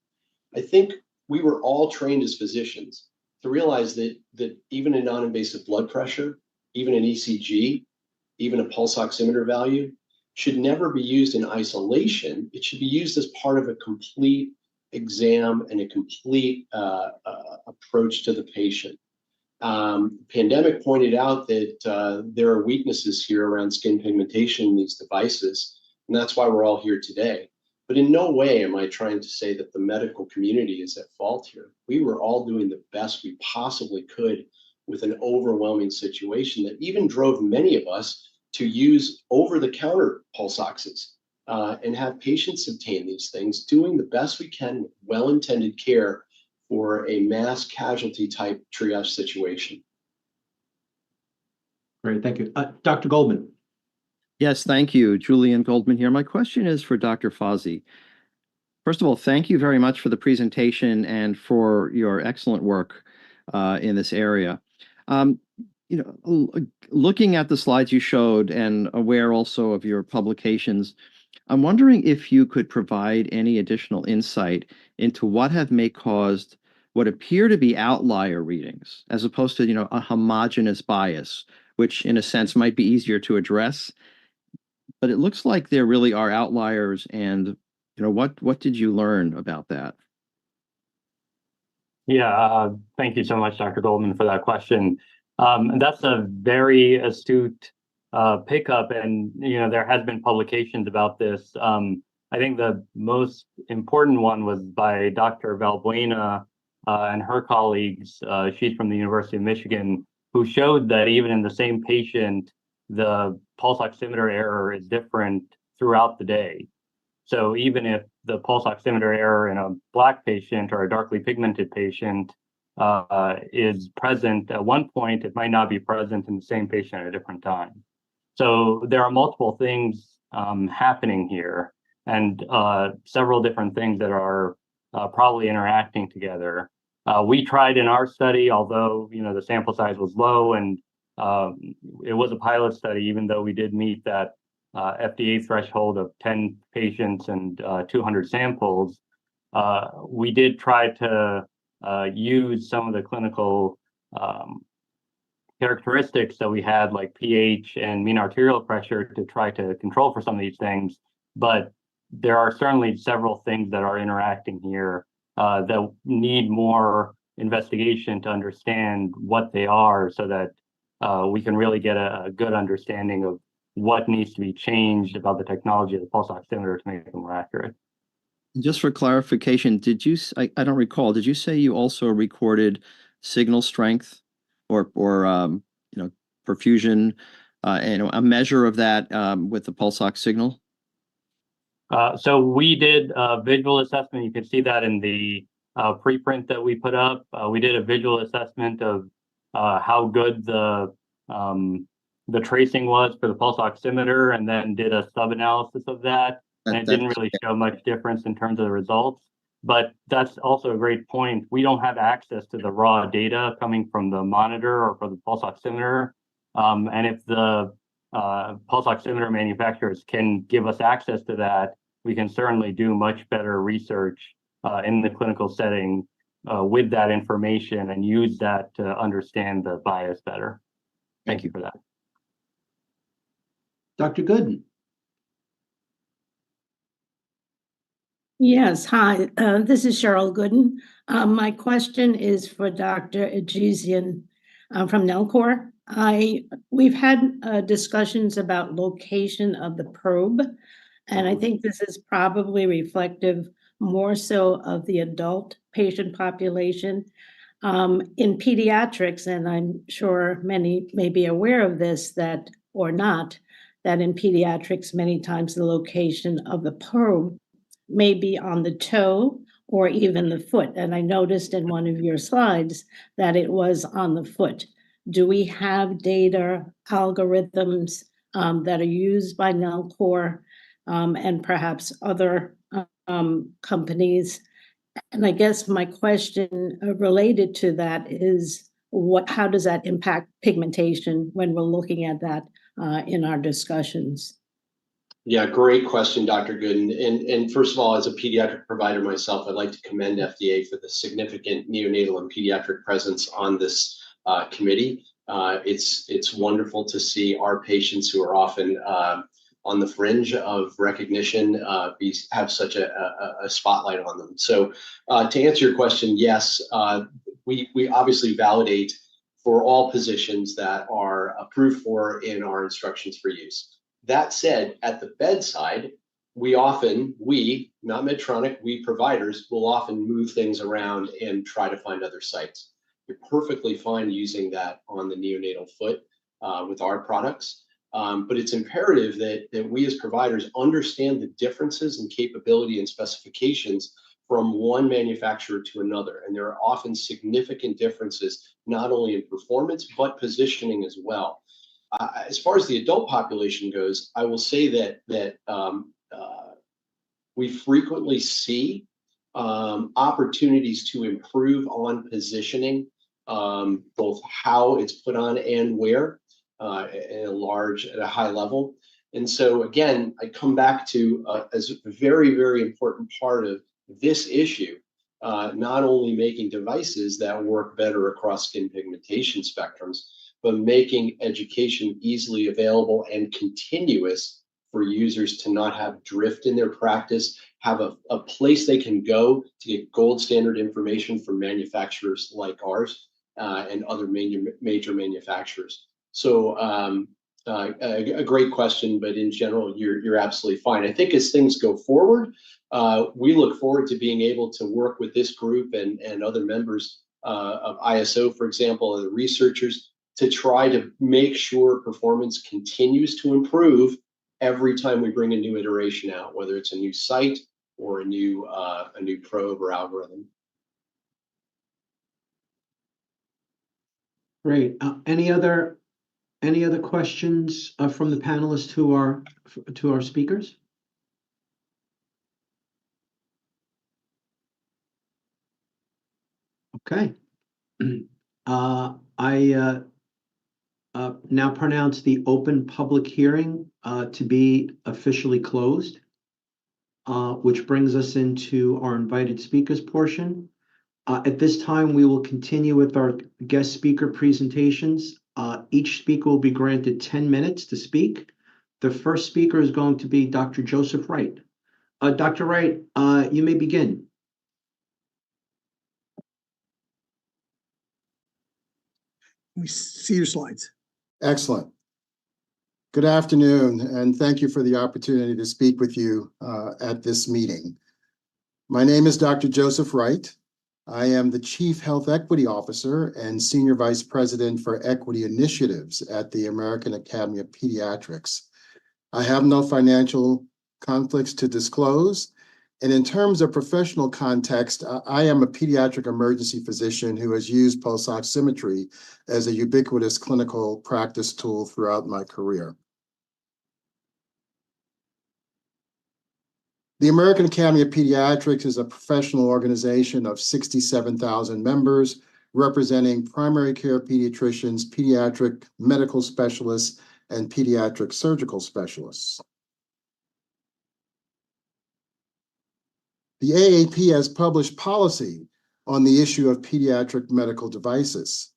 I think we were all trained as physicians to realize that even a non-invasive blood pressure, even an ECG, even a pulse oximeter value should never be used in isolation. It should be used as part of a complete exam and a complete approach to the patient. Pandemic pointed out that there are weaknesses here around skin pigmentation in these devices, and that's why we're all here today. But in no way am I trying to say that the medical community is at fault here. We were all doing the best we possibly could with an overwhelming situation that even drove many of us to use over-the-counter pulse oxes and have patients obtain these things, doing the best we can with well-intended care for a mass casualty type triage situation. Great, thank you. Dr. Goldman. Yes, thank you. Julian Goldman here. My question is for Dr. Fauzi. First of all, thank you very much for the presentation and for your excellent work in this area. Looking at the slides you showed and aware also of your publications, I'm wondering if you could provide any additional insight into what may caused what appear to be outlier readings, as opposed to, a homogeneous bias, which in a sense might be easier to address. But it looks like there really are outliers, and what did you learn about that? Yeah, thank you so much, Dr. Goldman, for that question. That's a very astute pickup, and there has been publications about this. I think the most important one was by Dr. Valbuena and her colleagues. She's from the University of Michigan, who showed that even in the same patient, the pulse oximeter error is different throughout the day. So even if the pulse oximeter error in a Black patient or a darkly pigmented patient is present at one point, it might not be present in the same patient at a different time. So there are multiple things happening here, and several different things that are probably interacting together. We tried in our study, although the sample size was low and it was a pilot study, even though we did meet that FDA threshold of 10 patients and 200 samples, we did try to use some of the clinical characteristics that we had, like pH and mean arterial pressure, to try to control for some of these things. But there are certainly several things that are interacting here that need more investigation to understand what they are, so that we can really get a good understanding of what needs to be changed about the technology of the pulse oximeter to make them more accurate. Just for clarification, did you? I don't recall. Did you say you also recorded signal strength or perfusion and a measure of that with the pulse ox signal? So we did a visual assessment. You can see that in the preprint that we put up. We did a visual assessment of how good the tracing was for the pulse oximeter, and then did a sub-analysis of that. And it didn't really show much difference in terms of the results. But that's also a great point. We don't have access to the raw data coming from the monitor or for the pulse oximeter. And if the pulse oximeter manufacturers can give us access to that, we can certainly do much better research in the clinical setting with that information and use that to understand the bias better. Thank you for that. Dr. Gooden. Yes, hi, this is Cheryl Gooden. My question is for Dr. Ajizian from Nellcor. We've had discussions about location of the probe, and I think this is probably reflective more so of the adult patient population. In pediatrics, and I'm sure many may be aware of this, that or not, that in pediatrics, many times the location of the probe may be on the toe or even the foot. And I noticed in one of your slides that it was on the foot. Do we have data algorithms that are used by Nellcor and perhaps other companies? And I guess my question related to that is, how does that impact pigmentation when we're looking at that in our discussions? Yeah, great question, Dr. Gooden. And first of all, as a pediatric provider myself, I'd like to commend FDA for the significant neonatal and pediatric presence on this committee. It's wonderful to see our patients, who are often on the fringe of recognition have such a spotlight on them. So to answer your question, yes, we obviously validate for all positions that are approved for in our instructions for use. That said, at the bedside, not Medtronic, we providers will often move things around and try to find other sites. You're perfectly fine using that on the neonatal foot with our products. But it's imperative that we as providers understand the differences in capability and specifications from one manufacturer to another. And there are often significant differences, not only in performance, but positioning as well. As far as the adult population goes, I will say that we frequently see opportunities to improve on positioning, both how it's put on and where, at a high level. And so again, I come back to as a very, very important part of this issue, not only making devices that work better across skin pigmentation spectrums, but making education easily available and continuous for users to not have drift in their practice, have a place they can go to get gold standard information from manufacturers like ours and other major manufacturers. So a great question, but in general, you're absolutely fine. I think as things go forward, we look forward to being able to work with this group and other members of ISO, for example, and the researchers to try to make sure performance continues to improve every time we bring a new iteration out, whether it's a new site or a new probe or algorithm. Great. Any other questions from the panelists to our speakers? Okay. I now pronounce the open public hearing to be officially closed, which brings us into our invited speakers portion. At this time, we will continue with our guest speaker presentations. Each speaker will be granted 10 minutes to speak. The first speaker is going to be Dr. Joseph Wright. Dr. Wright, you may begin. We see your slides. Excellent. Good afternoon, and thank you for the opportunity to speak with you at this meeting. My name is Dr. Joseph Wright. I am the Chief Health Equity Officer and Senior Vice President for Equity Initiatives at the American Academy of Pediatrics. I have no financial conflicts to disclose. And in terms of professional context, I am a pediatric emergency physician who has used pulse oximetry as a ubiquitous clinical practice tool throughout my career. The American Academy of Pediatrics is a professional organization of 67,000 members, representing primary care pediatricians, pediatric medical specialists, and pediatric surgical specialists. The AAP has published policy on the issue of pediatric medical devices.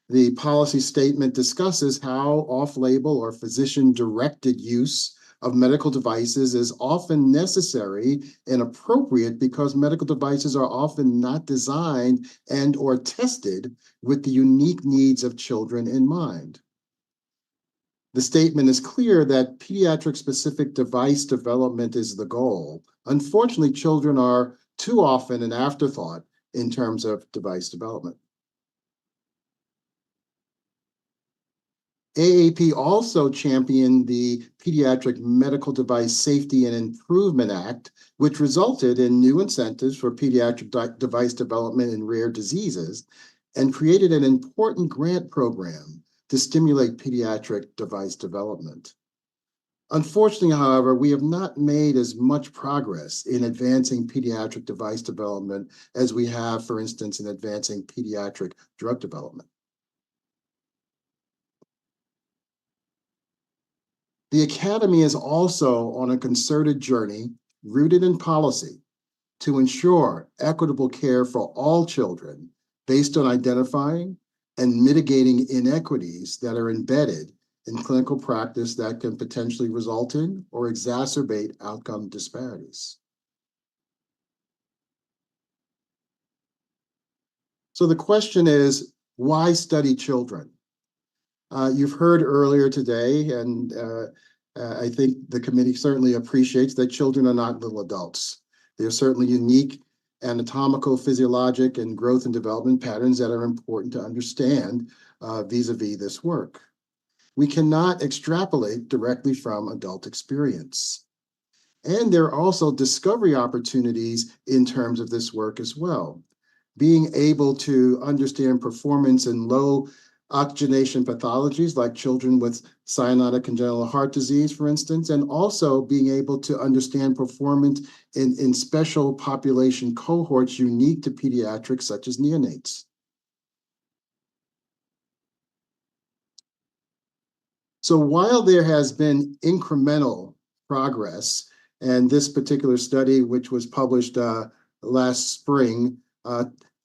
The policy statement discusses how off-label or physician-directed use of medical devices is often necessary and appropriate because medical devices are often not designed and or tested with the unique needs of children in mind. The statement is clear that pediatric-specific device development is the goal. Unfortunately, children are too often an afterthought in terms of device development. AAP also championed the Pediatric Medical Device Safety and Improvement Act, which resulted in new incentives for pediatric device development in rare diseases and created an important grant program to stimulate pediatric device development. Unfortunately, however, we have not made as much progress in advancing pediatric device development as we have, for instance, in advancing pediatric drug development. The Academy is also on a concerted journey rooted in policy to ensure equitable care for all children based on identifying and mitigating inequities that are embedded in clinical practice that can potentially result in or exacerbate outcome disparities. So the question is, why study children? You've heard earlier today, and I think the committee certainly appreciates that children are not little adults. They are certainly unique anatomical, physiologic, and growth and development patterns that are important to understand vis-a-vis this work. We cannot extrapolate directly from adult experience. And there are also discovery opportunities in terms of this work as well. Being able to understand performance in low oxygenation pathologies like children with cyanotic congenital heart disease, for instance, and also being able to understand performance in special population cohorts unique to pediatrics, such as neonates. So while there has been incremental progress, and this particular study, which was published last spring,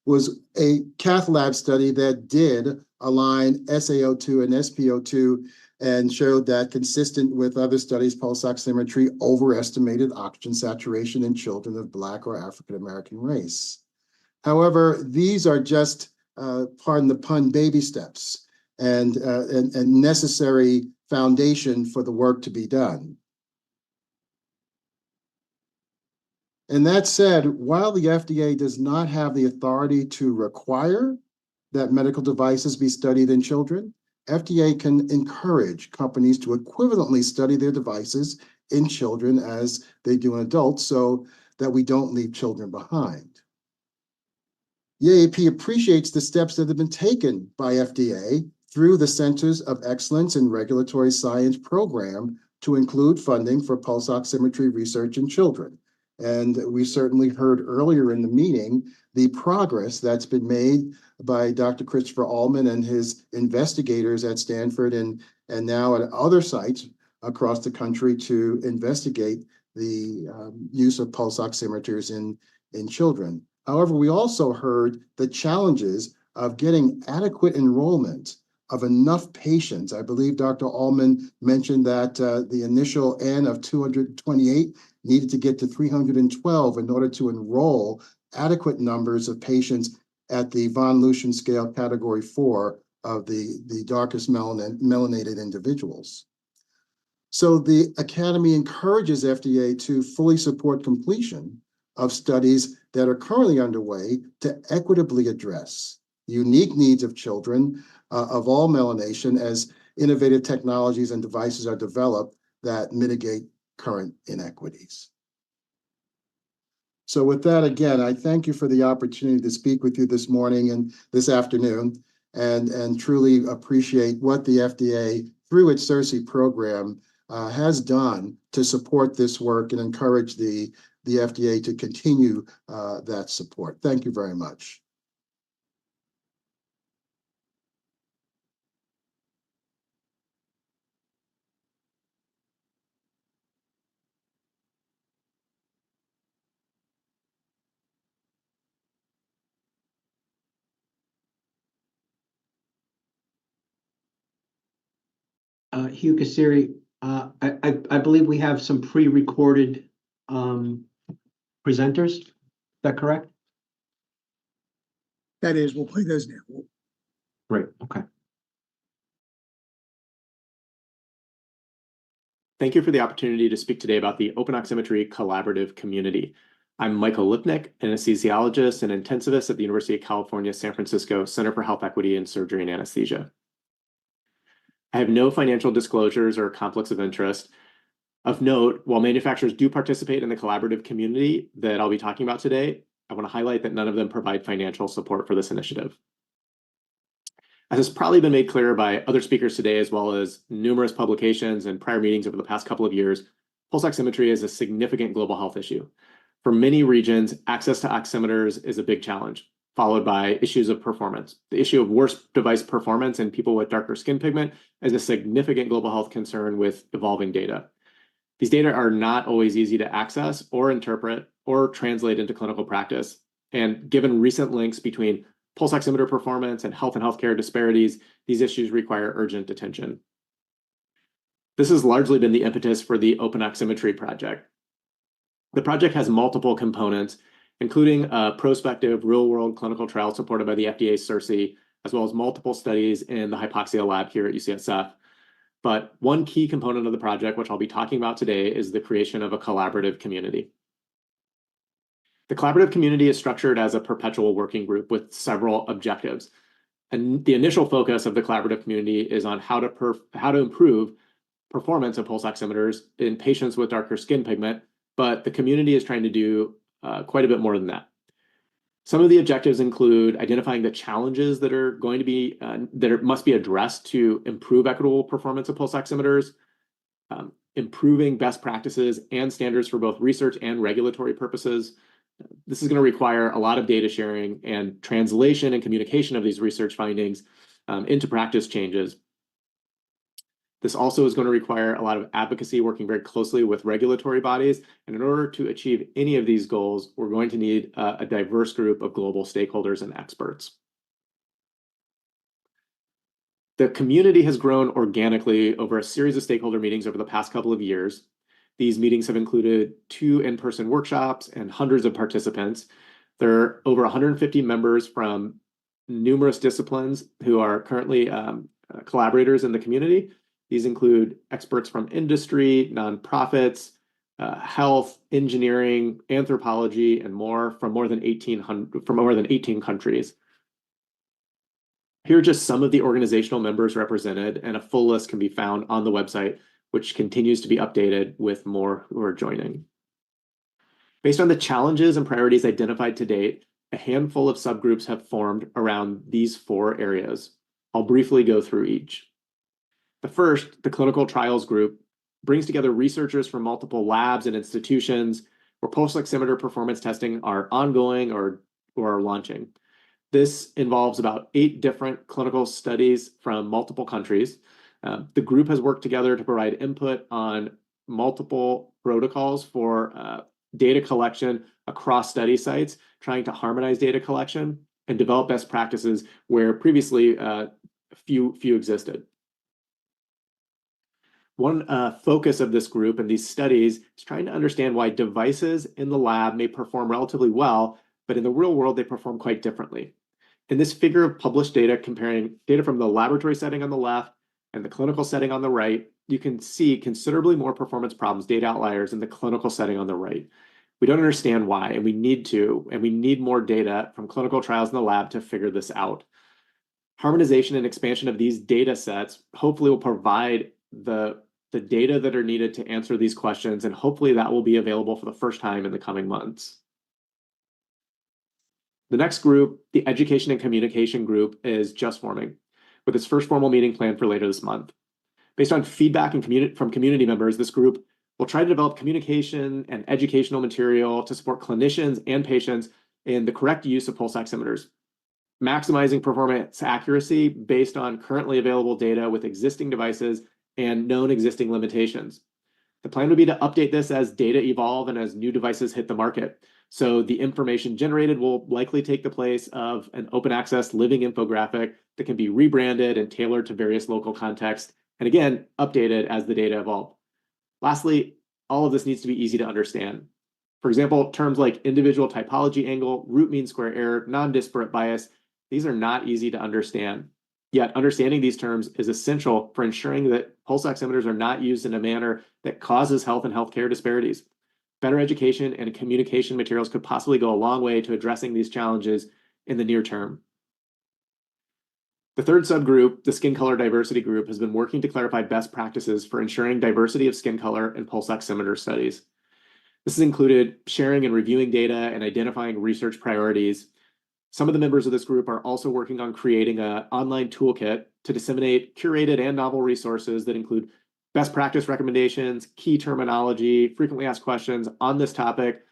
was a cath lab study that did align SaO2 and SpO2 and showed that, consistent with other studies, pulse oximetry overestimated oxygen saturation in children of Black or African American race. However, these are just, pardon the pun, baby steps and necessary foundation for the work to be done. And that said, while the FDA does not have the authority to require that medical devices be studied in children, FDA can encourage companies to equivalently study their devices in children as they do in adults, so that we don't leave children behind. EAP appreciates the steps that have been taken by FDA through the Centers of Excellence in Regulatory Science program to include funding for pulse oximetry research in children. And we certainly heard earlier in the meeting the progress that's been made by Dr. Christopher Allman and his investigators at Stanford and now at other sites across the country to investigate the use of pulse oximeters in children. However, we also heard the challenges of getting adequate enrollment of enough patients. I believe Dr. Allman mentioned that the initial N of 228 needed to get to 312 in order to enroll adequate numbers of patients at the von Luschen scale category 4 of the darkest melanated individuals. So the Academy encourages FDA to fully support completion of studies that are currently underway to equitably address unique needs of children of all melanation as innovative technologies and devices are developed that mitigate current inequities. So with that, again, I thank you for the opportunity to speak with you this morning and this afternoon, and truly appreciate what the FDA, through its CERSI program, has done to support this work and encourage the FDA to continue that support. Thank you very much. Hugh Kassiri, I believe we have some pre-recorded presenters. Is that correct? That is, we'll play those now. Great, okay. Thank you for the opportunity to speak today about the Open Oximetry Collaborative Community. I'm Michael Lipnick, an anesthesiologist and intensivist at the University of California, San Francisco Center for Health Equity in Surgery and Anesthesia. I have no financial disclosures or conflicts of interest. Of note, while manufacturers do participate in the collaborative community that I'll be talking about today, I want to highlight that none of them provide financial support for this initiative. As has probably been made clear by other speakers today, as well as numerous publications and prior meetings over the past couple of years, pulse oximetry is a significant global health issue. For many regions, access to oximeters is a big challenge, followed by issues of performance. The issue of worse device performance in people with darker skin pigment is a significant global health concern with evolving data. These data are not always easy to access or interpret or translate into clinical practice. And given recent links between pulse oximeter performance and healthcare disparities, these issues require urgent attention. This has largely been the impetus for the open oximetry project. The project has multiple components, including a prospective real-world clinical trial supported by the FDA CIRSE, as well as multiple studies in the hypoxia lab here at UCSF. But one key component of the project, which I'll be talking about today, is the creation of a collaborative community. The collaborative community is structured as a perpetual working group with several objectives. And the initial focus of the collaborative community is on how to improve performance of pulse oximeters in patients with darker skin pigment, but the community is trying to do quite a bit more than that. Some of the objectives include identifying the challenges that are going to be must be addressed to improve equitable performance of pulse oximeters, improving best practices and standards for both research and regulatory purposes. This is going to require a lot of data sharing and translation and communication of these research findings into practice changes. This also is going to require a lot of advocacy, working very closely with regulatory bodies. And in order to achieve any of these goals, we're going to need a diverse group of global stakeholders and experts. The community has grown organically over a series of stakeholder meetings over the past couple of years. These meetings have included 2 in-person workshops and hundreds of participants. There are over 150 members from numerous disciplines who are currently collaborators in the community. These include experts from industry, nonprofits, health, engineering, anthropology, and more from more than 18 countries. Here are just some of the organizational members represented, and a full list can be found on the website, which continues to be updated with more who are joining. Based on the challenges and priorities identified to date, a handful of subgroups have formed around these 4 areas. I'll briefly go through each. The first, the clinical trials group, brings together researchers from multiple labs and institutions where pulse oximeter performance testing are ongoing or are launching. This involves about 8 different clinical studies from multiple countries. The group has worked together to provide input on multiple protocols for data collection across study sites, trying to harmonize data collection and develop best practices where previously few existed. One focus of this group and these studies is trying to understand why devices in the lab may perform relatively well, but in the real world, they perform quite differently. In this figure of published data, comparing data from the laboratory setting on the left and the clinical setting on the right, you can see considerably more performance problems, data outliers in the clinical setting on the right. We don't understand why, and we need more data from clinical trials in the lab to figure this out. Harmonization and expansion of these data sets hopefully will provide the data that are needed to answer these questions, and hopefully that will be available for the first time in the coming months. The next group, the education and communication group, is just forming, with its first formal meeting planned for later this month. Based on feedback from community members, this group will try to develop communication and educational material to support clinicians and patients in the correct use of pulse oximeters, maximizing performance accuracy based on currently available data with existing devices and known existing limitations. The plan would be to update this as data evolve and as new devices hit the market. So the information generated will likely take the place of an open access living infographic that can be rebranded and tailored to various local contexts, and again, updated as the data evolve. Lastly, all of this needs to be easy to understand. For example, terms like individual typology angle, root mean square error, non-disparate bias, these are not easy to understand. Yet understanding these terms is essential for ensuring that pulse oximeters are not used in a manner that causes health and healthcare disparities. Better education and communication materials could possibly go a long way to addressing these challenges in the near term. The third subgroup, the skin color diversity group, has been working to clarify best practices for ensuring diversity of skin color in pulse oximeter studies. This has included sharing and reviewing data and identifying research priorities. Some of the members of this group are also working on creating an online toolkit to disseminate curated and novel resources that include best practice recommendations, key terminology, frequently asked questions on this topic,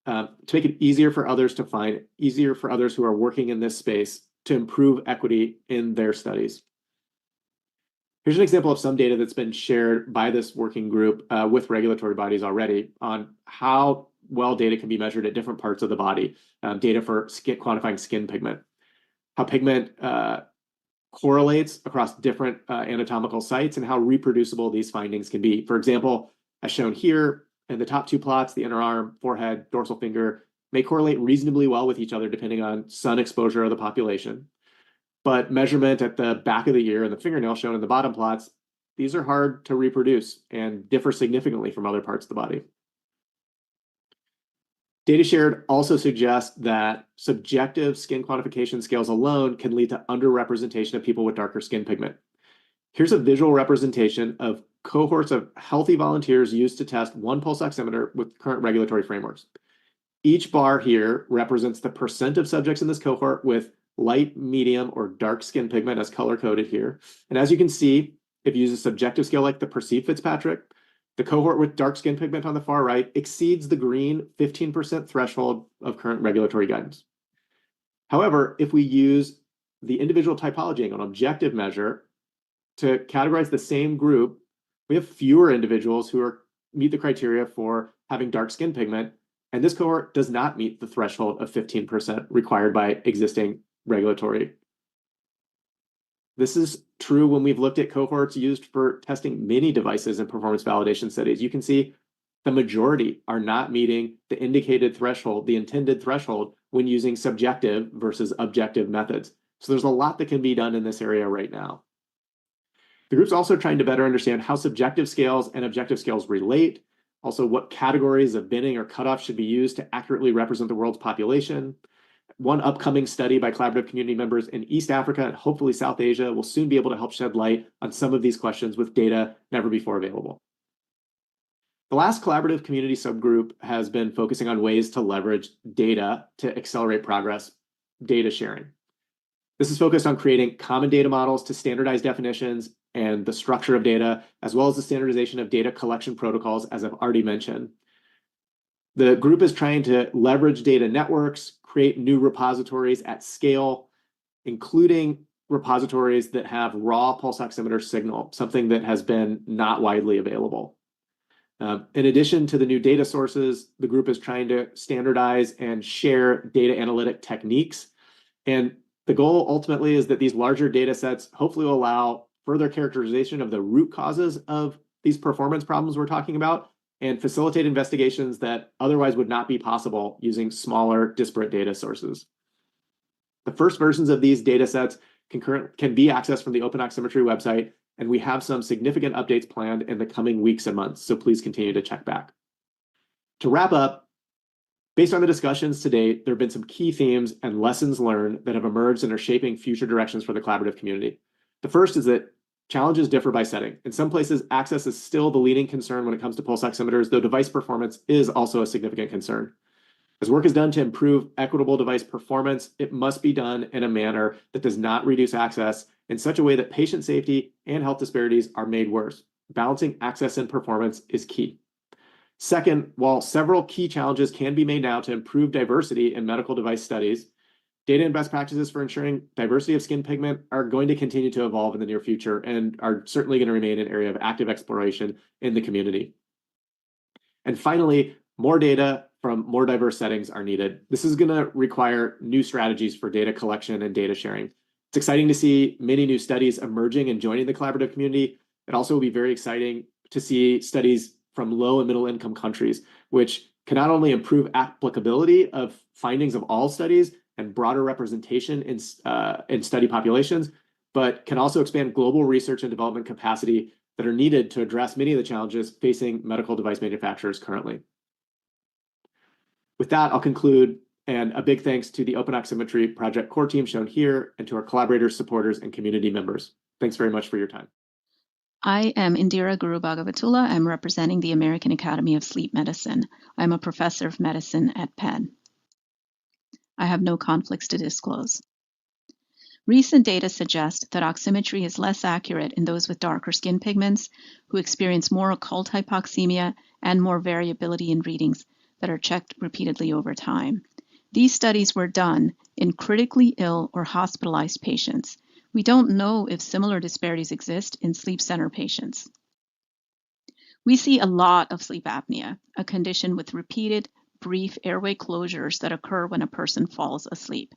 to make it easier for others to find, easier for others who are working in this space to improve equity in their studies. Here's an example of some data that's been shared by this working group with regulatory bodies already on how well data can be measured at different parts of the body, data for quantifying skin pigment, how pigment correlates across different anatomical sites and how reproducible these findings can be. For example, as shown here in the top two plots, the inner arm, forehead, dorsal finger may correlate reasonably well with each other depending on sun exposure of the population. But measurement at the back of the ear and the fingernail shown in the bottom plots, these are hard to reproduce and differ significantly from other parts of the body. Data shared also suggests that subjective skin quantification scales alone can lead to underrepresentation of people with darker skin pigment. Here's a visual representation of cohorts of healthy volunteers used to test one pulse oximeter with current regulatory frameworks. Each bar here represents the percent of subjects in this cohort with light, medium, or dark skin pigment as color-coded here. And as you can see, if you use a subjective scale like the perceived Fitzpatrick, the cohort with dark skin pigment on the far right exceeds the green 15% threshold of current regulatory guidance. However, if we use the individual typology angle, an objective measure, to categorize the same group, we have fewer individuals who meet the criteria for having dark skin pigment, and this cohort does not meet the threshold of 15% required by existing regulatory. This is true when we've looked at cohorts used for testing many devices in performance validation studies. You can see the majority are not meeting the indicated threshold, the intended threshold, when using subjective versus objective methods. So there's a lot that can be done in this area right now. The group's also trying to better understand how subjective scales and objective scales relate, also what categories of binning or cutoff should be used to accurately represent the world's population. One upcoming study by collaborative community members in East Africa and hopefully South Asia will soon be able to help shed light on some of these questions with data never before available. The last collaborative community subgroup has been focusing on ways to leverage data to accelerate progress, data sharing. This is focused on creating common data models to standardize definitions and the structure of data, as well as the standardization of data collection protocols, as I've already mentioned. The group is trying to leverage data networks, create new repositories at scale, including repositories that have raw pulse oximeter signal, something that has been not widely available. In addition to the new data sources, the group is trying to standardize and share data analytic techniques. And the goal ultimately is that these larger data sets hopefully will allow further characterization of the root causes of these performance problems we're talking about and facilitate investigations that otherwise would not be possible using smaller, disparate data sources. The first versions of these data sets can be accessed from the Open Oximetry website, and we have some significant updates planned in the coming weeks and months, so please continue to check back. To wrap up, based on the discussions to date, there have been some key themes and lessons learned that have emerged and are shaping future directions for the collaborative community. The first is that challenges differ by setting. In some places, access is still the leading concern when it comes to pulse oximeters, though device performance is also a significant concern. As work is done to improve equitable device performance, it must be done in a manner that does not reduce access in such a way that patient safety and health disparities are made worse. Balancing access and performance is key. Second, while several key challenges can be made now to improve diversity in medical device studies, data and best practices for ensuring diversity of skin pigment are going to continue to evolve in the near future and are certainly going to remain an area of active exploration in the community. And finally, more data from more diverse settings are needed. This is going to require new strategies for data collection and data sharing. It's exciting to see many new studies emerging and joining the collaborative community. It also will be very exciting to see studies from low and middle income countries, which can not only improve applicability of findings of all studies and broader representation in study populations, but can also expand global research and development capacity that are needed to address many of the challenges facing medical device manufacturers currently. With that, I'll conclude, and a big thanks to the Open Oximetry Project core team shown here and to our collaborators, supporters, and community members. Thanks very much for your time. I am Indira Guru Bhagavatula. I'm representing the American Academy of Sleep Medicine. I'm a professor of medicine at Penn. I have no conflicts to disclose. Recent data suggest that oximetry is less accurate in those with darker skin pigments who experience more occult hypoxemia and more variability in readings that are checked repeatedly over time. These studies were done in critically ill or hospitalized patients. We don't know if similar disparities exist in sleep center patients. We see a lot of sleep apnea, a condition with repeated brief airway closures that occur when a person falls asleep.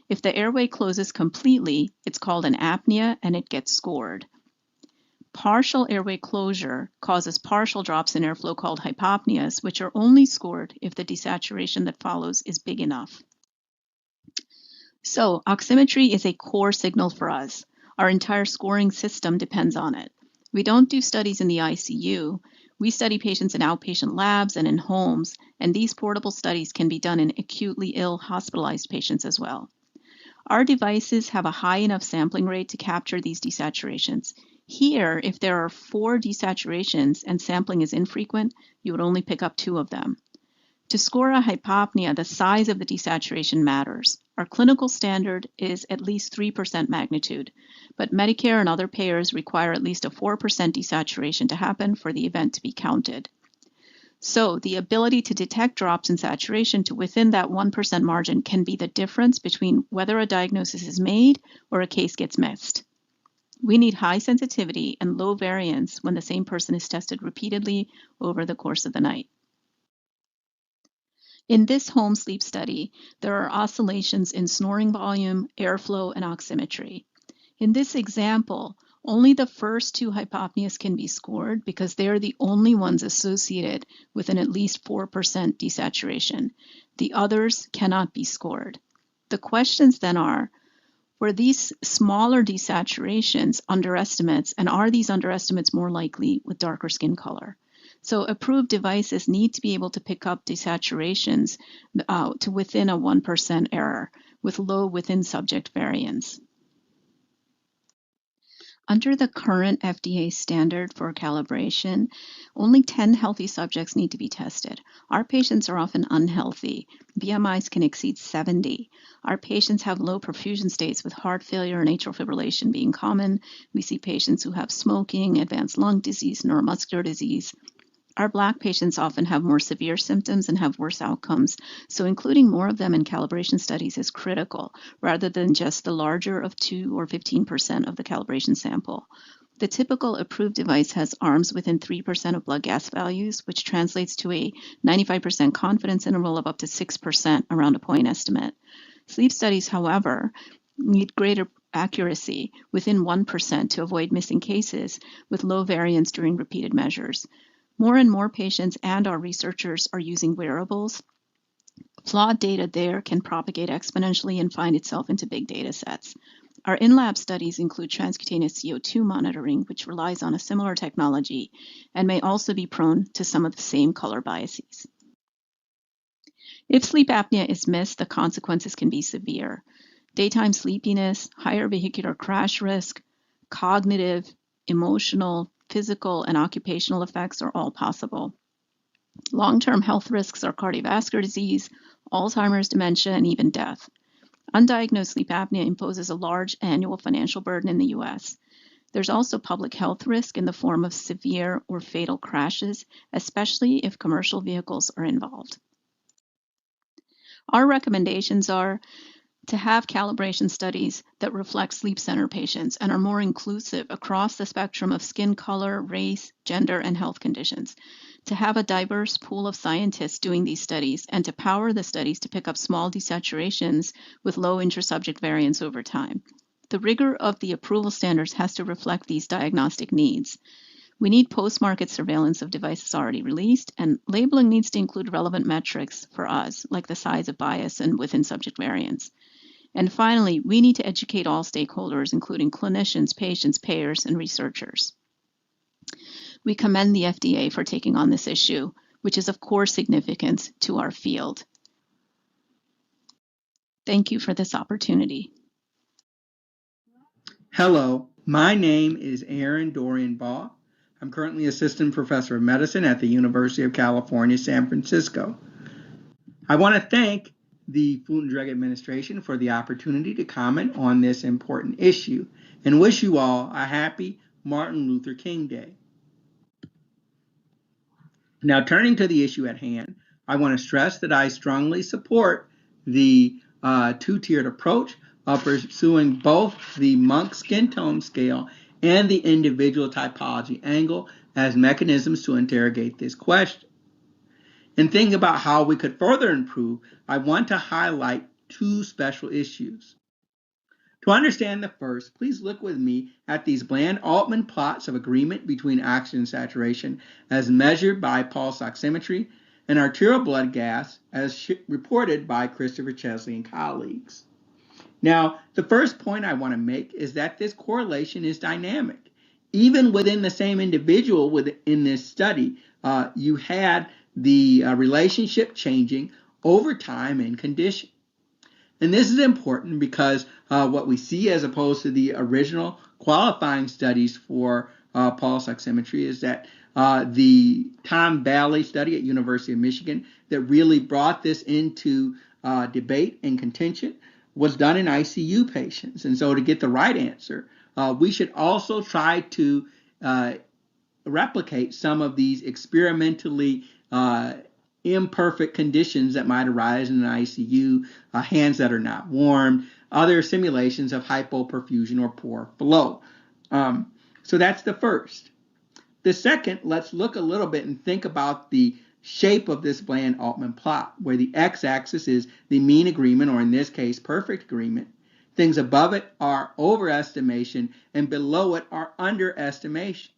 If the airway closes completely, it's called an apnea and it gets scored. Partial airway closure causes partial drops in airflow called hypopneas, which are only scored if the desaturation that follows is big enough. So, oximetry is a core signal for us. Our entire scoring system depends on it. We don't do studies in the ICU. We study patients in outpatient labs and in homes, and these portable studies can be done in acutely ill hospitalized patients as well. Our devices have a high enough sampling rate to capture these desaturations. Here, if there are 4 desaturations and sampling is infrequent, you would only pick up 2 of them. To score a hypopnea, the size of the desaturation matters. Our clinical standard is at least 3% magnitude, but Medicare and other payers require at least a 4% desaturation to happen for the event to be counted. So the ability to detect drops in saturation to within that 1% margin can be the difference between whether a diagnosis is made or a case gets missed. We need high sensitivity and low variance when the same person is tested repeatedly over the course of the night. In this home sleep study, there are oscillations in snoring volume, airflow, and oximetry. In this example, only the first 2 hypopneas can be scored because they are the only ones associated with an at least 4% desaturation. The others cannot be scored. The questions then are, were these smaller desaturations underestimates, and are these underestimates more likely with darker skin color? So approved devices need to be able to pick up desaturations to within a 1% error with low within subject variance. Under the current FDA standard for calibration, only 10 healthy subjects need to be tested. Our patients are often unhealthy. BMIs can exceed 70. Our patients have low perfusion states with heart failure and atrial fibrillation being common. We see patients who have smoking, advanced lung disease, neuromuscular disease. Our Black patients often have more severe symptoms and have worse outcomes, so including more of them in calibration studies is critical, rather than just the larger of 2 or 15% of the calibration sample. The typical approved device has arms within 3% of blood gas values, which translates to a 95% confidence interval of up to 6% around a point estimate. Sleep studies, however, need greater accuracy within 1% to avoid missing cases with low variance during repeated measures. More and more patients and our researchers are using wearables. Flawed data there can propagate exponentially and find itself into big data sets. Our in-lab studies include transcutaneous CO2 monitoring, which relies on a similar technology and may also be prone to some of the same color biases. If sleep apnea is missed, the consequences can be severe. Daytime sleepiness, higher vehicular crash risk, cognitive, emotional, physical, and occupational effects are all possible. Long-term health risks are cardiovascular disease, Alzheimer's, dementia, and even death. Undiagnosed sleep apnea imposes a large annual financial burden in the U.S. There's also public health risk in the form of severe or fatal crashes, especially if commercial vehicles are involved. Our recommendations are to have calibration studies that reflect sleep center patients and are more inclusive across the spectrum of skin color, race, gender, and health conditions, to have a diverse pool of scientists doing these studies, and to power the studies to pick up small desaturations with low intersubject variance over time. The rigor of the approval standards has to reflect these diagnostic needs. We need post-market surveillance of devices already released, and labeling needs to include relevant metrics for us, like the size of bias and within subject variance. And finally, we need to educate all stakeholders, including clinicians, patients, payers, and researchers. We commend the FDA for taking on this issue, which is of core significance to our field. Thank you for this opportunity. Hello, my name is Aaron Dorian Baugh. I'm currently Assistant Professor of Medicine at the University of California, San Francisco. I want to thank the Food and Drug Administration for the opportunity to comment on this important issue and wish you all a happy Martin Luther King Day. Now, turning to the issue at hand, I want to stress that I strongly support the two-tiered approach of pursuing both the Monk skin tone scale and the individual typology angle as mechanisms to interrogate this question. In thinking about how we could further improve, I want to highlight two special issues. To understand the first, please look with me at these Bland-Altman plots of agreement between oxygen saturation as measured by pulse oximetry and arterial blood gas as reported by Christopher Chesley and colleagues. Now, the first point I want to make is that this correlation is dynamic. Even within the same individual within this study, you had the relationship changing over time and condition. And this is important because what we see as opposed to the original qualifying studies for pulse oximetry is that the Tom Valley study at University of Michigan that really brought this into debate and contention was done in ICU patients. And so to get the right answer, we should also try to replicate some of these experimentally imperfect conditions that might arise in an ICU, hands that are not warmed, other simulations of hypoperfusion or poor flow. So that's the first. The second, let's look a little bit and think about the shape of this Bland-Altman plot, where the x-axis is the mean agreement, or in this case, perfect agreement. Things above it are overestimation, and below it are underestimation.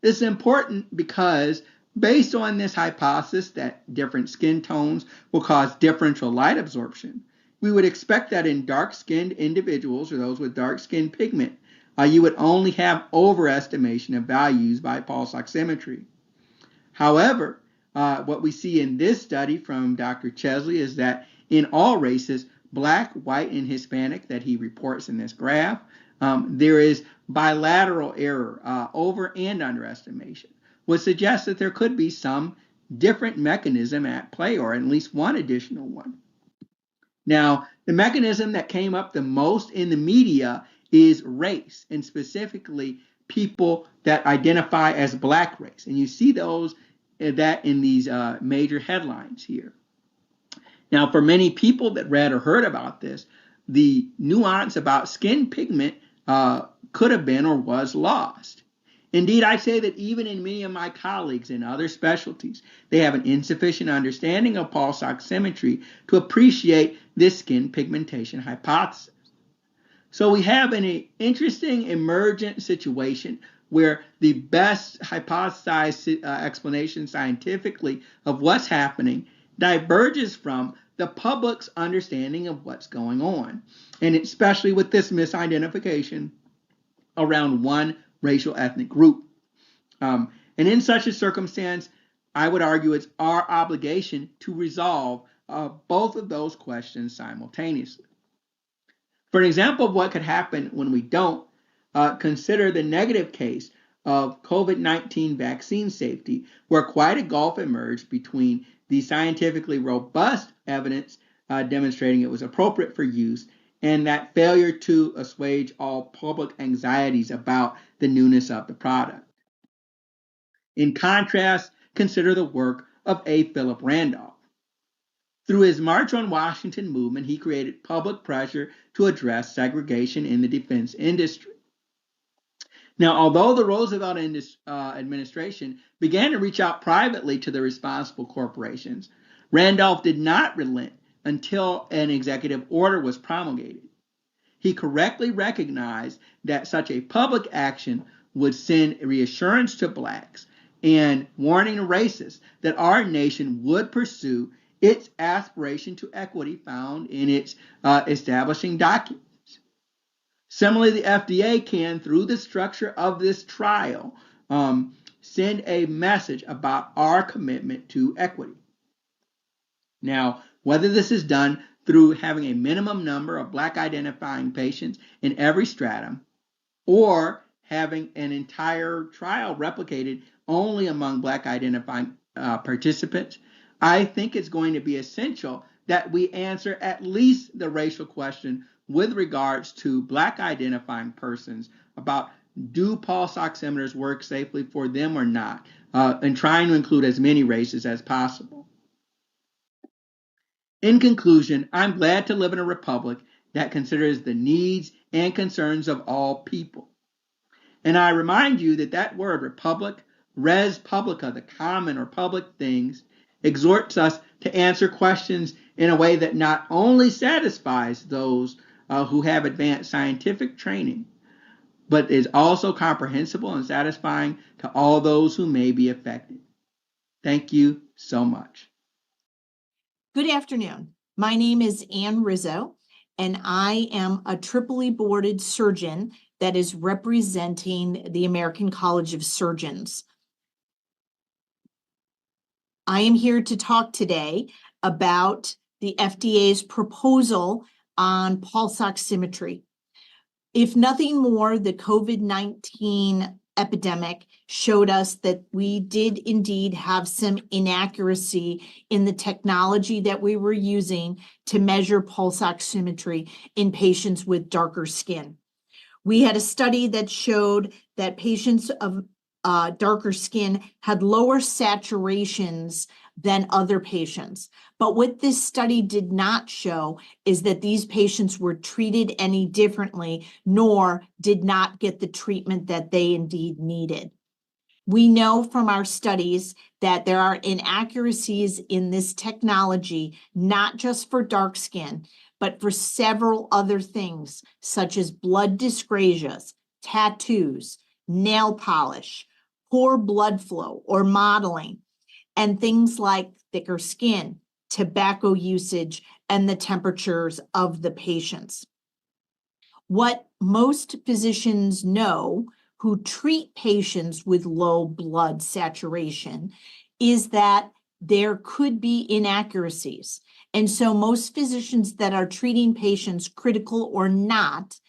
This is important because based on this hypothesis that different skin tones will cause differential light absorption, we would expect that in dark-skinned individuals or those with dark skin pigment, you would only have overestimation of values by pulse oximetry. However, what we see in this study from Dr. Chesley is that in all races, Black, white, and Hispanic that he reports in this graph, there is bilateral error, over and underestimation, which suggests that there could be some different mechanism at play, or at least one additional one. Now, the mechanism that came up the most in the media is race, and specifically people that identify as Black race. And you see that in these major headlines here. Now, for many people that read or heard about this, the nuance about skin pigment could have been or was lost. Indeed, I say that even in many of my colleagues in other specialties, they have an insufficient understanding of pulse oximetry to appreciate this skin pigmentation hypothesis. So we have an interesting emergent situation where the best hypothesized explanation scientifically of what's happening diverges from the public's understanding of what's going on, and especially with this misidentification around one racial ethnic group. And in such a circumstance, I would argue it's our obligation to resolve both of those questions simultaneously. For an example of what could happen when we don't, consider the negative case of COVID-19 vaccine safety, where quite a gulf emerged between the scientifically robust evidence demonstrating it was appropriate for use and that failure to assuage all public anxieties about the newness of the product. In contrast, consider the work of A. Philip Randolph. Through his March on Washington movement, he created public pressure to address segregation in the defense industry. Now, although the Roosevelt administration began to reach out privately to the responsible corporations, Randolph did not relent until an executive order was promulgated. He correctly recognized that such a public action would send reassurance to Blacks and warning to racists that our nation would pursue its aspiration to equity found in its establishing documents. Similarly, the FDA can, through the structure of this trial, send a message about our commitment to equity. Now, whether this is done through having a minimum number of Black identifying patients in every stratum, or having an entire trial replicated only among Black identifying participants, I think it's going to be essential that we answer at least the racial question with regards to Black identifying persons about do pulse oximeters work safely for them or not, and trying to include as many races as possible. In conclusion, I'm glad to live in a republic that considers the needs and concerns of all people. And I remind you that that word republic, res publica, the common or public things, exhorts us to answer questions in a way that not only satisfies those who have advanced scientific training, but is also comprehensible and satisfying to all those who may be affected. Thank you so much. Good afternoon. My name is Ann Rizzo, and I am a Tripoli boarded surgeon that is representing the American College of Surgeons. I am here to talk today about the FDA's proposal on pulse oximetry. If nothing more, the COVID-19 epidemic showed us that we did indeed have some inaccuracy in the technology that we were using to measure pulse oximetry in patients with darker skin. We had a study that showed that patients of darker skin had lower saturations than other patients. But what this study did not show is that these patients were treated any differently, nor did not get the treatment that they indeed needed. We know from our studies that there are inaccuracies in this technology, not just for dark skin, but for several other things, such as blood dyscrasias, tattoos, nail polish, poor blood flow or modeling, and things like thicker skin, tobacco usage, and the temperatures of the patients. What most physicians know who treat patients with low blood saturation is that there could be inaccuracies. And so most physicians that are treating patients, critical or not,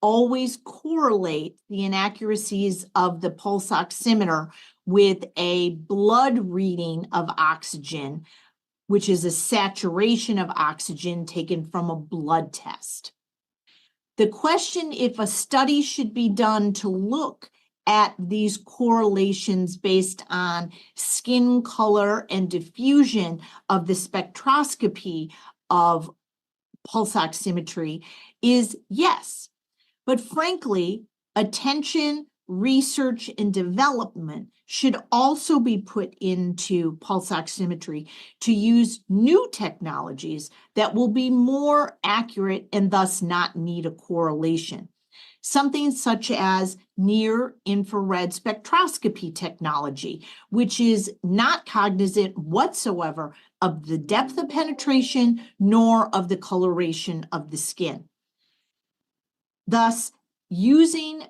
always correlate the inaccuracies of the pulse oximeter with a blood reading of oxygen, which is a saturation of oxygen taken from a blood test. The question if a study should be done to look at these correlations based on skin color and diffusion of the spectroscopy of pulse oximetry is yes. But frankly, attention, research, and development should also be put into pulse oximetry to use new technologies that will be more accurate and thus not need a correlation. Something such as near-infrared spectroscopy technology, which is not cognizant whatsoever of the depth of penetration nor of the coloration of the skin. Thus, using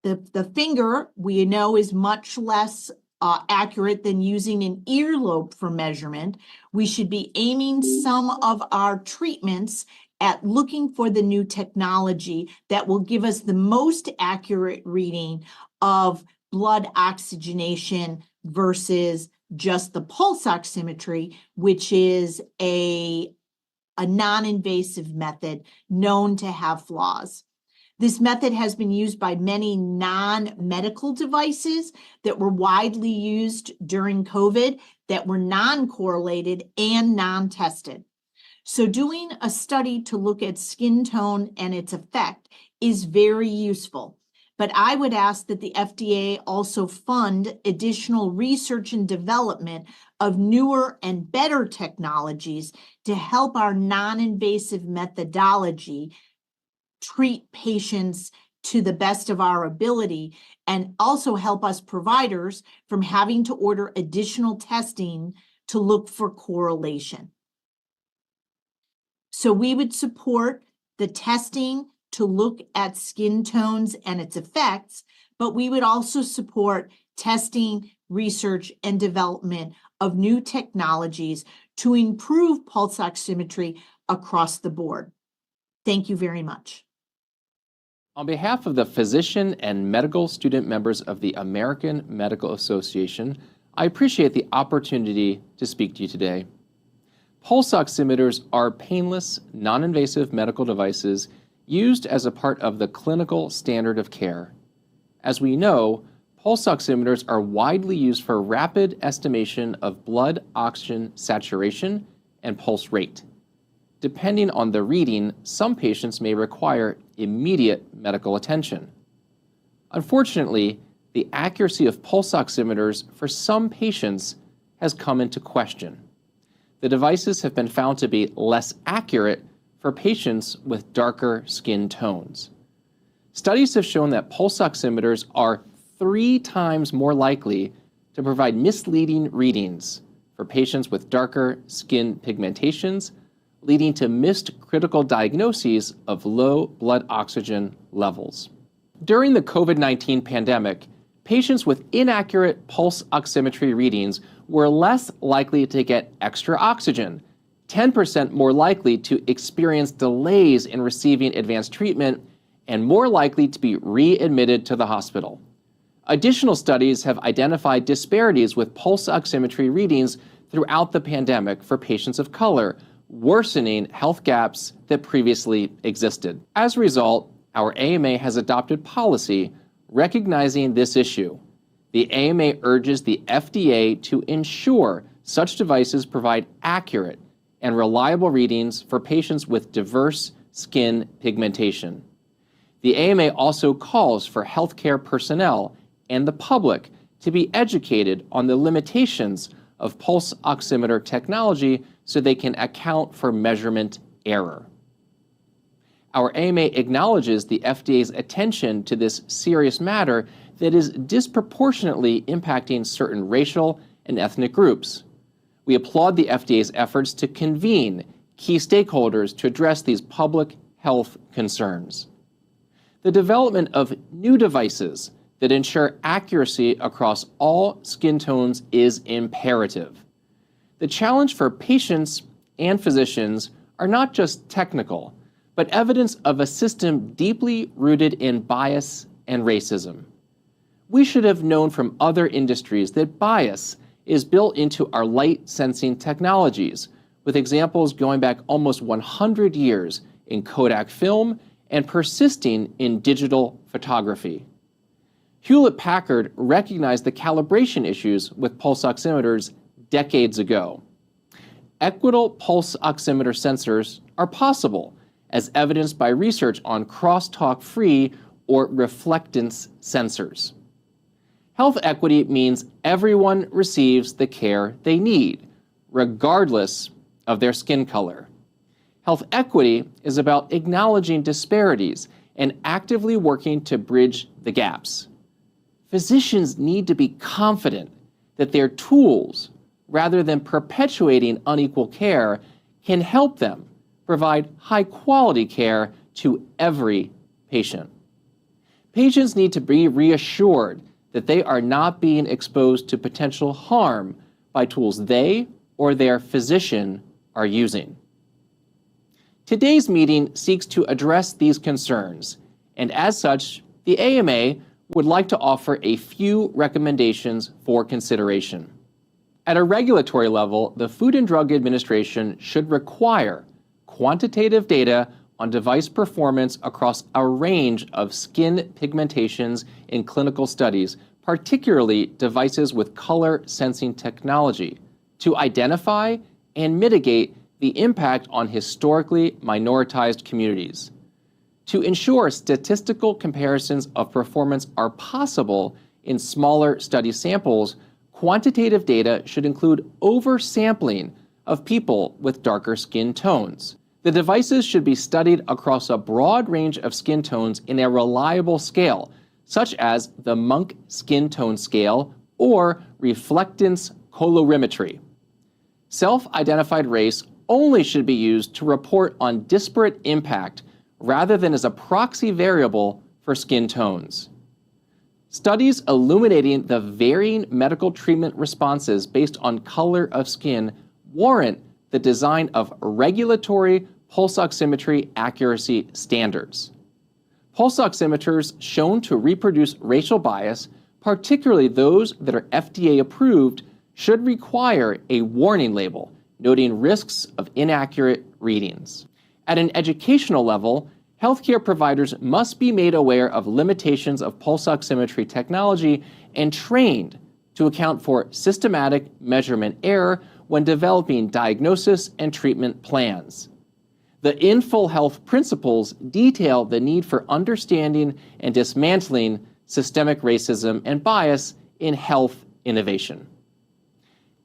the finger, we know, is much less accurate than using an earlobe for measurement. We should be aiming some of our treatments at looking for the new technology that will give us the most accurate reading of blood oxygenation versus just the pulse oximetry, which is a non-invasive method known to have flaws. This method has been used by many non-medical devices that were widely used during COVID that were non-correlated and non-tested. So doing a study to look at skin tone and its effect is very useful. But I would ask that the FDA also fund additional research and development of newer and better technologies to help our non-invasive methodology treat patients to the best of our ability, and also help us providers from having to order additional testing to look for correlation. So we would support the testing to look at skin tones and its effects, but we would also support testing, research, and development of new technologies to improve pulse oximetry across the board. Thank you very much. On behalf of the physician and medical student members of the American Medical Association, I appreciate the opportunity to speak to you today. Pulse oximeters are painless, non-invasive medical devices used as a part of the clinical standard of care. As we know, pulse oximeters are widely used for rapid estimation of blood oxygen saturation and pulse rate. Depending on the reading, some patients may require immediate medical attention. Unfortunately, the accuracy of pulse oximeters for some patients has come into question. the devices have been found to be less accurate for patients with darker skin tones. Studies have shown that pulse oximeters are 3 times more likely to provide misleading readings for patients with darker skin pigmentations, leading to missed critical diagnoses of low blood oxygen levels. During the COVID-19 pandemic, patients with inaccurate pulse oximetry readings were less likely to get extra oxygen, 10% more likely to experience delays in receiving advanced treatment, and more likely to be readmitted to the hospital. Additional studies have identified disparities with pulse oximetry readings throughout the pandemic for patients of color, worsening health gaps that previously existed. As a result, our AMA has adopted policy recognizing this issue. The AMA urges the FDA to ensure such devices provide accurate and reliable readings for patients with diverse skin pigmentation. The AMA also calls for healthcare personnel and the public to be educated on the limitations of pulse oximeter technology so they can account for measurement error. Our AMA acknowledges the FDA's attention to this serious matter that is disproportionately impacting certain racial and ethnic groups. We applaud the FDA's efforts to convene key stakeholders to address these public health concerns. The development of new devices that ensure accuracy across all skin tones is imperative. The challenge for patients and physicians are not just technical, but evidence of a system deeply rooted in bias and racism. We should have known from other industries that bias is built into our light sensing technologies, with examples going back almost 100 years in Kodak film and persisting in digital photography. Hewlett-Packard recognized the calibration issues with pulse oximeters decades ago. Equitable pulse oximeter sensors are possible, as evidenced by research on crosstalk-free or reflectance sensors. Health equity means everyone receives the care they need, regardless of their skin color. Health equity is about acknowledging disparities and actively working to bridge the gaps. Physicians need to be confident that their tools, rather than perpetuating unequal care, can help them provide high-quality care to every patient. Patients need to be reassured that they are not being exposed to potential harm by tools they or their physician are using. Today's meeting seeks to address these concerns, and as such, the AMA would like to offer a few recommendations for consideration. At a regulatory level, the Food and Drug Administration should require quantitative data on device performance across a range of skin pigmentations in clinical studies, particularly devices with color sensing technology, to identify and mitigate the impact on historically minoritized communities. To ensure statistical comparisons of performance are possible in smaller study samples, quantitative data should include oversampling of people with darker skin tones. The devices should be studied across a broad range of skin tones in a reliable scale, such as the Monk Skin Tone Scale or reflectance colorimetry. Self-identified race only should be used to report on disparate impact rather than as a proxy variable for skin tones. Studies illuminating the varying medical treatment responses based on color of skin warrant the design of regulatory pulse oximetry accuracy standards. Pulse oximeters shown to reproduce racial bias, particularly those that are FDA approved, should require a warning label noting risks of inaccurate readings. At an educational level, healthcare providers must be made aware of limitations of pulse oximetry technology and trained to account for systematic measurement error when developing diagnosis and treatment plans. The In Full Health principles detail the need for understanding and dismantling systemic racism and bias in health innovation.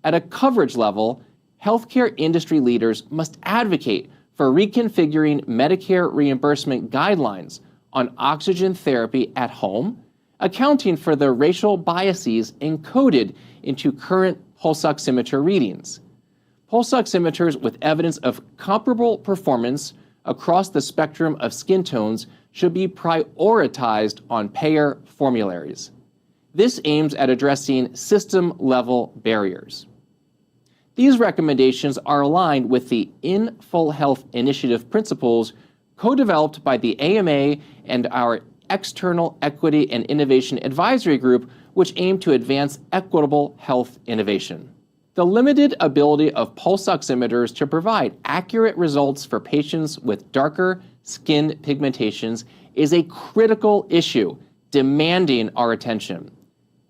At a coverage level, healthcare industry leaders must advocate for reconfiguring Medicare reimbursement guidelines on oxygen therapy at home, accounting for the racial biases encoded into current pulse oximeter readings. Pulse oximeters with evidence of comparable performance across the spectrum of skin tones should be prioritized on payer formularies. This aims at addressing system-level barriers. These recommendations are aligned with the In Full Health Initiative principles co-developed by the AMA and our External Equity and Innovation Advisory Group, which aim to advance equitable health innovation. The limited ability of pulse oximeters to provide accurate results for patients with darker skin pigmentations is a critical issue demanding our attention.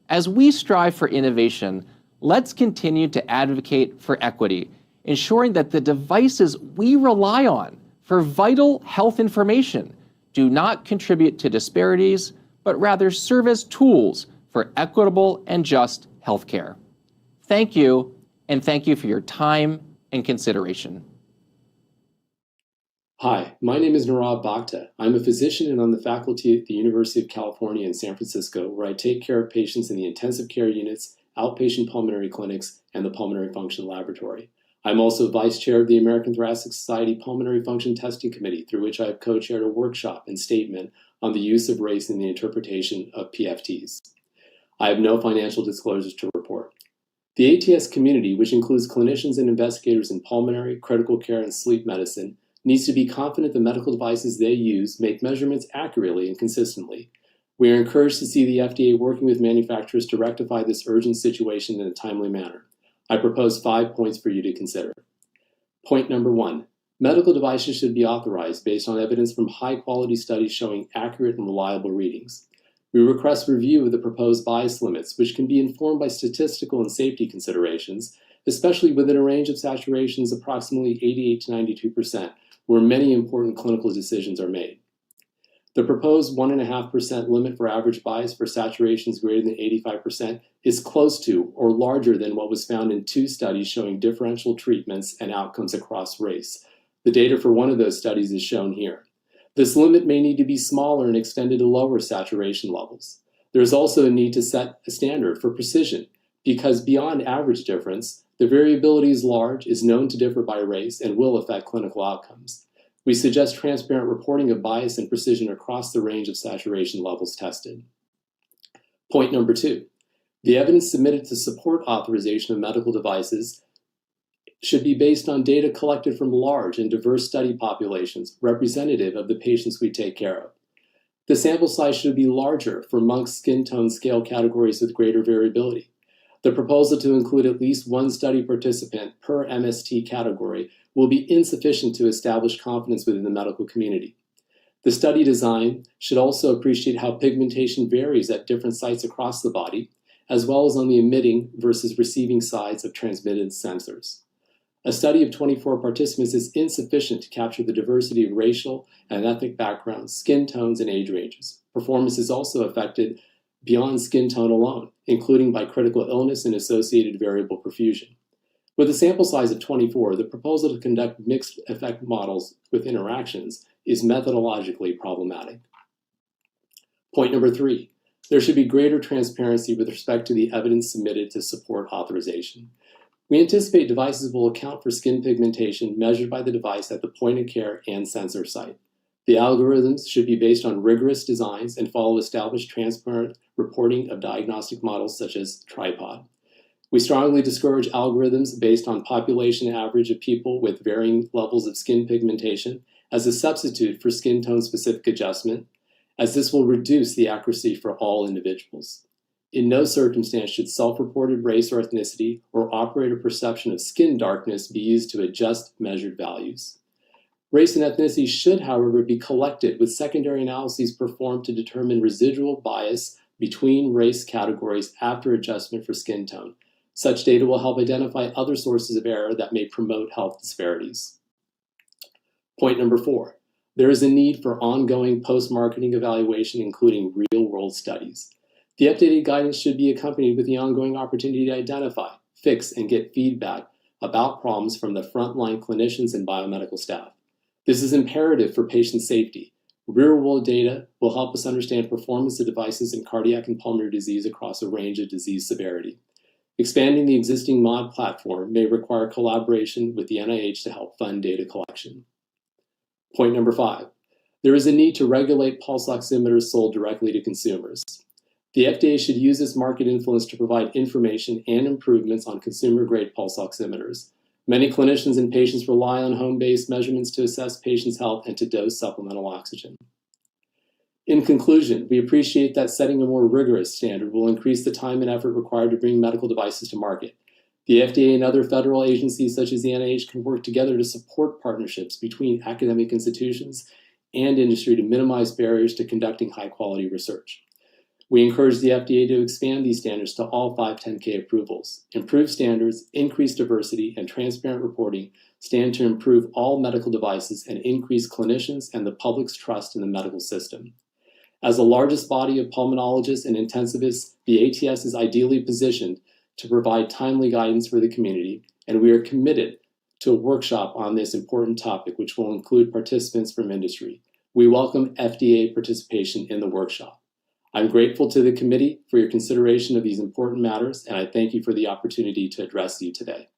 As we strive for innovation, let's continue to advocate for equity, ensuring that the devices we rely on for vital health information do not contribute to disparities, but rather serve as tools for equitable and just healthcare. Thank you, and thank you for your time and consideration. Hi, my name is Nirav Bhakta. I'm a physician and on the faculty at the University of California in San Francisco, where I take care of patients in the intensive care units, outpatient pulmonary clinics, and the pulmonary function laboratory. I'm also vice chair of the American Thoracic Society Pulmonary Function Testing Committee, through which I have co-chaired a workshop and statement on the use of race in the interpretation of PFTs. I have no financial disclosures to report. The ATS community, which includes clinicians and investigators in pulmonary, critical care, and sleep medicine, needs to be confident the medical devices they use make measurements accurately and consistently. We are encouraged to see the FDA working with manufacturers to rectify this urgent situation in a timely manner. I propose 5 points for you to consider. Point number 1, medical devices should be authorized based on evidence from high-quality studies showing accurate and reliable readings. We request review of the proposed bias limits, which can be informed by statistical and safety considerations, especially within a range of saturations approximately 88 to 92%, where many important clinical decisions are made. The proposed 1.5% limit for average bias for saturations greater than 85% is close to or larger than what was found in 2 studies showing differential treatments and outcomes across race. The data for one of those studies is shown here. This limit may need to be smaller and extended to lower saturation levels. There is also a need to set a standard for precision, because beyond average difference, the variability is large, is known to differ by race, and will affect clinical outcomes. We suggest transparent reporting of bias and precision across the range of saturation levels tested. Point number 2, the evidence submitted to support authorization of medical devices should be based on data collected from large and diverse study populations representative of the patients we take care of. The sample size should be larger for amongst skin tone scale categories with greater variability. The proposal to include at least 1 study participant per MST category will be insufficient to establish confidence within the medical community. The study design should also appreciate how pigmentation varies at different sites across the body, as well as on the emitting versus receiving sides of transmitted sensors. A study of 24 participants is insufficient to capture the diversity of racial and ethnic backgrounds, skin tones, and age ranges. Performance is also affected beyond skin tone alone, including by critical illness and associated variable perfusion. With a sample size of 24, the proposal to conduct mixed effect models with interactions is methodologically problematic. Point number 3, there should be greater transparency with respect to the evidence submitted to support authorization. We anticipate devices will account for skin pigmentation measured by the device at the point of care and sensor site. The algorithms should be based on rigorous designs and follow established transparent reporting of diagnostic models such as tripod. We strongly discourage algorithms based on population average of people with varying levels of skin pigmentation as a substitute for skin tone specific adjustment, as this will reduce the accuracy for all individuals. In no circumstance should self-reported race or ethnicity or operator perception of skin darkness be used to adjust measured values. Race and ethnicity should, however, be collected with secondary analyses performed to determine residual bias between race categories after adjustment for skin tone. Such data will help identify other sources of error that may promote health disparities. Point number 4, there is a need for ongoing post-marketing evaluation, including real-world studies. The updated guidance should be accompanied with the ongoing opportunity to identify, fix, and get feedback about problems from the frontline clinicians and biomedical staff. This is imperative for patient safety. Real-world data will help us understand performance of devices in cardiac and pulmonary disease across a range of disease severity. Expanding the existing MOD platform may require collaboration with the NIH to help fund data collection. Point number 5. There is a need to regulate pulse oximeters sold directly to consumers. The FDA should use its market influence to provide information and improvements on consumer-grade pulse oximeters. Many clinicians and patients rely on home-based measurements to assess patients' health and to dose supplemental oxygen. In conclusion, we appreciate that setting a more rigorous standard will increase the time and effort required to bring medical devices to market. The FDA and other federal agencies such as the NIH can work together to support partnerships between academic institutions and industry to minimize barriers to conducting high-quality research. We encourage the FDA to expand these standards to all 510(k) approvals. Improved standards, increased diversity, and transparent reporting stand to improve all medical devices and increase clinicians and the public's trust in the medical system. As the largest body of pulmonologists and intensivists, the ATS is ideally positioned to provide timely guidance for the community, and we are committed to a workshop on this important topic, which will include participants from industry. We welcome FDA participation in the workshop. I'm grateful to the committee for your consideration of these important matters, and I thank you for the opportunity to address you today.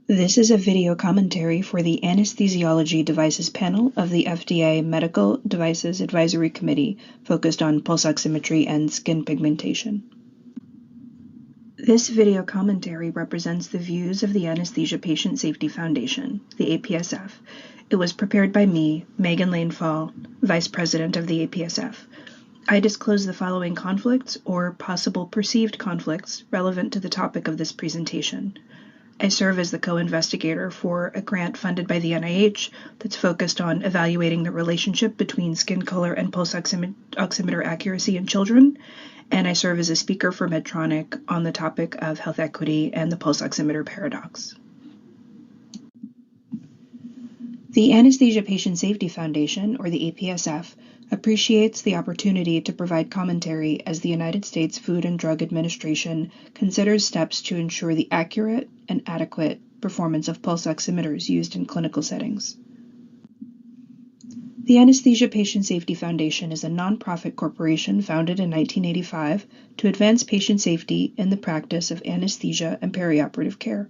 This is a video commentary for the Anesthesiology Devices panel of the FDA Medical Devices Advisory Committee focused on pulse oximetry and skin pigmentation. This video commentary represents the views of the Anesthesia Patient Safety Foundation, the APSF. It was prepared by me, Megan Lane-Fall, Vice President of the APSF. I disclose the following conflicts or possible perceived conflicts relevant to the topic of this presentation. I serve as the co-investigator for a grant funded by the NIH that's focused on evaluating the relationship between skin color and pulse oximeter accuracy in children, and I serve as a speaker for Medtronic on the topic of health equity and the pulse oximeter paradox. The Anesthesia Patient Safety Foundation, or the APSF, appreciates the opportunity to provide commentary as the United States Food and Drug Administration considers steps to ensure the accurate and adequate performance of pulse oximeters used in clinical settings. The Anesthesia Patient Safety Foundation is a nonprofit corporation founded in 1985 to advance patient safety in the practice of anesthesia and perioperative care.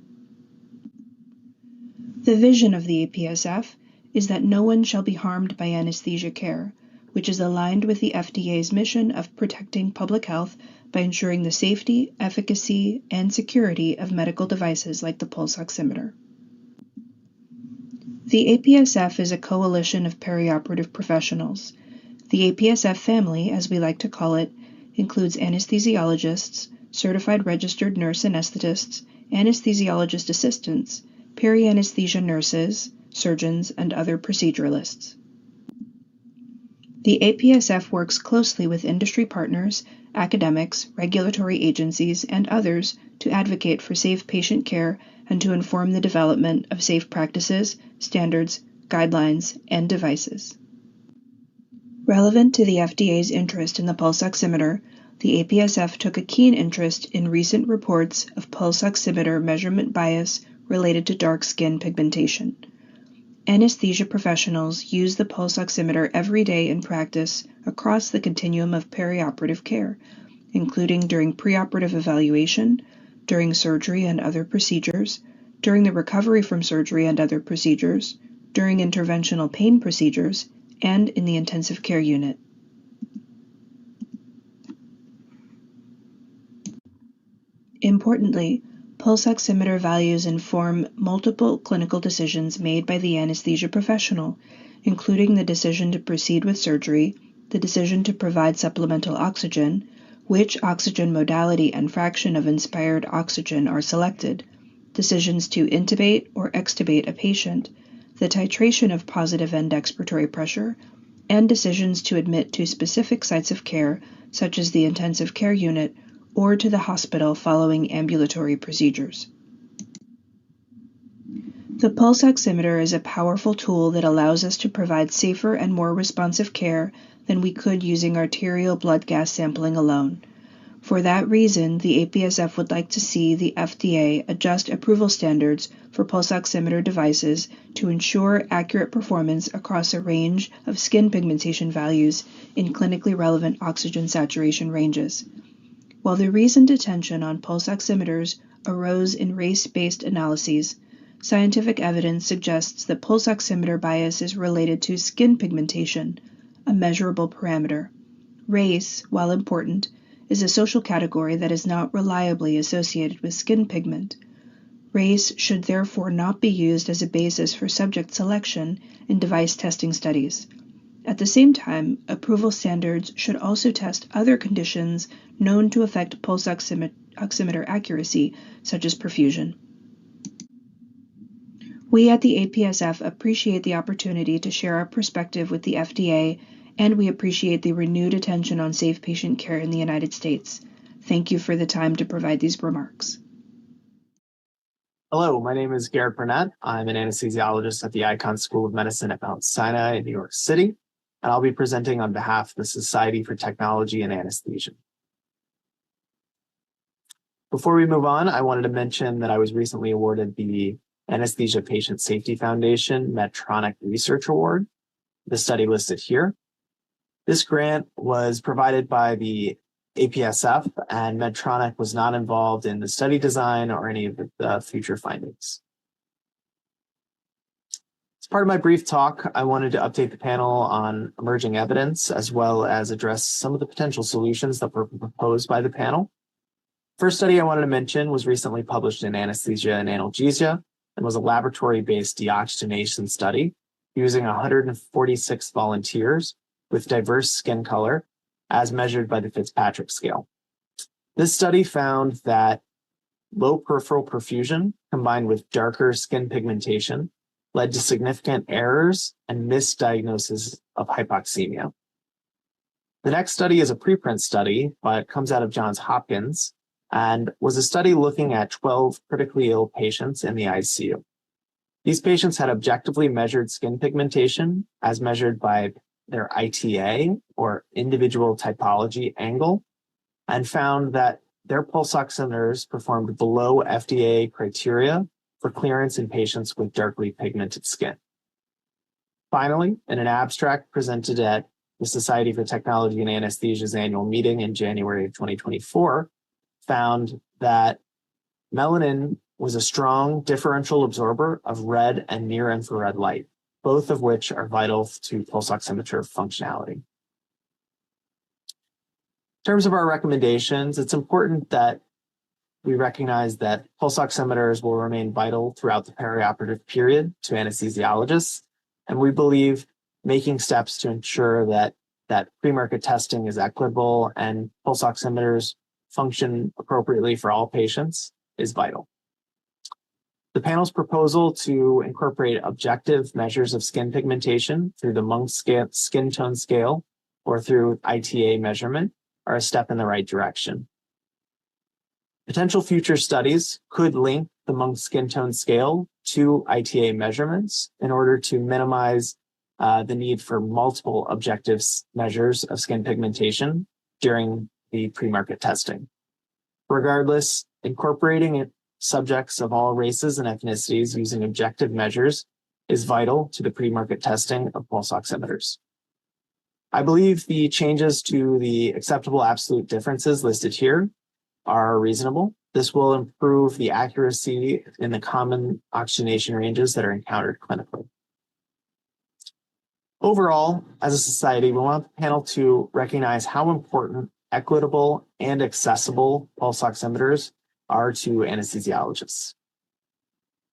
The vision of the APSF is that no one shall be harmed by anesthesia care, which is aligned with the FDA's mission of protecting public health by ensuring the safety, efficacy, and security of medical devices like the pulse oximeter. The APSF is a coalition of perioperative professionals. The APSF family, as we like to call it, includes anesthesiologists, certified registered nurse anesthetists, anesthesiologist assistants, peri-anesthesia nurses, surgeons, and other proceduralists. The APSF works closely with industry partners, academics, regulatory agencies, and others to advocate for safe patient care and to inform the development of safe practices, standards, guidelines, and devices. Relevant to the FDA's interest in the pulse oximeter, the APSF took a keen interest in recent reports of pulse oximeter measurement bias related to dark skin pigmentation. Anesthesia professionals use the pulse oximeter every day in practice across the continuum of perioperative care, including during preoperative evaluation, during surgery and other procedures, during the recovery from surgery and other procedures, during interventional pain procedures, and in the intensive care unit. Importantly, pulse oximeter values inform multiple clinical decisions made by the anesthesia professional, including the decision to proceed with surgery, the decision to provide supplemental oxygen, which oxygen modality and fraction of inspired oxygen are selected, decisions to intubate or extubate a patient, the titration of positive end expiratory pressure, and decisions to admit to specific sites of care, such as the intensive care unit, or to the hospital following ambulatory procedures. The pulse oximeter is a powerful tool that allows us to provide safer and more responsive care than we could using arterial blood gas sampling alone. For that reason, the APSF would like to see the FDA adjust approval standards for pulse oximeter devices to ensure accurate performance across a range of skin pigmentation values in clinically relevant oxygen saturation ranges. While the recent attention on pulse oximeters arose in race-based analyses, scientific evidence suggests that pulse oximeter bias is related to skin pigmentation, a measurable parameter. Race, while important, is a social category that is not reliably associated with skin pigment. Race should therefore not be used as a basis for subject selection in device testing studies. At the same time, approval standards should also test other conditions known to affect pulse oximeter accuracy, such as perfusion. We at the APSF appreciate the opportunity to share our perspective with the FDA, and we appreciate the renewed attention on safe patient care in the United States. Thank you for the time to provide these remarks. Hello, my name is Garrett Burnett. I'm an anesthesiologist at the Icahn School of Medicine at Mount Sinai in New York City, and I'll be presenting on behalf of the Society for Technology and Anesthesia. Before we move on, I wanted to mention that I was recently awarded the Anesthesia Patient Safety Foundation Medtronic Research Award, the study listed here. This grant was provided by the APSF, and Medtronic was not involved in the study design or any of the future findings. As part of my brief talk, I wanted to update the panel on emerging evidence, as well as address some of the potential solutions that were proposed by the panel. First study I wanted to mention was recently published in Anesthesia and Analgesia and was a laboratory-based deoxygenation study using 146 volunteers with diverse skin color as measured by the Fitzpatrick scale. This study found that low peripheral perfusion combined with darker skin pigmentation led to significant errors and misdiagnosis of hypoxemia. The next study is a preprint study, but comes out of Johns Hopkins and was a study looking at 12 critically ill patients in the ICU. These patients had objectively measured skin pigmentation as measured by their ITA, or individual typology angle, and found that their pulse oximeters performed below FDA criteria for clearance in patients with darkly pigmented skin. Finally, in an abstract presented at the Society for Technology and Anesthesia's annual meeting in January of 2024, found that melanin was a strong differential absorber of red and near-infrared light, both of which are vital to pulse oximeter functionality. In terms of our recommendations, it's important that we recognize that pulse oximeters will remain vital throughout the perioperative period to anesthesiologists, and we believe making steps to ensure that premarket testing is equitable and pulse oximeters function appropriately for all patients is vital. The panel's proposal to incorporate objective measures of skin pigmentation through the Monk skin tone scale or through ITA measurement are a step in the right direction. Potential future studies could link the Monk skin tone scale to ITA measurements in order to minimize the need for multiple objective measures of skin pigmentation during the premarket testing. Regardless, incorporating subjects of all races and ethnicities using objective measures is vital to the premarket testing of pulse oximeters. I believe the changes to the acceptable absolute differences listed here are reasonable. This will improve the accuracy in the common oxygenation ranges that are encountered clinically. Overall, as a society, we want the panel to recognize how important equitable and accessible pulse oximeters are to anesthesiologists.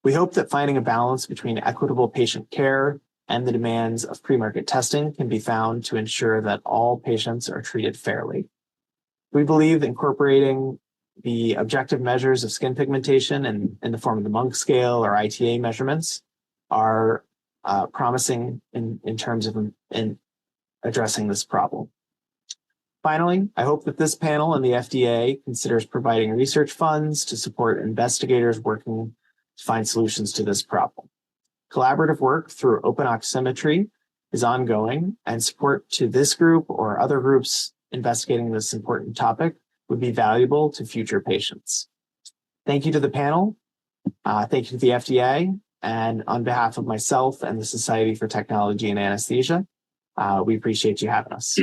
We hope that finding a balance between equitable patient care and the demands of premarket testing can be found to ensure that all patients are treated fairly. We believe incorporating the objective measures of skin pigmentation in the form of the Monk scale or ITA measurements are promising in terms of addressing this problem. Finally, I hope that this panel and the FDA considers providing research funds to support investigators working to find solutions to this problem. Collaborative work through open oximetry is ongoing, and support to this group or other groups investigating this important topic would be valuable to future patients. Thank you to the panel. Thank you to the FDA. And on behalf of myself and the Society for Technology and Anesthesia, we appreciate you having us.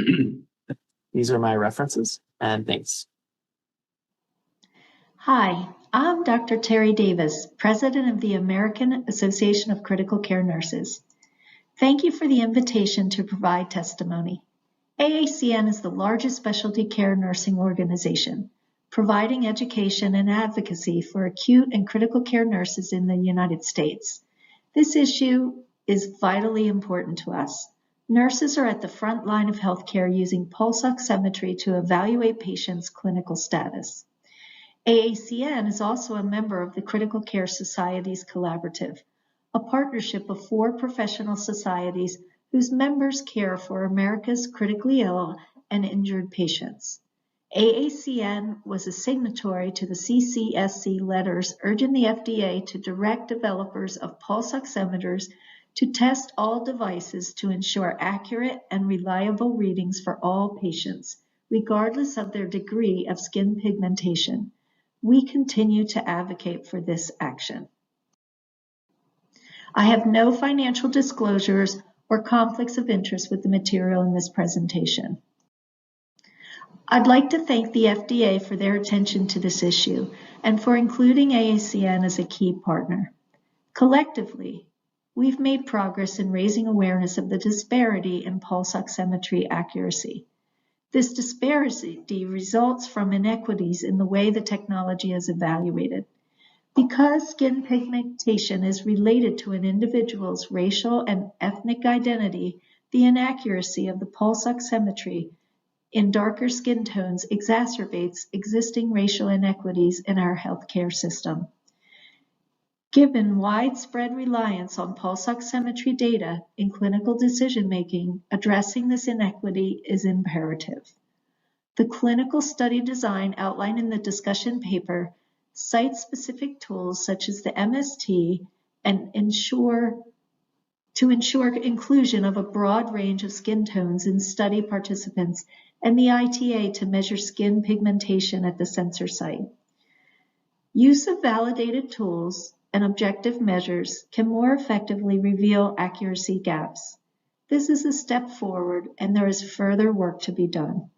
These are my references, and thanks. Hi, I'm Dr. Terry Davis, President of the American Association of Critical Care Nurses. Thank you for the invitation to provide testimony. AACN is the largest specialty care nursing organization, providing education and advocacy for acute and critical care nurses in the United States. This issue is vitally important to us. Nurses are at the front line of healthcare using pulse oximetry to evaluate patients' clinical status. AACN is also a member of the Critical Care Societies Collaborative, a partnership of 4 professional societies whose members care for America's critically ill and injured patients. AACN was a signatory to the CCSC letters urging the FDA to direct developers of pulse oximeters to test all devices to ensure accurate and reliable readings for all patients, regardless of their degree of skin pigmentation. We continue to advocate for this action. I have no financial disclosures or conflicts of interest with the material in this presentation. I'd like to thank the FDA for their attention to this issue and for including AACN as a key partner. Collectively, we've made progress in raising awareness of the disparity in pulse oximetry accuracy. This disparity results from inequities in the way the technology is evaluated. Because skin pigmentation is related to an individual's racial and ethnic identity, the inaccuracy of the pulse oximetry in darker skin tones exacerbates existing racial inequities in our healthcare system. Given widespread reliance on pulse oximetry data in clinical decision-making, addressing this inequity is imperative. The clinical study design outlined in the discussion paper cites specific tools such as the MST and ensure inclusion of a broad range of skin tones in study participants and the ITA to measure skin pigmentation at the sensor site. Use of validated tools and objective measures can more effectively reveal accuracy gaps. This is a step forward, and there is further work to be done.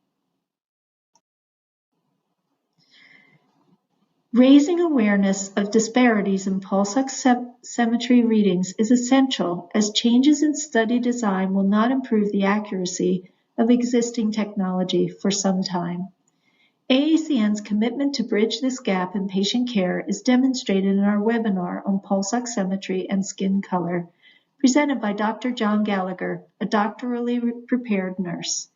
Raising awareness of disparities in pulse oximetry readings is essential, as changes in study design will not improve the accuracy of existing technology for some time. AACN's commitment to bridge this gap in patient care is demonstrated in our webinar on pulse oximetry and skin color, presented by Dr. John Gallagher, a doctorally prepared nurse.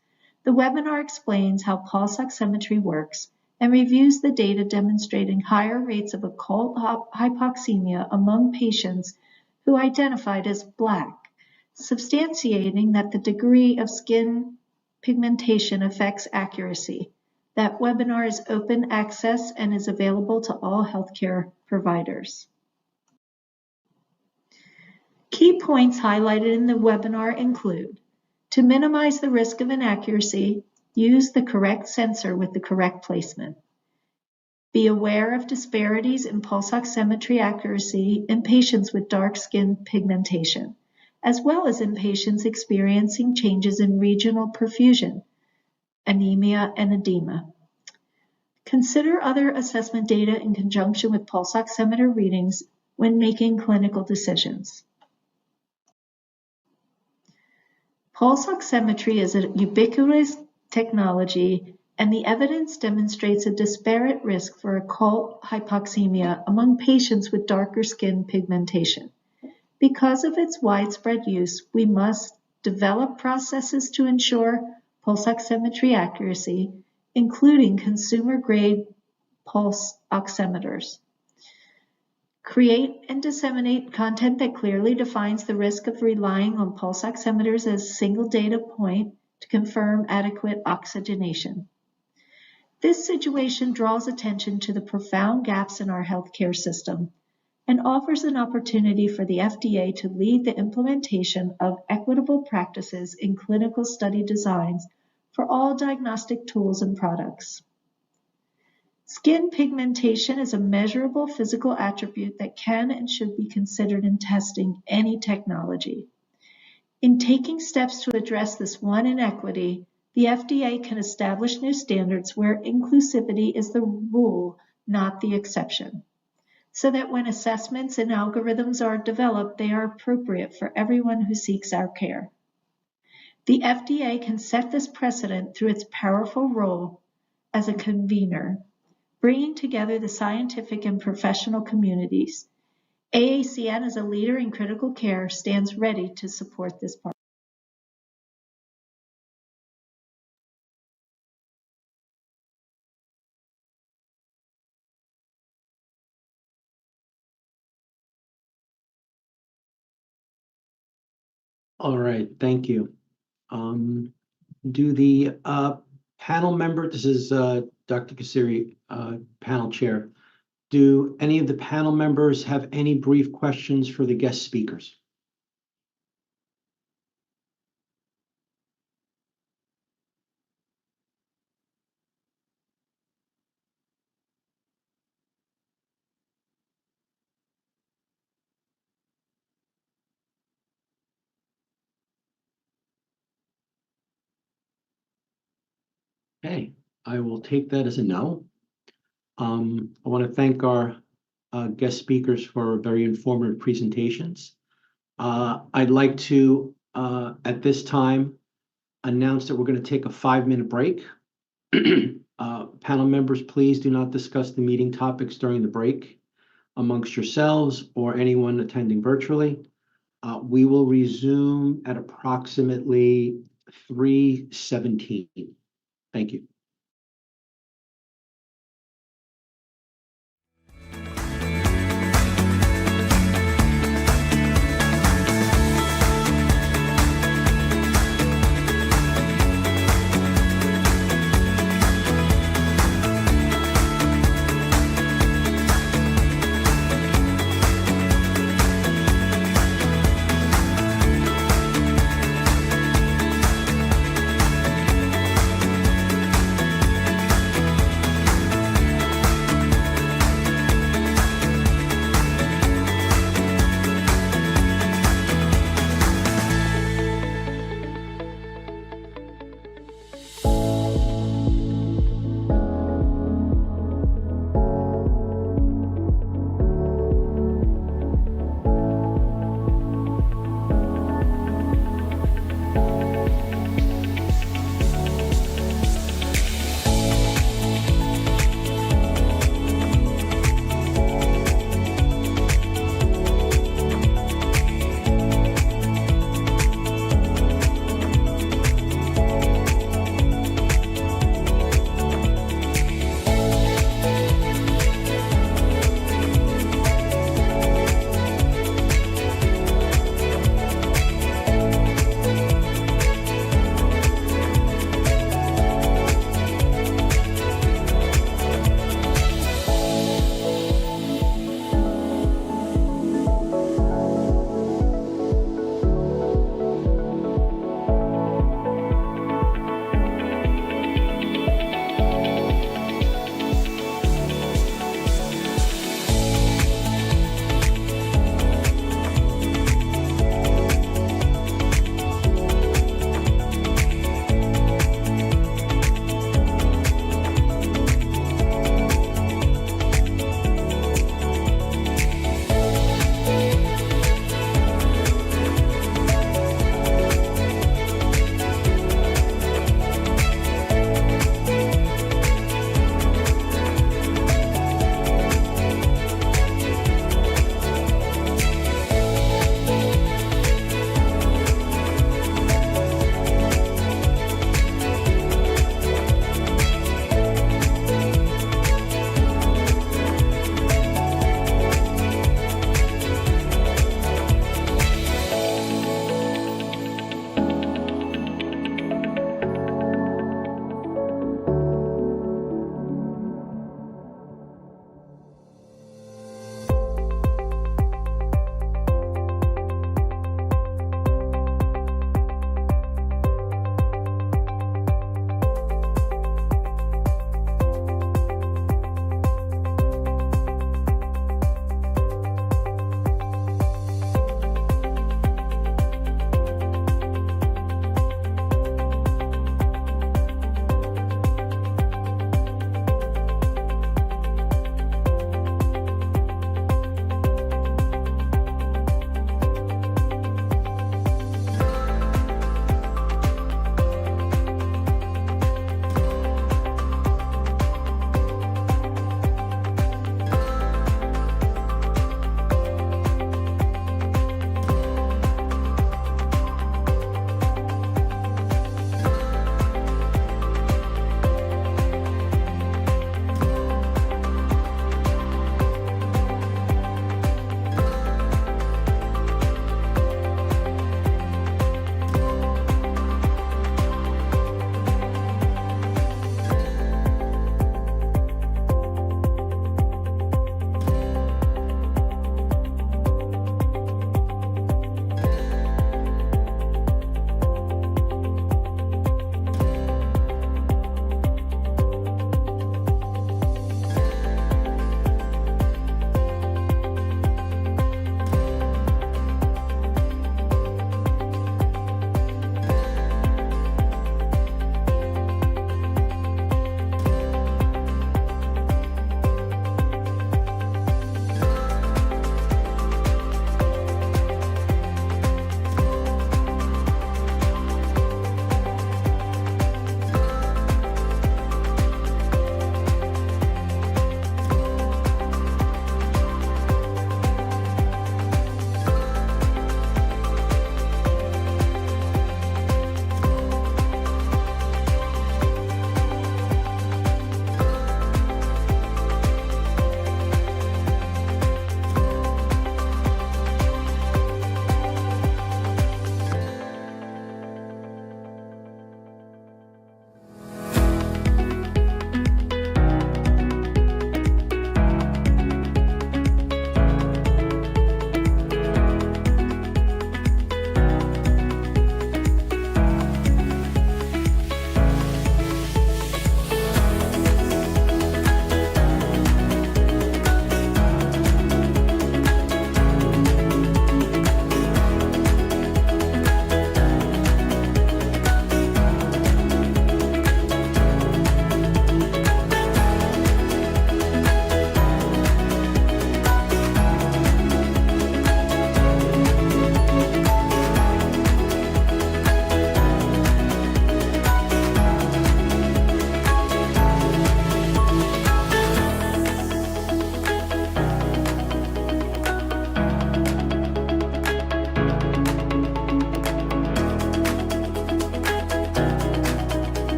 The webinar explains how pulse oximetry works and reviews the data demonstrating higher rates of occult hypoxemia among patients who identified as Black, substantiating that the degree of skin pigmentation affects accuracy. That webinar is open access and is available to all healthcare providers. Key points highlighted in the webinar include: to minimize the risk of inaccuracy, use the correct sensor with the correct placement. Be aware of disparities in pulse oximetry accuracy in patients with dark skin pigmentation, as well as in patients experiencing changes in regional perfusion, anemia, and edema. Consider other assessment data in conjunction with pulse oximeter readings when making clinical decisions. Pulse oximetry is a ubiquitous technology, and the evidence demonstrates a disparate risk for occult hypoxemia among patients with darker skin pigmentation. Because of its widespread use, we must develop processes to ensure pulse oximetry accuracy, including consumer-grade pulse oximeters. Create and disseminate content that clearly defines the risk of relying on pulse oximeters as a single data point to confirm adequate oxygenation. This situation draws attention to the profound gaps in our healthcare system and offers an opportunity for the FDA to lead the implementation of equitable practices in clinical study designs for all diagnostic tools and products. Skin pigmentation is a measurable physical attribute that can and should be considered in testing any technology. In taking steps to address this one inequity, the FDA can establish new standards where inclusivity is the rule, not the exception, so that when assessments and algorithms are developed, they are appropriate for everyone who seeks our care. The FDA can set this precedent through its powerful role as a convener, bringing together the scientific and professional communities. AACN, as a leader in critical care, stands ready to support this part. All right, thank you. Do the panel member, this is Dr. Kassiri, panel chair. Do any of the panel members have any brief questions for the guest speakers? Okay, I will take that as a no. I want to thank our guest speakers for very informative presentations. I'd like to, at this time, announce that we're going to take a 5-minute break. Panel members, please do not discuss the meeting topics during the break amongst yourselves or anyone attending virtually. We will resume at approximately 3:17. Thank you.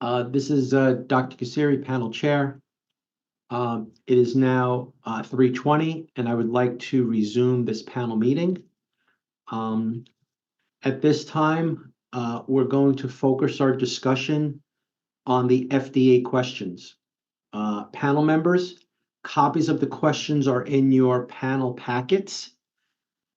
This is Dr. Kassiri, panel chair. It is now 3:20, and I would like to resume this panel meeting. At this time, we're going to focus our discussion on the FDA questions. Panel members, copies of the questions are in your panel packets.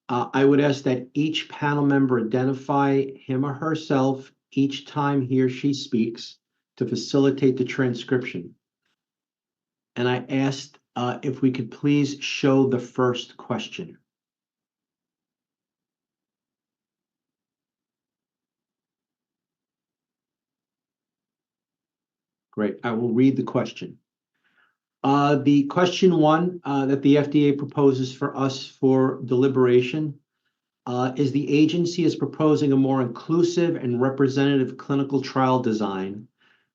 I would ask that each panel member identify him or herself each time he or she speaks to facilitate the transcription. And I asked if we could please show the first question. Great, I will read the question. The question one that the FDA proposes for us for deliberation is the agency is proposing a more inclusive and representative clinical trial design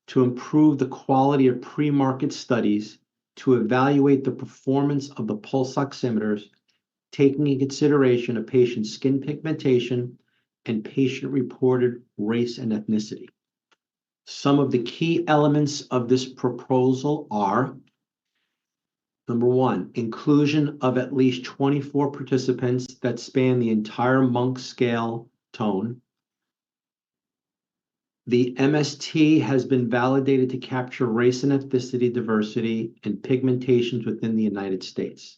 to improve the quality of pre-market studies to evaluate the performance of the pulse oximeters, taking in consideration a patient's skin pigmentation and patient-reported race and ethnicity. Some of the key elements of this proposal are: number one, inclusion of at least 24 participants that span the entire Monk scale tone. The MST has been validated to capture race and ethnicity diversity and pigmentations within the United States.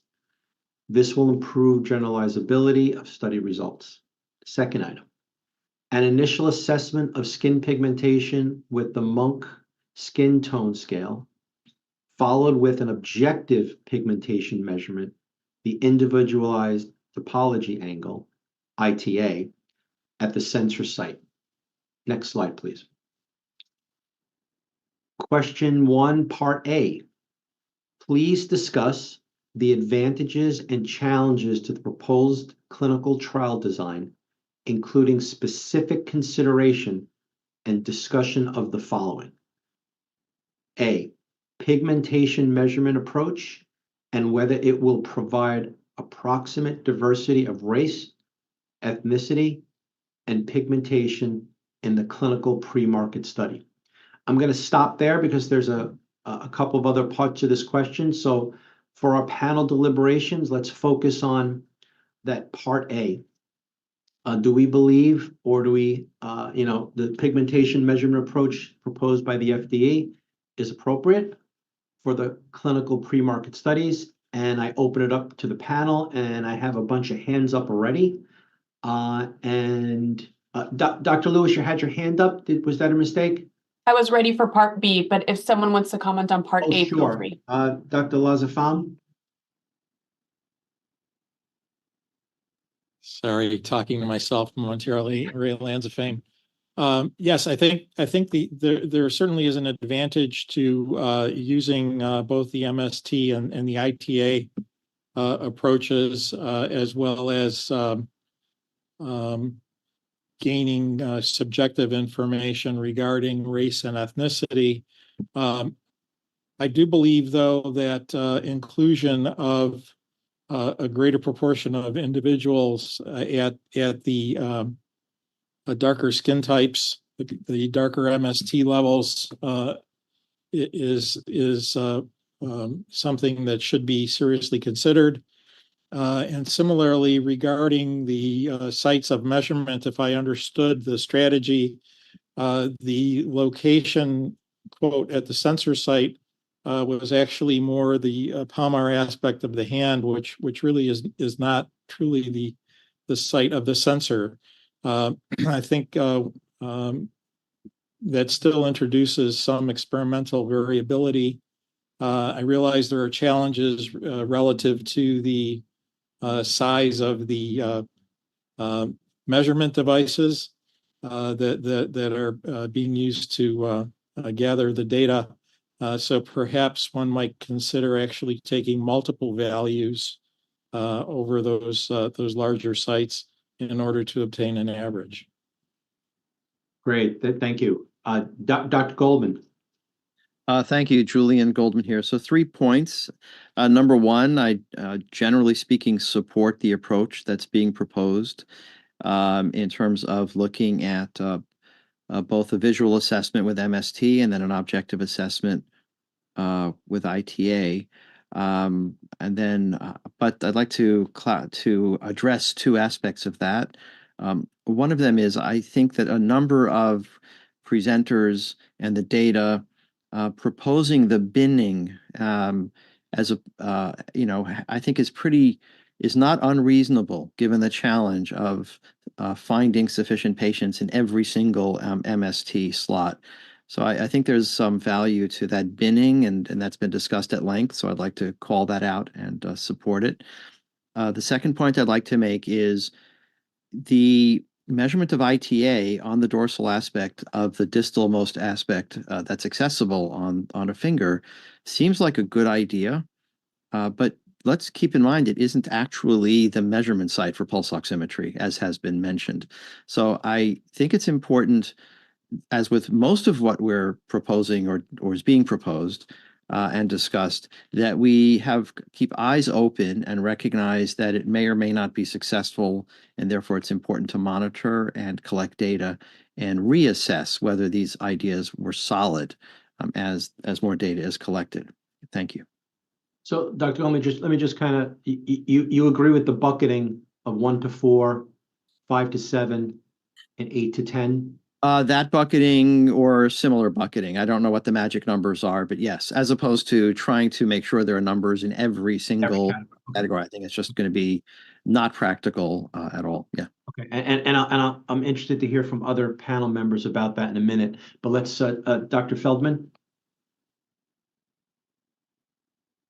This will improve generalizability of study results. Second item, an initial assessment of skin pigmentation with the Monk skin tone scale, followed with an objective pigmentation measurement, the individualized topology angle, ITA, at the sensor site. Next slide, please. Question 1, Part A. Please discuss the advantages and challenges to the proposed clinical trial design, including specific consideration and discussion of the following. A, pigmentation measurement approach and whether it will provide approximate diversity of race, ethnicity, and pigmentation in the clinical pre-market study. I'm going to stop there because there's a couple of other parts to this question. So for our panel deliberations, let's focus on that part A. Do we believe, or do we, the pigmentation measurement approach proposed by the FDA is appropriate for the clinical pre-market studies? And I open it up to the panel, and I have a bunch of hands up already. Dr. Lewis, you had your hand up. Was that a mistake? I was ready for part B, but if someone wants to comment on part A, sure. feel free. Dr. Lazafam? Sorry, talking to myself momentarily. Ray Lanzafame. Yes, I think there certainly is an advantage to using both the MST and the ITA approaches, as well as gaining subjective information regarding race and ethnicity. I do believe, though, that inclusion of a greater proportion of individuals at the darker skin types, the darker MST levels, is something that should be seriously considered. And similarly, regarding the sites of measurement, if I understood the strategy, the location, quote, at the sensor site was actually more the palmar aspect of the hand, which really is not truly the site of the sensor. I think that still introduces some experimental variability. I realize there are challenges relative to the size of the measurement devices that are being used to gather the data. So perhaps one might consider actually taking multiple values over those larger sites in order to obtain an average. Great, thank you. Dr. Goldman. Thank you, Julian Goldman here. So 3 points. Number one, I generally speaking support the approach that's being proposed in terms of looking at both a visual assessment with MST and then an objective assessment with ITA. But I'd like to address two aspects of that. One of them is I think that a number of presenters and the data proposing the binning as a I think is not unreasonable given the challenge of finding sufficient patients in every single MST slot. So I think there's some value to that binning, and that's been discussed at length. So I'd like to call that out and support it. The second point I'd like to make is the measurement of ITA on the dorsal aspect of the distalmost aspect that's accessible on a finger seems like a good idea, but let's keep in mind it isn't actually the measurement site for pulse oximetry, as has been mentioned. So I think it's important, as with most of what we're proposing or is being proposed and discussed, that we keep eyes open and recognize that it may or may not be successful, and therefore it's important to monitor and collect data and reassess whether these ideas were solid as more data is collected. Thank you. So, Dr. let me just kind of, you agree with the bucketing of 1 to 4, 5 to 7, and 8 to 10? That bucketing or similar bucketing. I don't know what the magic numbers are, but yes, as opposed to trying to make sure there are numbers in every single category. I think it's just going to be not practical at all. Yeah. Okay, and I'm interested to hear from other panel members about that in a minute, but let's, Dr. Feldman.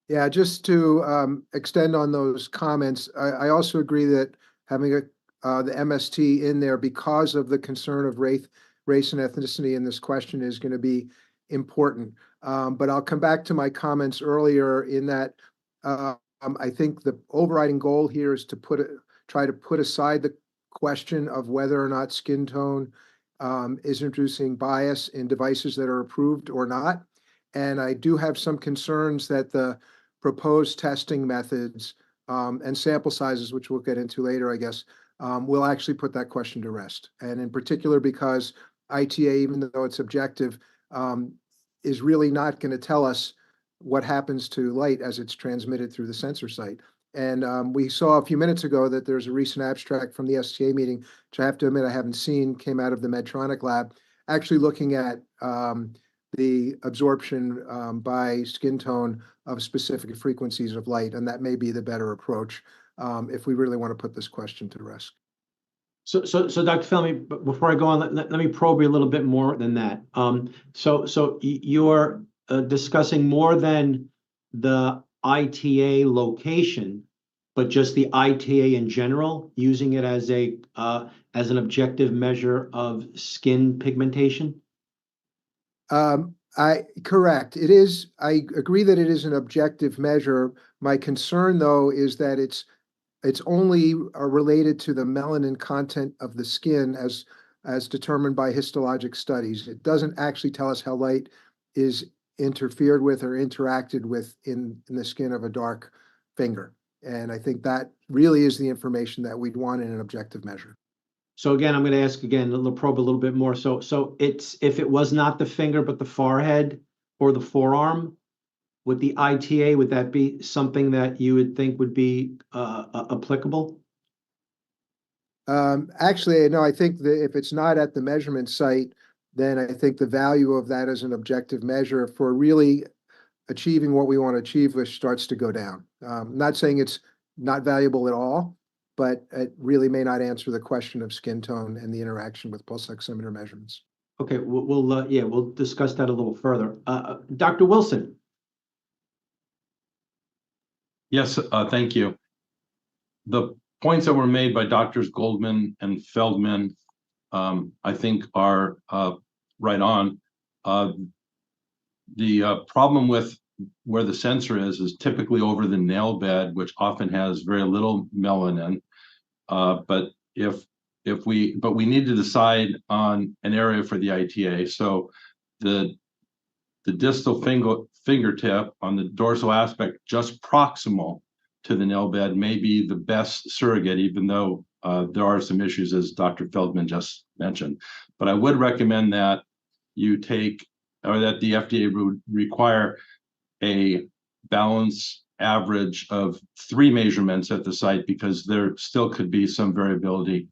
Yeah, just to extend on those comments, I also agree that having the MST in there because of the concern of race and ethnicity in this question is going to be important. But I'll come back to my comments earlier in that I think the overriding goal here is to try to put aside the question of whether or not skin tone is introducing bias in devices that are approved or not. And I do have some concerns that the proposed testing methods and sample sizes, which we'll get into later, I guess, will actually put that question to rest. And in particular, because ITA, even though it's objective, is really not going to tell us what happens to light as it's transmitted through the sensor site. And we saw a few minutes ago that there's a recent abstract from the STA meeting, which I have to admit I haven't seen, came out of the Medtronic lab, actually looking at the absorption by skin tone of specific frequencies of light, and that may be the better approach if we really want to put this question to rest. So Dr. Feldman, before I go on, let me probe you a little bit more than that. So you're discussing more than the ITA location, but just the ITA in general, using it as an objective measure of skin pigmentation? Correct. It is. I agree that it is an objective measure. My concern, though, is that it's only related to the melanin content of the skin as determined by histologic studies. It doesn't actually tell us how light is interfered with or interacted with in the skin of a dark finger. And I think that really is the information that we'd want in an objective measure. So again, I'm going to ask again, probe a little bit more. So it's, if it was not the finger, but the forehead or the forearm, with the ITA, would that be something that you would think would be applicable? Actually, no, I think that if it's not at the measurement site, then I think the value of that as an objective measure for really achieving what we want to achieve, which starts to go down. Not saying it's not valuable at all, but it really may not answer the question of skin tone and the interaction with pulse oximeter measurements. Okay, we'll discuss that a little further. Dr. Wilson. Yes, thank you. The points that were made by Drs. Goldman and Feldman, I think are right on. The problem with where the sensor is typically over the nail bed, which often has very little melanin. But we need to decide on an area for the ITA. So the distal fingertip on the dorsal aspect, just proximal to the nail bed, may be the best surrogate, even though there are some issues, as Dr. Feldman just mentioned. But I would recommend that you take, or that the FDA would require a balance average of 3 measurements at the site, because there still could be some variability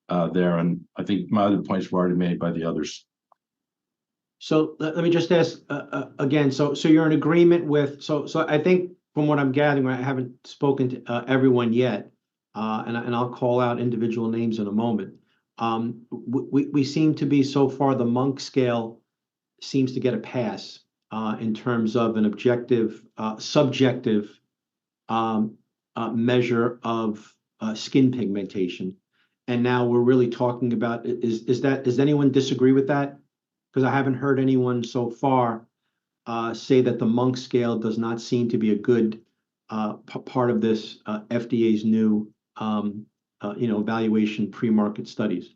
there. And I think my other points were already made by the others. So let me just ask again. So you're in agreement with. So I think from what I'm gathering, I haven't spoken to everyone yet, and I'll call out individual names in a moment. We seem to be, so far, the Monk scale seems to get a pass in terms of an objective, subjective measure of skin pigmentation. And now we're really talking about, does anyone disagree with that? Because I haven't heard anyone so far say that the Monk scale does not seem to be a good part of this FDA's new evaluation pre-market studies.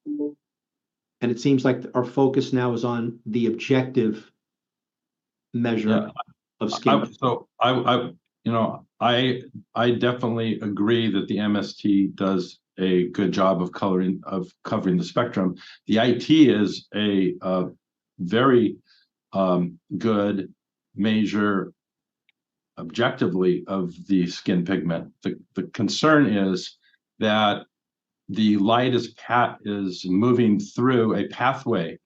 And it seems like our focus now is on the objective measure of skin. I definitely agree that the MST does a good job of covering the spectrum. The IT is a very good measure objectively of the skin pigment. The concern is that the light is moving through a pathway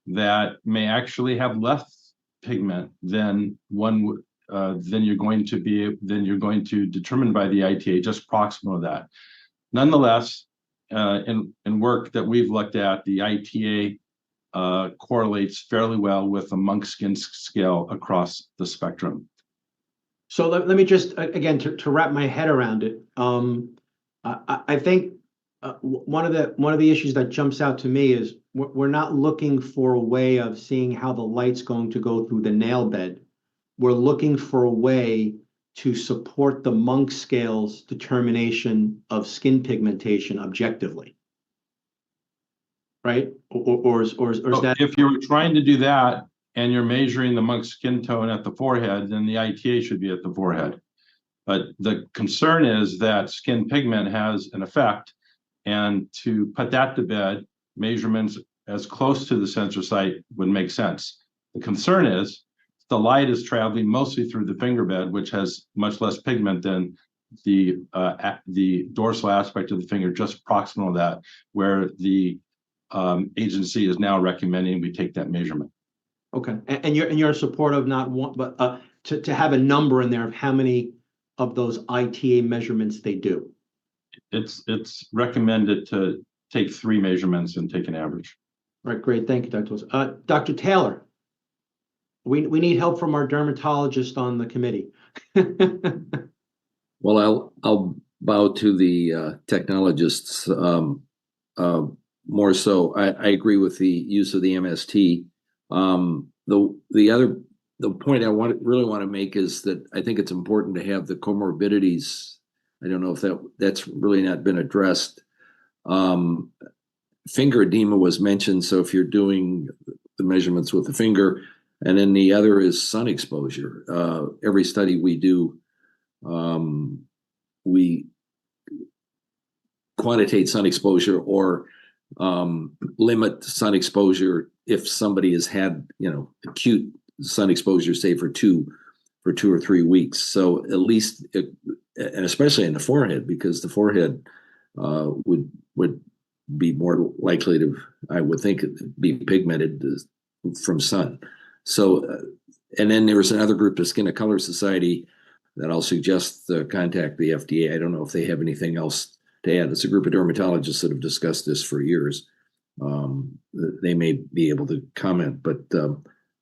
that may actually have less pigment than you're going to determine by the ITA, just proximal to that. Nonetheless, in work that we've looked at, the ITA correlates fairly well with the Monk skin scale across the spectrum. So let me just, again, to wrap my head around it, I think one of the issues that jumps out to me is we're not looking for a way of seeing how the light's going to go through the nail bed. We're looking for a way to support the Monk scale's determination of skin pigmentation objectively, right? Or is that, if you're trying to do that and you're measuring the Monk skin tone at the forehead, then the ITA should be at the forehead. But the concern is that skin pigment has an effect, and to put that to bed, measurements as close to the sensor site would make sense. The concern is the light is traveling mostly through the finger bed, which has much less pigment than the dorsal aspect of the finger, just proximal to that, where the agency is now recommending we take that measurement. okay? And you're supportive, not one, but to have a number in there of how many of those ITA measurements they do. It's recommended to take 3 measurements and take an average. All right, great, thank you, Dr. Wilson. Dr. Taylor, we need help from our dermatologist on the committee. Well, I'll bow to the technologists more so. I agree with the use of the MST. The point I really want to make is that I think it's important to have the comorbidities. I don't know if that's really not been addressed. Finger edema was mentioned, so if you're doing the measurements with the finger, and then the other is sun exposure. Every study we do, we quantitate sun exposure or limit sun exposure if somebody has had, acute sun exposure, say for 2 or 3 weeks. So at least, and especially in the forehead, because the forehead would be more likely to, I would think, be pigmented from sun. So, and then there was another group, the Skin of Color Society, that I'll suggest contact the FDA. I don't know if they have anything else to add. It's a group of dermatologists that have discussed this for years. They may be able to comment, but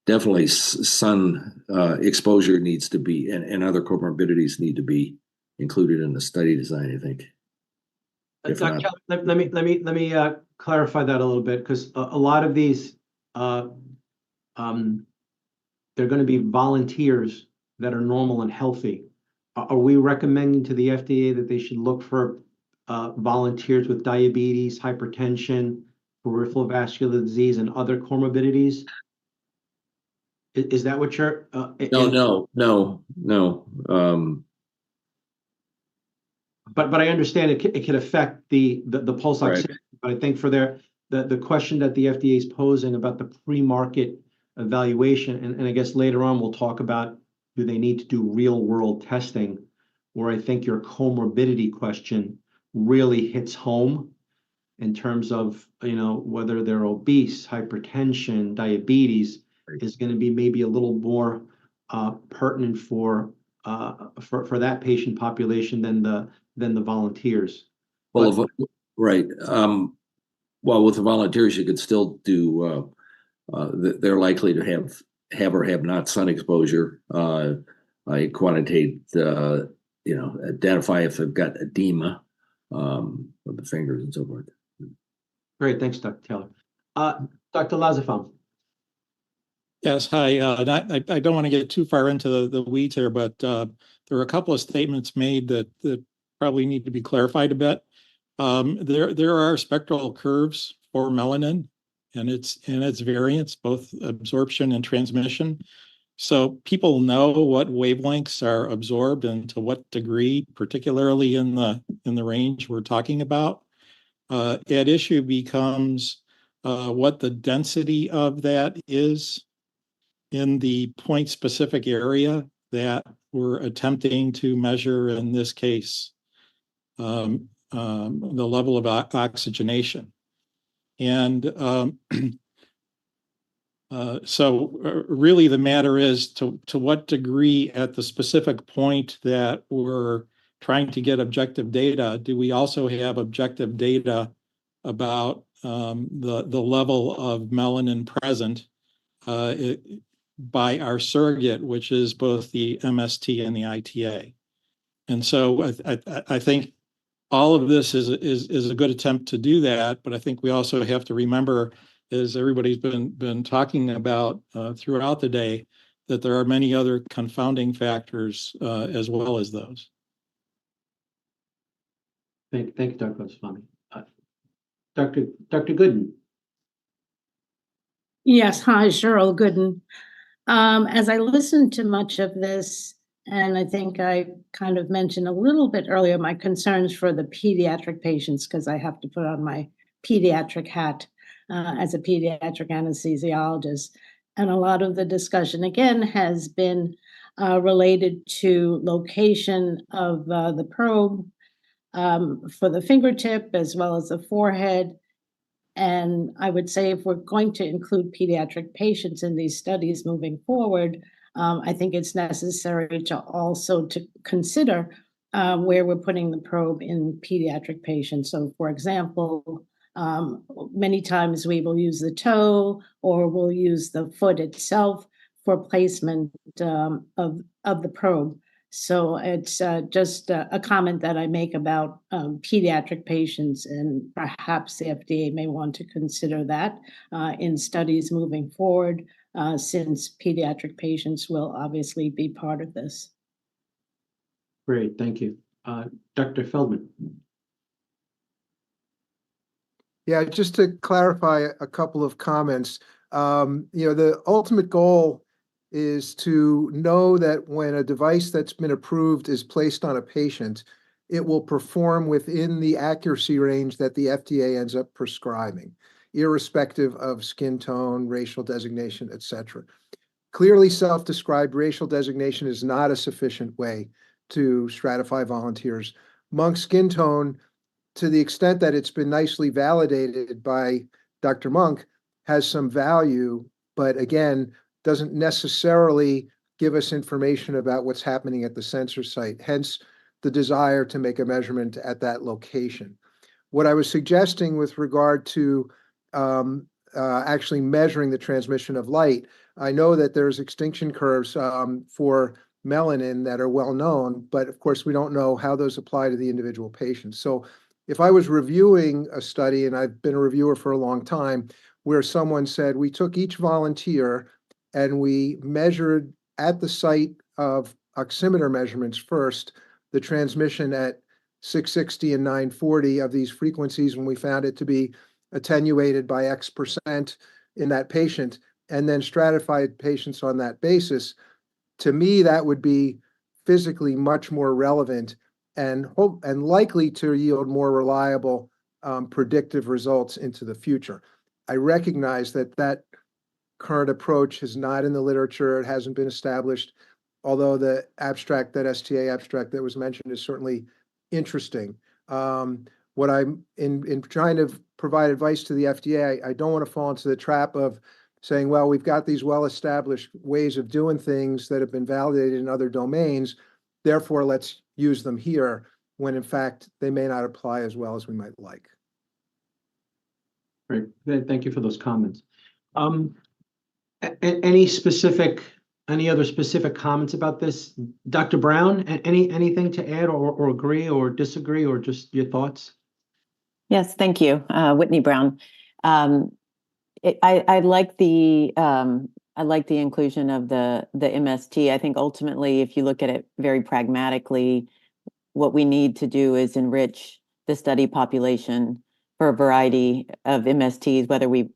definitely sun exposure needs to be, and other comorbidities need to be included in the study design, I think. Dr. Kelly, let me clarify that a little bit, because a lot of these, they're going to be volunteers that are normal and healthy. Are we recommending to the FDA that they should look for volunteers with diabetes, hypertension, peripheral vascular disease, and other comorbidities? Is that what you're? No. But I understand it can affect the pulse oximetry. But I think for the question that the FDA is posing about the pre-market evaluation, and I guess later on we'll talk about, do they need to do real world testing, where I think your comorbidity question really hits home in terms of, whether they're obese, hypertension, diabetes is going to be maybe a little more pertinent for that patient population than the volunteers. Well, right. Well, with the volunteers, you could still do. They're likely to have or have not sun exposure. Quantitate, identify if they've got edema of the fingers and so forth. Great, thanks, Dr. Taylor. Dr. Lazafam. Yes, hi. I don't want to get too far into the weeds here, but there are a couple of statements made that probably need to be clarified a bit. There are spectral curves for melanin and its variants, both absorption and transmission. So people know what wavelengths are absorbed and to what degree, particularly in the range we're talking about. At issue becomes what the density of that is in the point-specific area that we're attempting to measure in this case, the level of oxygenation. And so really the matter is to what degree at the specific point that we're trying to get objective data, do we also have objective data about the level of melanin present by our surrogate, which is both the MST and the ITA. And so I think all of this is a good attempt to do that, but I think we also have to remember, as everybody's been talking about throughout the day, that there are many other confounding factors as well as those. Thank you, Dr. Goswami. Dr. Gooden. Yes, hi, Cheryl Gooden. As I listened to much of this, and I think I kind of mentioned a little bit earlier my concerns for the pediatric patients, because I have to put on my pediatric hat as a pediatric anesthesiologist. And a lot of the discussion, again, has been related to location of the probe for the fingertip as well as the forehead. And I would say if we're going to include pediatric patients in these studies moving forward, I think it's necessary to also consider where we're putting the probe in pediatric patients. So for example, many times we will use the toe or we'll use the foot itself for placement of the probe. So it's just a comment that I make about pediatric patients, and perhaps the FDA may want to consider that in studies moving forward, since pediatric patients will obviously be part of this. Great, thank you. Dr. Feldman. Yeah, just to clarify a couple of comments, the ultimate goal is to know that when a device that's been approved is placed on a patient, it will perform within the accuracy range that the FDA ends up prescribing, irrespective of skin tone, racial designation, etc. Clearly self-described racial designation is not a sufficient way to stratify volunteers. Monk's skin tone, to the extent that it's been nicely validated by Dr. Monk, has some value, but again, doesn't necessarily give us information about what's happening at the sensor site, hence the desire to make a measurement at that location. What I was suggesting with regard to actually measuring the transmission of light, I know that there's extinction curves for melanin that are well known, but of course we don't know how those apply to the individual patients. So if I was reviewing a study, and I've been a reviewer for a long time, where someone said we took each volunteer and we measured at the site of oximeter measurements first, the transmission at 660 and 940 of these frequencies when we found it to be attenuated by X% in that patient, and then stratified patients on that basis. To me, that would be physically much more relevant and likely to yield more reliable predictive results into the future. I recognize that current approach is not in the literature. It hasn't been established, although the abstract, that STA abstract that was mentioned, is certainly interesting. What I'm in trying to provide advice to the FDA, I don't want to fall into the trap of saying, well, we've got these well-established ways of doing things that have been validated in other domains, therefore let's use them here, when in fact they may not apply as well as we might like. Great. Thank you for those comments. Any other specific comments about this? Dr. Brown, anything to add or agree or disagree, or just your thoughts? Yes, thank you. Whitney Brown. I like the inclusion of the MST. I think ultimately, if you look at it very pragmatically, what we need to do is enrich the study population for a variety of MSTs, whether we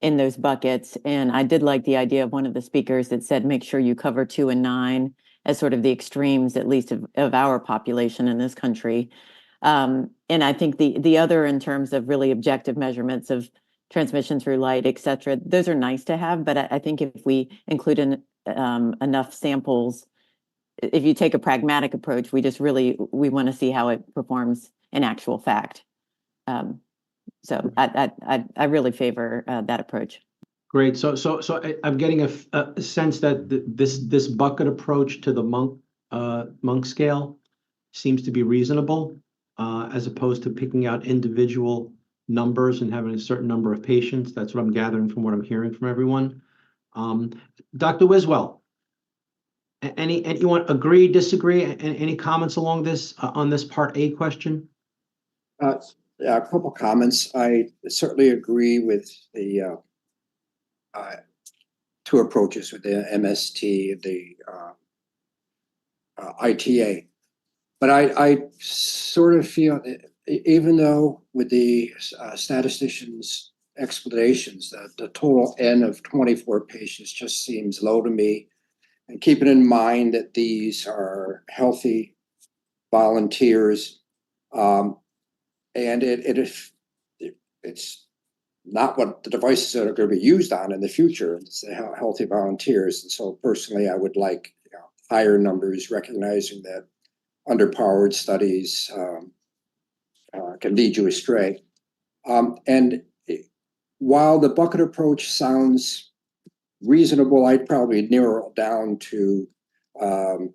in those buckets. And I did like the idea of one of the speakers that said, make sure you cover 2 and 9 as sort of the extremes, at least of our population in this country. And I think the other, in terms of really objective measurements of transmission through light, et cetera, those are nice to have. But I think if we include enough samples, if you take a pragmatic approach, we want to see how it performs in actual fact. So I really favor that approach. Great. So I'm getting a sense that this bucket approach to the Monk scale seems to be reasonable, as opposed to picking out individual numbers and having a certain number of patients. That's what I'm gathering from what I'm hearing from everyone. Dr. Wiswell, you want agree, disagree, and any comments along this on this part A question? Yeah, a couple comments. I certainly agree with the two approaches, with the MST, the ITA. But I sort of feel, even though with the statisticians' explanations, that the total N of 24 patients just seems low to me. And keeping in mind that these are healthy volunteers, and it's not what the devices that are going to be used on in the future. It's the healthy volunteers. And so personally, I would like higher numbers, recognizing that underpowered studies can lead you astray. And while the bucket approach sounds reasonable, I'd probably narrow it down to 1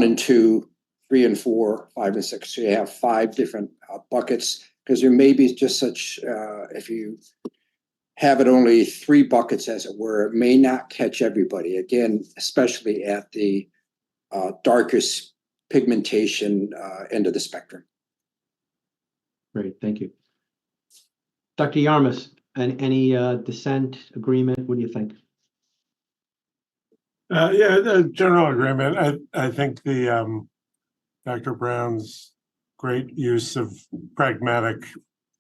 and 2, 3 and 4, 5 and 6. So you have 5 different buckets, because there may be just such, if you have it only 3 buckets, as it were, it may not catch everybody. Again, especially at the darkest pigmentation end of the spectrum. Great, thank you. Dr. Yarmus, any dissent, agreement? What do you think? Yeah, general agreement. I think the Dr. Brown's great use of pragmatic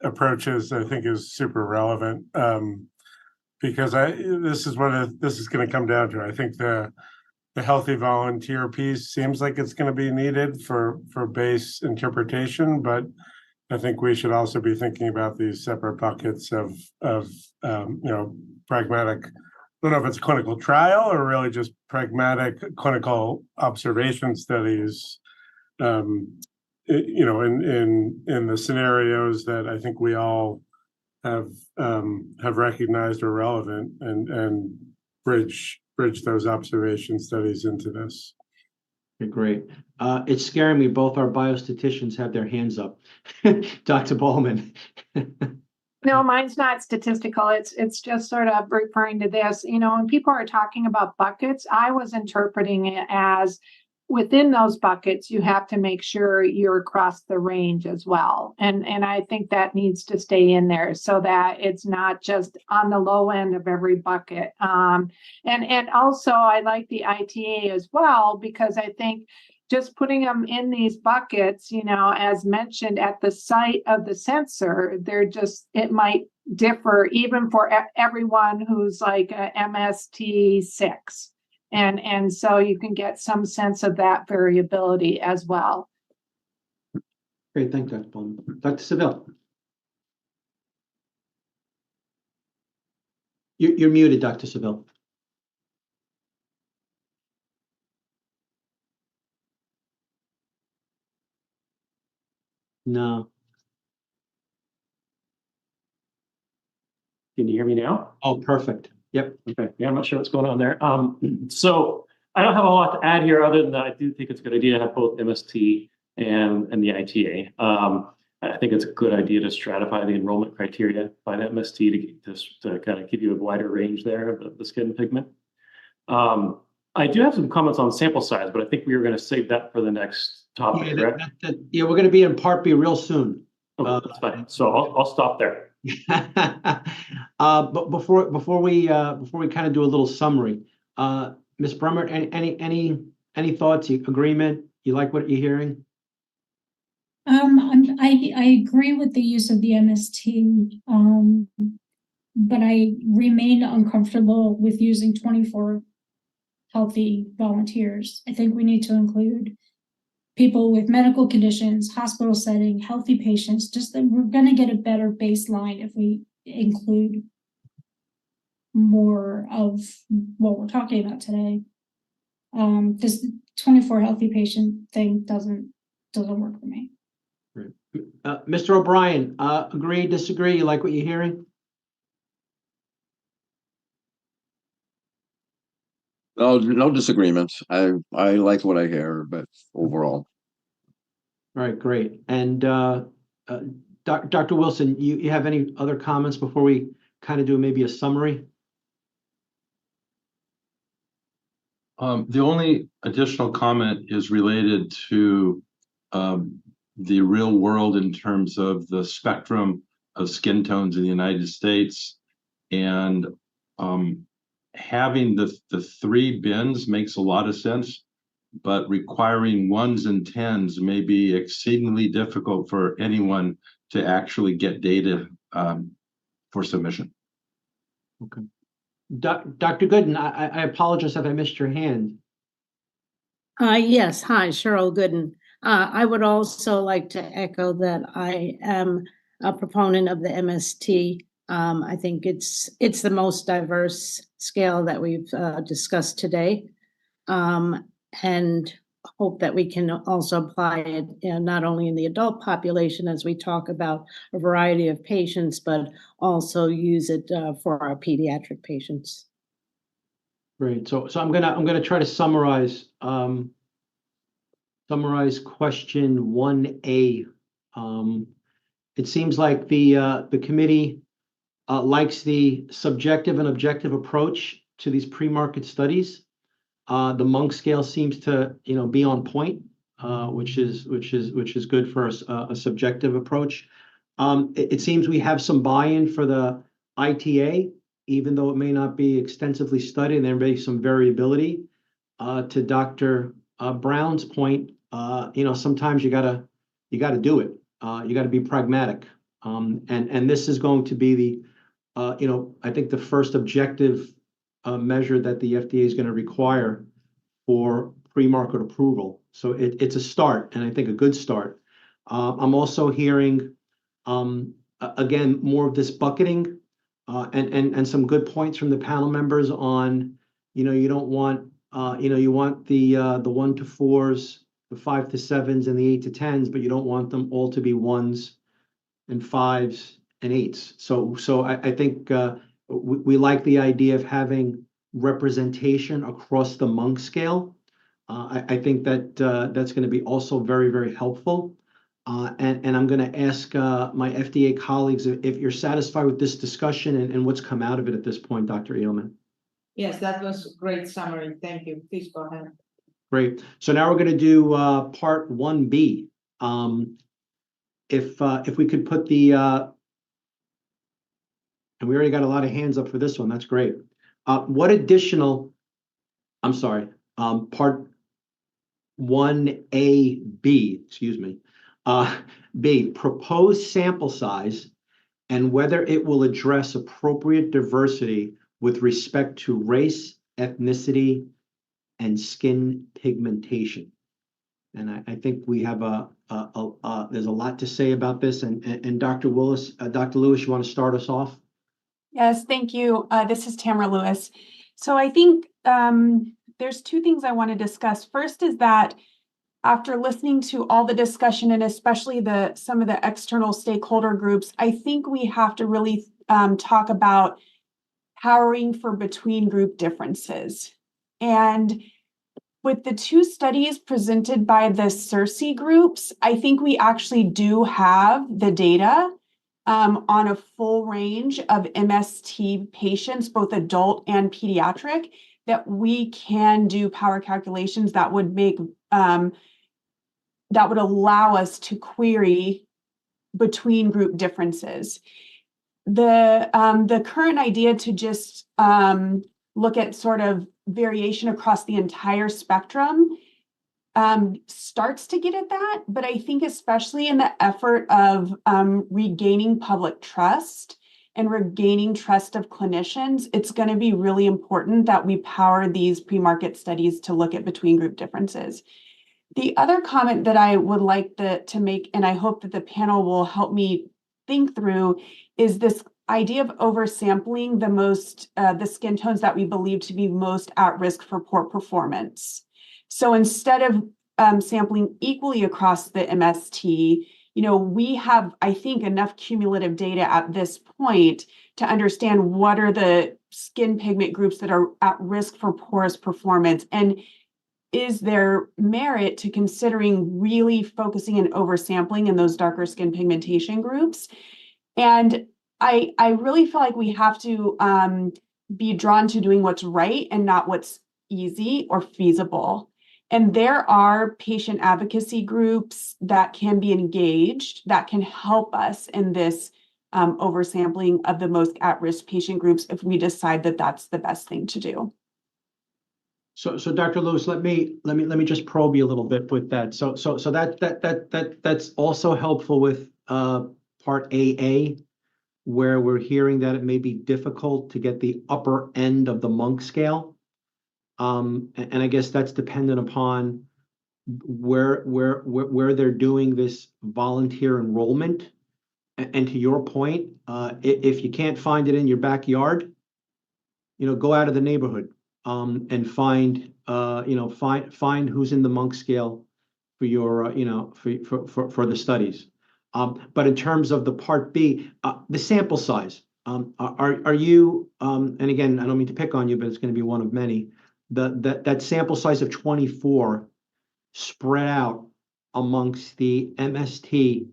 approaches, I think, is super relevant, because this is going to come down to. I think the healthy volunteer piece seems like it's going to be needed for base interpretation, but I think we should also be thinking about these separate buckets of pragmatic. I don't know if it's a clinical trial or really just pragmatic clinical observation studies, in the scenarios that I think we all have recognized are relevant, and bridge those observation studies into this. Okay, great. It's scaring me. Both our biostatisticians have their hands up. Dr. Bowman. No, mine's not statistical. It's just sort of referring to this. When people are talking about buckets, I was interpreting it as within those buckets, you have to make sure you're across the range as well. And I think that needs to stay in there so that it's not just on the low end of every bucket. And also I like the ITA as well, because I think just putting them in these buckets, as mentioned at the site of the sensor, it might differ even for everyone who's like a MST 6. And so you can get some sense of that variability as well. Great, thank you, Dr. Bowman. Dr. Seville. You're muted, Dr. Seville. No. Can you hear me now? Oh, perfect. Yep. Okay. Yeah, I'm not sure what's going on there. So I don't have a lot to add here other than that I do think it's a good idea to have both MST and the ITA. I think it's a good idea to stratify the enrollment criteria by the MST to kind of give you a wider range there of the skin pigment. I do have some comments on sample size, but I think we were going to save that for the next topic, correct? Yeah, we're going to be in Part B real soon. Okay, that's fine. So I'll stop there. But before we kind of do a little summary, Ms. Brummert, any thoughts? Agreement? You like what you're hearing? I agree with the use of the MST, but I remain uncomfortable with using 24 healthy volunteers. I think we need to include people with medical conditions, hospital setting, healthy patients, just that we're going to get a better baseline if we include more of what we're talking about today. This 24 healthy patient thing doesn't work for me. Right. Mr. O'Brien, agree, disagree? You like what you're hearing? No disagreement. I like what I hear, but overall. All right, great. And Dr. Wilson, you have any other comments before we kind of do maybe a summary? The only additional comment is related to the real world in terms of the spectrum of skin tones in the United States. And having the 3 bins makes a lot of sense, but requiring 1s and 10s may be exceedingly difficult for anyone to actually get data for submission. Okay. Dr. Gooden, I apologize if I missed your hand. Yes, hi, Cheryl Gooden. I would also like to echo that I am a proponent of the MST. I think it's the most diverse scale that we've discussed today, and hope that we can also apply it not only in the adult population as we talk about a variety of patients, but also use it for our pediatric patients. Great. So I'm gonna try to summarize question 1A. It seems like the committee likes the subjective and objective approach to these pre-market studies. The Monk scale seems to be on point, which is good for a subjective approach. It seems we have some buy-in for the ITA, even though it may not be extensively studied, and there may be some variability. To Dr. Brown's point, sometimes you gotta do it. You gotta be pragmatic, and this is going to be the I think the first objective measure that the FDA is going to require for pre-market approval. So it's a start, and I think a good start. I'm also hearing again more of this bucketing, and some good points from the panel members on you don't want you want the 1 to 4s, the 5 to 7s, and the 8 to 10s, but you don't want them all to be 1s and 5s and 8s. So I think we like the idea of having representation across the Monk scale. I think that that's going to be also very, very helpful. And I'm going to ask my FDA colleagues if you're satisfied with this discussion and what's come out of it at this point, Dr. Edelman. Yes, that was a great summary. Thank you. Please go ahead. Great. So now we're going to do part 1B. If we could put the and we already got a lot of hands up for this one. That's great. What additional? I'm sorry. Part 1AB. Excuse me. B. Proposed sample size and whether it will address appropriate diversity with respect to race, ethnicity, and skin pigmentation. And I think we have a There's a lot to say about this, and Dr. Lewis, you want to start us off? Yes, thank you. This is Tamara Lewis. So I think there's two things I want to discuss. First is that after listening to all the discussion and especially some of the external stakeholder groups, I think we have to really talk about powering for between group differences. And with the two studies presented by the CIRSE groups, I think we actually do have the data on a full range of MST patients, both adult and pediatric, that we can do power calculations that would make that would allow us to query between group differences. The current idea to just look at sort of variation across the entire spectrum starts to get at that, but I think especially in the effort of regaining public trust and regaining trust of clinicians, it's going to be really important that we power these pre-market studies to look at between group differences. The other comment that I would like to make, and I hope that the panel will help me think through, is this idea of oversampling the skin tones that we believe to be most at risk for poor performance. So instead of sampling equally across the MST, we have, I think, enough cumulative data at this point to understand what are the skin pigment groups that are at risk for poorest performance, and is there merit to considering really focusing and oversampling in those darker skin pigmentation groups? And I really feel like we have to be drawn to doing what's right and not what's easy or feasible. And there are patient advocacy groups that can be engaged that can help us in this oversampling of the most at-risk patient groups if we decide that that's the best thing to do. So Dr. Lewis, let me just probe you a little bit with that. So that's also helpful with part AA, where we're hearing that it may be difficult to get the upper end of the Monk scale. And I guess that's dependent upon where they're doing this volunteer enrollment. And to your point, if you can't find it in your backyard, go out of the neighborhood and find who's in the Monk scale for your for the studies. But in terms of the part B, the sample size, are you and again, I don't mean to pick on you, but it's going to be one of many. That sample size of 24 spread out amongst the MST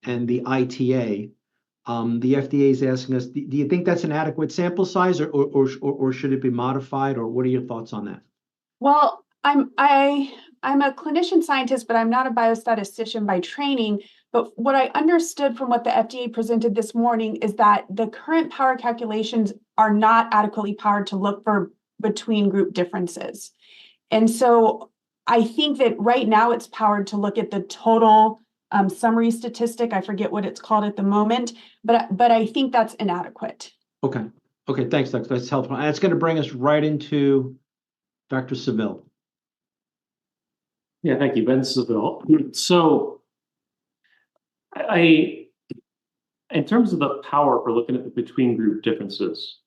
and the ITA. The FDA is asking us, do you think that's an adequate sample size, or should it be modified, or what are your thoughts on that? Well, I'm a clinician scientist, but I'm not a biostatistician by training. But what I understood from what the FDA presented this morning is that the current power calculations are not adequately powered to look for between group differences. And so I think that right now it's powered to look at the total summary statistic. I forget what it's called at the moment, but I think that's inadequate. Okay, thanks, Dr. That's helpful. And it's going to bring us right into Dr. Seville. Yeah, thank you, Ben Seville. So in terms of the power for looking at the between group differences,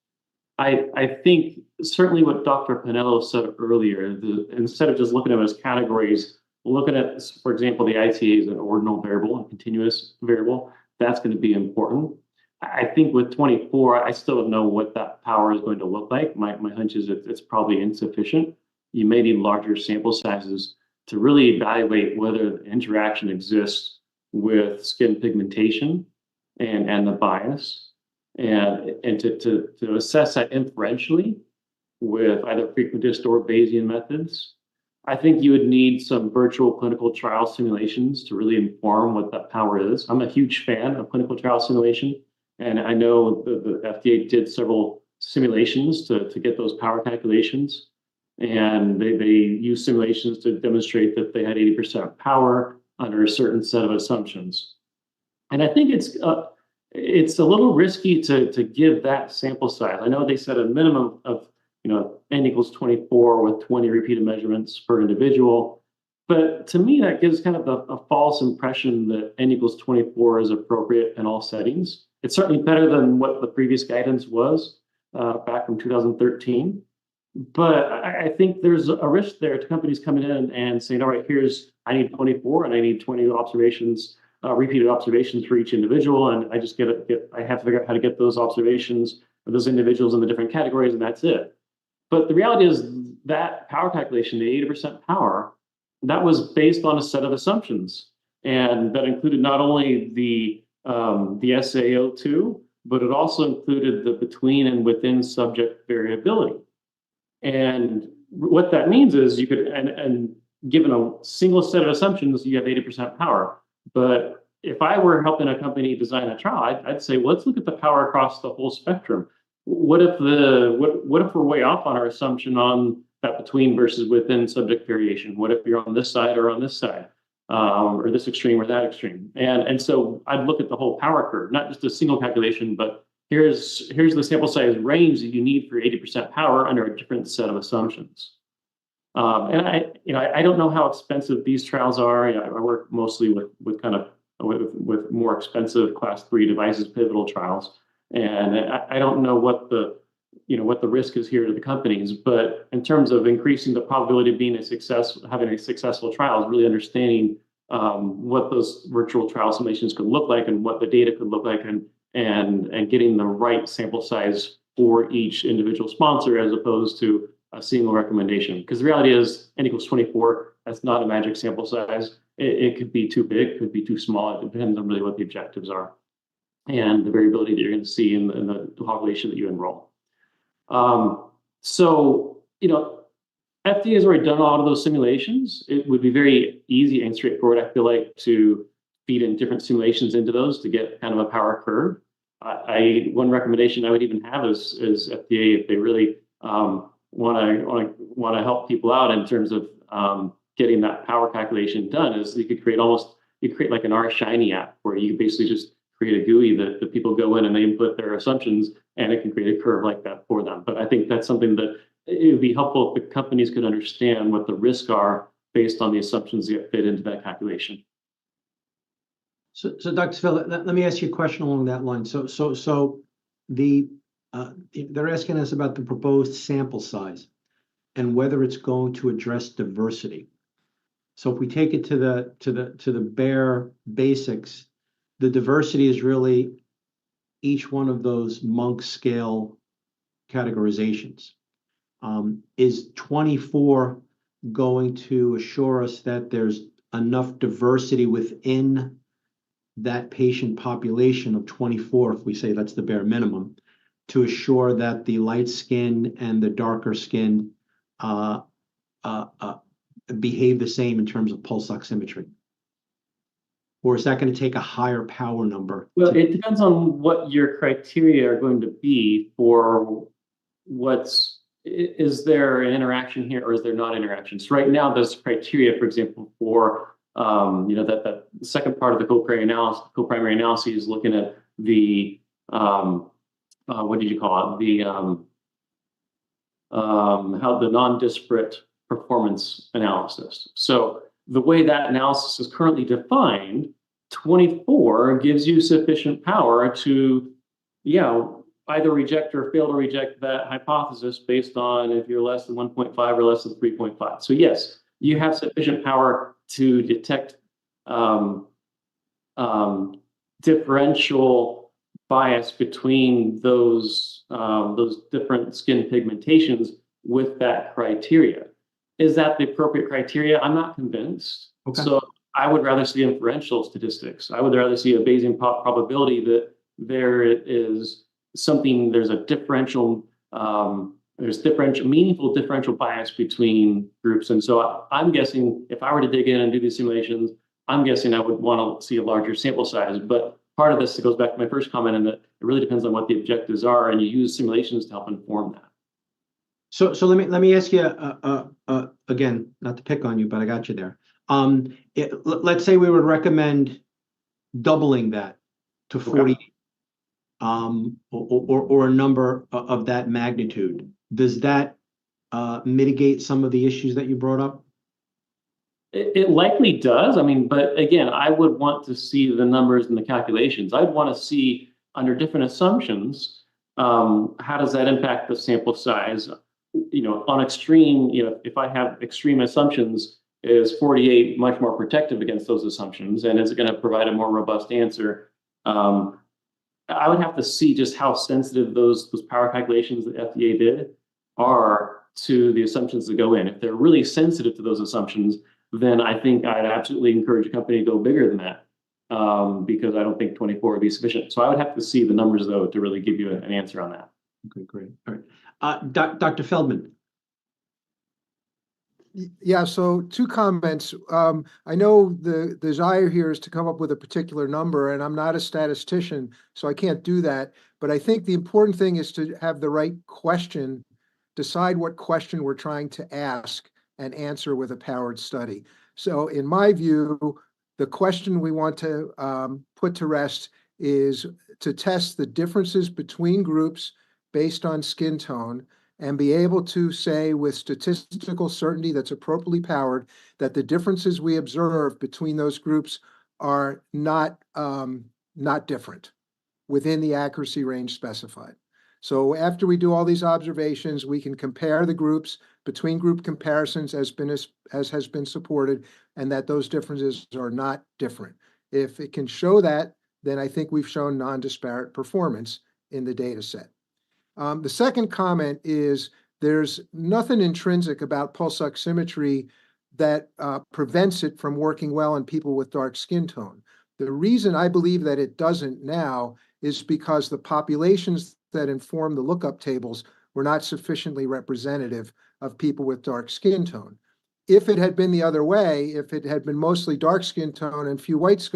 I think certainly what Dr. Pinello said earlier, instead of just looking at them as categories, looking at, for example, the ITA as an ordinal variable, a continuous variable, that's going to be important. I think with 24, I still don't know what that power is going to look like. My hunch is that it's probably insufficient. You may need larger sample sizes to really evaluate whether the interaction exists with skin pigmentation and the bias, and to assess that inferentially with either frequentist or Bayesian methods. I think you would need some virtual clinical trial simulations to really inform what that power is. I'm a huge fan of clinical trial simulation, and I know the FDA did several simulations to get those power calculations, and they used simulations to demonstrate that they had 80% power under a certain set of assumptions. And I think it's a little risky to give that sample size. I know they said a minimum of n equals 24 with 20 repeated measurements per individual. But to me, that gives kind of a false impression that n equals 24 is appropriate in all settings. It's certainly better than what the previous guidance was back from 2013. But I think there's a risk there to companies coming in and saying, all right, I need 24 and I need 20 observations, repeated observations for each individual. And I just I have to figure out how to get those observations of those individuals in the different categories, and that's it. But the reality is that power calculation, the 80% power, that was based on a set of assumptions. And that included not only the SaO2, but it also included the between and within subject variability. And what that means is you could, and given a single set of assumptions, you have 80% power. But if I were helping a company design a trial, I'd say, well, let's look at the power across the whole spectrum. What if we're way off on our assumption on that between versus within subject variation? What if you're on this side or on this side, or this extreme or that extreme? And so I'd look at the whole power curve, not just a single calculation, but here's the sample size range that you need for 80% power under a different set of assumptions. And I don't know how expensive these trials are. I work mostly with more expensive class 3 devices, pivotal trials, and I don't know what the risk is here to the companies. But in terms of increasing the probability of being having a successful trial, is really understanding what those virtual trial simulations could look like and what the data could look like, and getting the right sample size for each individual sponsor as opposed to a single recommendation. Because the reality is n equals 24, that's not a magic sample size. It could be too big, it could be too small. It depends on really what the objectives are and the variability that you're going to see in the population that you enroll. So, FDA has already done a lot of those simulations. It would be very easy and straightforward, I feel like, to feed in different simulations into those to get kind of a power curve. One recommendation I would even have is FDA, if they really want to help people out in terms of getting that power calculation done, is you could create like an R-Shiny app where you basically just create a GUI that the people go in and they input their assumptions, and it can create a curve like that for them. But I think that's something that it would be helpful if the companies could understand what the risks are based on the assumptions that fit into that calculation. So Dr. Phil, let me ask you a question along that line. So they're asking us about the proposed sample size and whether it's going to address diversity. So if we take it to the bare basics, the diversity is really each one of those Monk scale categorizations. Is 24 going to assure us that there's enough diversity within that patient population of 24, if we say that's the bare minimum, to assure that the light skin and the darker skin behave the same in terms of pulse oximetry? Or is that going to take a higher power number? Well, it depends on what your criteria are going to be for is there an interaction here or is there not interaction? So right now, there's criteria, for example, for that the second part of the co-primary analysis is looking at the what did you call it? How the non-disparate performance analysis. So the way that analysis is currently defined, 24 gives you sufficient power to, either reject or fail to reject that hypothesis based on if you're less than 1.5 or less than 3.5. So yes, you have sufficient power to detect differential bias between those different skin pigmentations with that criteria. Is that the appropriate criteria? I'm not convinced. Okay. So I would rather see inferential statistics. I would rather see a Bayesian probability that there's a differential, meaningful differential bias between groups. And so I'm guessing if I were to dig in and do these simulations, I'm guessing I would want to see a larger sample size. But part of this goes back to my first comment, in that it really depends on what the objectives are, and you use simulations to help inform that. So let me ask you again, not to pick on you, but I got you there. Let's say we would recommend doubling that to 40. Okay. Or a number of that magnitude. Does that mitigate some of the issues that you brought up? It likely does. I mean, but again, I would want to see the numbers and the calculations. I'd want to see under different assumptions, how does that impact the sample size? On extreme, if I have extreme assumptions, is 48 much more protective against those assumptions? And is it going to provide a more robust answer? I would have to see just how sensitive those power calculations that FDA did are to the assumptions that go in. If they're really sensitive to those assumptions, then I think I'd absolutely encourage a company to go bigger than that, because I don't think 24 would be sufficient. So I would have to see the numbers, though, to really give you an answer on that. Okay, great. All right. Dr. Feldman. Yeah, so two comments. I know the desire here is to come up with a particular number, and I'm not a statistician, so I can't do that. But I think the important thing is to have the right question, decide what question we're trying to ask, and answer with a powered study. So in my view, the question we want to put to rest is to test the differences between groups based on skin tone, and be able to say with statistical certainty that's appropriately powered that the differences we observe between those groups are not different within the accuracy range specified. So after we do all these observations, we can compare the groups between group comparisons as has been supported, and that those differences are not different. If it can show that, then I think we've shown non-disparate performance in the data set. The second comment is there's nothing intrinsic about pulse oximetry that prevents it from working well in people with dark skin tone. The reason I believe that it doesn't now is because the populations that inform the lookup tables were not sufficiently representative of people with dark skin tone. If it had been the other way, if it had been mostly dark skin tone and few white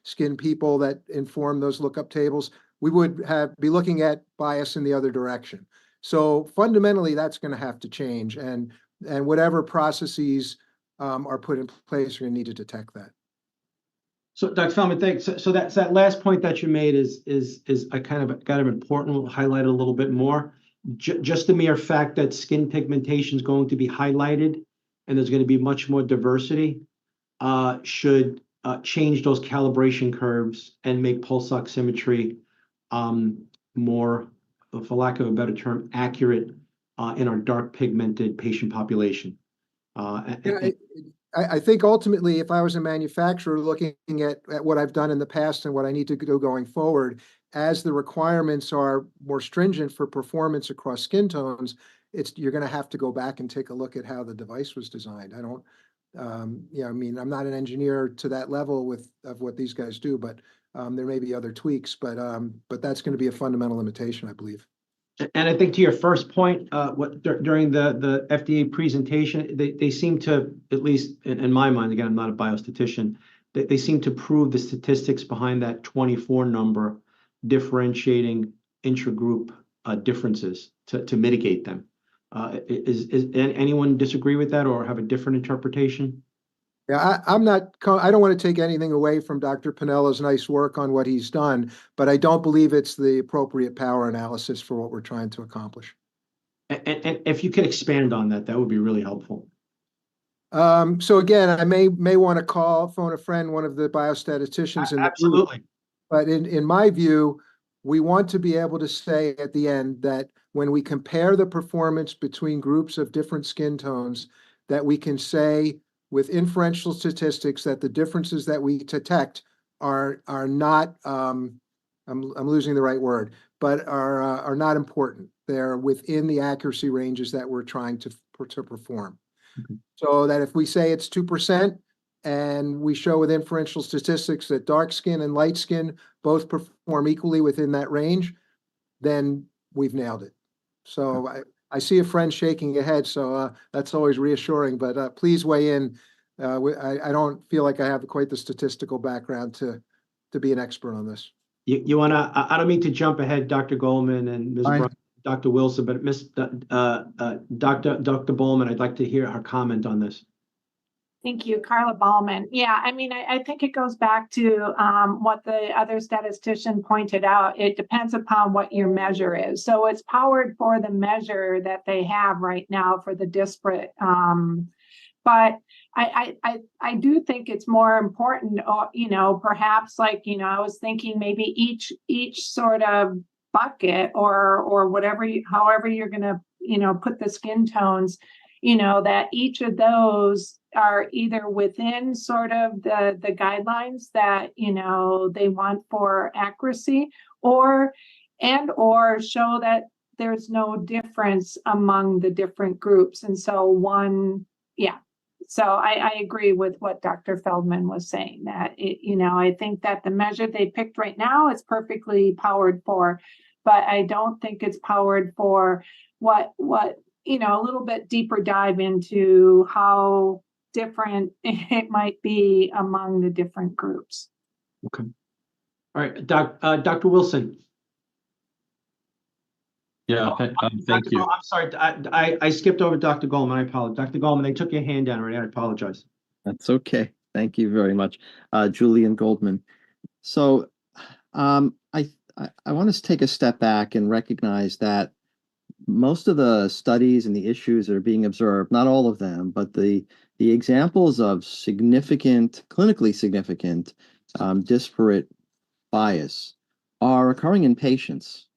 skin people that inform those lookup tables, we would be looking at bias in the other direction. So fundamentally, that's going to have to change, and whatever processes are put in place are going to need to detect that. So, Dr. Feldman, thanks. So that last point that you made is a kind of important. We'll highlight it a little bit more. Just the mere fact that skin pigmentation is going to be highlighted, and there's going to be much more diversity, should change those calibration curves and make pulse oximetry more, for lack of a better term, accurate in our dark pigmented patient population. I think ultimately, if I was a manufacturer looking at what I've done in the past and what I need to do going forward, as the requirements are more stringent for performance across skin tones, you're going to have to go back and take a look at how the device was designed. I don't, I mean, I'm not an engineer to that level of what these guys do, but there may be other tweaks, but that's going to be a fundamental limitation, I believe. And I think to your first point, during the FDA presentation, they seem to, at least in my mind, again, I'm not a biostatistician, they seem to prove the statistics behind that 24 number, differentiating intragroup differences to mitigate them. Is anyone disagree with that or have a different interpretation? Yeah, I don't want to take anything away from Dr. Pinella's nice work on what he's done, but I don't believe it's the appropriate power analysis for what we're trying to accomplish. And if you could expand on that, that would be really helpful. So again, I may want to phone a friend, one of the biostatisticians. Absolutely. But in my view, we want to be able to say at the end that when we compare the performance between groups of different skin tones, that we can say with inferential statistics that the differences that we detect are not, I'm losing the right word, but are not important. They're within the accuracy ranges that we're trying to perform. Mm-hmm. So that if we say it's 2% and we show with inferential statistics that dark skin and light skin both perform equally within that range, then we've nailed it. So I see a friend shaking your head, so that's always reassuring, but please weigh in. I don't feel like I have quite the statistical background to be an expert on this. You want to, I don't mean to jump ahead, Dr. Goldman and Ms. Brown, Dr. Wilson, but Dr. Bowman, I'd like to hear her comment on this. Thank you, Carla Ballman. Yeah, I mean, I think it goes back to what the other statistician pointed out. It depends upon what your measure is. So it's powered for the measure that they have right now for the disparate But I do think it's more important, perhaps like, I was thinking maybe each sort of bucket or whatever, however you're going to, put the skin tones, that each of those are either within sort of the guidelines that, they want for accuracy, or show that there's no difference among the different groups. And so so I agree with what Dr. Feldman was saying, that I think that the measure they picked right now is perfectly powered for, but I don't think it's powered for what a little bit deeper dive into how different it might be among the different groups. Okay. All right, Dr. Wilson. Yeah, thank you. I'm sorry, I skipped over Dr. Goldman. I apologize. Dr. Goldman, they took your hand down already. I apologize. That's okay. Thank you very much, Julian Goldman. So I want to take a step back and recognize that most of the studies and the issues that are being observed, not all of them, but the examples of significant, clinically significant, disparate bias are occurring in patients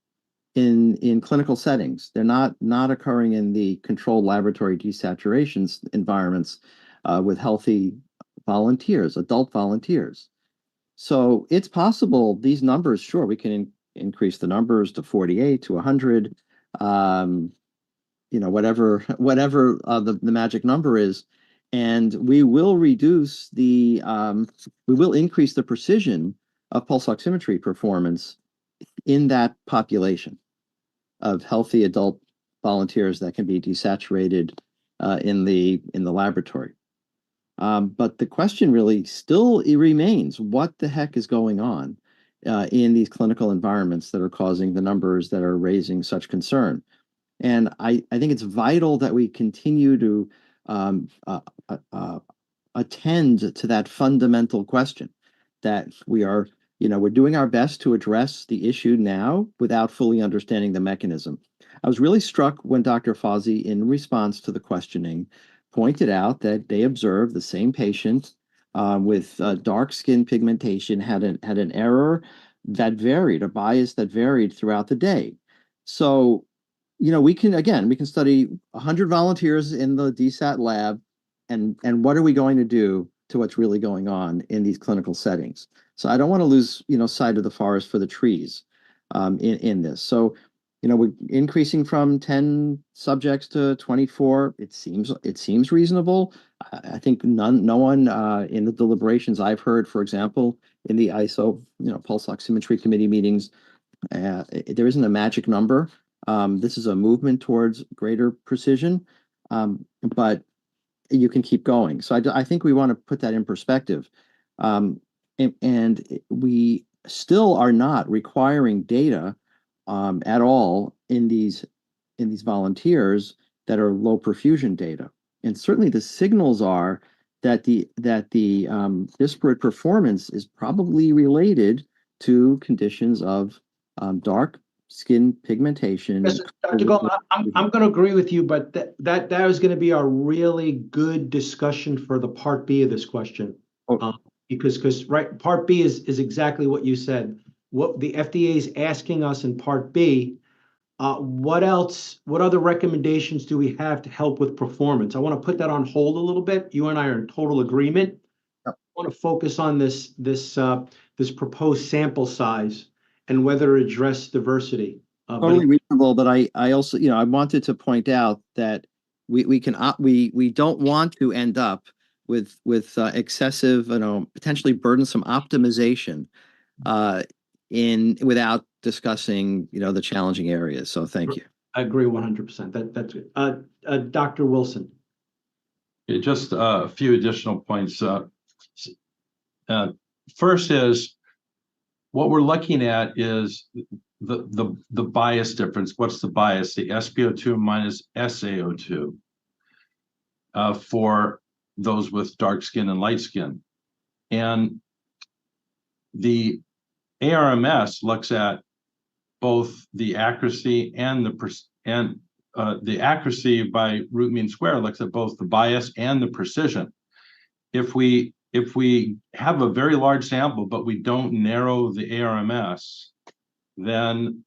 in clinical settings. They're not occurring in the controlled laboratory desaturation environments with healthy volunteers, adult volunteers. So it's possible these numbers, sure, we can increase the numbers to 48, to 100, whatever the magic number is, and we will increase the precision of pulse oximetry performance in that population of healthy adult volunteers that can be desaturated in the laboratory. But the question really still remains, what the heck is going on in these clinical environments that are causing the numbers that are raising such concern? And I think it's vital that we continue to attend to that fundamental question, that we're doing our best to address the issue now without fully understanding the mechanism. I was really struck when Dr. Fauzi, in response to the questioning, pointed out that they observed the same patient with dark skin pigmentation had an error that varied, a bias that varied throughout the day. So, we can study 100 volunteers in the DSAT lab, and what are we going to do to what's really going on in these clinical settings? So I don't want to lose, sight of the forest for the trees in this. So, we're increasing from 10 subjects to 24. It seems reasonable. I think no one in the deliberations I've heard, for example, in the ISO, pulse oximetry committee meetings, there isn't a magic number. This is a movement towards greater precision, but you can keep going. So I think we want to put that in perspective. And we still are not requiring data at all in these volunteers that are low perfusion data. And certainly the signals are that the disparate performance is probably related to conditions of dark skin pigmentation. Yes, Dr. Goldman, I'm going to agree with you, but that was going to be a really good discussion for the part B of this question. Because right, part B is exactly what you said. What the FDA is asking us in part B, what other recommendations do we have to help with performance? I want to put that on hold a little bit. You and I are in total agreement. I want to focus on this proposed sample size and whether it address diversity. Totally reasonable, but I also, I wanted to point out that we don't want to end up with excessive, potentially burdensome optimization without discussing, the challenging areas. So thank you. I agree 100%. That's good. Dr. Wilson. Yeah, just a few additional points. First is what we're looking at is the bias difference. What's the bias? The SpO2 minus SaO2 for those with dark skin and light skin. And the ARMS looks at both the accuracy and the accuracy by root mean square looks at both the bias and the precision. If we have a very large sample, but we don't narrow the ARMS, then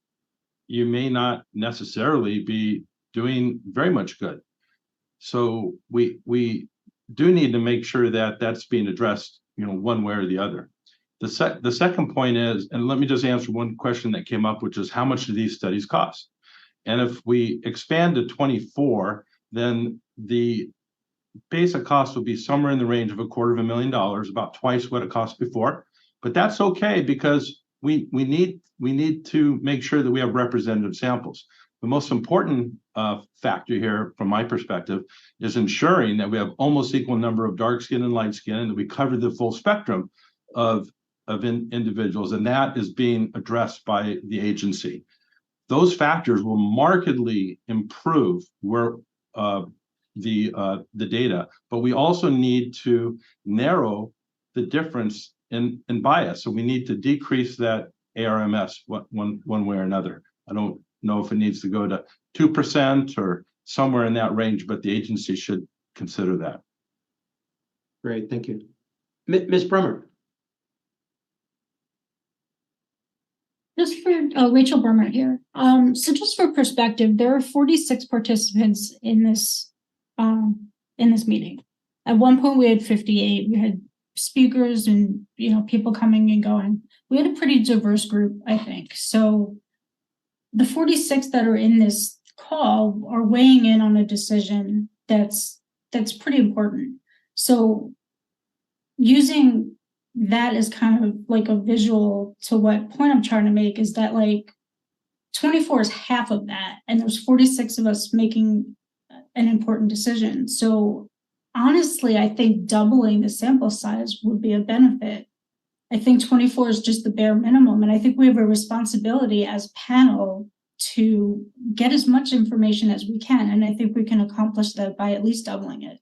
you may not necessarily be doing very much good. So we do need to make sure that that's being addressed, one way or the other. The second point is, and let me just answer one question that came up, which is how much do these studies cost? And if we expand to 24, then the basic cost will be somewhere in the range of $250,000, about twice what it cost before. But that's okay because we need to make sure that we have representative samples. The most important factor here, from my perspective, is ensuring that we have almost equal number of dark skin and light skin, and that we cover the full spectrum of individuals, and that is being addressed by the agency. Those factors will markedly improve where the data, but we also need to narrow the difference in bias. So we need to decrease that ARMS one way or another. I don't know if it needs to go to 2% or somewhere in that range, but the agency should consider that. Great, thank you. Ms. Bremer. Just for Rachel Bremer here. So just for perspective, there are 46 participants in this meeting. At one point, we had 58. We had speakers and people coming and going. We had a pretty diverse group, I think. So the 46 that are in this call are weighing in on a decision that's pretty important. So using that is kind of like a visual to what point I'm trying to make is that 24 is half of that, and there's 46 of us making an important decision. So honestly, I think doubling the sample size would be a benefit. I think 24 is just the bare minimum, and I think we have a responsibility as panel to get as much information as we can, and I think we can accomplish that by at least doubling it.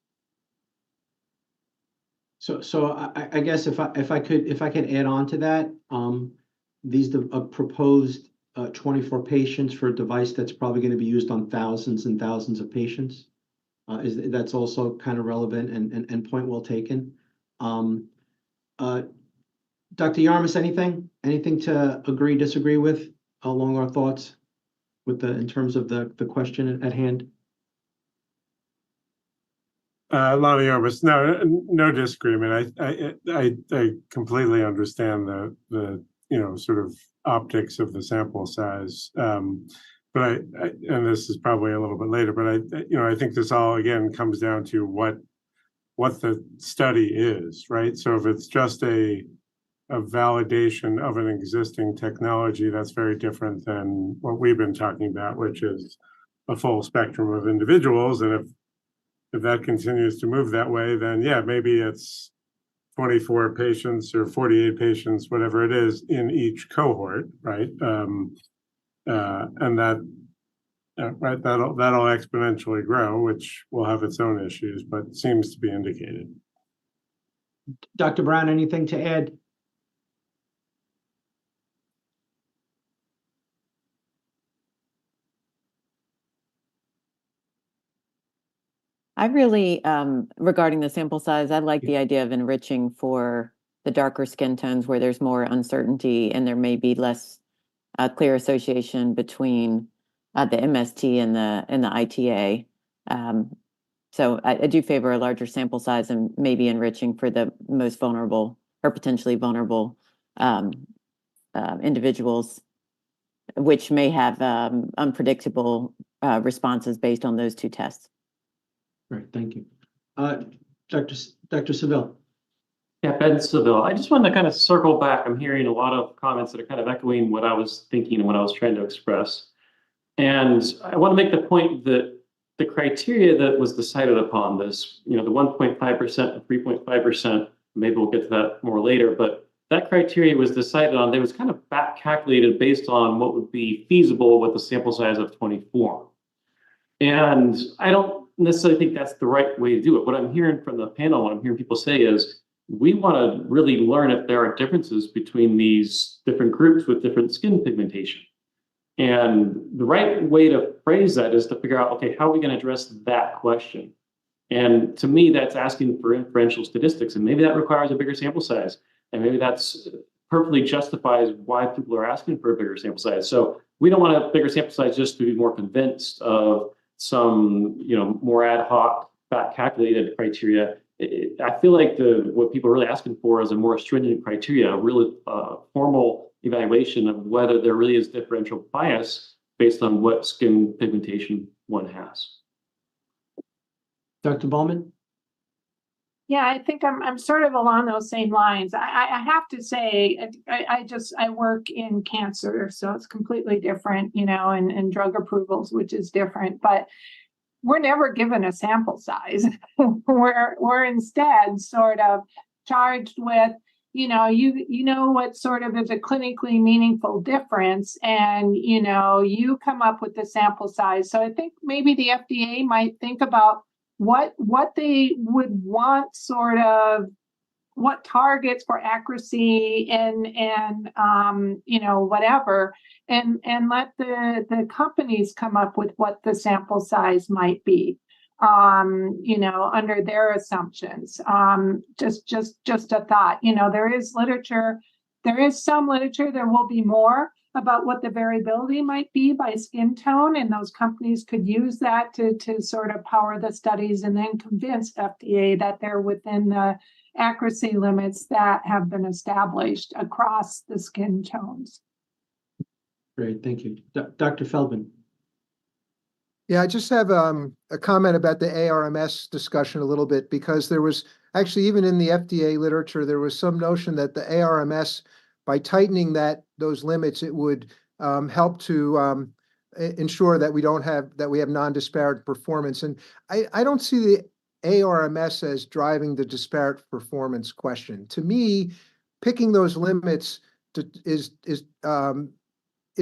So I guess if I could add on to that, these proposed 24 patients for a device that's probably going to be used on thousands and thousands of patients. That's also kind of relevant and point well taken. Dr. Yarmus, anything to agree, disagree with along our thoughts in terms of the question at hand? Lonnie Yarmus, no disagreement. I completely understand the sort of optics of the sample size. But and this is probably a little bit later, but I think this all again comes down to what the study is, right? So if it's just a validation of an existing technology, that's very different than what we've been talking about, which is a full spectrum of individuals. And if that continues to move that way, then yeah, maybe it's 24 patients or 48 patients, whatever it is, in each cohort, right? And that'll exponentially grow, which will have its own issues, but seems to be indicated. Dr. Brown, anything to add? I really, regarding the sample size, I like the idea of enriching for the darker skin tones where there's more uncertainty and there may be less clear association between the MST and the ITA. So I do favor a larger sample size and maybe enriching for the most vulnerable or potentially vulnerable individuals, which may have unpredictable responses based on those two tests. Great, thank you. Dr. Seville. Yeah, Ben Seville. I just wanted to kind of circle back. I'm hearing a lot of comments that are kind of echoing what I was thinking and what I was trying to express. And I want to make the point that the criteria that was decided upon this, the 1.5% and 3.5%, maybe we'll get to that more later, but that criteria was decided on, it was kind of back calculated based on what would be feasible with a sample size of 24. And I don't necessarily think that's the right way to do it. What I'm hearing from the panel, what I'm hearing people say is, we want to really learn if there are differences between these different groups with different skin pigmentation. And the right way to phrase that is to figure out, okay, how are we going to address that question? And to me, that's asking for inferential statistics. And maybe that requires a bigger sample size. And maybe that's perfectly justifies why people are asking for a bigger sample size. So we don't want a bigger sample size just to be more convinced of some, more ad hoc, back calculated criteria. I feel like what people are really asking for is a more stringent criteria, a really formal evaluation of whether there really is differential bias based on what skin pigmentation one has. Dr. Bowman? Yeah, I think I'm sort of along those same lines. I have to say, I work in cancer, so it's completely different, and drug approvals, which is different. But we're never given a sample size. we're instead sort of charged with, what sort of is a clinically meaningful difference, and you come up with the sample size. So I think maybe the FDA might think about what they would want, sort of what targets for accuracy and whatever, and let the companies come up with what the sample size might be, under their assumptions. Just a thought. There is some literature. There will be more about what the variability might be by skin tone, and those companies could use that to sort of power the studies and then convince FDA that they're within the accuracy limits that have been established across the skin tones. Great, thank you. Dr. Feldman. Yeah, I just have a comment about the ARMS discussion a little bit, because there was actually, even in the FDA literature, there was some notion that the ARMS, by tightening those limits, it would help to ensure that we have non-disparate performance. And I don't see the ARMS as driving the disparate performance question. To me, picking those limits is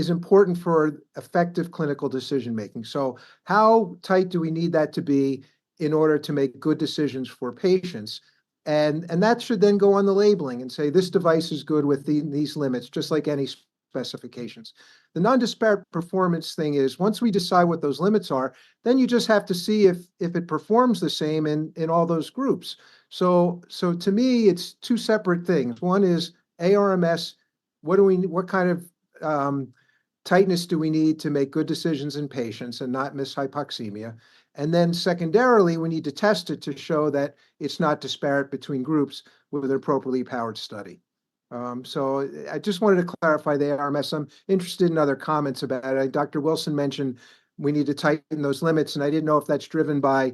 important for effective clinical decision making. So how tight do we need that to be in order to make good decisions for patients? And that should then go on the labeling and say, this device is good with these limits, just like any specifications. The non-disparate performance thing is, once we decide what those limits are, then you just have to see if it performs the same in all those groups. So to me, it's two separate things. One is ARMS. What kind of tightness do we need to make good decisions in patients and not miss hypoxemia? And then secondarily, we need to test it to show that it's not disparate between groups with an appropriately powered study. So I just wanted to clarify the ARMS. I'm interested in other comments about it. Dr. Wilson mentioned we need to tighten those limits, and I didn't know if that's driven by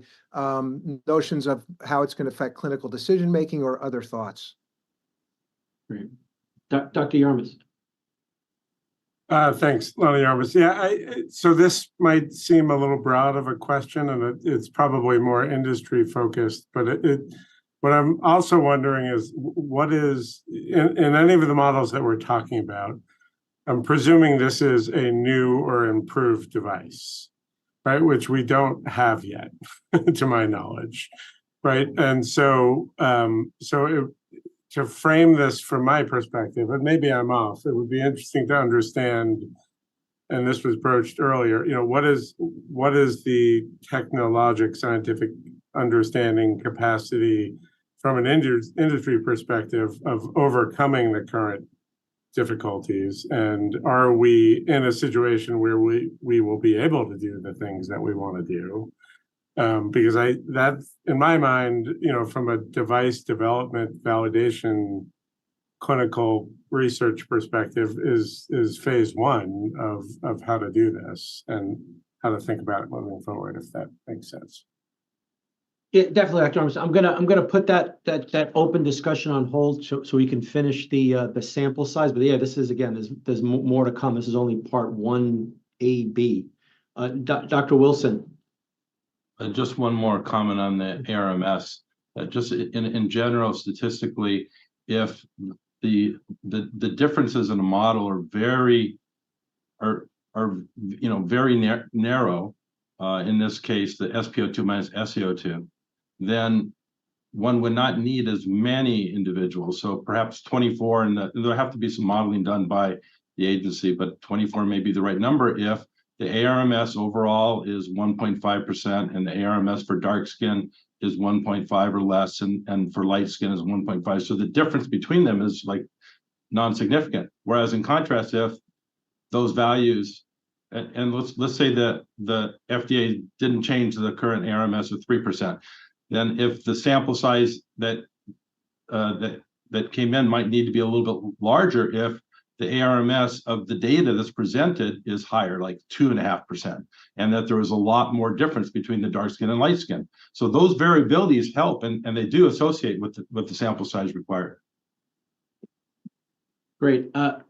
notions of how it's going to affect clinical decision-making or other thoughts. Great. Dr. Yarmus. Thanks, Lonnie Yarmus. Yeah, so this might seem a little broad of a question, and it's probably more industry focused, but what I'm also wondering is, what is, in any of the models that we're talking about, I'm presuming this is a new or improved device, right? Which we don't have yet, to my knowledge, right? And so, to frame this from my perspective, and maybe I'm off, it would be interesting to understand, and this was broached earlier, what is the technologic scientific understanding capacity from an industry perspective of overcoming the current difficulties, and are we in a situation where we will be able to do the things that we want to do? Because that, in my mind, from a device development, validation, clinical research perspective, is phase one of how to do this and how to think about it moving forward, if that makes sense. Yeah, definitely, Dr. Arms. I'm gonna put that open discussion on hold so we can finish the sample size. But yeah, this is, again, there's more to come. This is only part 1AB. Dr. Wilson. Just one more comment on the ARMS. Just in general, statistically, if the differences in a model are very narrow, in this case the SpO2 minus SeO2, then one would not need as many individuals. So perhaps 24, and there'll have to be some modeling done by the agency, but 24 may be the right number if the ARMS overall is 1.5% and the ARMS for dark skin is 1.5 or less, and for light skin is 1.5. So the difference between them is like non-significant. Whereas in contrast, if those values, and let's say that the FDA didn't change the current ARMS of 3%, then if the sample size that came in might need to be a little bit larger if the ARMS of the data that's presented is higher, like 2.5%, and that there was a lot more difference between the dark skin and light skin. So those variabilities help, and they do associate with the sample size required. Great. Dr.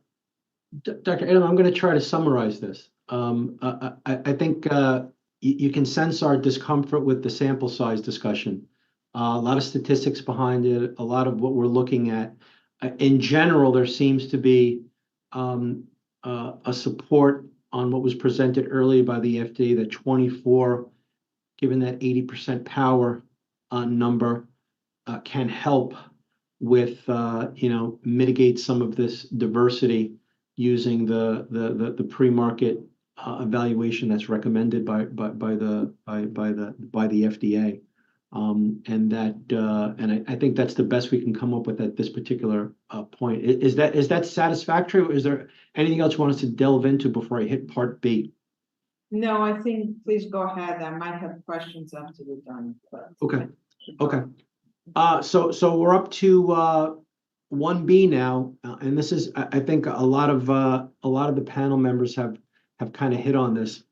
Edelman, I'm going to try to summarize this. I think you can sense our discomfort with the sample size discussion. A lot of statistics behind it, a lot of what we're looking at. In general, there seems to be a support on what was presented earlier by the FDA, that 24, given that 80% power number, can help with mitigate some of this diversity using the pre-market evaluation that's recommended by the FDA. And I think that's the best we can come up with at this particular point. Is that satisfactory, or is there anything else you want us to delve into before I hit part B? No, I think please go ahead. I might have questions after we're done. But... Okay. So we're up to 1B now, and this is, I think, a lot of the panel members have kind of hit on this.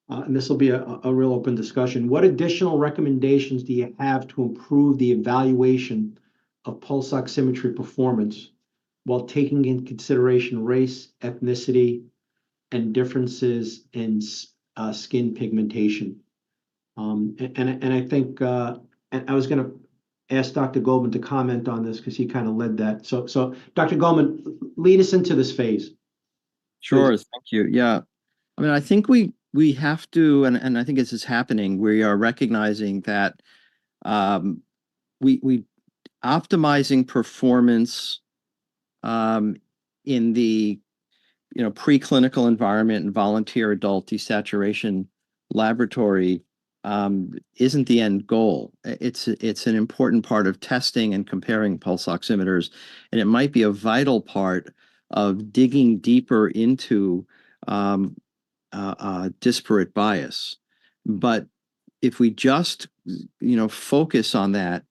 And this will be a real open discussion. What additional recommendations do you have to improve the evaluation of pulse oximetry performance while taking into consideration race, ethnicity, and differences in skin pigmentation? And I think, and I was going to ask Dr. Goldman to comment on this because he kind of led that. So Dr. Goldman, lead us into this phase. Sure, thank you. Yeah, I mean, I think we have to, and I think this is happening. We are recognizing that we optimizing performance in the preclinical environment and volunteer adult desaturation laboratory isn't the end goal. It's an important part of testing and comparing pulse oximeters, and it might be a vital part of digging deeper into disparate bias. But if we just focus on that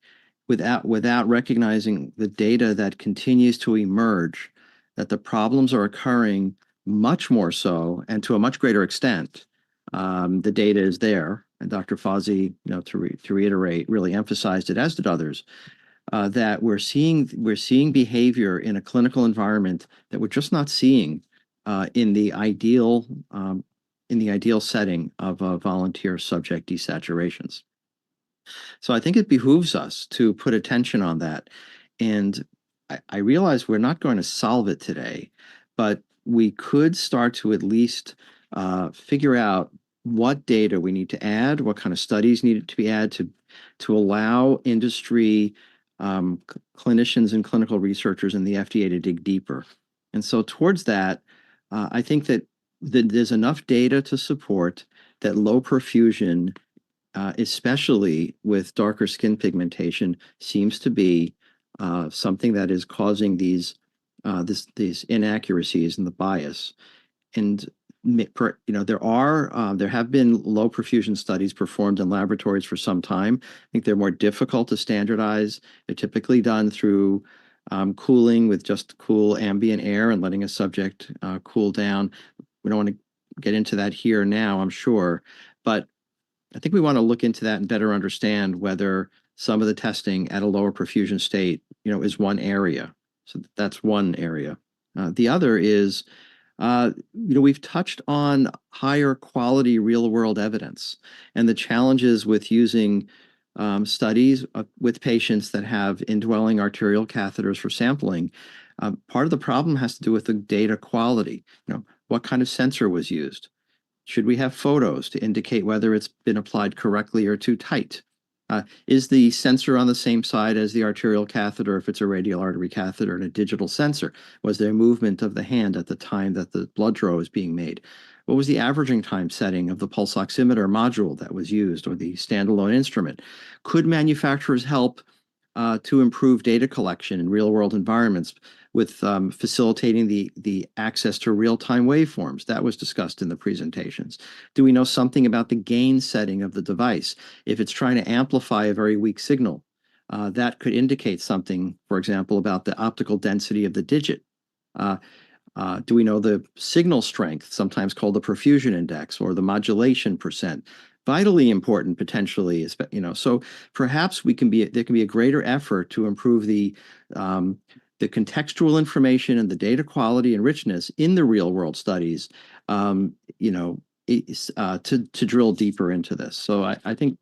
without recognizing the data that continues to emerge, that the problems are occurring much more so and to a much greater extent, the data is there, and Dr. Fauzi, to reiterate, really emphasized it, as did others, that we're seeing behavior in a clinical environment that we're just not seeing in the ideal setting of volunteer subject desaturations. So I think it behooves us to put attention on that. And I realize we're not going to solve it today, but we could start to at least figure out what data we need to add, what kind of studies need to be added to allow industry clinicians and clinical researchers and the FDA to dig deeper. And so towards that, I think that there's enough data to support that low perfusion, especially with darker skin pigmentation, seems to be something that is causing these inaccuracies in the bias. And there have been low perfusion studies performed in laboratories for some time. I think they're more difficult to standardize. They're typically done through cooling with just cool ambient air and letting a subject cool down. We don't want to get into that here now, I'm sure, but I think we want to look into that and better understand whether some of the testing at a lower perfusion state, is one area. So that's one area. The other is, we've touched on higher quality real-world evidence and the challenges with using studies with patients that have indwelling arterial catheters for sampling. Part of the problem has to do with the data quality. What kind of sensor was used? Should we have photos to indicate whether it's been applied correctly or too tight? Is the sensor on the same side as the arterial catheter if it's a radial artery catheter and a digital sensor? Was there movement of the hand at the time that the blood draw was being made? What was the averaging time setting of the pulse oximeter module that was used, or the standalone instrument? Could manufacturers help to improve data collection in real-world environments with facilitating the access to real-time waveforms? That was discussed in the presentations. Do we know something about the gain setting of the device? If it's trying to amplify a very weak signal, that could indicate something, for example, about the optical density of the digit. Do we know the signal strength, sometimes called the perfusion index, or the modulation percent? Vitally important potentially, so perhaps there can be a greater effort to improve the contextual information and the data quality and richness in the real world studies, to drill deeper into this. So I think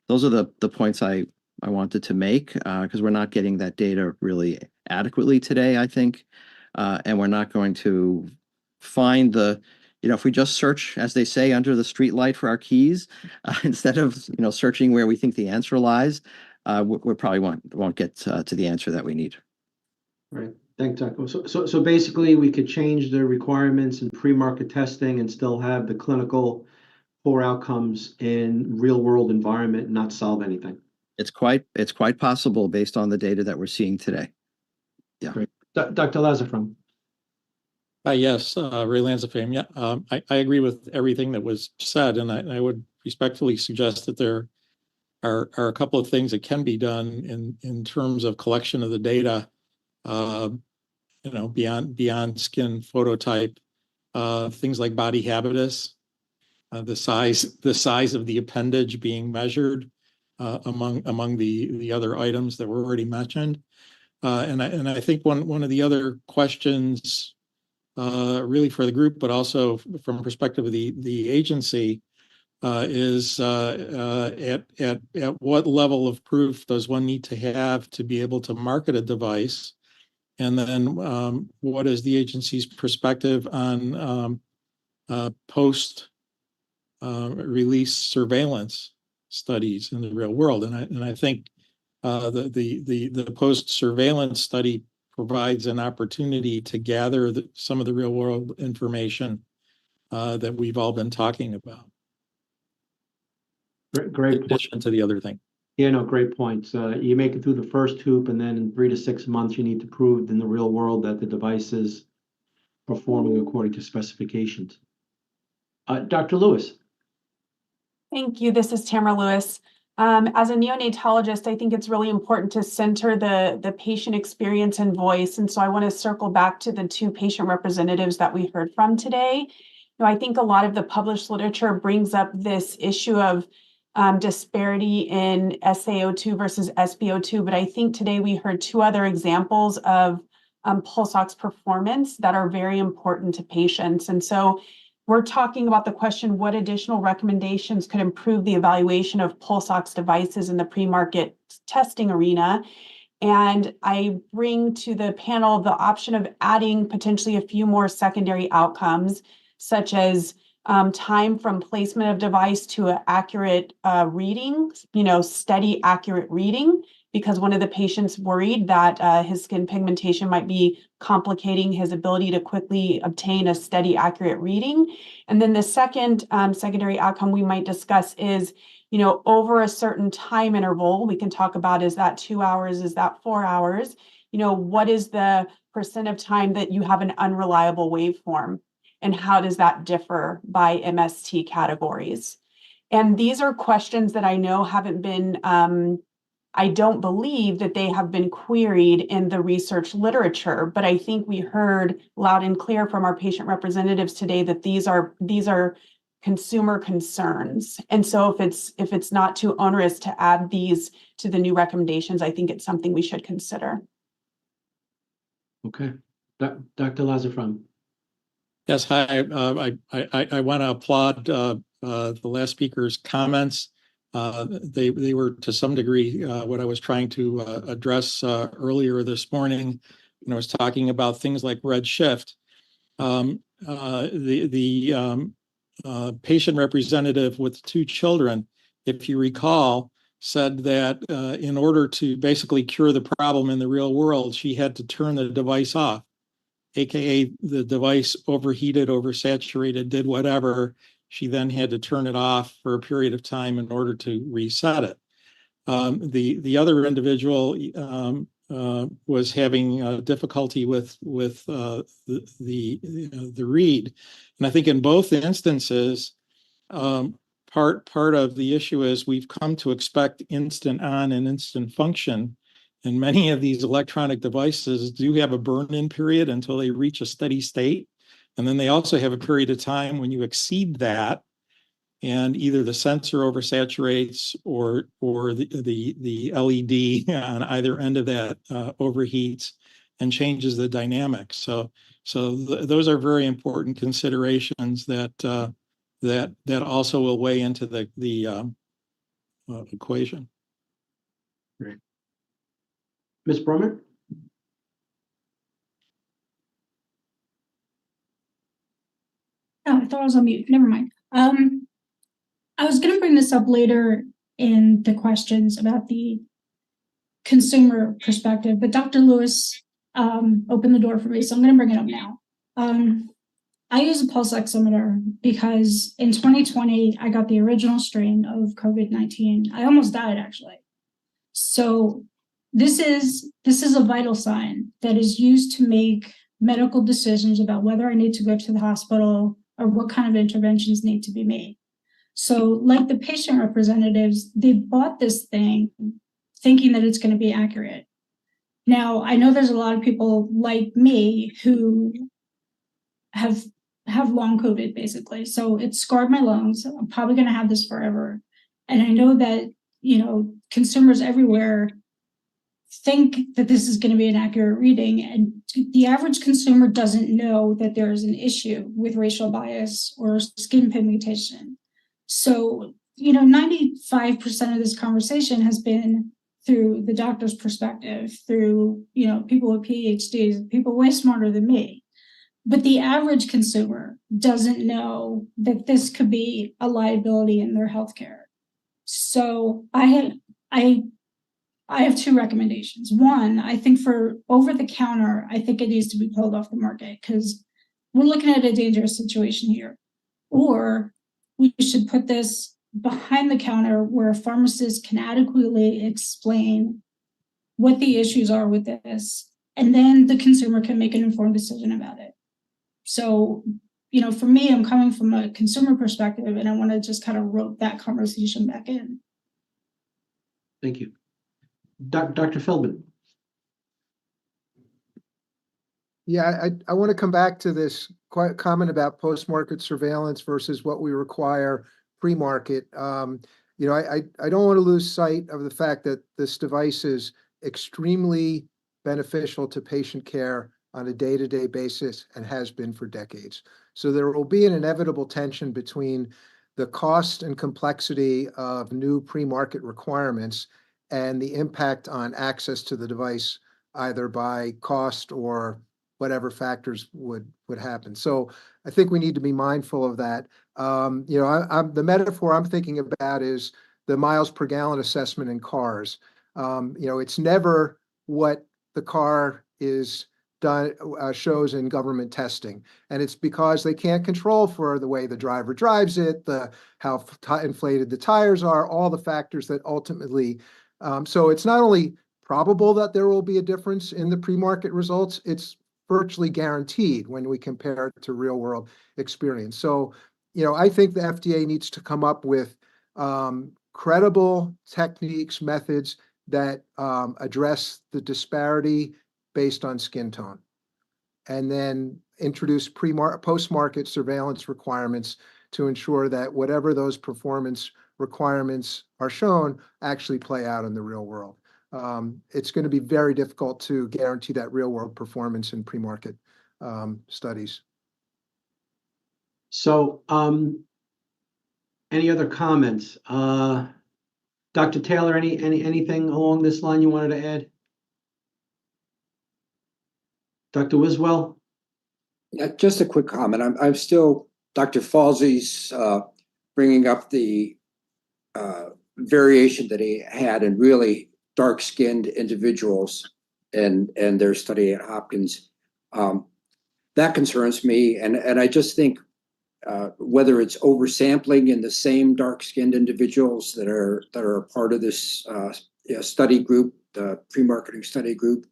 those are the points I wanted to make, because we're not getting that data really adequately today, I think. And we're not going to find if we just search, as they say, under the street light for our keys, instead of, searching where we think the answer lies, we probably won't get to the answer that we need. Right. Thanks, Taco. So basically, we could change the requirements in pre-market testing and still have the clinical poor outcomes in real-world environment and not solve anything. It's quite possible based on the data that we're seeing today. Yeah. Great. Dr. Lazafram. Yes, Ray Lanzafame. Yeah, I agree with everything that was said, and I would respectfully suggest that there are a couple of things that can be done in terms of collection of the data, beyond skin phototype, things like body habitus, the size of the appendage being measured among the other items that were already mentioned, and I think one of the other questions, really for the group, but also from the perspective of the agency, is at what level of proof does one need to have to be able to market a device? And then what is the agency's perspective on post-release surveillance studies in the real world? And I think the post-surveillance study provides an opportunity to gather some of the real world information that we've all been talking about. Great in addition to the other thing. Yeah, no, great points. You make it through the first hoop, and then in 3 to 6 months, you need to prove in the real world that the device is performing according to specifications. Dr. Lewis. Thank you. This is Tamara Lewis. As a neonatologist, I think it's really important to center the patient experience and voice. And so I want to circle back to the 2 patient representatives that we heard from today. I think a lot of the published literature brings up this issue of disparity in SaO2 versus SpO2, but I think today we heard 2 other examples of pulse ox performance that are very important to patients. And so we're talking about the question, what additional recommendations could improve the evaluation of pulse ox devices in the pre-market testing arena? And I bring to the panel the option of adding potentially a few more secondary outcomes, such as time from placement of device to an accurate reading, steady, accurate reading, because one of the patients worried that his skin pigmentation might be complicating his ability to quickly obtain a steady, accurate reading. And then the second secondary outcome we might discuss is, over a certain time interval, we can talk about, is that 2 hours, is that 4 hours? What is the percent of time that you have an unreliable waveform? And how does that differ by MST categories? And these are questions that I know haven't been, I don't believe that they have been queried in the research literature, but I think we heard loud and clear from our patient representatives today that these are consumer concerns. And so if it's not too onerous to add these to the new recommendations, I think it's something we should consider. Okay. Dr. Lazafram. Yes, hi. I want to applaud the last speaker's comments. They were to some degree what I was trying to address earlier this morning when I was talking about things like red shift. The patient representative with 2 children, if you recall, said that in order to basically cure the problem in the real world, she had to turn the device off, aka the device overheated, oversaturated, did whatever. She then had to turn it off for a period of time in order to reset it. The other individual was having difficulty with the read, and I think in both instances, part of the issue is we've come to expect instant on and instant function, and many of these electronic devices do have a burn-in period until they reach a steady state, and then they also have a period of time when you exceed that, and either the sensor oversaturates or the LED on either end of that overheats and changes the dynamics. So those are very important considerations that also will weigh into the equation. Great. Ms. Brummer? Oh, I thought I was on mute. Never mind. I was going to bring this up later in the questions about the consumer perspective, but Dr. Lewis opened the door for me, so I'm going to bring it up now. I use a pulse oximeter because in 2020, I got the original strain of COVID-19. I almost died, actually. So this is a vital sign that is used to make medical decisions about whether I need to go to the hospital or what kind of interventions need to be made. So like the patient representatives, they bought this thing thinking that it's going to be accurate. Now, I know there's a lot of people like me who have long COVID, basically. So it scarred my lungs. I'm probably going to have this forever. And I know that, consumers everywhere think that this is going to be an accurate reading. And the average consumer doesn't know that there is an issue with racial bias or skin pigmentation. So, 95% of this conversation has been through the doctor's perspective, through, people with PhDs, people way smarter than me. But the average consumer doesn't know that this could be a liability in their healthcare. So I have two recommendations. One, I think for over the counter, I think it needs to be pulled off the market because we're looking at a dangerous situation here. Or we should put this behind the counter where a pharmacist can adequately explain what the issues are with this, and then the consumer can make an informed decision about it. So, for me, I'm coming from a consumer perspective, and I want to just kind of rope that conversation back in. Thank you. Dr. Feldman. Yeah, I want to come back to this comment about post-market surveillance versus what we require pre-market. I don't want to lose sight of the fact that this device is extremely beneficial to patient care on a day-to-day basis and has been for decades. So there will be an inevitable tension between the cost and complexity of new pre-market requirements and the impact on access to the device, either by cost or whatever factors would happen. So I think we need to be mindful of that. The metaphor I'm thinking about is the miles per gallon assessment in cars. It's never what the car is done shows in government testing, and it's because they can't control for the way the driver drives it, how inflated the tires are, all the factors that ultimately. So it's not only probable that there will be a difference in the pre-market results, it's virtually guaranteed when we compare it to real world experience. So, I think the FDA needs to come up with credible techniques, methods that address the disparity based on skin tone, and then introduce post-market surveillance requirements to ensure that whatever those performance requirements are shown actually play out in the real world. It's going to be very difficult to guarantee that real world performance in pre-market studies. So, any other comments? Dr. Taylor, anything along this line you wanted to add? Dr. Wiswell? Yeah, just a quick comment. I'm still, Dr. Falsey's bringing up the variation that he had in really dark-skinned individuals and their study at Hopkins. That concerns me, and I just think whether it's oversampling in the same dark-skinned individuals that are a part of this study group, the pre-marketing study group,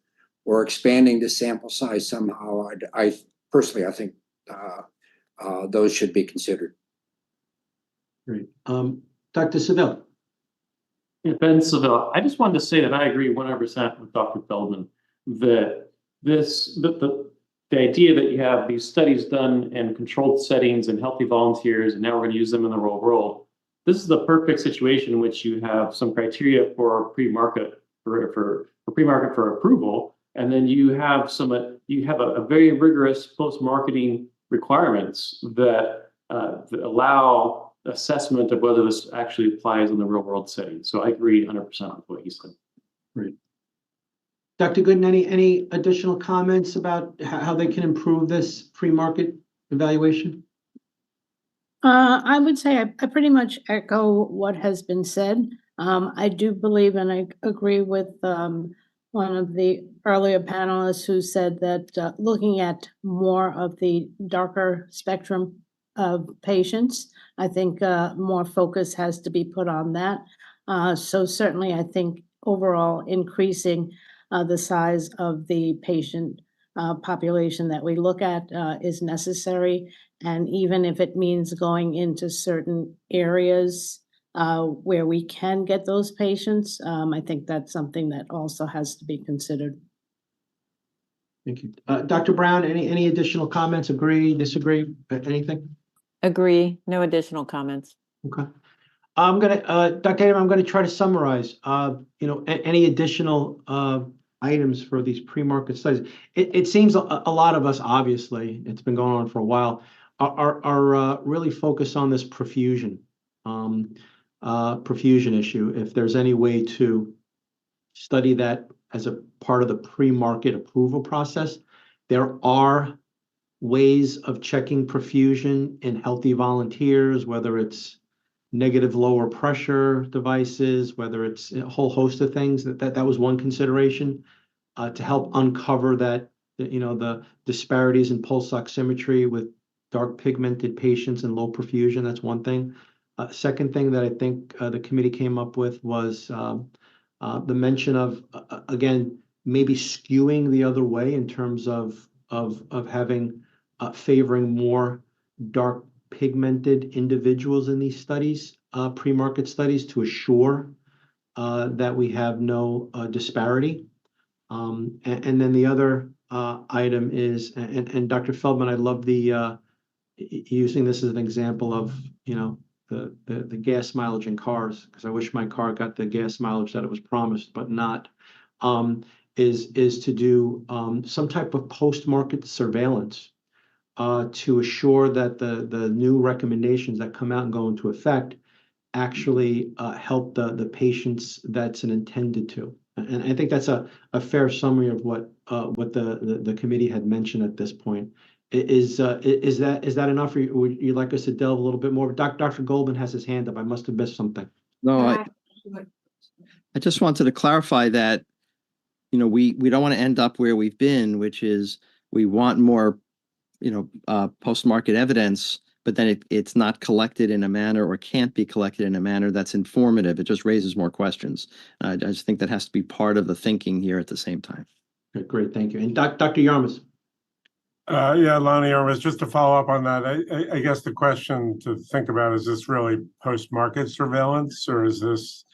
or expanding the sample size somehow, I personally, I think those should be considered. Great. Dr. Seville. Yeah, Ben Seville, I just wanted to say that I agree 100% with Dr. Feldman that the idea that you have these studies done in controlled settings and healthy volunteers, and now we're going to use them in the real world. This is the perfect situation in which you have some criteria for pre-market for pre-market for approval, and then you have a very rigorous post-marketing requirements that allow assessment of whether this actually applies in the real world setting. So I agree 100% with what he said. Great. Dr. Gooden, any additional comments about how they can improve this pre-market evaluation? I would say I pretty much echo what has been said. I do believe, and I agree with one of the earlier panelists who said that looking at more of the darker spectrum of patients, I think more focus has to be put on that. So certainly I think overall increasing the size of the patient population that we look at is necessary. And even if it means going into certain areas where we can get those patients, I think that's something that also has to be considered. Thank you. Dr. Brown, any additional comments? Agree, disagree, anything? Agree, no additional comments. Okay. I'm gonna, Dr. Adam, I'm gonna try to summarize, any additional items for these pre-market studies. It seems a lot of us, obviously, it's been going on for a while, are really focused on this perfusion issue. If there's any way to study that as a part of the pre-market approval process, there are ways of checking perfusion in healthy volunteers, whether it's negative lower pressure devices, whether it's a whole host of things. That was one consideration to help uncover that, the disparities in pulse oximetry with dark pigmented patients and low perfusion. That's one thing. Second thing that I think the committee came up with was the mention of, again, maybe skewing the other way in terms of having favoring more dark pigmented individuals in these studies, pre-market studies, to assure that we have no disparity. And then the other item is, and Dr. Feldman, I love the using this as an example of, the gas mileage in cars, because I wish my car got the gas mileage that it was promised, but not, is to do some type of post-market surveillance to assure that the new recommendations that come out and go into effect actually help the patients that's intended to. And I think that's a fair summary of what the committee had mentioned at this point. Is that enough, or would you like us to delve a little bit more? Dr. Goldman has his hand up. I must have missed something. No, I just wanted to clarify that, we don't want to end up where we've been, which is we want more post-market evidence, but then it's not collected in a manner, or can't be collected in a manner that's informative. It just raises more questions. I just think that has to be part of the thinking here at the same time. Okay, great, thank you. And Dr. Yarmus. Yeah, Lonnie Yarmus, just to follow up on that, I guess the question to think about, is this really post-market surveillance, or is this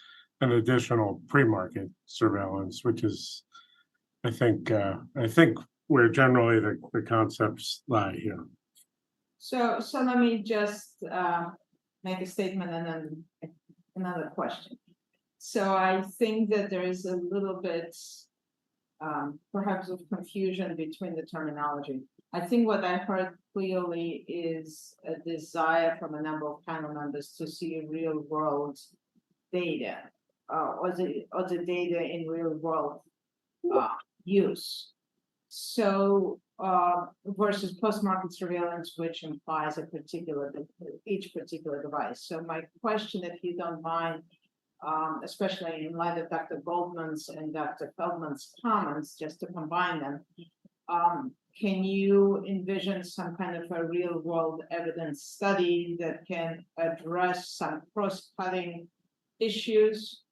an additional pre-market surveillance, which is, I think where generally the concepts lie here. So let me just make a statement and then another question. So I think that there is a little bit perhaps of confusion between the terminology. I think what I heard clearly is a desire from a number of panel members to see real world data or the data in real world use. So versus post-market surveillance, which implies each particular device. So my question, if you don't mind, especially in light of Dr. Goldman's and Dr. Feldman's comments, just to combine them. Can you envision some kind of a real world evidence study that can address some cross-cutting issues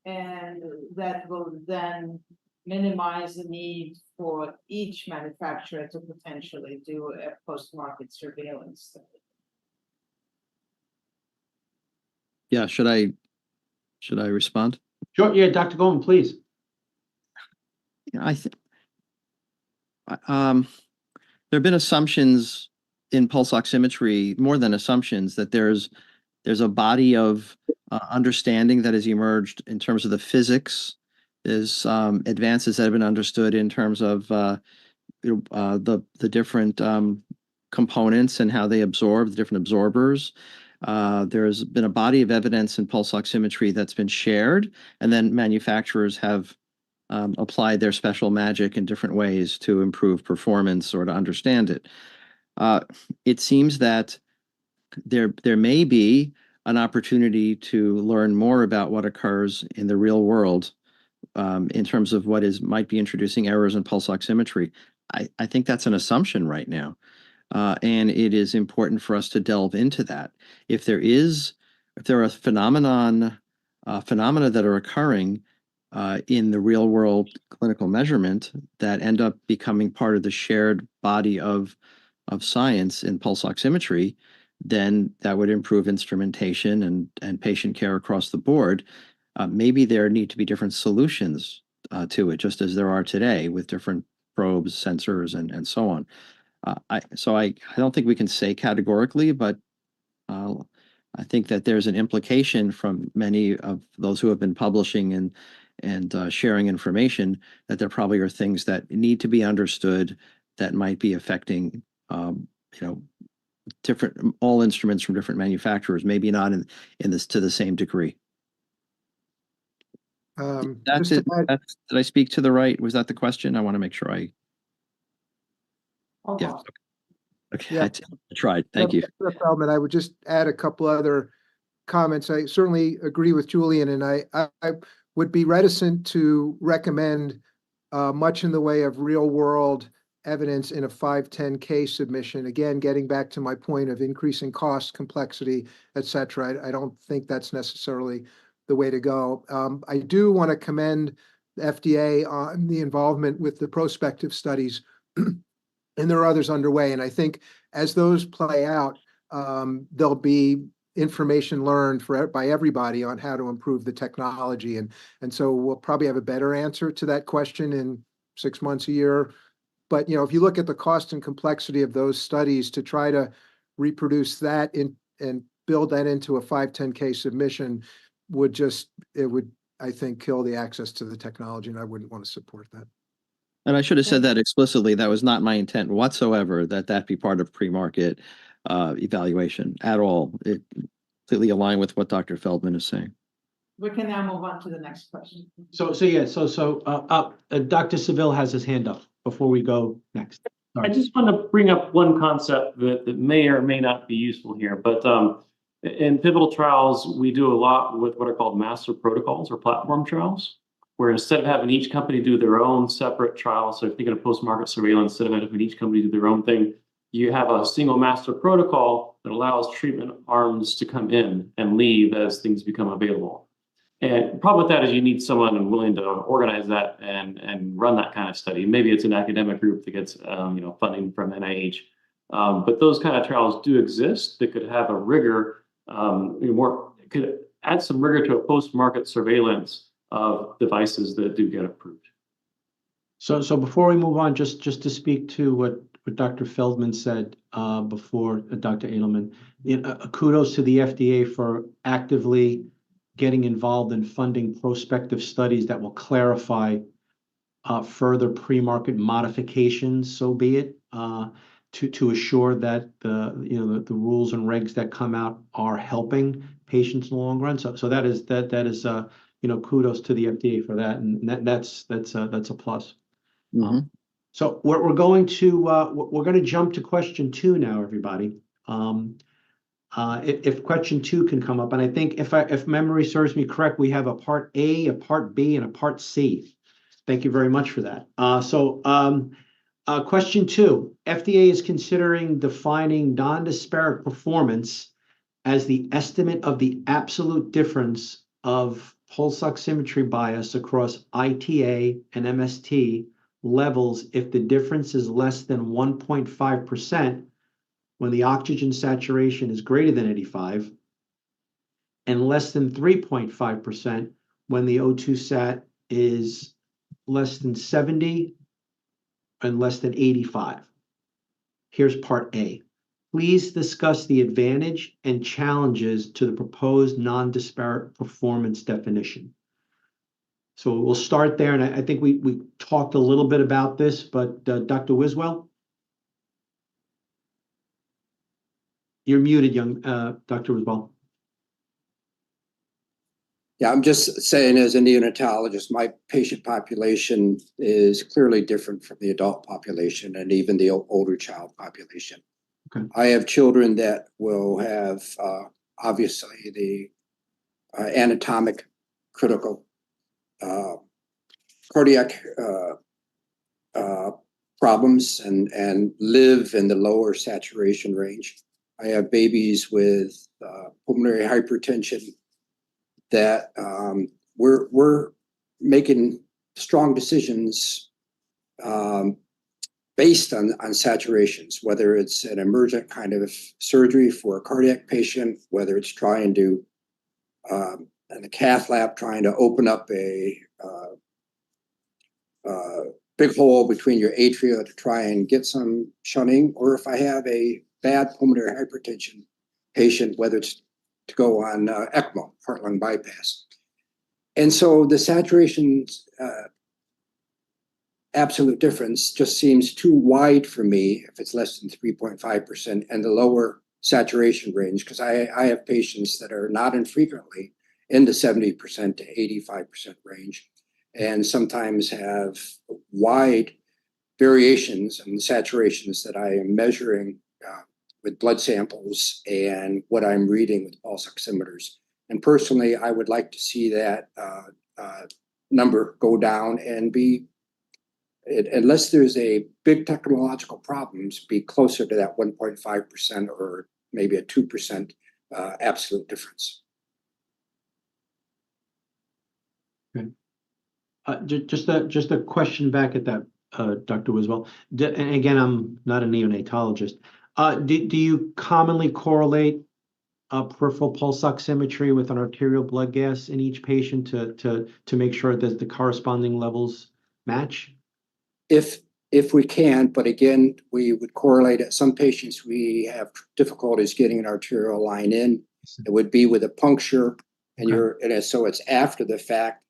and that will then minimize the need for each manufacturer to potentially do a post-market surveillance study? Yeah, should I respond? Sure, yeah, Dr. Goldman, please. I think there have been assumptions in pulse oximetry, more than assumptions, that there's a body of understanding that has emerged in terms of the physics. There's advances that have been understood in terms of the different components and how they absorb, the different absorbers. There's been a body of evidence in pulse oximetry that's been shared, and then manufacturers have applied their special magic in different ways to improve performance or to understand it. It seems that there may be an opportunity to learn more about what occurs in the real world in terms of what might be introducing errors in pulse oximetry. I think that's an assumption right now. And it is important for us to delve into that. If there are phenomena that are occurring in the real world clinical measurement that end up becoming part of the shared body of science in pulse oximetry, then that would improve instrumentation and patient care across the board. Maybe there need to be different solutions to it, just as there are today with different probes, sensors, and so on. I don't think we can say categorically, but I think that there's an implication from many of those who have been publishing and sharing information that there probably are things that need to be understood that might be affecting all instruments from different manufacturers, maybe not in this to the same degree. Did I speak to the right? Was that the question? I want to make sure I. Yeah. Okay. Yeah. I tried. Thank you. Feldman, I would just add a couple other comments. I certainly agree with Julian, and I would be reticent to recommend much in the way of real world evidence in a 510(k) submission. Again, getting back to my point of increasing cost, complexity, et cetera. I don't think that's necessarily the way to go. I do want to commend the FDA on the involvement with the prospective studies, and there are others underway. And I think as those play out, there'll be information learned by everybody on how to improve the technology. And so we'll probably have a better answer to that question in 6 months, a year. But if you look at the cost and complexity of those studies to try to reproduce that and build that into a 510(k) submission it would, I think, kill the access to the technology, and I wouldn't want to support that. And I should have said that explicitly. That was not my intent whatsoever, that be part of pre-market evaluation at all. It completely aligned with what Dr. Feldman is saying. We can now move on to the next question. Dr. Seville has his hand up before we go next. Sorry. I just want to bring up one concept that may or may not be useful here, but in pivotal trials, we do a lot with what are called master protocols or platform trials, where instead of having each company do their own separate trial, so if you're thinking of post-market surveillance, instead of having each company do their own thing, you have a single master protocol that allows treatment arms to come in and leave as things become available. And the problem with that is you need someone willing to organize that and run that kind of study. Maybe it's an academic group that gets funding from NIH. But those kind of trials do exist that could have a rigor, could add some rigor to a post-market surveillance of devices that do get approved. So before we move on, just to speak to what Dr. Feldman said before Dr. Edelman, kudos to the FDA for actively getting involved in funding prospective studies that will clarify further pre-market modifications, so be it, to assure that the rules and regs that come out are helping patients in the long run. So that is kudos to the FDA for that, and that's a plus. Mm-hmm. So we're going to jump to question 2 now, everybody. If question 2 can come up, and I think if memory serves me correct, we have a part A, a part B, and a part C. Thank you very much for that. Question 2, FDA is considering defining non-disparate performance as the estimate of the absolute difference of pulse oximetry bias across ITA and MST levels if the difference is less than 1.5% when the oxygen saturation is greater than 85 and less than 3.5% when the O2 sat is less than 70 and less than 85. Here's part A. Please discuss the advantage and challenges to the proposed non-disparate performance definition. So we'll start there, and I think we talked a little bit about this, but Dr. Wiswell? You're muted, Dr. Wiswell. Yeah, I'm just saying as a neonatologist, my patient population is clearly different from the adult population and even the older child population. Okay. I have children that will have obviously the anatomic critical cardiac problems and live in the lower saturation range. I have babies with pulmonary hypertension that we're making strong decisions based on saturations, whether it's an emergent kind of surgery for a cardiac patient, whether it's trying to in the cath lab trying to open up a big hole between your atria to try and get some shunting, or if I have a bad pulmonary hypertension patient, whether it's to go on ECMO, heart-lung bypass. And so the saturation absolute difference just seems too wide for me if it's less than 3.5% and the lower saturation range, because I have patients that are not infrequently in the 70% to 85% range, and sometimes have wide variations in the saturations that I am measuring with blood samples and what I'm reading with pulse oximeters. And personally, I would like to see that number go down and be, unless there's a big technological problems, be closer to that 1.5% or maybe a 2% absolute difference. Okay. Just a question back at that, Dr. Wiswell. And again, I'm not a neonatologist. Do you commonly correlate peripheral pulse oximetry with an arterial blood gas in each patient to make sure that the corresponding levels match? If we can, but again, we would correlate it. Some patients we have difficulties getting an arterial line in. It would be with a puncture, and so it's after the fact.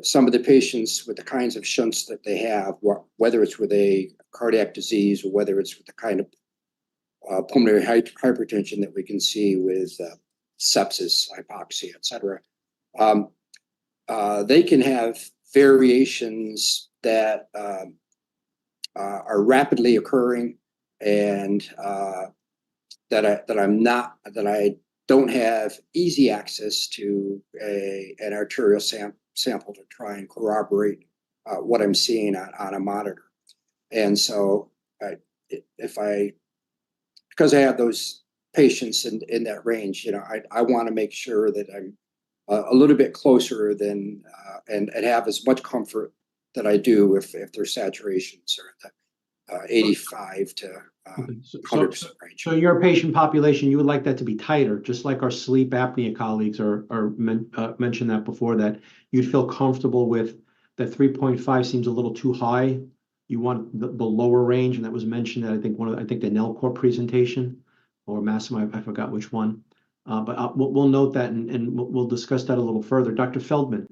Some of the patients with the kinds of shunts that they have, whether it's with a cardiac disease or whether it's with the kind of pulmonary hypertension that we can see with sepsis, hypoxia, etc., they can have variations that are rapidly occurring and that I don't have easy access to an arterial sample to try and corroborate what I'm seeing on a monitor. And so because I have those patients in that range, I want to make sure that I'm a little bit closer than and have as much comfort that I do if their saturations are at 85 to 100% range. So your patient population, you would like that to be tighter, just like our sleep apnea colleagues mentioned that before, that you'd feel comfortable with that 3.5 seems a little too high. You want the lower range, and that was mentioned at I think the NELCOR presentation or Massimo, I forgot which one. But we'll note that and we'll discuss that a little further. Dr. Feldman.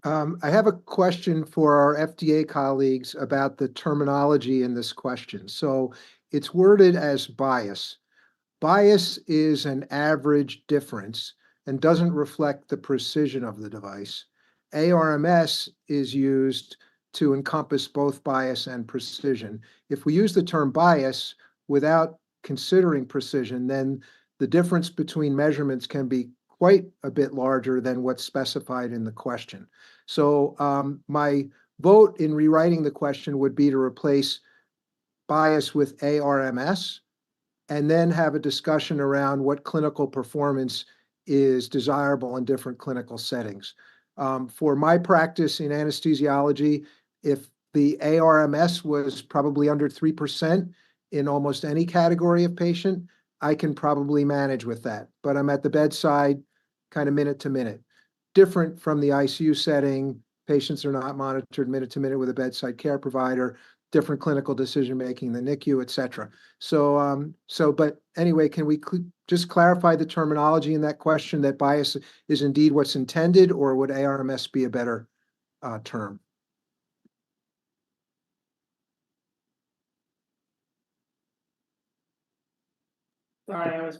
I have a question for our FDA colleagues about the terminology in this question. So it's worded as bias. Bias is an average difference and doesn't reflect the precision of the device. ARMS is used to encompass both bias and precision. If we use the term bias without considering precision, then the difference between measurements can be quite a bit larger than what's specified in the question. So my vote in rewriting the question would be to replace bias with ARMS, and then have a discussion around what clinical performance is desirable in different clinical settings. For my practice in anesthesiology, if the ARMS was probably under 3% in almost any category of patient, I can probably manage with that. But I'm at the bedside kind of minute to minute. Different from the ICU setting, patients are not monitored minute to minute with a bedside care provider, different clinical decision-making in the NICU, et cetera. But anyway, can we just clarify the terminology in that question, that bias is indeed what's intended, or would ARMS be a better term? Sorry, I was.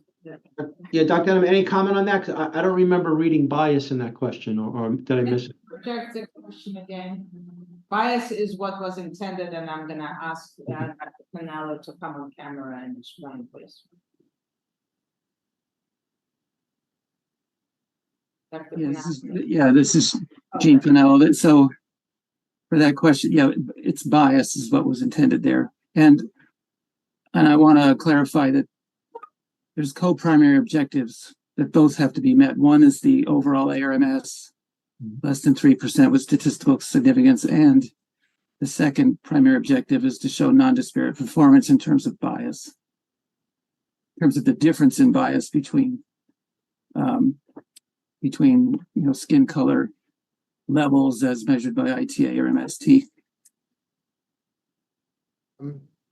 Yeah, Dr. Adam, any comment on that? 'Cause I don't remember reading bias in that question, or did I miss it? Project the question again. Bias is what was intended, and I'm gonna ask Dr. Pinello to come on camera and explain, please. Dr. Yeah, this is Gene Pinello. So for that question, yeah, it's bias is what was intended there. And I want to clarify that there's co-primary objectives that both have to be met. One is the overall ARMS, less than 3% with statistical significance. And the second primary objective is to show non-disparate performance in terms of bias, in terms of the difference in bias between skin color levels as measured by ITA or MST.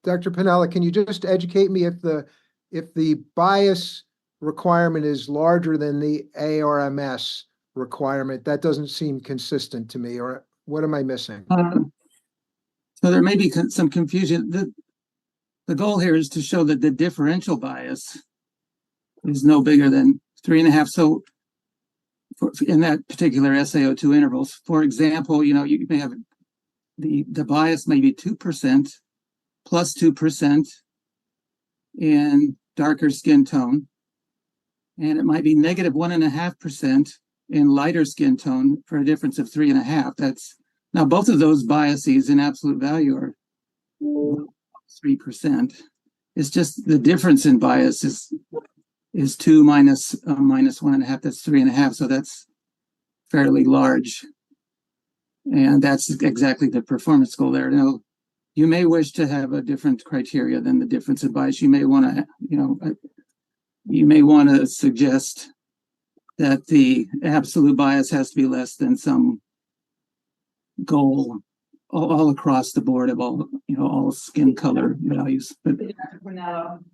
Dr. Pinella, can you just educate me if the bias requirement is larger than the ARMS requirement? That doesn't seem consistent to me, or what am I missing? So there may be some confusion. The goal here is to show that the differential bias is no bigger than 3.5. So in that particular SaO2 intervals, for example, you may have the bias may be 2%, plus 2% in darker skin tone, and it might be negative 1.5% in lighter skin tone for a difference of 3.5. Now both of those biases in absolute value are 3%. It's just the difference in bias is 2 minus 1.5. That's 3.5. So that's fairly large, and that's exactly the performance goal there. Now, you may wish to have a different criteria than the difference in bias. You may want to, suggest that the absolute bias has to be less than some goal all across the board of all skin color values. But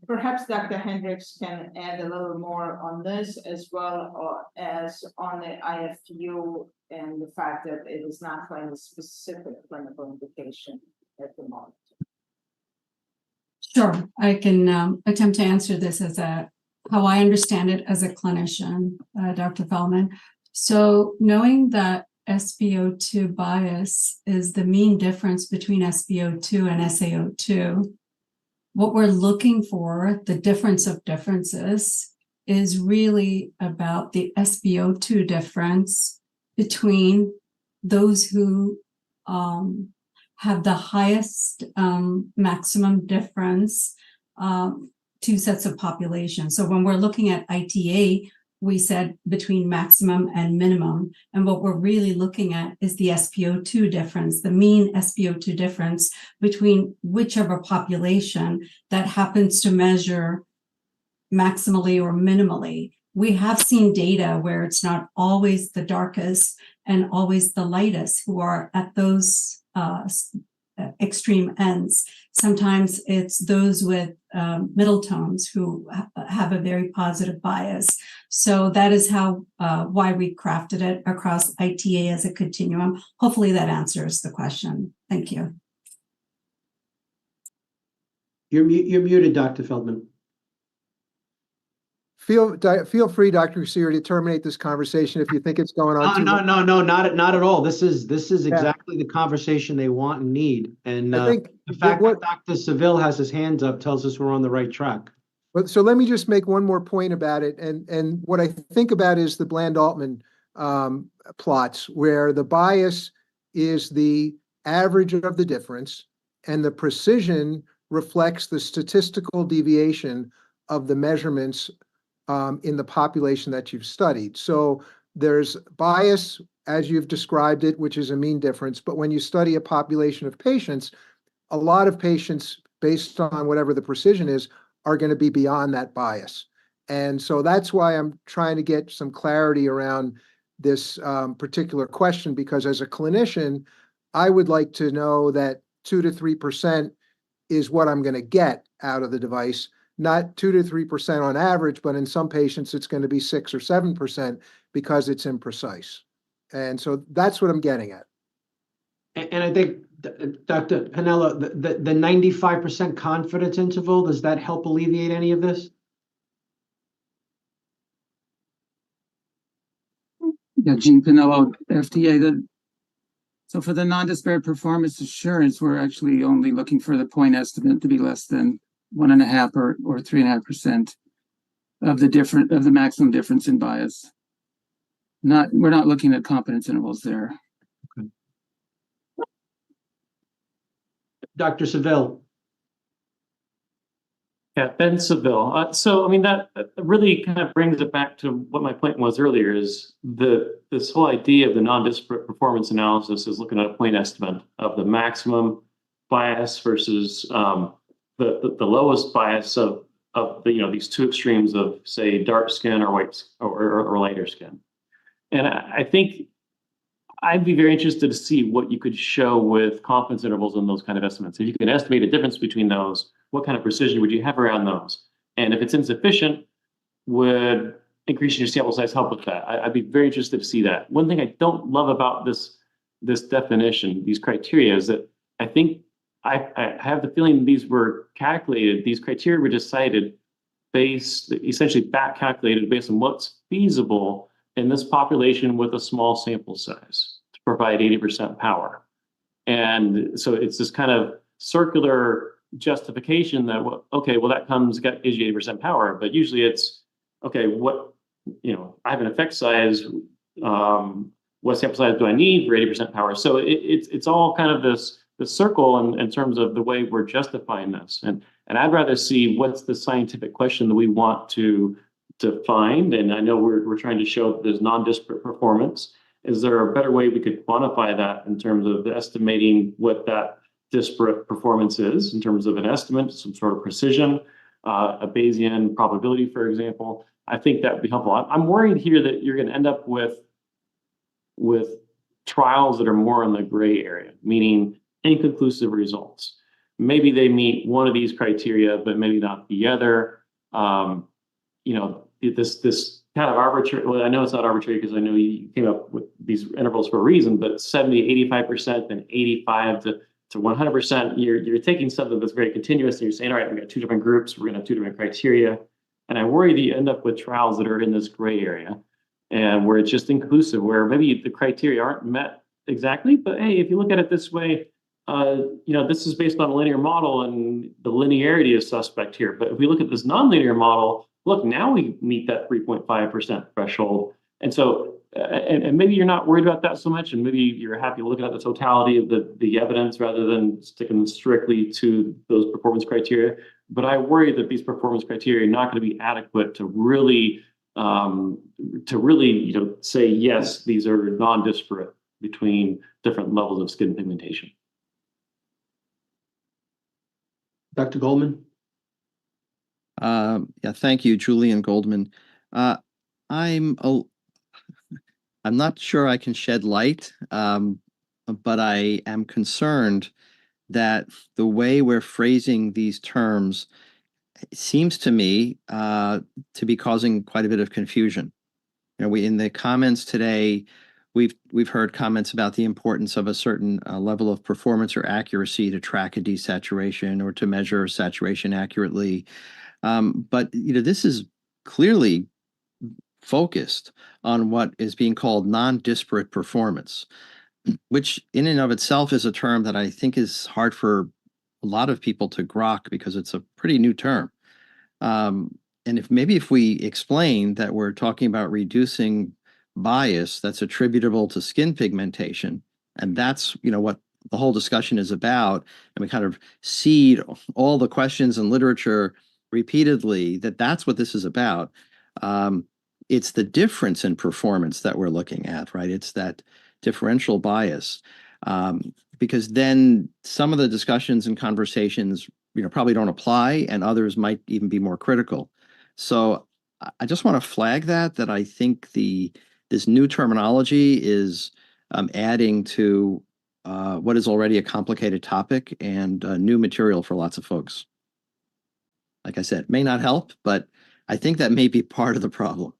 perhaps Dr. Hendricks can add a little more on this, as well as on the IFU and the fact that it is not for any specific clinical indication at the moment. Sure, I can attempt to answer this as how I understand it as a clinician, Dr. Feldman. So knowing that SpO2 bias is the mean difference between SpO2 and SaO2, what we're looking for, the difference of differences, is really about the SpO2 difference between those who have the highest maximum difference, two sets of population. So when we're looking at ITA, we said between maximum and minimum. And what we're really looking at is the SpO2 difference, the mean SpO2 difference between whichever population that happens to measure maximally or minimally. We have seen data where it's not always the darkest and always the lightest who are at those extreme ends. Sometimes it's those with middle tones who have a very positive bias. So that is why we crafted it across ITA as a continuum. Hopefully that answers the question. Thank you. You're muted, Dr. Feldman. Feel free, Dr. Sear, to terminate this conversation if you think it's going on. No, not at all. This is exactly the conversation they want and need. And I think the fact that Dr. Seville has his hands up tells us we're on the right track. But so let me just make one more point about it. And what I think about is the Bland-Altman plots, where the bias is the average of the difference and the precision reflects the statistical deviation of the measurements in the population that you've studied. So there's bias, as you've described it, which is a mean difference. But when you study a population of patients, a lot of patients, based on whatever the precision is, are going to be beyond that bias. And so that's why I'm trying to get some clarity around this particular question, because as a clinician, I would like to know that 2 to 3% is what I'm going to get out of the device, not 2 to 3% on average, but in some patients, it's going to be 6 or 7% because it's imprecise. And so that's what I'm getting at. And I think, Dr. Piniella, the 95% confidence interval, does that help alleviate any of this? Yeah, Gene Pinello, FDA. So for the non-disparate performance assurance, we're actually only looking for the point estimate to be less than 1.5 or 3.5% of the maximum difference in bias. We're not looking at confidence intervals there. Okay. Dr. Seville. Yeah, Ben Seville. So, I mean, that really kind of brings it back to what my point was earlier, is this whole idea of the non-disparate performance analysis is looking at a point estimate of the maximum bias versus the lowest bias of the, these two extremes of, say, dark skin or white or lighter skin. And I think I'd be very interested to see what you could show with confidence intervals in those kind of estimates. If you can estimate a difference between those, what kind of precision would you have around those? And if it's insufficient, would increasing your sample size help with that? I'd be very interested to see that. One thing I don't love about this definition, these criteria, is that I think I have the feeling these were calculated, these criteria were decided essentially back calculated based on what's feasible in this population with a small sample size to provide 80% power. And so it's this kind of circular justification that, okay, well, that gives you 80% power, but usually it's, okay, I have an effect size, what sample size do I need for 80% power? So it's all kind of this circle in terms of the way we're justifying this. And I'd rather see what's the scientific question that we want to find. And I know we're trying to show that there's non-disparate performance. Is there a better way we could quantify that in terms of estimating what that disparate performance is in terms of an estimate, some sort of precision, a Bayesian probability, for example? I think that would be helpful. I'm worried here that you're going to end up with trials that are more in the gray area, meaning inconclusive results. Maybe they meet one of these criteria, but maybe not the other. This kind of arbitrary, well, I know it's not arbitrary because I know you came up with these intervals for a reason, but 70, 85%, and 85 to 100%, you're taking something that's very continuous and you're saying, all right, we've got two different groups, we're going to have two different criteria. And I worry that you end up with trials that are in this gray area and where it's just inconclusive, where maybe the criteria aren't met exactly, but hey, if you look at it this way, this is based on a linear model and the linearity is suspect here. But if we look at this nonlinear model, look, now we meet that 3.5% threshold. And so, and maybe you're not worried about that so much, and maybe you're happy looking at the totality of the evidence rather than sticking strictly to those performance criteria. But I worry that these performance criteria are not going to be adequate to really say, yes, these are non-disparate between different levels of skin pigmentation. Dr. Goldman? Yeah, thank you, Julian Goldman. I'm not sure I can shed light, but I am concerned that the way we're phrasing these terms seems to me to be causing quite a bit of confusion. In the comments today, we've heard comments about the importance of a certain level of performance or accuracy to track a desaturation or to measure saturation accurately. But this is clearly focused on what is being called non-disparate performance, which in and of itself is a term that I think is hard for a lot of people to grok because it's a pretty new term. And if we explain that we're talking about reducing bias that's attributable to skin pigmentation, and that's, what the whole discussion is about, and we kind of seed all the questions in literature repeatedly that that's what this is about. It's the difference in performance that we're looking at, right? It's that differential bias. Because then some of the discussions and conversations, probably don't apply, and others might even be more critical. So I just want to flag that I think this new terminology is adding to what is already a complicated topic and new material for lots of folks. Like I said, may not help, but I think that may be part of the problem.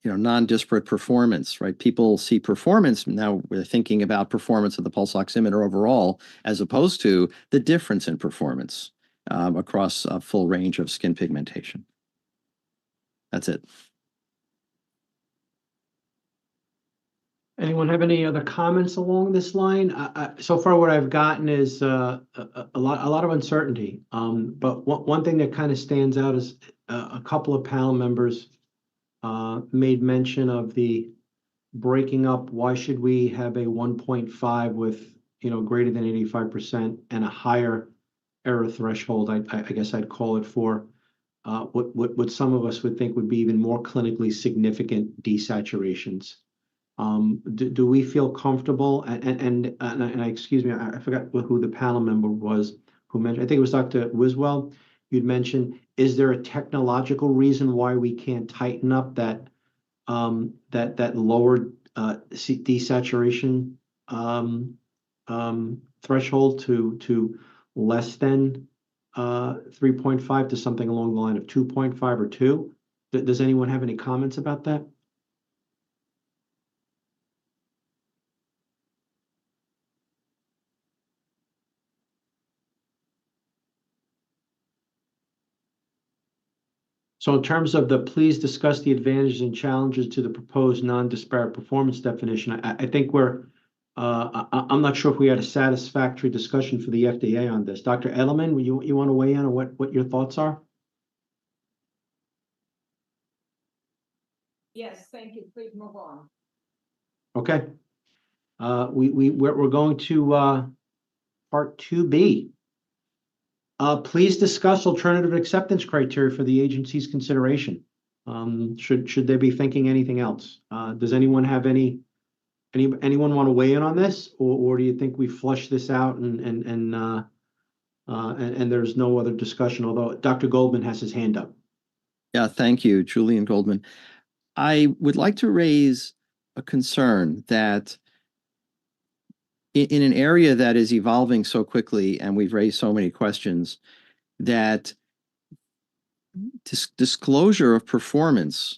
Non-disparate performance, right? People see performance, now we're thinking about performance of the pulse oximeter overall, as opposed to the difference in performance across a full range of skin pigmentation. That's it. Anyone have any other comments along this line? So far, what I've gotten is a lot of uncertainty. But one thing that kind of stands out is a couple of panel members made mention of the breaking up. Why should we have a 1.5 with greater than 85% and a higher error threshold? I guess I'd call it for what some of us would think would be even more clinically significant desaturations. Do we feel comfortable? And excuse me, I forgot who the panel member was who mentioned. I think it was Dr. Wiswell. You'd mentioned, is there a technological reason why we can't tighten up that lower desaturation threshold to less than 3.5 to something along the line of 2.5 or 2? Does anyone have any comments about that? So in terms of please discuss the advantages and challenges to the proposed non-disparate performance definition, I think I'm not sure if we had a satisfactory discussion for the FDA on this. Dr. Edelman, you want to weigh in on what your thoughts are? Yes, thank you. Please move on. Okay. We're going to part 2B. Please discuss alternative acceptance criteria for the agency's consideration. Should they be thinking anything else? Does anyone have anyone want to weigh in on this, or do you think we flush this out and there's no other discussion? Although Dr. Goldman has his hand up. Yeah, thank you, Julian Goldman. I would like to raise a concern that in an area that is evolving so quickly, and we've raised so many questions, that disclosure of performance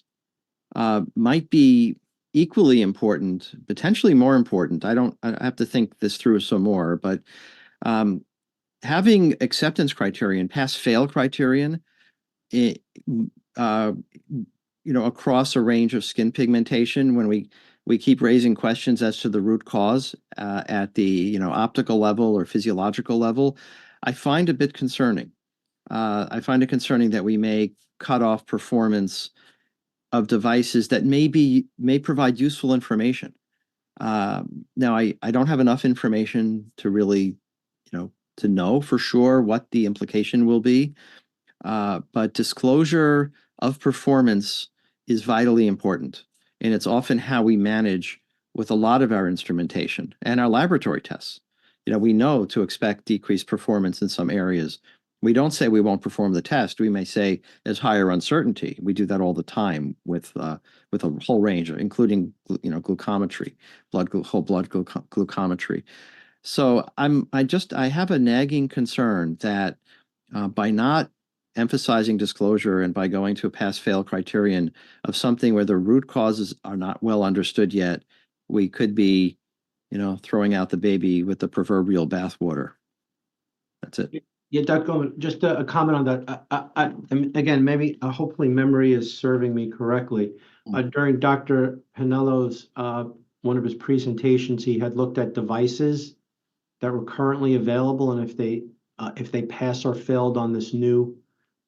might be equally important, potentially more important. I have to think this through some more, but having acceptance criterion, pass-fail criterion, across a range of skin pigmentation, when we keep raising questions as to the root cause at the optical level or physiological level, I find a bit concerning. I find it concerning that we may cut off performance of devices that may provide useful information. Now, I don't have enough information to really, to know for sure what the implication will be, but disclosure of performance is vitally important. And it's often how we manage with a lot of our instrumentation and our laboratory tests. We know to expect decreased performance in some areas. We don't say we won't perform the test. We may say there's higher uncertainty. We do that all the time with a whole range, including glucometry, whole blood glucometry. So I have a nagging concern that by not emphasizing disclosure and by going to a pass-fail criterion of something where the root causes are not well understood yet, we could be, throwing out the baby with the proverbial bathwater. That's it. Yeah, Dr. Goldman, just a comment on that. Again, maybe hopefully memory is serving me correctly. During Dr. Pinello's one of his presentations, he had looked at devices that were currently available, and if they if they pass or failed on this new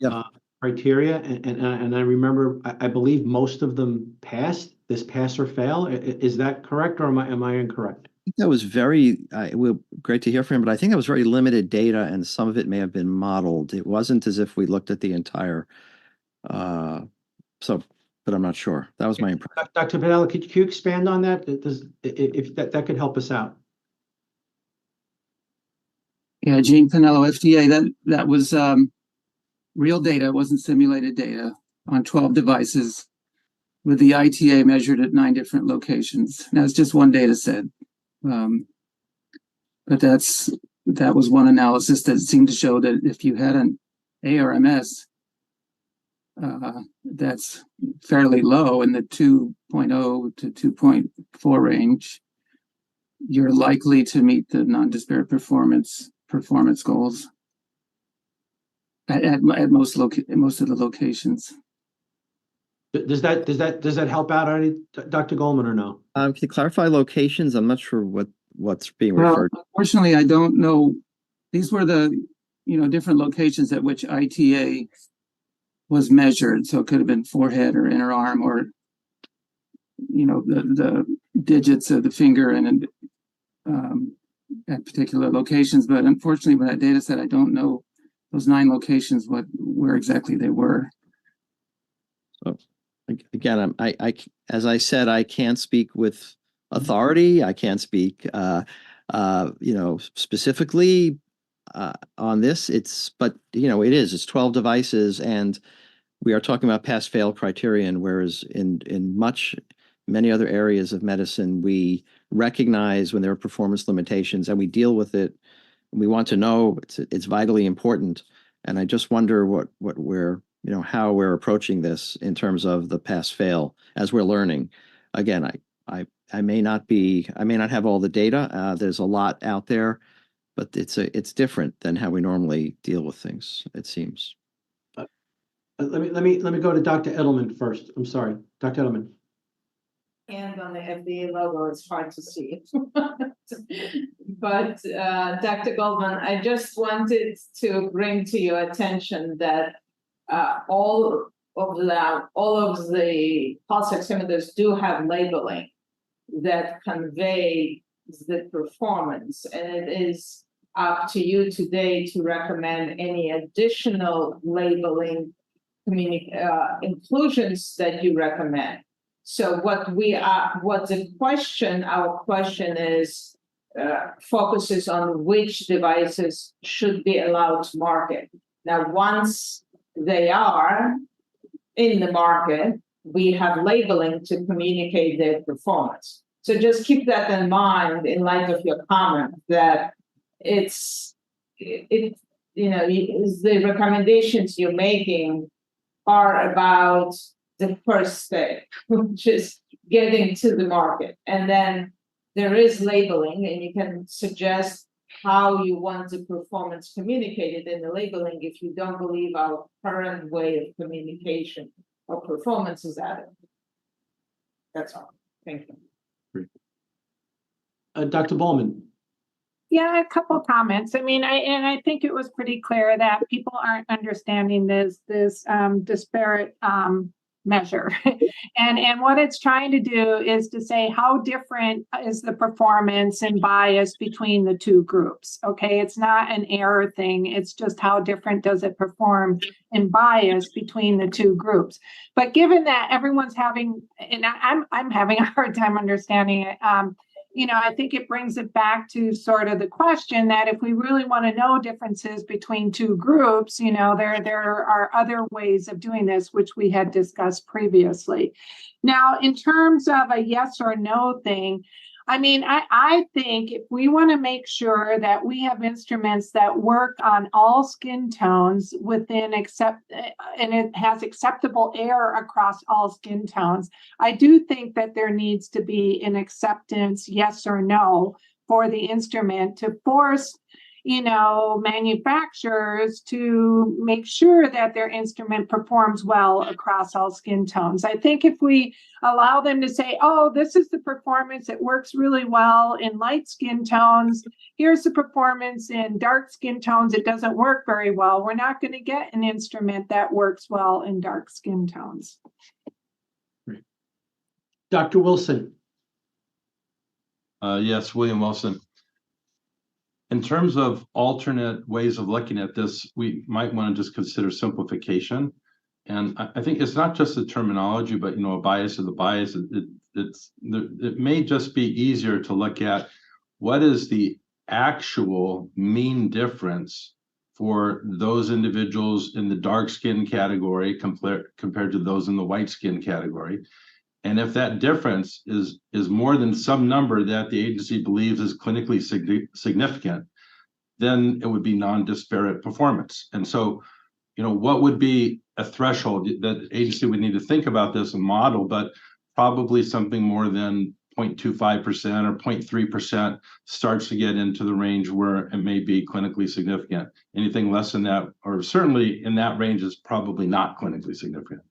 Yeah. criteria. And I remember, I believe most of them passed this pass or fail. Is that correct, or am I incorrect? That was very great to hear from him, but I think that was very limited data, and some of it may have been modeled. It wasn't as if we looked at the entire. But I'm not sure. That was my impression. Dr. Panella, could you expand on that? If that could help us out. Yeah, Gene Pinello, FDA, that was real data, it wasn't simulated data, on 12 devices with the ITA measured at 9 different locations. Now, it's just one data set. But that was one analysis that seemed to show that if you had an ARMS that's fairly low in the 2.0 to 2.4 range, you're likely to meet the non-disparate performance goals at most of the locations. Does that help out any, Dr. Goldman, or no? Can you clarify locations? I'm not sure what's being referred to. Unfortunately, I don't know. These were the different locations at which ITA was measured. So it could have been forehead or inner arm, or the digits of the finger and at particular locations. But unfortunately, with that data set, I don't know those 9 locations where exactly they were. So again, I as I said, I can't speak with authority. I can't speak specifically on this. It's 12 devices, and we are talking about pass-fail criterion, whereas in many other areas of medicine, we recognize when there are performance limitations and we deal with it. We want to know it's vitally important. And I just wonder what we're, how we're approaching this in terms of the pass-fail as we're learning. Again, I may not have all the data. There's a lot out there, but it's different than how we normally deal with things, it seems. Let me go to Dr. Edelman first. I'm sorry, Dr. Edelman. And on the FDA logo, it's hard to see. But Dr. Goldman, I just wanted to bring to your attention that all of the pulse oximeters do have labeling that convey the performance, and it is up to you today to recommend any additional labeling inclusions that you recommend. So our question is focuses on which devices should be allowed to market. Now, once they are in the market, we have labeling to communicate their performance. So just keep that in mind in light of your comment that the recommendations you're making are about the first step, which is getting to the market. And then there is labeling, and you can suggest how you want the performance communicated in the labeling if you don't believe our current way of communication or performance is adequate. That's all. Thank you. Dr. Bowman. Yeah, a couple of comments. I mean, I think it was pretty clear that people aren't understanding this disparate measure. and what it's trying to do is to say how different is the performance and bias between the two groups. Okay, it's not an error thing. It's just how different does it perform in bias between the two groups. But given that everyone's having, and I'm having a hard time understanding it, I think it brings it back to sort of the question that if we really want to know differences between two groups, there are other ways of doing this, which we had discussed previously. Now, in terms of a yes or no thing, I mean, I think if we want to make sure that we have instruments that work on all skin tones and it has acceptable error across all skin tones, I do think that there needs to be an acceptance, yes or no, for the instrument to force, manufacturers to make sure that their instrument performs well across all skin tones. I think if we allow them to say, oh, this is the performance, it works really well in light skin tones, here's the performance in dark skin tones, it doesn't work very well, we're not going to get an instrument that works well in dark skin tones. Dr. Wilson. Yes, William Wilson. In terms of alternate ways of looking at this, we might want to just consider simplification. And I think it's not just the terminology, but a bias is a bias. It may just be easier to look at what is the actual mean difference for those individuals in the dark skin category compared to those in the white skin category. And if that difference is more than some number that the agency believes is clinically significant, then it would be non-disparate performance. And so, what would be a threshold that the agency would need to think about this and model, but probably something more than 0.25% or 0.3% starts to get into the range where it may be clinically significant. Anything less than that, or certainly in that range, is probably not clinically significant.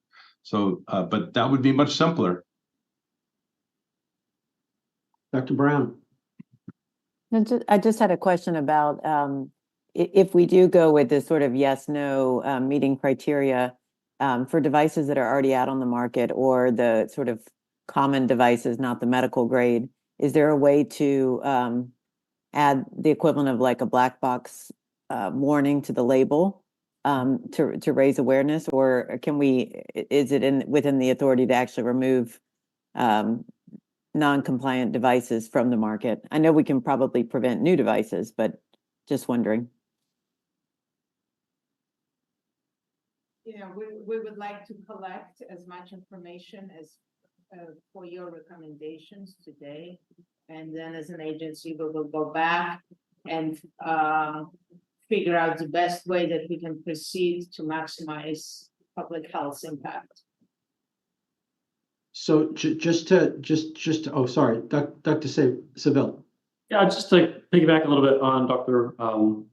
So, but that would be much simpler. Dr. Brown. I just had a question about if we do go with this sort of yes/no meeting criteria for devices that are already out on the market, or the sort of common devices, not the medical grade, is there a way to add the equivalent of like a black box warning to the label to raise awareness, or is it within the authority to actually remove non-compliant devices from the market? I know we can probably prevent new devices, but just wondering. We would like to collect as much information as for your recommendations today, and then as an agency we will go back and figure out the best way that we can proceed to maximize public health impact. So oh, sorry, Dr. Seville. Yeah, just to piggyback a little bit on Dr.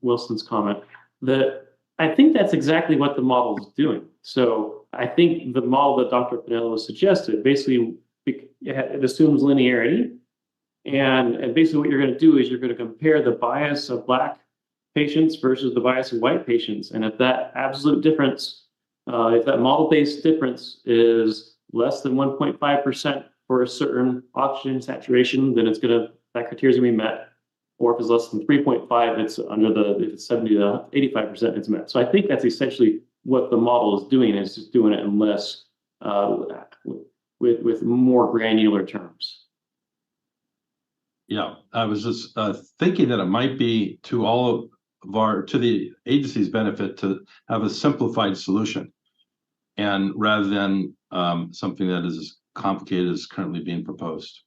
Wilson's comment, that I think that's exactly what the model is doing. So I think the model that Dr. Pinello suggested, basically it assumes linearity, and basically what you're going to do is you're going to compare the bias of Black patients versus the bias of white patients, and if that absolute difference, if that model-based difference is less than 1.5% for a certain oxygen saturation, then that criteria is going to be met. Or if it's less than 3.5, it's if it's 70 to 85%, it's met. So I think that's essentially what the model is doing, is just doing it in less, with more granular terms. Yeah, I was just thinking that it might be to the agency's benefit to have a simplified solution, and rather than something that is as complicated as currently being proposed.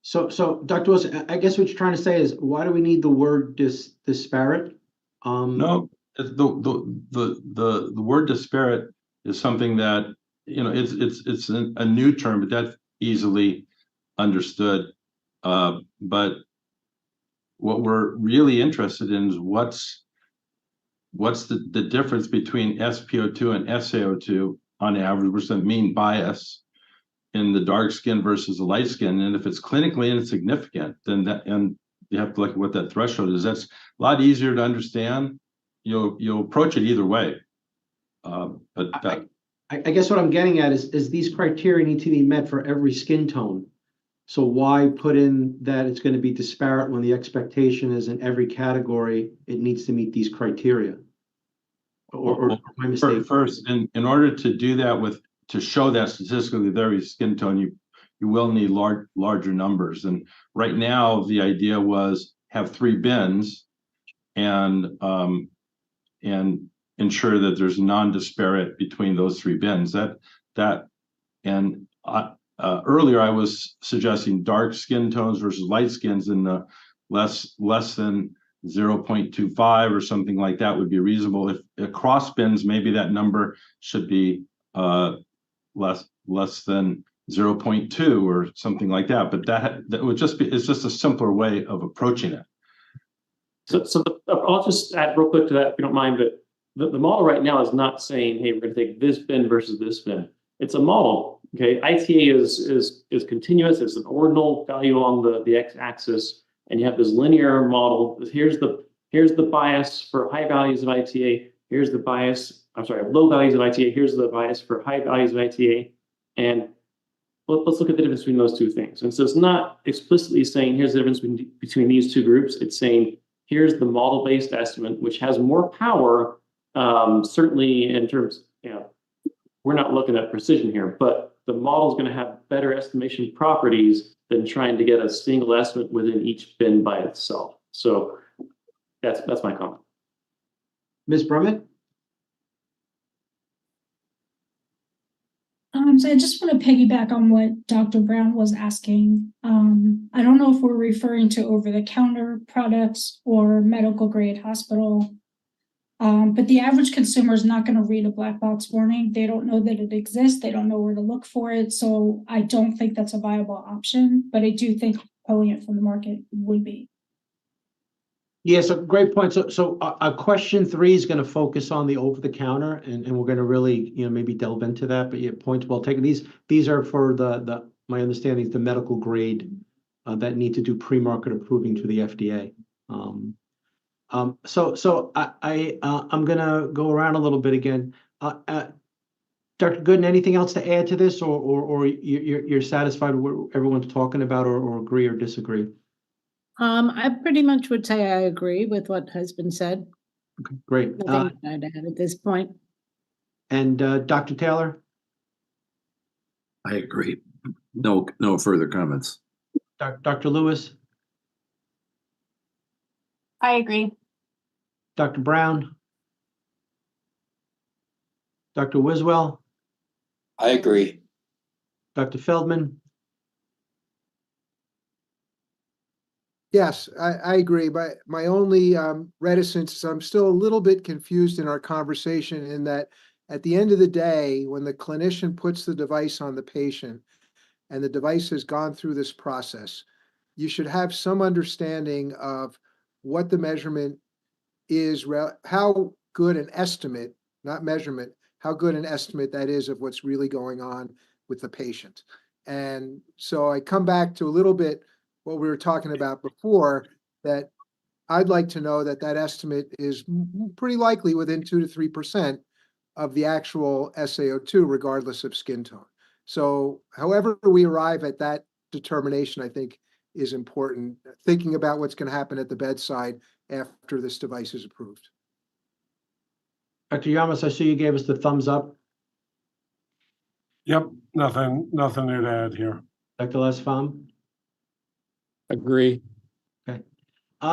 So Dr. Wilson, I guess what you're trying to say is, why do we need the word disparate? No, the word disparate is something that, it's a new term, but that's easily understood. But what we're really interested in is what's the difference between SpO2 and SaO2 on average, which is the mean bias in the dark skin versus the light skin. And if it's clinically insignificant, then and you have to look at what that threshold is. That's a lot easier to understand. You'll approach it either way. But I guess what I'm getting at is these criteria need to be met for every skin tone. So why put in that it's going to be disparate when the expectation is in every category it needs to meet these criteria? Or my mistake? First, in order to do that to show that statistically every skin tone, you will need larger numbers. And right now the idea was have 3 bins and ensure that there's non-disparate between those 3 bins. Earlier I was suggesting dark skin tones versus light skins in the less than 0.25 or something like that would be reasonable. If across bins, maybe that number should be less than 0.2 or something like that. But that would it's just a simpler way of approaching it. I'll just add real quick to that, if you don't mind, but the model right now is not saying, hey, we're going to take this bin versus this bin. It's a model. Okay, ITA is continuous. It's an ordinal value along the x-axis, and you have this linear model. Here's the bias for high values of ITA. Here's the bias. I'm sorry, low values of ITA. Here's the bias for high values of ITA, and let's look at the difference between those two things. And so it's not explicitly saying here's the difference between these two groups. It's saying here's the model-based estimate, which has more power, certainly in terms, we're not looking at precision here, but the model is going to have better estimation properties than trying to get a single estimate within each bin by itself. So that's my comment. Ms. Brummett? So I just want to piggyback on what Dr. Brown was asking. I don't know if we're referring to over-the-counter products or medical grade hospital, but the average consumer is not going to read a black box warning. They don't know that it exists. They don't know where to look for it. So I don't think that's a viable option, but I do think pulling it from the market would be. Yes, a great point. So question 3 is going to focus on the over-the-counter, and we're going to really, maybe delve into that. But yeah, points well taken. These are for my understanding is the medical grade that need to do pre-market approving to the FDA. So I'm going to go around a little bit again. Dr. Gooden, anything else to add to this, or you're satisfied with what everyone's talking about, or agree or disagree? I pretty much would say I agree with what has been said. Okay, great. Nothing I'd add at this point. And Dr. Taylor? I agree. No further comments. Dr. Lewis? I agree. Dr. Brown? Dr. Wiswell? I agree. Dr. Feldman? Yes, I agree, but my only reticence is I'm still a little bit confused in our conversation in that at the end of the day, when the clinician puts the device on the patient and the device has gone through this process, you should have some understanding of what the measurement is, how good an estimate, not measurement, how good an estimate that is of what's really going on with the patient. And so I come back to a little bit what we were talking about before, that I'd like to know that estimate is pretty likely within 2 to 3% of the actual SaO2, regardless of skin tone. So however we arrive at that determination, I think is important, thinking about what's going to happen at the bedside after this device is approved. Dr. Yamas, I see you gave us the thumbs up. Yep, nothing new to add here. Dr. Lesfam? Agree. Okay.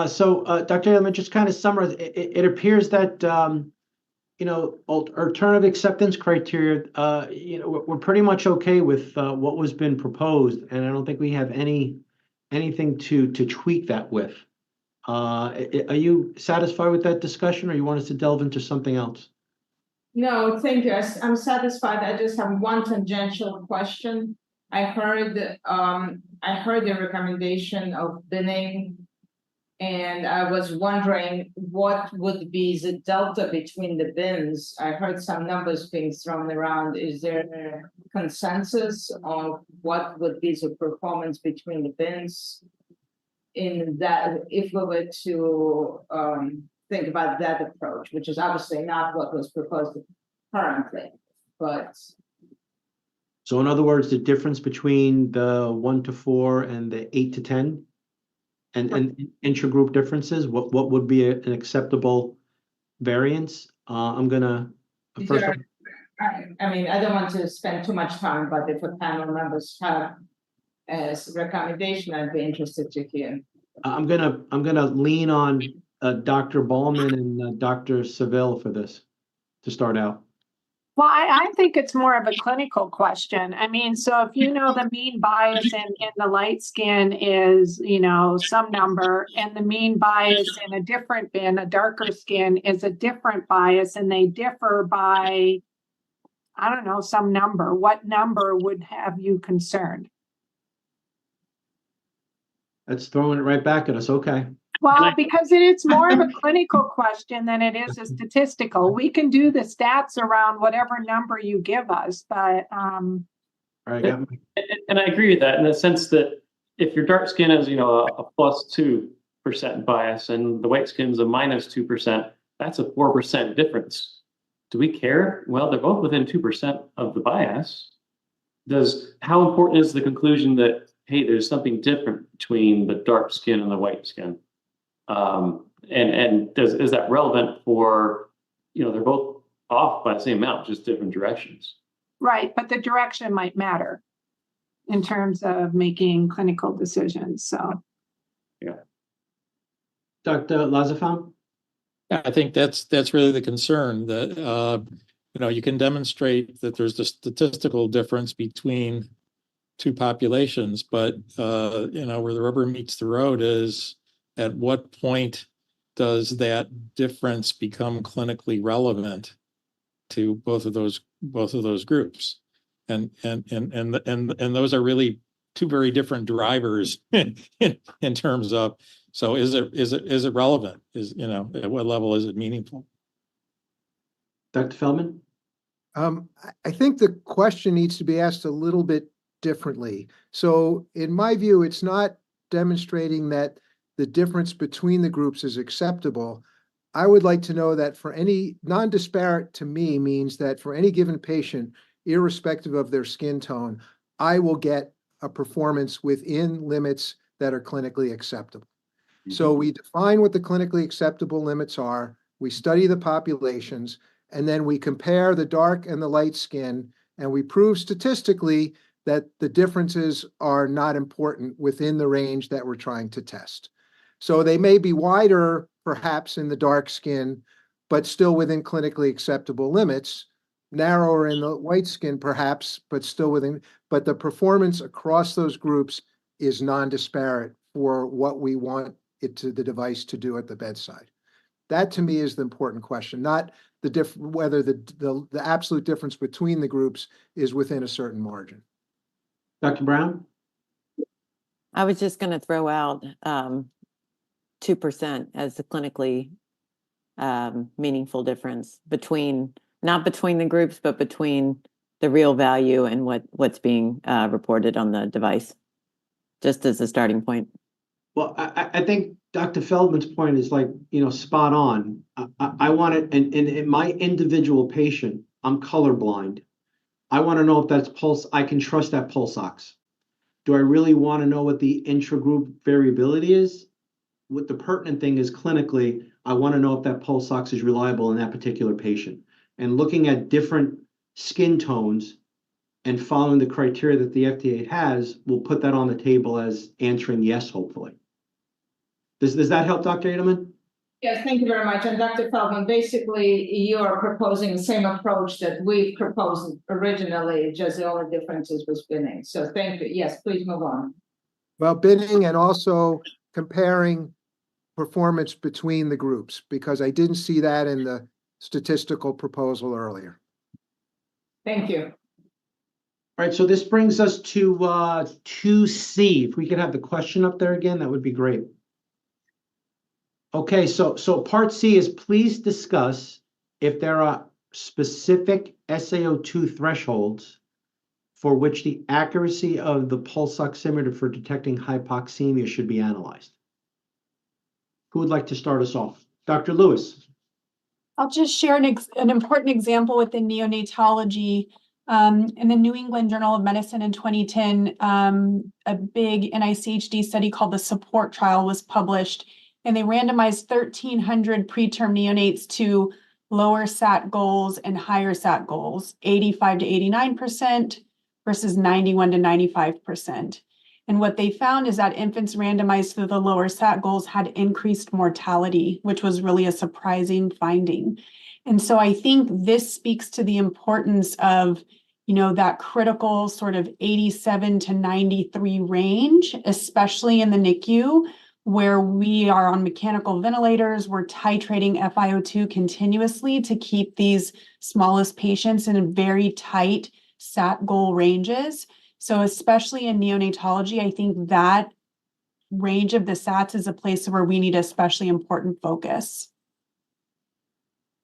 So Dr. Edelman, just kind of summarize, it appears that, alternative acceptance criteria, we're pretty much okay with what was been proposed, and I don't think we have anything to tweak that with. Are you satisfied with that discussion, or you want us to delve into something else? No, thank you. I'm satisfied. I just have one tangential question. I heard the recommendation of binning, and I was wondering what would be the delta between the bins. I heard some numbers being thrown around. Is there a consensus of what would be the performance between the bins in that, if we were to think about that approach, which is obviously not what was proposed currently, but. So in other words, the difference between the 1 to 4 and the 8 to 10 and intragroup differences, what would be an acceptable variance? I'm gonna first. I mean, I don't want to spend too much time, but if the panel members have as recommendation, I'd be interested to hear. I'm gonna lean on Dr. Ballman and Dr. Seville for this to start out. Well, I think it's more of a clinical question. I mean, so if you know the mean bias in the light skin is, some number, and the mean bias in a different bin, a darker skin, is a different bias, and they differ by, I don't know, some number. What number would have you concerned? That's throwing it right back at us. Okay. Well, because it's more of a clinical question than it is a statistical. We can do the stats around whatever number you give us, but All right, and I agree with that in the sense that if your dark skin is, a +2% bias and the white skin's a -2%, that's a 4% difference. Do we care? Well, they're both within 2% of the bias. How important is the conclusion that, hey, there's something different between the dark skin and the white skin? And is that relevant for, they're both off by the same amount, just different directions. right, but the direction might matter in terms of making clinical decisions. So, yeah. Dr. Lazafam? Yeah, I think that's really the concern that, you can demonstrate that there's the statistical difference between two populations, but, where the rubber meets the road is at what point does that difference become clinically relevant to both of those groups? And those are really two very different drivers in terms of, so is it relevant? At what level is it meaningful? Dr. Feldman? I think the question needs to be asked a little bit differently. So in my view, it's not demonstrating that the difference between the groups is acceptable. I would like to know that for any non-disparate to me means that for any given patient, irrespective of their skin tone, I will get a performance within limits that are clinically acceptable. So we define what the clinically acceptable limits are, we study the populations, and then we compare the dark and the light skin, and we prove statistically that the differences are not important within the range that we're trying to test. So they may be wider, perhaps, in the dark skin, but still within clinically acceptable limits, narrower in the white skin, perhaps, but still within, but the performance across those groups is non-disparate for what we want the device to do at the bedside. That to me is the important question, not whether the absolute difference between the groups is within a certain margin. Dr. Brown? I was just going to throw out 2% as the clinically meaningful difference not between the groups, but between the real value and what's being reported on the device, just as a starting point. Well, I think Dr. Feldman's point is spot on. I want it, and in my individual patient, I'm colorblind. I want to know if that's pulse. I can trust that pulse ox. Do I really want to know what the intragroup variability is? What the pertinent thing is clinically, I want to know if that pulse ox is reliable in that particular patient. And looking at different skin tones and following the criteria that the FDA has, will put that on the table as answering yes, hopefully. Does that help, Dr. Edelman? Yes, thank you very much. And Dr. Feldman, basically, you are proposing the same approach that we proposed originally, just the only difference is with binning. So thank you. Yes, please move on. Well, binning and also comparing performance between the groups, because I didn't see that in the statistical proposal earlier. Thank you. All right, so this brings us to 2C. If we could have the question up there again, that would be great. Okay, so part C is please discuss if there are specific SaO2 thresholds for which the accuracy of the pulse oximeter for detecting hypoxemia should be analyzed. Who would like to start us off? Dr. Lewis. I'll just share an important example within neonatology. In the New England Journal of Medicine in 2010, a big NICHD study called the SUPPORT trial was published, and they randomized 1,300 preterm neonates to lower SAT goals and higher SAT goals, 85 to 89% versus 91 to 95%. And what they found is that infants randomized to the lower SAT goals had increased mortality, which was really a surprising finding. And so I think this speaks to the importance of, that critical sort of 87 to 93 range, especially in the NICU, where we are on mechanical ventilators, we're titrating FiO2 continuously to keep these smallest patients in very tight SAT goal ranges. So especially in neonatology, I think that range of the SATs is a place where we need especially important focus.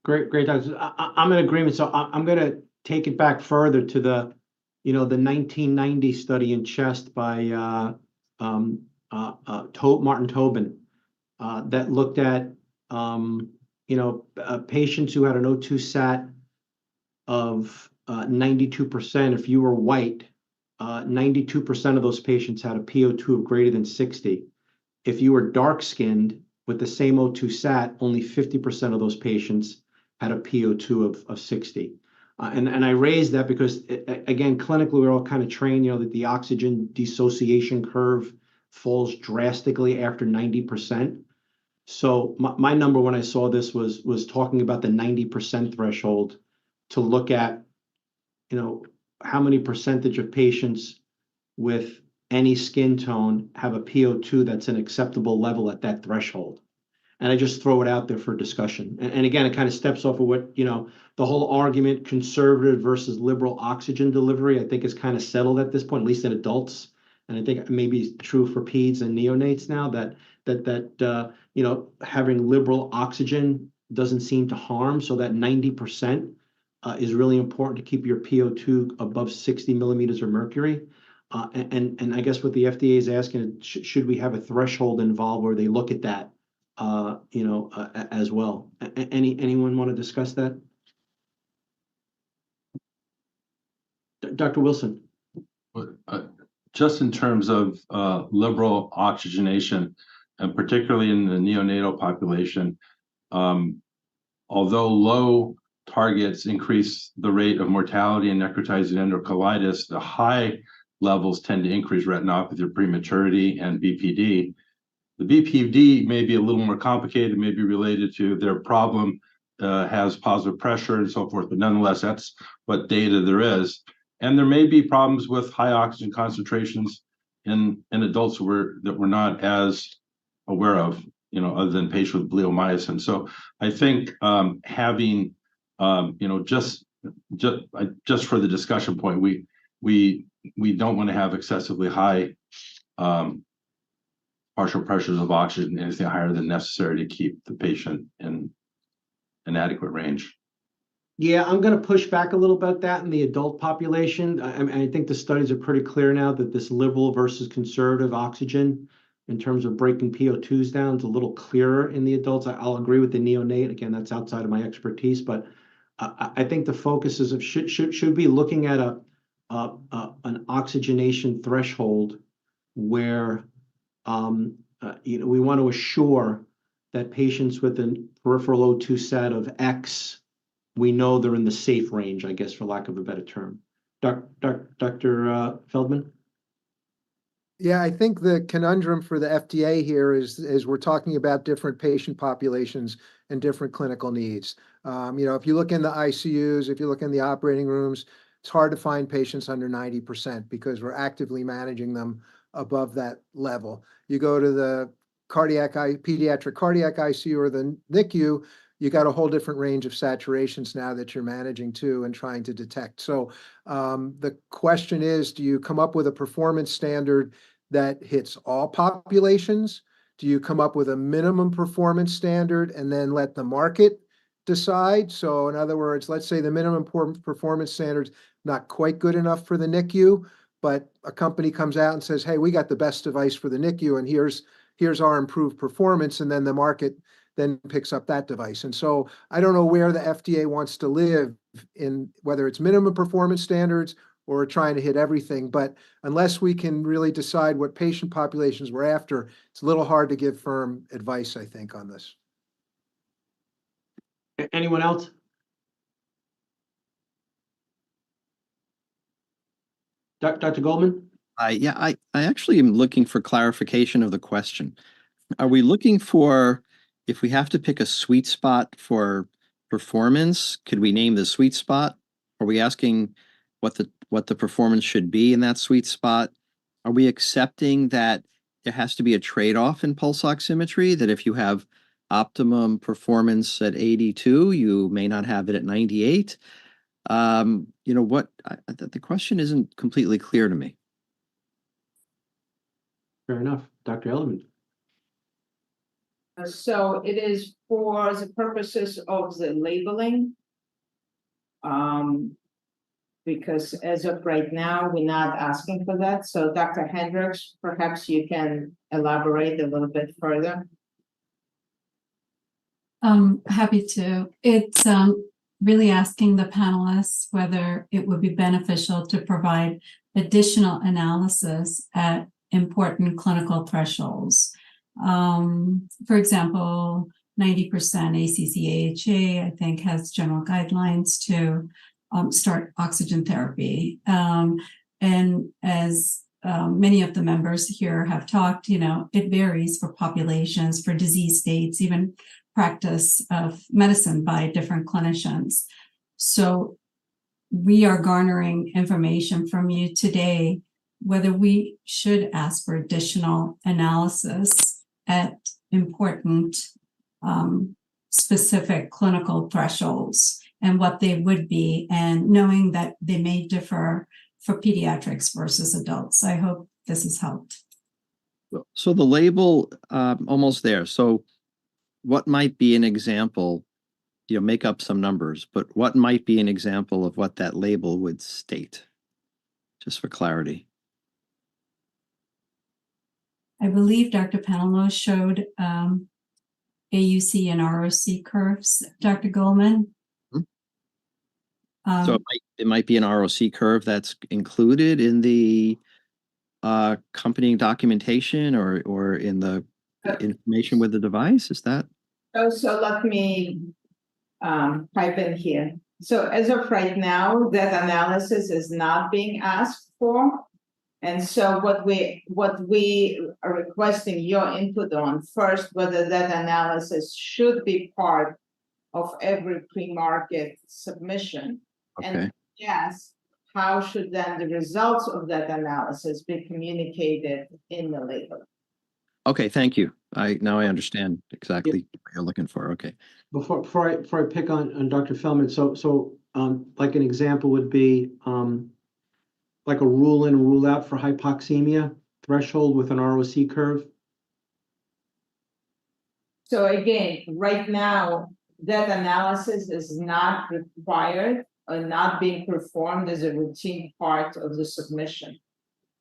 Great, Doctor. I'm in agreement. So I'm going to take it back further to the 1990 study in chest by Martin Tobin that looked at patients who had an O2 SAT of 92%. If you were white, 92% of those patients had a PO2 of greater than 60. If you were dark-skinned with the same O2 SAT, only 50% of those patients had a PO2 of 60. And I raised that because, again, clinically, we're all kind of trained, that the oxygen dissociation curve falls drastically after 90%. So my number when I saw this was talking about the 90% threshold to look at, how many percentage of patients with any skin tone have a PO2 that's an acceptable level at that threshold. And I just throw it out there for discussion. And again, it kind of steps off of what, the whole argument, conservative versus liberal oxygen delivery, I think is kind of settled at this point, at least in adults. And I think maybe it's true for peds and neonates now that having liberal oxygen doesn't seem to harm. So that 90% is really important to keep your PO2 above 60 millimeters of mercury. And I guess what the FDA is asking, should we have a threshold involved where they look at that, as well? Anyone want to discuss that? Dr. Wilson. Just in terms of liberal oxygenation, and particularly in the neonatal population, although low targets increase the rate of mortality and necrotizing enterocolitis, the high levels tend to increase retinopathy, prematurity, and BPD. The BPD may be a little more complicated, may be related to their problem, has positive pressure and so forth, but nonetheless, that's what data there is. And there may be problems with high oxygen concentrations in adults that we're not as aware of, other than patients with bleomycin. So I think having, just for the discussion point, we don't want to have excessively high partial pressures of oxygen, anything higher than necessary to keep the patient in an adequate range. Yeah, I'm going to push back a little bit that in the adult population. I think the studies are pretty clear now that this liberal versus conservative oxygen in terms of breaking PO2s down is a little clearer in the adults. I'll agree with the neonate. Again, that's outside of my expertise, but I think the focus is of should be looking at an oxygenation threshold where we want to assure that patients with a peripheral O2 SAT of X, we know they're in the safe range, I guess, for lack of a better term. Dr. Feldman? Yeah, I think the conundrum for the FDA here is we're talking about different patient populations and different clinical needs. If you look in the ICUs, if you look in the operating rooms, it's hard to find patients under 90% because we're actively managing them above that level. You go to the pediatric cardiac ICU or the NICU, you got a whole different range of saturations now that you're managing too and trying to detect. So the question is, do you come up with a performance standard that hits all populations? Do you come up with a minimum performance standard and then let the market decide? So in other words, let's say the minimum performance standard's not quite good enough for the NICU, but a company comes out and says, hey, we got the best device for the NICU and here's our improved performance, and then the market then picks up that device. And so I don't know where the FDA wants to live in, whether it's minimum performance standards or trying to hit everything. But unless we can really decide what patient populations we're after, it's a little hard to give firm advice, I think, on this. Anyone else? Dr. Goldman? I actually am looking for clarification of the question. Are we looking for, if we have to pick a sweet spot for performance, could we name the sweet spot? Are we asking what the performance should be in that sweet spot? Are we accepting that there has to be a trade-off in pulse oximetry, that if you have optimum performance at 82, you may not have it at 98? The question isn't completely clear to me. Fair enough. Dr. Ellerman. So it is for the purposes of the labeling. Because as of right now, we're not asking for that. So Dr. Hendricks, perhaps you can elaborate a little bit further. Happy to. It's really asking the panelists whether it would be beneficial to provide additional analysis at important clinical thresholds. For example, 90% ACC-AHA, I think, has general guidelines to start oxygen therapy. And as many of the members here have talked, it varies for populations, for disease states, even practice of medicine by different clinicians. So we are garnering information from you today, whether we should ask for additional analysis at important specific clinical thresholds and what they would be, and knowing that they may differ for pediatrics versus adults. I hope this has helped. So the label, almost there. So what might be an example, make up some numbers, but what might be an example of what that label would state, just for clarity? I believe Dr. Panelist showed AUC and ROC curves, Dr. Goldman. So it might be an ROC curve that's included in the accompanying documentation or in the information with the device. Is that? So let me pipe in here. So as of right now, that analysis is not being asked for. And so what we are requesting your input on first, whether that analysis should be part of every pre-market submission. Okay. And yes, how should then the results of that analysis be communicated in the label? Okay, thank you. Now I understand exactly what you're looking for. Okay. Before I pick on Dr. Feldman, so like an example would be like a rule in, rule out for hypoxemia threshold with an ROC curve. So again, right now, that analysis is not required or not being performed as a routine part of the submission.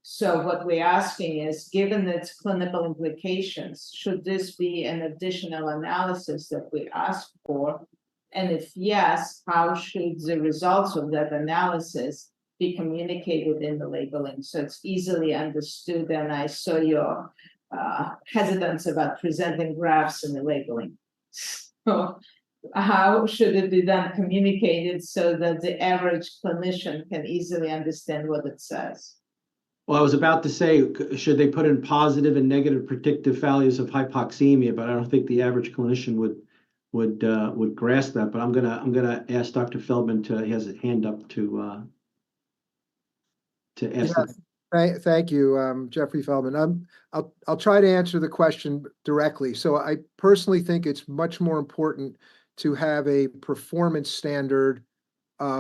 So what we're asking is, given its clinical implications, should this be an additional analysis that we ask for? And if yes, how should the results of that analysis be communicated in the labeling so it's easily understood? And I saw your hesitance about presenting graphs in the labeling. So how should it be then communicated so that the average clinician can easily understand what it says? Well, I was about to say, should they put in positive and negative predictive values of hypoxemia, but I don't think the average clinician would grasp that. But I'm gonna ask Dr. Feldman he has a hand up to ask. Yeah, thank you, Jeffrey Feldman. I'll try to answer the question directly. So I personally think it's much more important to have a performance standard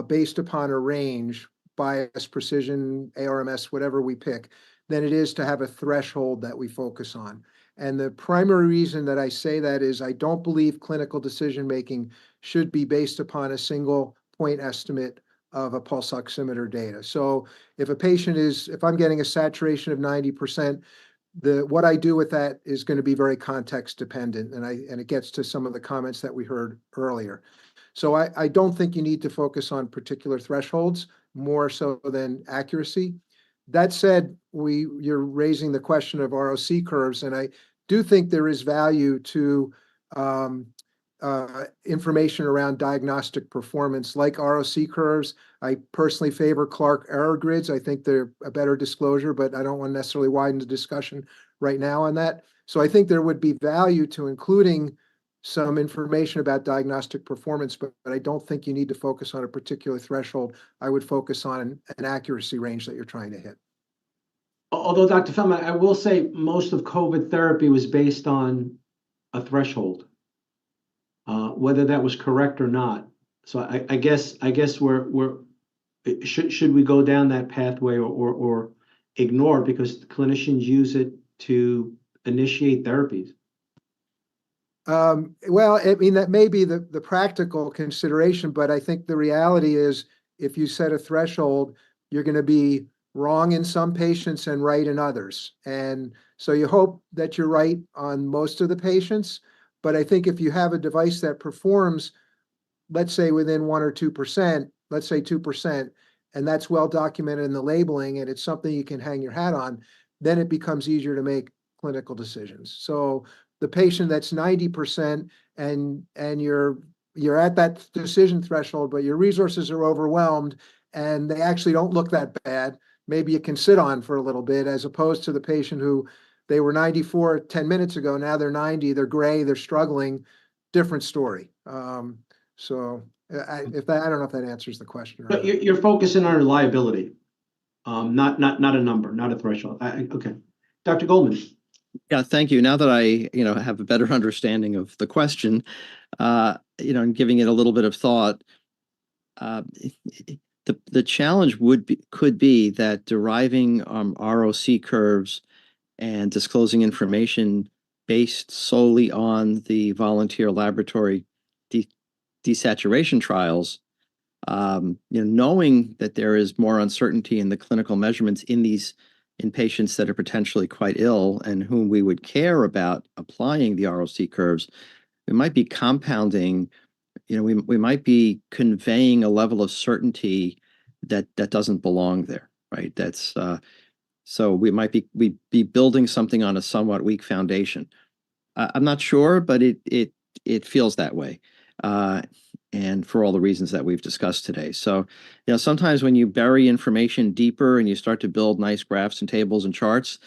based upon a range, bias, precision, ARMS, whatever we pick, than it is to have a threshold that we focus on. And the primary reason that I say that is I don't believe clinical decision-making should be based upon a single point estimate of a pulse oximeter data. So if I'm getting a saturation of 90%, what I do with that is going to be very context dependent, and it gets to some of the comments that we heard earlier. So I don't think you need to focus on particular thresholds more so than accuracy. That said, you're raising the question of ROC curves, and I do think there is value to information around diagnostic performance like ROC curves. I personally favor Clark error grids. I think they're a better disclosure, but I don't want to necessarily widen the discussion right now on that. So I think there would be value to including some information about diagnostic performance, but I don't think you need to focus on a particular threshold. I would focus on an accuracy range that you're trying to hit. Although, Dr. Feldman, I will say most of COVID therapy was based on a threshold, whether that was correct or not. So I guess should we go down that pathway or ignore, because clinicians use it to initiate therapies? Well, I mean, that may be the practical consideration, but I think the reality is if you set a threshold, you're going to be wrong in some patients and right in others. And so you hope that you're right on most of the patients. But I think if you have a device that performs, let's say within 1 or 2%, let's say 2%, and that's well documented in the labeling, and it's something you can hang your hat on, then it becomes easier to make clinical decisions. So the patient that's 90% and you're at that decision threshold, but your resources are overwhelmed and they actually don't look that bad, maybe you can sit on for a little bit, as opposed to the patient who they were 94 10 minutes ago, now they're 90, they're gray, they're struggling, different story. So I don't know if that answers the question. But you're focusing on reliability, not a number, not a threshold. Okay. Dr. Goldman. Yeah, thank you. Now that I, have a better understanding of the question, and giving it a little bit of thought, the challenge could be that deriving ROC curves and disclosing information based solely on the volunteer laboratory desaturation trials, knowing that there is more uncertainty in the clinical measurements in patients that are potentially quite ill and whom we would care about applying the ROC curves, we might be compounding, we might be conveying a level of certainty that doesn't belong there, right? That's so we'd be building something on a somewhat weak foundation. I'm not sure, but it feels that way. And for all the reasons that we've discussed today. So, sometimes when you bury information deeper and you start to build nice graphs and tables and charts,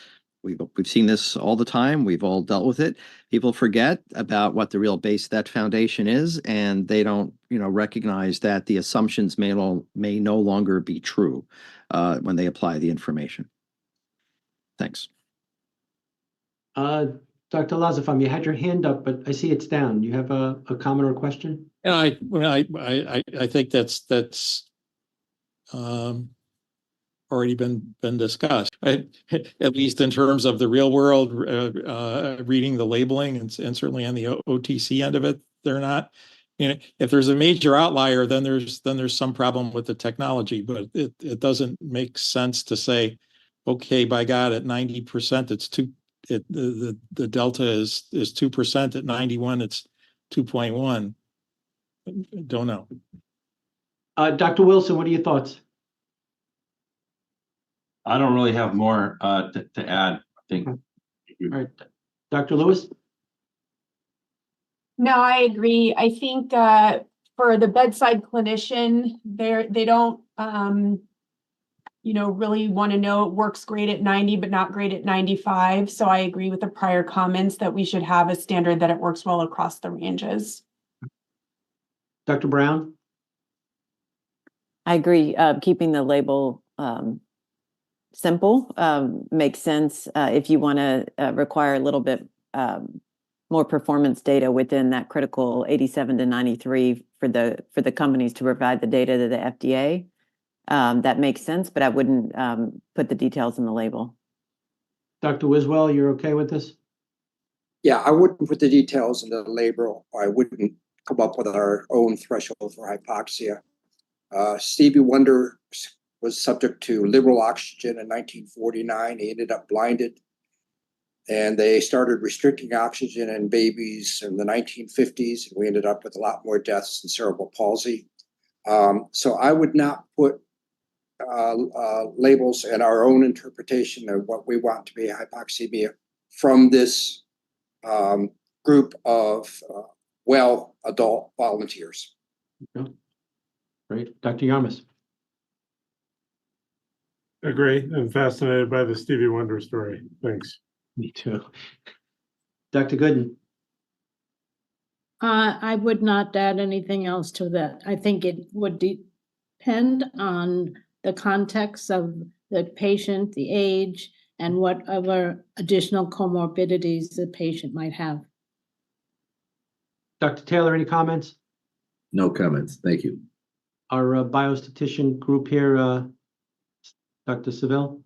we've seen this all the time. We've all dealt with it. People forget about what the real base of that foundation is, and they don't, recognize that the assumptions may no longer be true when they apply the information. Thanks. Dr. Lazafam, you had your hand up, but I see it's down. You have a comment or a question? And I think that's already been discussed, right? At least in terms of the real world, reading the labeling and certainly on the OTC end of it, they're not. If there's a major outlier, then there's some problem with the technology. But it doesn't make sense to say, okay, by God, at 90% it's the delta is 2%, at 91 it's 2.1. Don't know. Dr. Wilson, what are your thoughts? I don't really have more to add, I think. All right. Dr. Lewis? No, I agree. I think for the bedside clinician, they don't really want to know it works great at 90, but not great at 95. So I agree with the prior comments that we should have a standard that it works well across the ranges. Dr. Brown? I agree. Keeping the label simple makes sense. If you want to require a little bit more performance data within that critical 87 to 93 for the companies to provide the data to the FDA, that makes sense, but I wouldn't put the details in the label. Dr. Wiswell, you're okay with this? Yeah, I wouldn't put the details in the label. I wouldn't come up with our own threshold for hypoxia. Stevie Wonder was subject to liberal oxygen in 1949. He ended up blinded. And they started restricting oxygen in babies in the 1950s. And we ended up with a lot more deaths in cerebral palsy. So I would not put labels and our own interpretation of what we want to be hypoxemia from this group of well adult volunteers. Okay. Great. Dr. Yarmus. Agree. I'm fascinated by the Stevie Wonder story. Thanks. Me too. Dr. Gooden. I would not add anything else to that. I think it would depend on the context of the patient, the age, and whatever additional comorbidities the patient might have. Dr. Taylor, any comments? No comments. Thank you. Our biostatistician group here, Dr. Seville?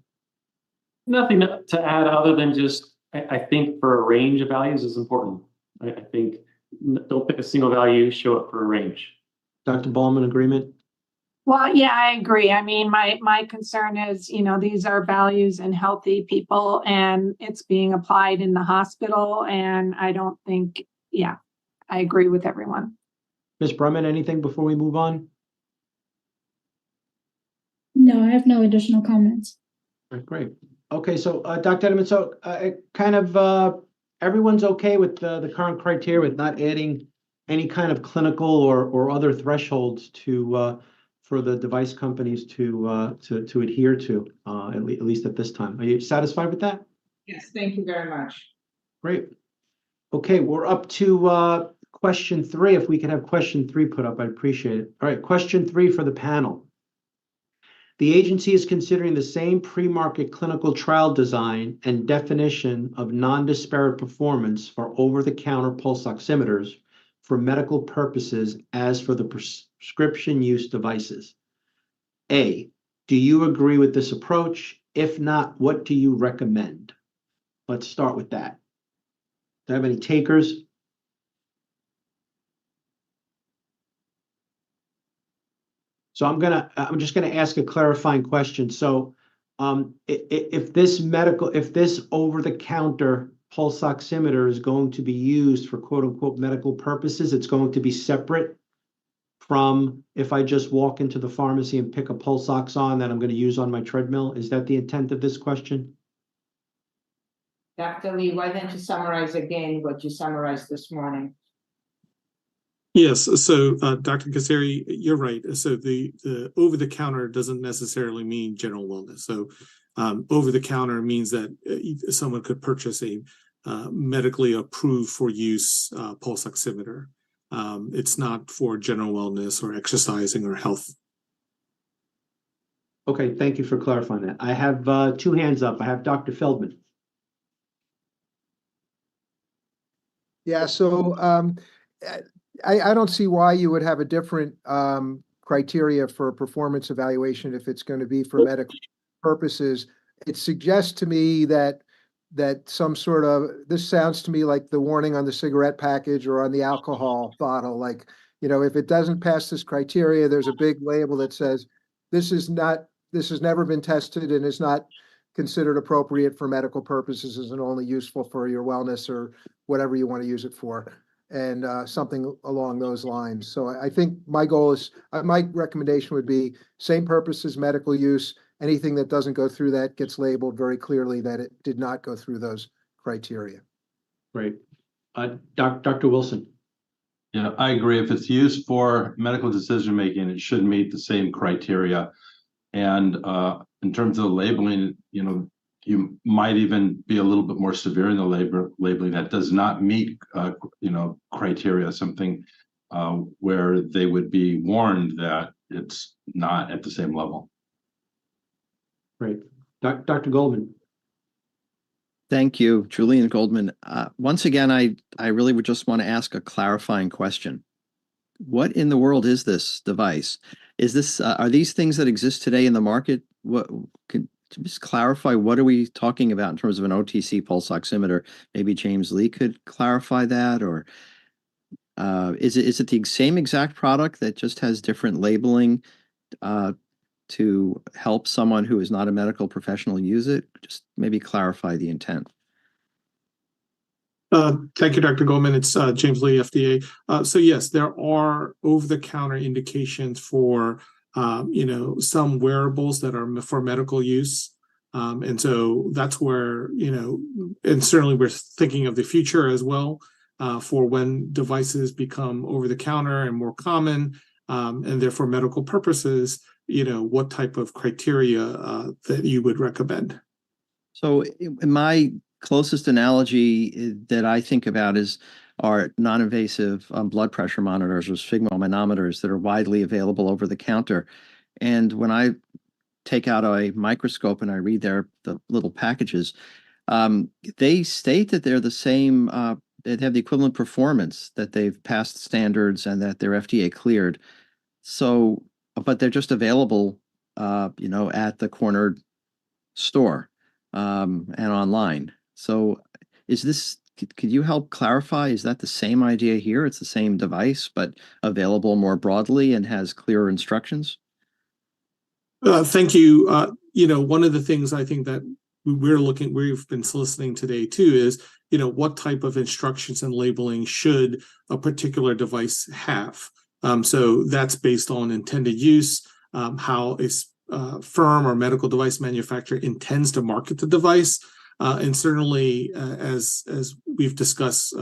Nothing to add other than just I think for a range of values is important. I think don't pick a single value, show it for a range. Dr. Ballman, agreement? Well, yeah, I agree. I mean, my concern is, these are values in healthy people and it's being applied in the hospital. And I don't think, yeah, I agree with everyone. Ms. Brumman, anything before we move on? No, I have no additional comments. All right, great. Okay, so Dr. Edelman, so everyone's okay with the current criteria with not adding any kind of clinical or other thresholds to for the device companies to adhere to at least at this time. Are you satisfied with that? Yes, thank you very much. Great. Okay, we're up to question 3. If we could have question 3 put up, I'd appreciate it. All right, question 3 for the panel. The agency is considering the same pre-market clinical trial design and definition of non-disparate performance for over-the-counter pulse oximeters for medical purposes as for the prescription use devices. A, do you agree with this approach? If not, what do you recommend? Let's start with that. Do I have any takers? So I'm just gonna ask a clarifying question. So if this over-the-counter pulse oximeter is going to be used for quote unquote medical purposes, it's going to be separate from if I just walk into the pharmacy and pick a pulse ox on that I'm going to use on my treadmill. Is that the intent of this question? Dr. Lee, why don't you summarize again what you summarized this morning? Yes, so Dr. Kasseri, you're right. So the over-the-counter doesn't necessarily mean general wellness. So over-the-counter means that someone could purchase a medically approved for use pulse oximeter. It's not for general wellness or exercising or health. Okay, thank you for clarifying that. I have 2 hands up. I have Dr. Feldman. Yeah, so I don't see why you would have a different criteria for performance evaluation if it's going to be for medical purposes. It suggests to me that some sort of, this sounds to me like the warning on the cigarette package or on the alcohol bottle, like, if it doesn't pass this criteria, there's a big label that says this has never been tested and is not considered appropriate for medical purposes, and only useful for your wellness or whatever you want to use it for, and something along those lines. So I think my goal is, my recommendation would be same purpose as medical use. Anything that doesn't go through that gets labeled very clearly that it did not go through those criteria. Great. Dr. Wilson. Yeah, I agree. If it's used for medical decision-making, it should meet the same criteria. And in terms of the labeling, you might even be a little bit more severe in the labeling that does not meet, criteria, something where they would be warned that it's not at the same level. Great. Dr. Goldman. Thank you, Julian Goldman. Once again, I really would just want to ask a clarifying question. What in the world is this device? Is this are these things that exist today in the market? What can just clarify, what are we talking about in terms of an OTC pulse oximeter? Maybe James Lee could clarify that, or is it the same exact product that just has different labeling to help someone who is not a medical professional use it? Just maybe clarify the intent. Thank you, Dr. Goldman. It's James Lee, FDA. So yes, there are over-the-counter indications for some wearables that are for medical use. And so that's where, and certainly we're thinking of the future as well, for when devices become over-the-counter and more common, and therefore medical purposes, what type of criteria that you would recommend. So in my closest analogy that I think about are non-invasive blood pressure monitors or sphygmomanometers that are widely available over the counter. And when I take out a microscope and I read the little packages, they state that they're the same, they have the equivalent performance, that they've passed standards and that they're FDA cleared. So, but they're just available, at the corner store and online. So Could you help clarify? Is that the same idea here? It's the same device, but available more broadly and has clearer instructions? Thank you. One of the things I think that we've been soliciting today too is, what type of instructions and labeling should a particular device have? So that's based on intended use, how a firm or medical device manufacturer intends to market the device. And certainly, as we've discussed,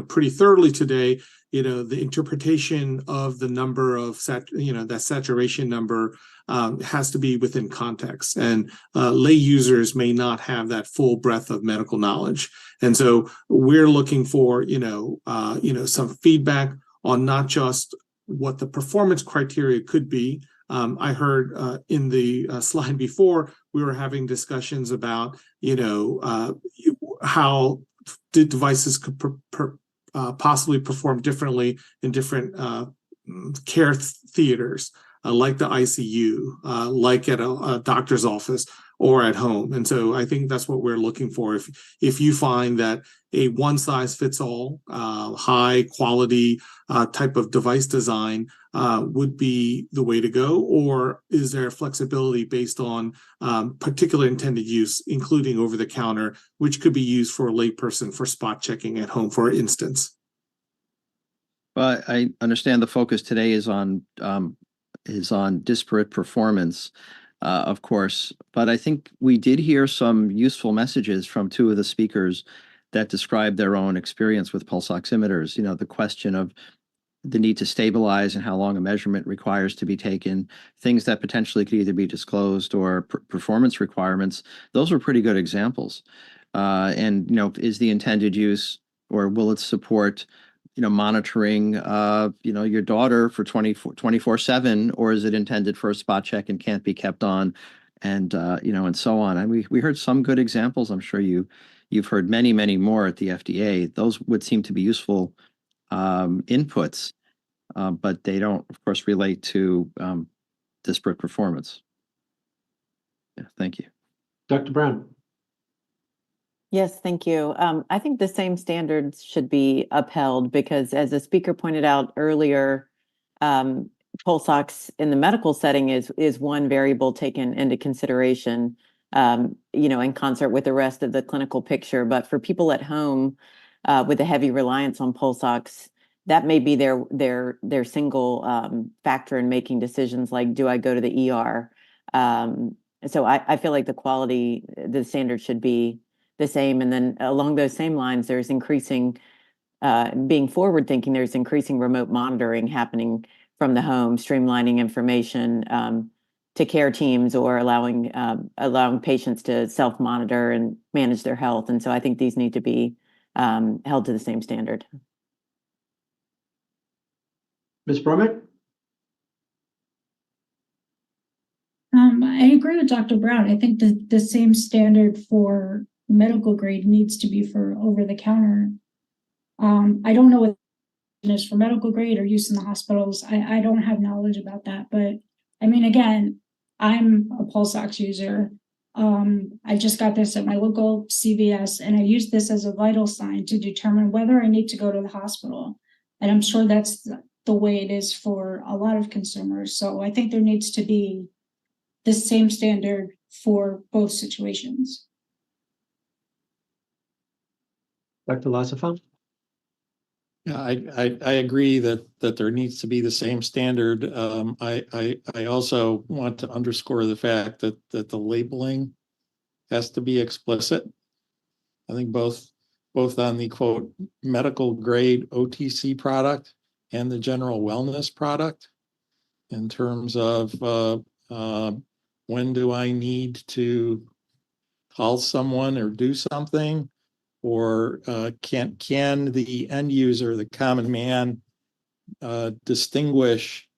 pretty thoroughly today, the interpretation of the number of that saturation number has to be within context, and lay users may not have that full breadth of medical knowledge. And so we're looking for, some feedback on not just what the performance criteria could be. I heard in the slide before, we were having discussions about, how devices could possibly perform differently in different care theaters, like the ICU, like at a doctor's office or at home. And so I think that's what we're looking for. If you find that a one-size-fits-all, high quality type of device design would be the way to go, or is there flexibility based on particular intended use, including over-the-counter, which could be used for a layperson for spot checking at home, for instance? Well, I understand the focus today is on disparate performance, of course, but I think we did hear some useful messages from two of the speakers that described their own experience with pulse oximeters. The question of the need to stabilize and how long a measurement requires to be taken, things that potentially could either be disclosed or performance requirements. Those were pretty good examples. And, is the intended use, or will it support monitoring, your daughter for 24/7, or is it intended for a spot check and can't be kept on, and and so on. And we heard some good examples. I'm sure you've heard many, many more at the FDA. Those would seem to be useful inputs, but they don't, of course, relate to disparate performance. Yeah, thank you. Dr. Brown. Yes, thank you. I think the same standards should be upheld because, as the speaker pointed out earlier, pulse ox in the medical setting is one variable taken into consideration, in concert with the rest of the clinical picture. But for people at home with a heavy reliance on pulse ox, that may be their single factor in making decisions like, do I go to the ER? So I feel like the standard should be the same. And then along those same lines, there's increasing, being forward thinking, there's increasing remote monitoring happening from the home, streamlining information to care teams, or allowing patients to self-monitor and manage their health. And so I think these need to be held to the same standard. Ms. Brummett? I agree with Dr. Brown. I think the same standard for medical grade needs to be for over-the-counter. I don't know what it is for medical grade or use in the hospitals. I don't have knowledge about that. But I mean, again, I'm a pulse ox user. I just got this at my local CVS, and I use this as a vital sign to determine whether I need to go to the hospital. And I'm sure that's the way it is for a lot of consumers. So I think there needs to be the same standard for both situations. Dr. Lasifan? Yeah, I agree that there needs to be the same standard. I also want to underscore the fact that the labeling has to be explicit. I think both on the quote medical grade OTC product and the general wellness product, in terms of when do I need to call someone or do something, or can the end user, the common man, distinguish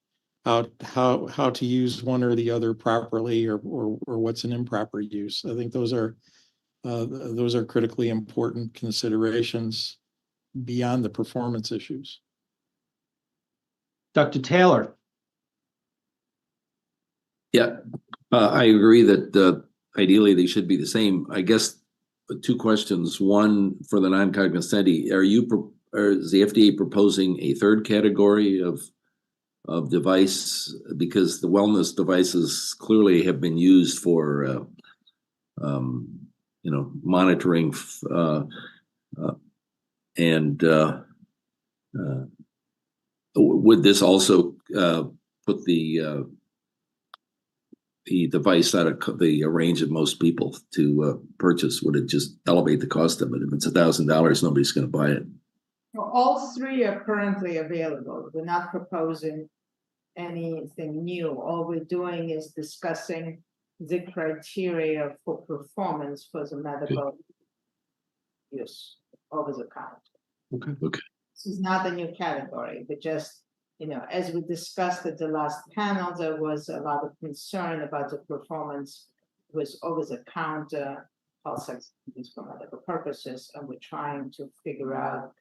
how to use one or the other properly, or what's an improper use? I think those are critically important considerations beyond the performance issues. Dr. Taylor? Yeah, I agree that ideally they should be the same. I guess two questions. One for the non-cognoscenti. Is the FDA proposing a third category of device? Because the wellness devices clearly have been used for monitoring would this also put the device out of the range of most people to purchase? Would it just elevate the cost of it? If it's $1,000, nobody's going to buy it. Well, all three are currently available. We're not proposing anything new. All we're doing is discussing the criteria for performance for the medical use over the counter. Okay. This is not a new category, but just, as we discussed at the last panel, there was a lot of concern about the performance with over-the-counter pulse oximeters for medical purposes, and we're trying to figure out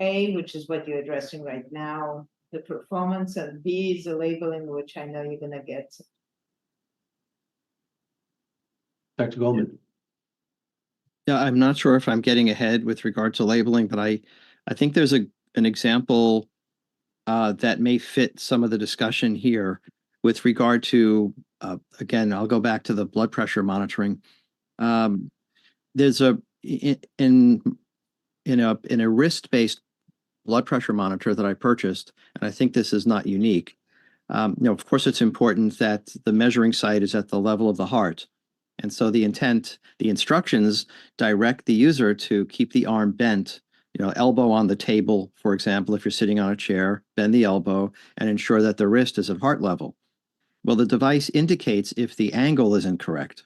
A, which is what you're addressing right now, the performance, and B is the labeling, which I know you're going to get. Dr. Goldman. Yeah, I'm not sure if I'm getting ahead with regard to labeling, but I think there's an example that may fit some of the discussion here with regard to, again, I'll go back to the blood pressure monitoring. There's in a wrist-based blood pressure monitor that I purchased, and I think this is not unique. Of course, it's important that the measuring site is at the level of the heart. And so the instructions direct the user to keep the arm bent, elbow on the table, for example, if you're sitting on a chair, bend the elbow and ensure that the wrist is at heart level. Well, the device indicates if the angle is incorrect.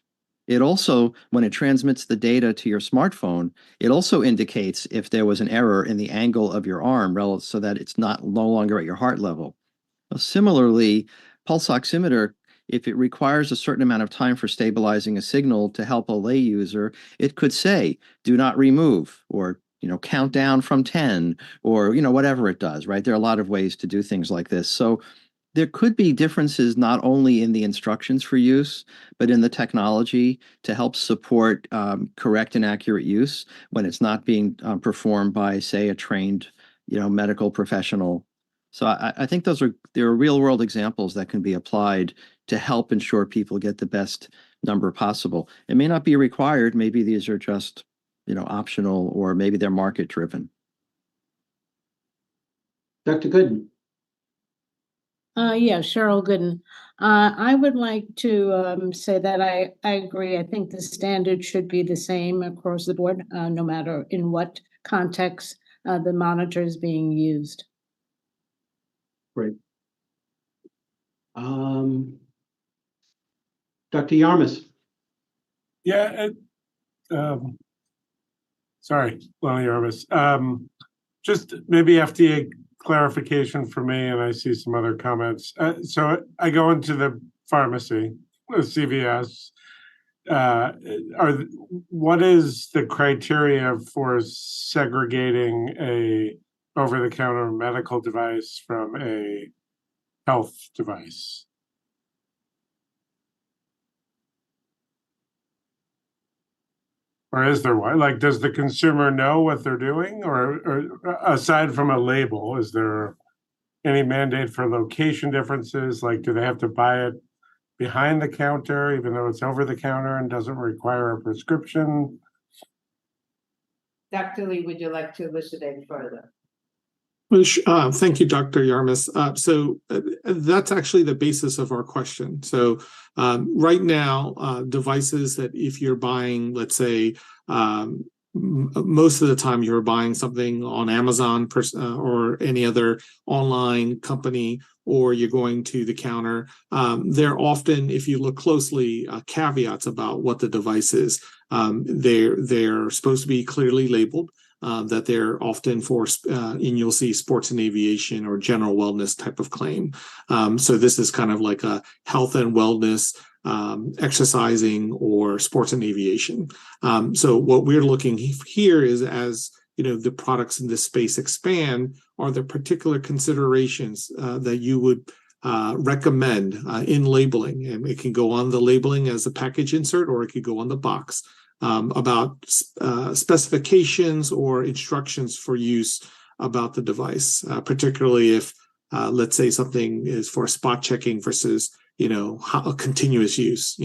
It also, when it transmits the data to your smartphone, it also indicates if there was an error in the angle of your arm relative so that it's no longer at your heart level. Well, similarly, pulse oximeter, if it requires a certain amount of time for stabilizing a signal to help a lay user, it could say, do not remove, or count down from 10, or whatever it does, right? There are a lot of ways to do things like this. So there could be differences not only in the instructions for use, but in the technology to help support correct and accurate use when it's not being performed by, say, a trained, medical professional. So I think there are real world examples that can be applied to help ensure people get the best number possible. It may not be required. Maybe these are just, optional, or maybe they're market driven. Dr. Gooden. Yeah, Cheryl Gooden. I would like to say that I agree. I think the standard should be the same across the board, no matter in what context the monitor is being used. Great. Dr. Yarmus. Yeah. Sorry, Lonnie Yarmus. Just maybe FDA clarification for me, and I see some other comments. So I go into the pharmacy, CVS. What is the criteria for segregating a over-the-counter medical device from a health device? Or is there one? Like, does the consumer know what they're doing? Or aside from a label, is there any mandate for location differences? Like, do they have to buy it behind the counter, even though it's over the counter and doesn't require a prescription? Dr. Lee, would you like to elucidate further? Well, thank you, Dr. Yarmus. So that's actually the basis of our question. So right now, devices that if you're buying, let's say, most of the time you're buying something on Amazon or any other online company, or you're going to the counter, they're often, if you look closely, caveats about what the device is. They're supposed to be clearly labeled. That they're often for, and you'll see sports and aviation or general wellness type of claim. So this is kind of like a health and wellness, exercising, or sports and aviation. So what we're looking here is, as the products in this space expand, are there particular considerations that you would recommend in labeling? And it can go on the labeling as a package insert, or it could go on the box. about specifications or instructions for use about the device, particularly if, let's say, something is for spot checking versus a continuous use.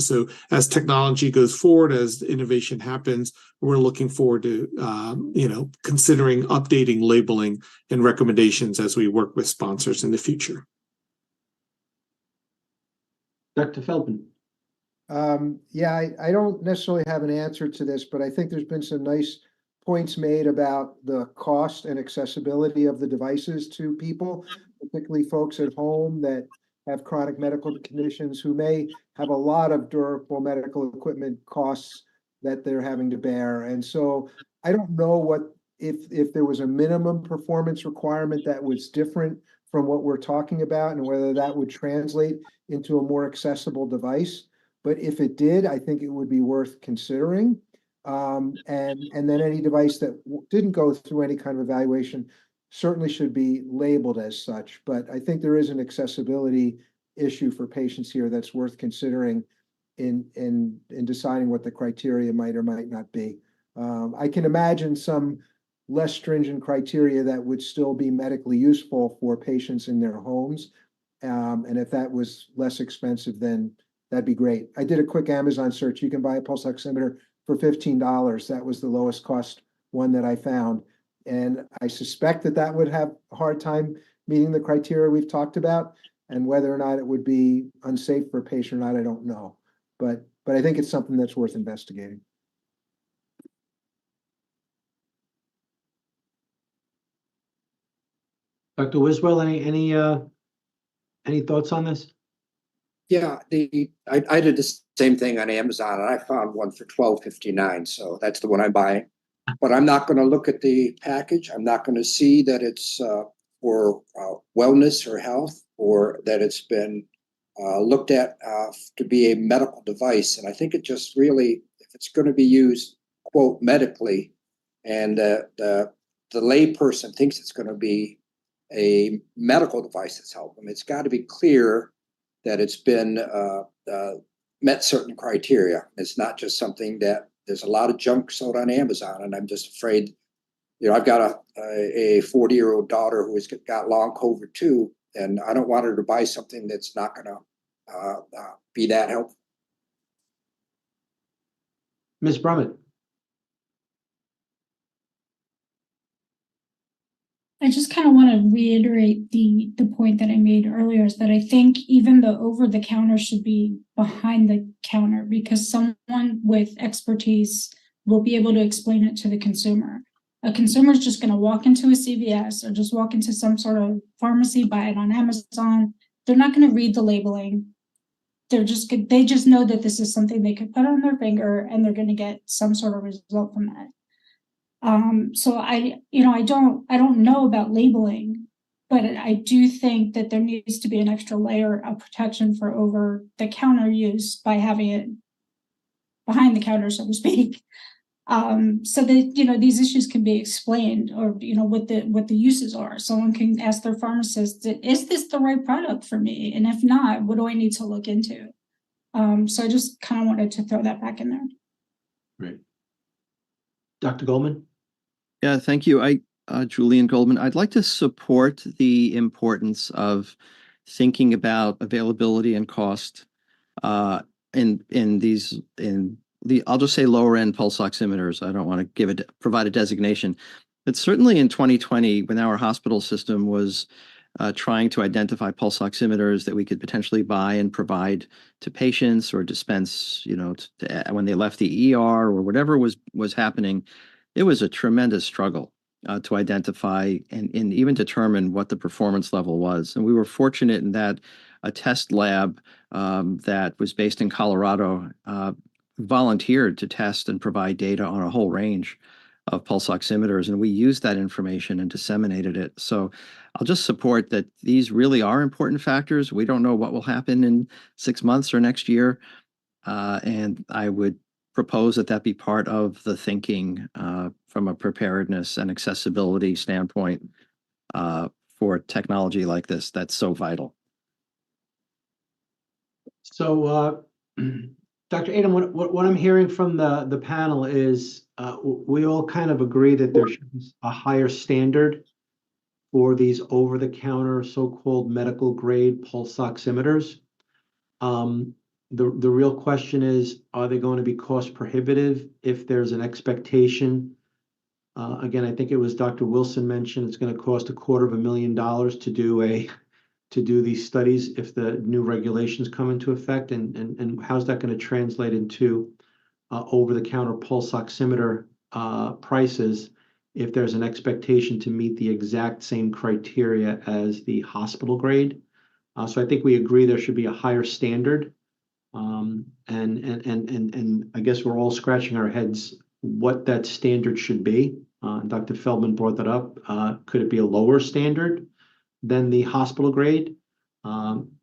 So as technology goes forward, as innovation happens, we're looking forward to considering updating labeling and recommendations as we work with sponsors in the future. Dr. Feldman. Yeah, I don't necessarily have an answer to this, but I think there's been some nice points made about the cost and accessibility of the devices to people, particularly folks at home that have chronic medical conditions who may have a lot of durable medical equipment costs that they're having to bear. And so I don't know if there was a minimum performance requirement that was different from what we're talking about and whether that would translate into a more accessible device. But if it did, I think it would be worth considering. And then any device that didn't go through any kind of evaluation certainly should be labeled as such. But I think there is an accessibility issue for patients here that's worth considering in deciding what the criteria might or might not be. I can imagine some less stringent criteria that would still be medically useful for patients in their homes. And if that was less expensive, then that'd be great. I did a quick Amazon search. You can buy a pulse oximeter for $15. That was the lowest cost one that I found. And I suspect that would have a hard time meeting the criteria we've talked about. And whether or not it would be unsafe for a patient or not, I don't know. But I think it's something that's worth investigating. Dr. Wiswell, any thoughts on this? Yeah, I did the same thing on Amazon, and I found one for $12.59, so that's the one I'm buying. But I'm not going to look at the package. I'm not going to see that it's for wellness or health, or that it's been looked at to be a medical device. And I think it just really, if it's going to be used, quote, medically, and the layperson thinks it's going to be a medical device that's helping, it's got to be clear that it's been met certain criteria. It's not just something that there's a lot of junk sold on Amazon, and I'm just afraid. I've got a 40-year-old daughter who has got long COVID too, and I don't want her to buy something that's not going to be that helpful. Ms. Brummett. I just kind of want to reiterate the point that I made earlier, is that I think even the over-the-counter should be behind the counter, because someone with expertise will be able to explain it to the consumer. A consumer is just going to walk into a CVS or just walk into some sort of pharmacy, buy it on Amazon. They're not going to read the labeling. They just know that this is something they could put on their finger and they're going to get some sort of result from that. So I don't know about labeling, but I do think that there needs to be an extra layer of protection for over the counter use by having it behind the counter, so to speak. So that, these issues can be explained, or, what the uses are. Someone can ask their pharmacist, is this the right product for me? And if not, what do I need to look into? So I just kind of wanted to throw that back in there. Great. Dr. Goldman? Yeah, thank you. Julian Goldman, I'd like to support the importance of thinking about availability and cost in the, I'll just say, lower end pulse oximeters. I don't want to provide a designation. But certainly in 2020, when our hospital system was trying to identify pulse oximeters that we could potentially buy and provide to patients or dispense, when they left the ER or whatever was happening, it was a tremendous struggle to identify and even determine what the performance level was. And we were fortunate in that a test lab that was based in Colorado volunteered to test and provide data on a whole range of pulse oximeters, and we used that information and disseminated it. So I'll just support that these really are important factors. We don't know what will happen in 6 months or next year, and I would propose that be part of the thinking from a preparedness and accessibility standpoint for technology like this that's so vital. So Dr. Adam, what I'm hearing from the panel is we all kind of agree that there should be a higher standard for these over-the-counter so-called medical grade pulse oximeters. The real question is, are they going to be cost prohibitive if there's an expectation? Again, I think it was Dr. Wilson mentioned it's going to cost $250,000 to do these studies if the new regulations come into effect, and how's that going to translate into over-the-counter pulse oximeter prices if there's an expectation to meet the exact same criteria as the hospital grade. So I think we agree there should be a higher standard. And I guess we're all scratching our heads what that standard should be. Dr. Feldman brought that up. Could it be a lower standard than the hospital grade?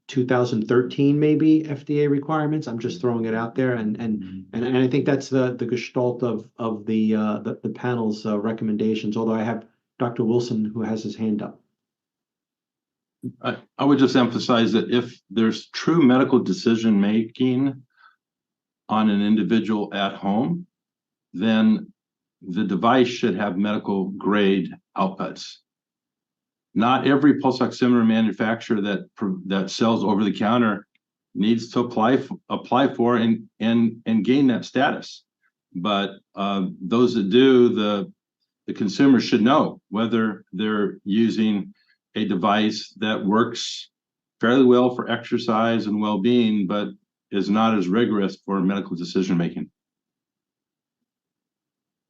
2013 maybe FDA requirements. I'm just throwing it out there, and I think that's the gestalt of the panel's recommendations. Although I have Dr. Wilson who has his hand up. I would just emphasize that if there's true medical decision making on an individual at home, then the device should have medical grade outputs. Not every pulse oximeter manufacturer that sells over the counter needs to apply for and gain that status. But those that do, the consumer should know whether they're using a device that works fairly well for exercise and well-being, but is not as rigorous for medical decision making.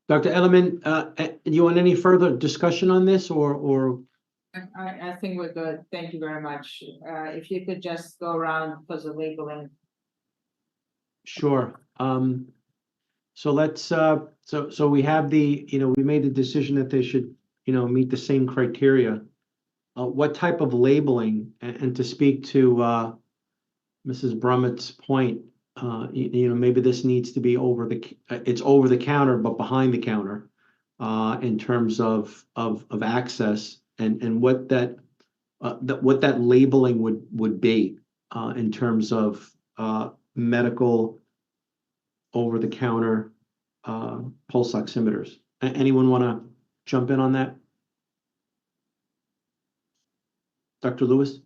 Dr. Ellerman, do you want any further discussion on this, or? I think we're good. Thank you very much. If you could just go around for the labeling. Sure. So let's so we have we made the decision that they should meet the same criteria. What type of labeling, and to speak to Mrs. Brummett's point, maybe this needs to be over the counter, but behind the counter, in terms of access, and what that labeling would be in terms of medical over the counter pulse oximeters. Anyone want to jump in on that? Dr. Lewis?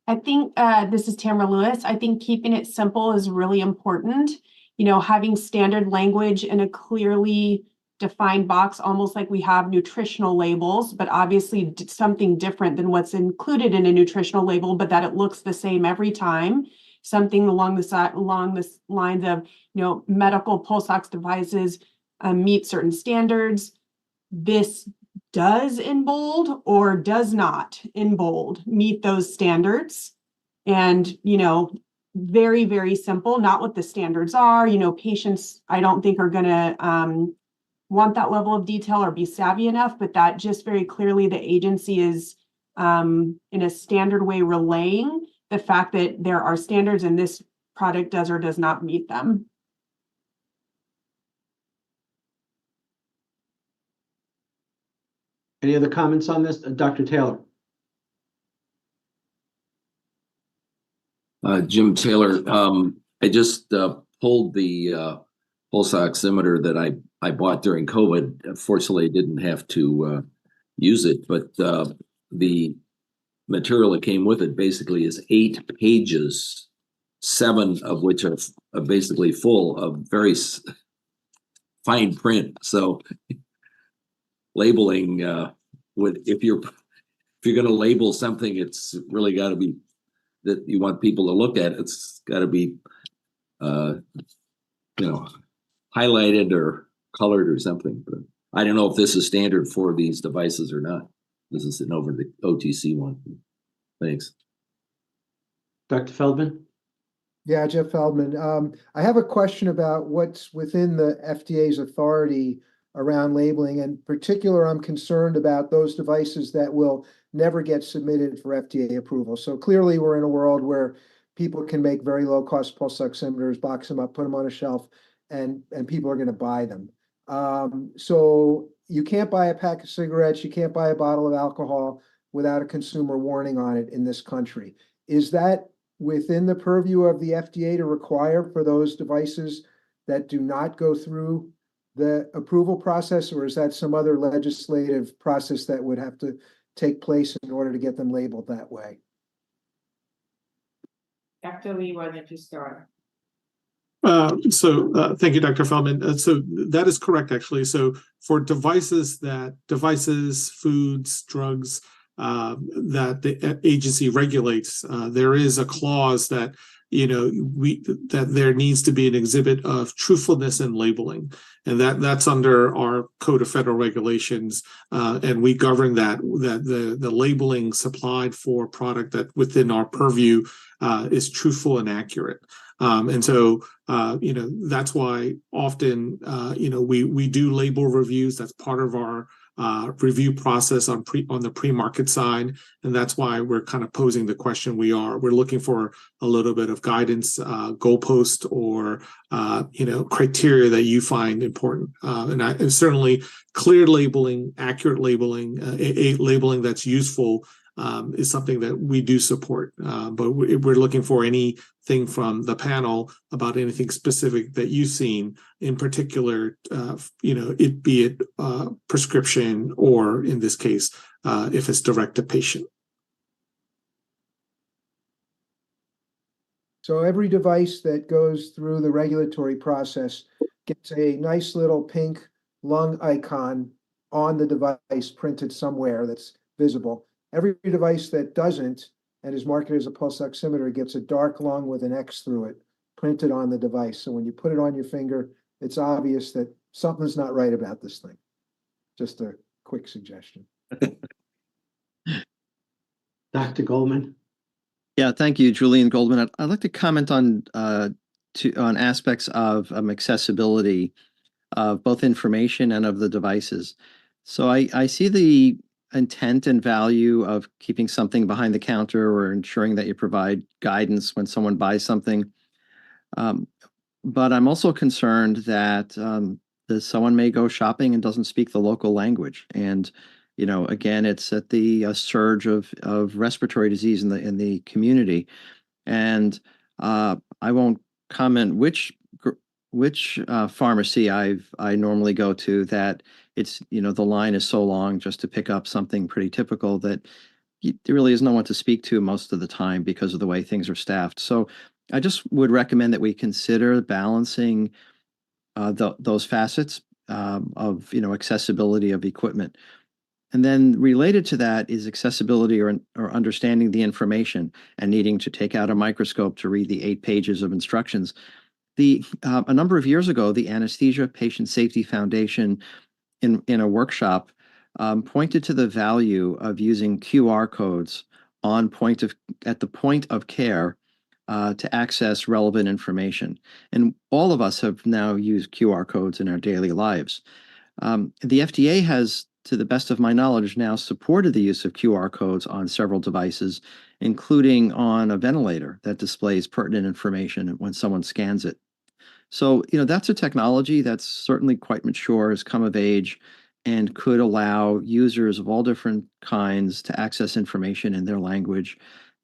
I think this is Tamara Lewis. I think keeping it simple is really important. Having standard language in a clearly defined box, almost like we have nutritional labels, but obviously something different than what's included in a nutritional label, but that it looks the same every time. Something along the lines of, medical pulse ox devices meet certain standards. This does in bold or does not in bold meet those standards. And, very, very simple, not what the standards are. Patients, I don't think are going to want that level of detail or be savvy enough, but that just very clearly the agency is in a standard way relaying the fact that there are standards and this product does or does not meet them. Any other comments on this? Dr. Taylor? Jim Taylor, I just pulled the pulse oximeter that I bought during COVID. Fortunately, I didn't have to use it, but the material that came with it basically is 8 pages, 7 of which are basically full of very fine print. So labeling, if you're going to label something, it's really got to be that you want people to look at. It's got to be highlighted or colored or something. But I don't know if this is standard for these devices or not. This is an over the OTC one. Thanks. Dr. Feldman? Yeah, Jeff Feldman. I have a question about what's within the FDA's authority around labeling. In particular, I'm concerned about those devices that will never get submitted for FDA approval. So clearly we're in a world where people can make very low cost pulse oximeters, box them up, put them on a shelf, and people are going to buy them. So you can't buy a pack of cigarettes, you can't buy a bottle of alcohol without a consumer warning on it in this country. Is that within the purview of the FDA to require for those devices that do not go through the approval process, or is that some other legislative process that would have to take place in order to get them labeled that way? Dr. Lee, why don't you start? Thank you, Dr. Feldman. So that is correct, actually. So for devices, foods, drugs that the agency regulates, there is a clause that that there needs to be an exhibit of truthfulness in labeling, and that's under our Code of Federal Regulations, and we govern that the labeling supplied for product that within our purview is truthful and accurate. And so, that's why often, we do label reviews. That's part of our review process on the pre-market side. And that's why we're kind of posing the question we're looking for a little bit of guidance, goalpost, or, criteria that you find important. And certainly clear labeling, accurate labeling, labeling that's useful is something that we do support. But we're looking for anything from the panel about anything specific that you've seen, in particular, it be it prescription, or in this case, if it's direct to patient. So every device that goes through the regulatory process gets a nice little pink lung icon on the device printed somewhere that's visible. Every device that doesn't and is marketed as a pulse oximeter gets a dark lung with an X through it printed on the device. So when you put it on your finger, it's obvious that something's not right about this thing. Just a quick suggestion. Dr. Goldman? Yeah, thank you, Julian Goldman. I'd like to comment on aspects of accessibility of both information and of the devices. So I see the intent and value of keeping something behind the counter or ensuring that you provide guidance when someone buys something. But I'm also concerned that someone may go shopping and doesn't speak the local language. And, again, it's at the surge of respiratory disease in the community. And I won't comment which pharmacy I normally go to, that it's, the line is so long just to pick up something pretty typical that there really is no one to speak to most of the time because of the way things are staffed. So I just would recommend that we consider balancing those facets of, accessibility of equipment. And then related to that is accessibility or understanding the information and needing to take out a microscope to read the 8 pages of instructions. A number of years ago, the Anesthesia Patient Safety Foundation in a workshop pointed to the value of using QR codes at the point of care to access relevant information. And all of us have now used QR codes in our daily lives. The FDA has, to the best of my knowledge, now supported the use of QR codes on several devices, including on a ventilator that displays pertinent information when someone scans it. So, that's a technology that's certainly quite mature, has come of age, and could allow users of all different kinds to access information in their language.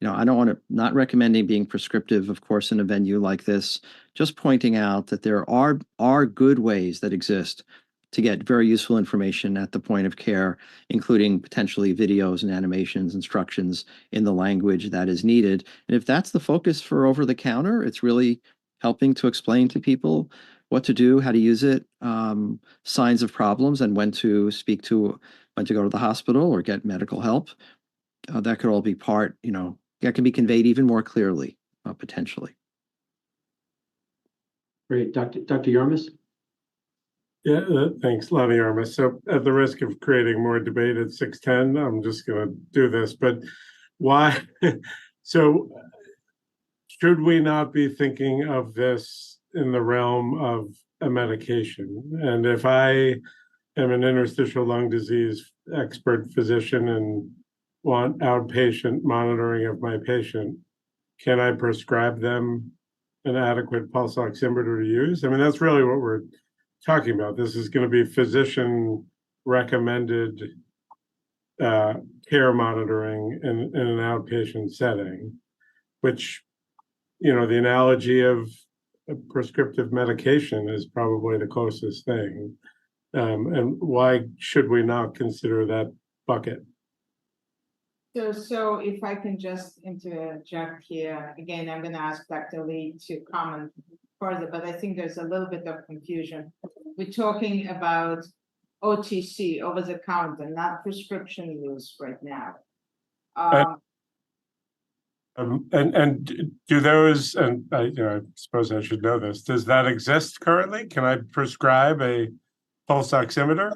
I don't want to, not recommending being prescriptive, of course, in a venue like this, just pointing out that there are good ways that exist to get very useful information at the point of care, including potentially videos and animations, instructions in the language that is needed. And if that's the focus for over the counter, it's really helping to explain to people what to do, how to use it, signs of problems, and when to go to the hospital or get medical help. That could all be part, that can be conveyed even more clearly, potentially. Great. Dr. Yarmus? Yeah, thanks, Lonnie Yarmus. So at the risk of creating more debate at 6:10, I'm just going to do this. But why? So should we not be thinking of this in the realm of a medication? And if I am an interstitial lung disease expert physician and want outpatient monitoring of my patient, can I prescribe them an adequate pulse oximeter to use? I mean, that's really what we're talking about. This is going to be physician recommended care monitoring in an outpatient setting, which the analogy of a prescriptive medication is probably the closest thing. And why should we not consider that bucket? So if I can just interject here, again, I'm going to ask Dr. Lee to comment further, but I think there's a little bit of confusion. We're talking about OTC, over the counter, not prescription use right now. And do those, and I suppose I should know this, does that exist currently? Can I prescribe a pulse oximeter?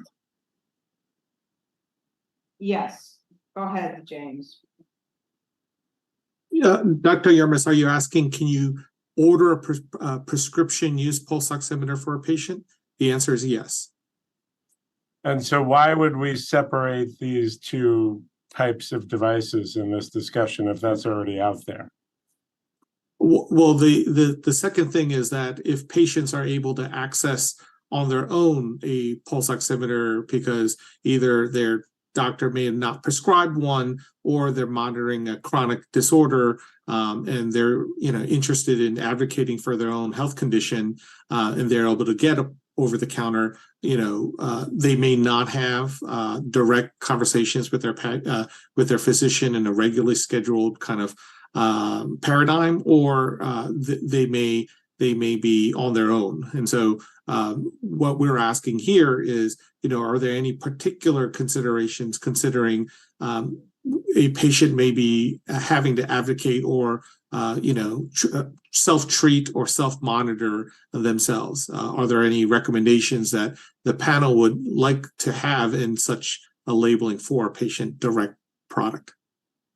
Yes. Go ahead, James. Yeah, Dr. Yarmus, are you asking, can you order a prescription use pulse oximeter for a patient? The answer is yes. And so why would we separate these two types of devices in this discussion if that's already out there? Well, the second thing is that if patients are able to access on their own a pulse oximeter because either their doctor may have not prescribed one or they're monitoring a chronic disorder and they're interested in advocating for their own health condition and they're able to get a over the counter, they may not have direct conversations with their physician in a regularly scheduled kind of paradigm, or they may be on their own. And so what we're asking here is, are there any particular considerations considering a patient may be having to advocate or self-treat or self-monitor themselves? Are there any recommendations that the panel would like to have in such a labeling for a patient direct product?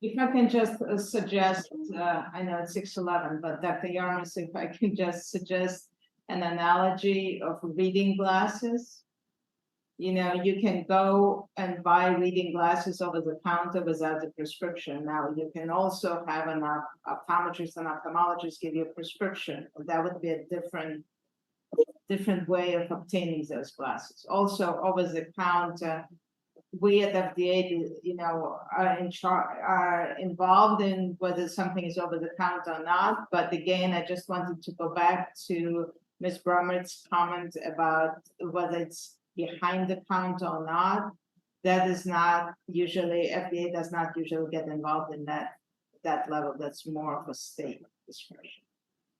If I can just suggest, I know it's 6:11, but Dr. Yarmus, if I can just suggest an analogy of reading glasses. You can go and buy reading glasses over the counter without a prescription. Now, you can also have an optometrist and ophthalmologist give you a prescription. That would be a different way of obtaining those glasses. Also, over the counter, we at FDA, are involved in whether something is over the counter or not. But again, I just wanted to go back to Ms. Brummert's comment about whether it's behind the counter or not. That is not usually, FDA does not usually get involved in that level. That's more of a state discretion.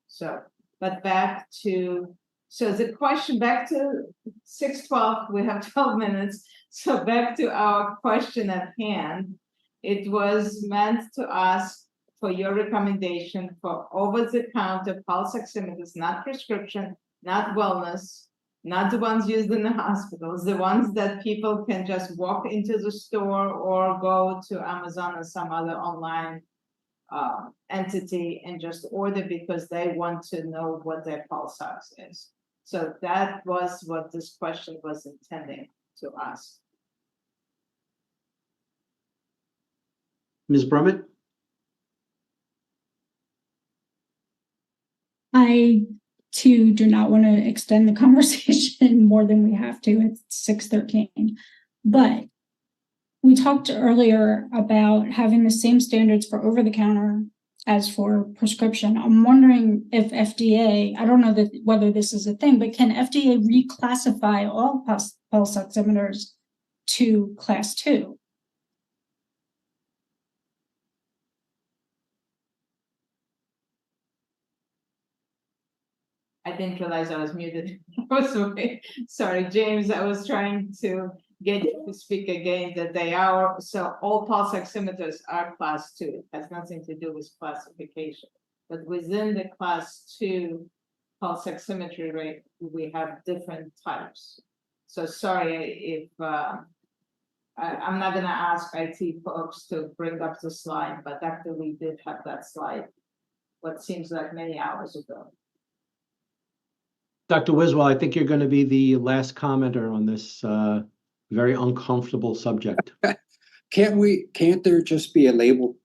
So, but the question back to 6:12, we have 12 minutes. So back to our question at hand. It was meant to ask for your recommendation for over-the-counter pulse oximeters, not prescription, not wellness, not the ones used in the hospitals, the ones that people can just walk into the store or go to Amazon or some other online entity and just order because they want to know what their pulse ox is. So that was what this question was intending to ask. Ms. Brummett? I too do not want to extend the conversation more than we have to. It's 6:13. But we talked earlier about having the same standards for over-the-counter as for prescription. I'm wondering if FDA, I don't know whether this is a thing, but can FDA reclassify all pulse oximeters to class 2? I didn't realize I was muted. Sorry, James, I was trying to get you to speak again that they are, so all pulse oximeters are class 2. It has nothing to do with classification. But within the class 2 pulse oximetry rate, we have different types. So sorry if I'm not going to ask IT folks to bring up the slide, but Dr. Lee did have that slide, what seems like many hours ago. Dr. Wiswell, I think you're going to be the last commenter on this very uncomfortable subject. Can't there just be a label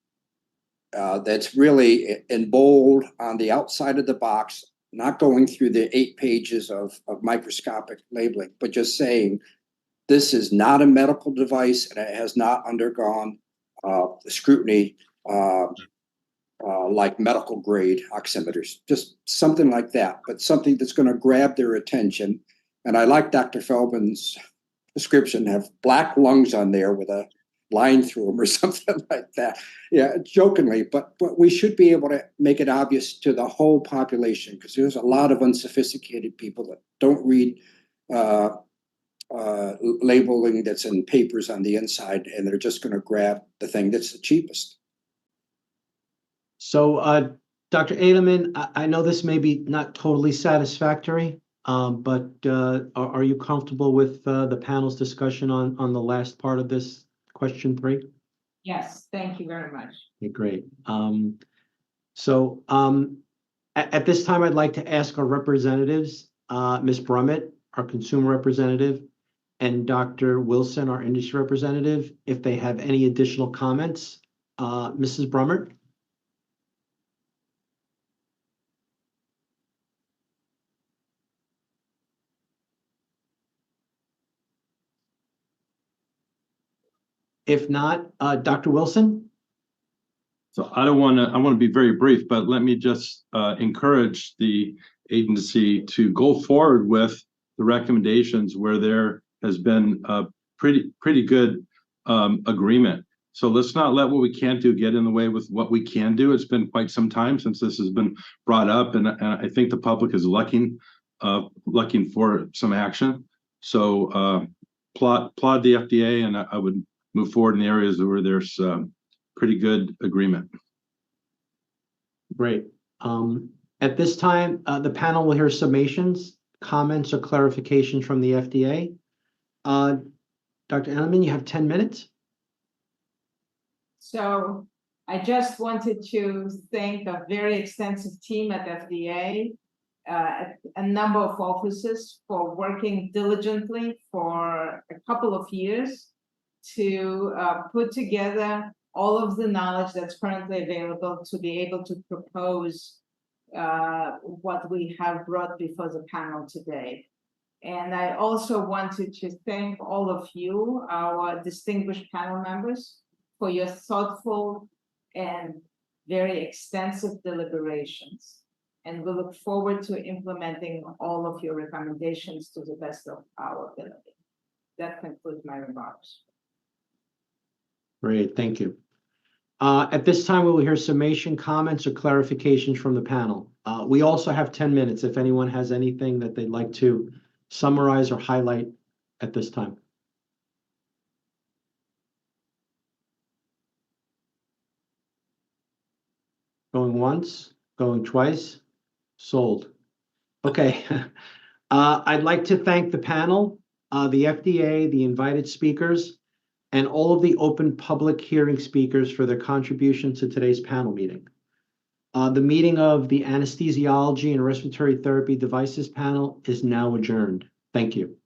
that's really in bold on the outside of the box, not going through the 8 pages of microscopic labeling, but just saying this is not a medical device and it has not undergone scrutiny like medical grade oximeters, just something like that, but something that's going to grab their attention. And I like Dr. Feldman's description, have black lungs on there with a line through them or something like that. Yeah, jokingly, but we should be able to make it obvious to the whole population, because there's a lot of unsophisticated people that don't read labeling that's in papers on the inside, and they're just going to grab the thing that's the cheapest. So, Dr. Adelman, I know this may be not totally satisfactory, but are you comfortable with the panel's discussion on the last part of this question 3? Yes, thank you very much. Okay, great. At this time, I'd like to ask our representatives, Ms. Brummett, our consumer representative, and Dr. Wilson, our industry representative, if they have any additional comments. Mrs. Brummett? If not, Dr. Wilson? So I want to be very brief, but let me just encourage the agency to go forward with the recommendations where there has been a pretty good agreement. So let's not let what we can't do get in the way with what we can do. It's been quite some time since this has been brought up, and I think the public is looking for some action. So applaud the FDA, and I would move forward in the areas where there's pretty good agreement. Great. At this time, the panel will hear summations, comments, or clarifications from the FDA. Dr. Edelman, you have 10 minutes. So I just wanted to thank a very extensive team at FDA, a number of offices for working diligently for a couple of years to put together all of the knowledge that's currently available to be able to propose what we have brought before the panel today. And I also wanted to thank all of you, our distinguished panel members, for your thoughtful and very extensive deliberations. And we look forward to implementing all of your recommendations to the best of our ability. That concludes my remarks. Great, thank you. At this time, we will hear summation, comments, or clarifications from the panel. We also have 10 minutes if anyone has anything that they'd like to summarize or highlight at this time. Going once, going twice, sold. Okay. I'd like to thank the panel, the FDA, the invited speakers, and all of the open public hearing speakers for their contribution to today's panel meeting. The meeting of the Anesthesiology and Respiratory Therapy Devices panel is now adjourned. Thank you.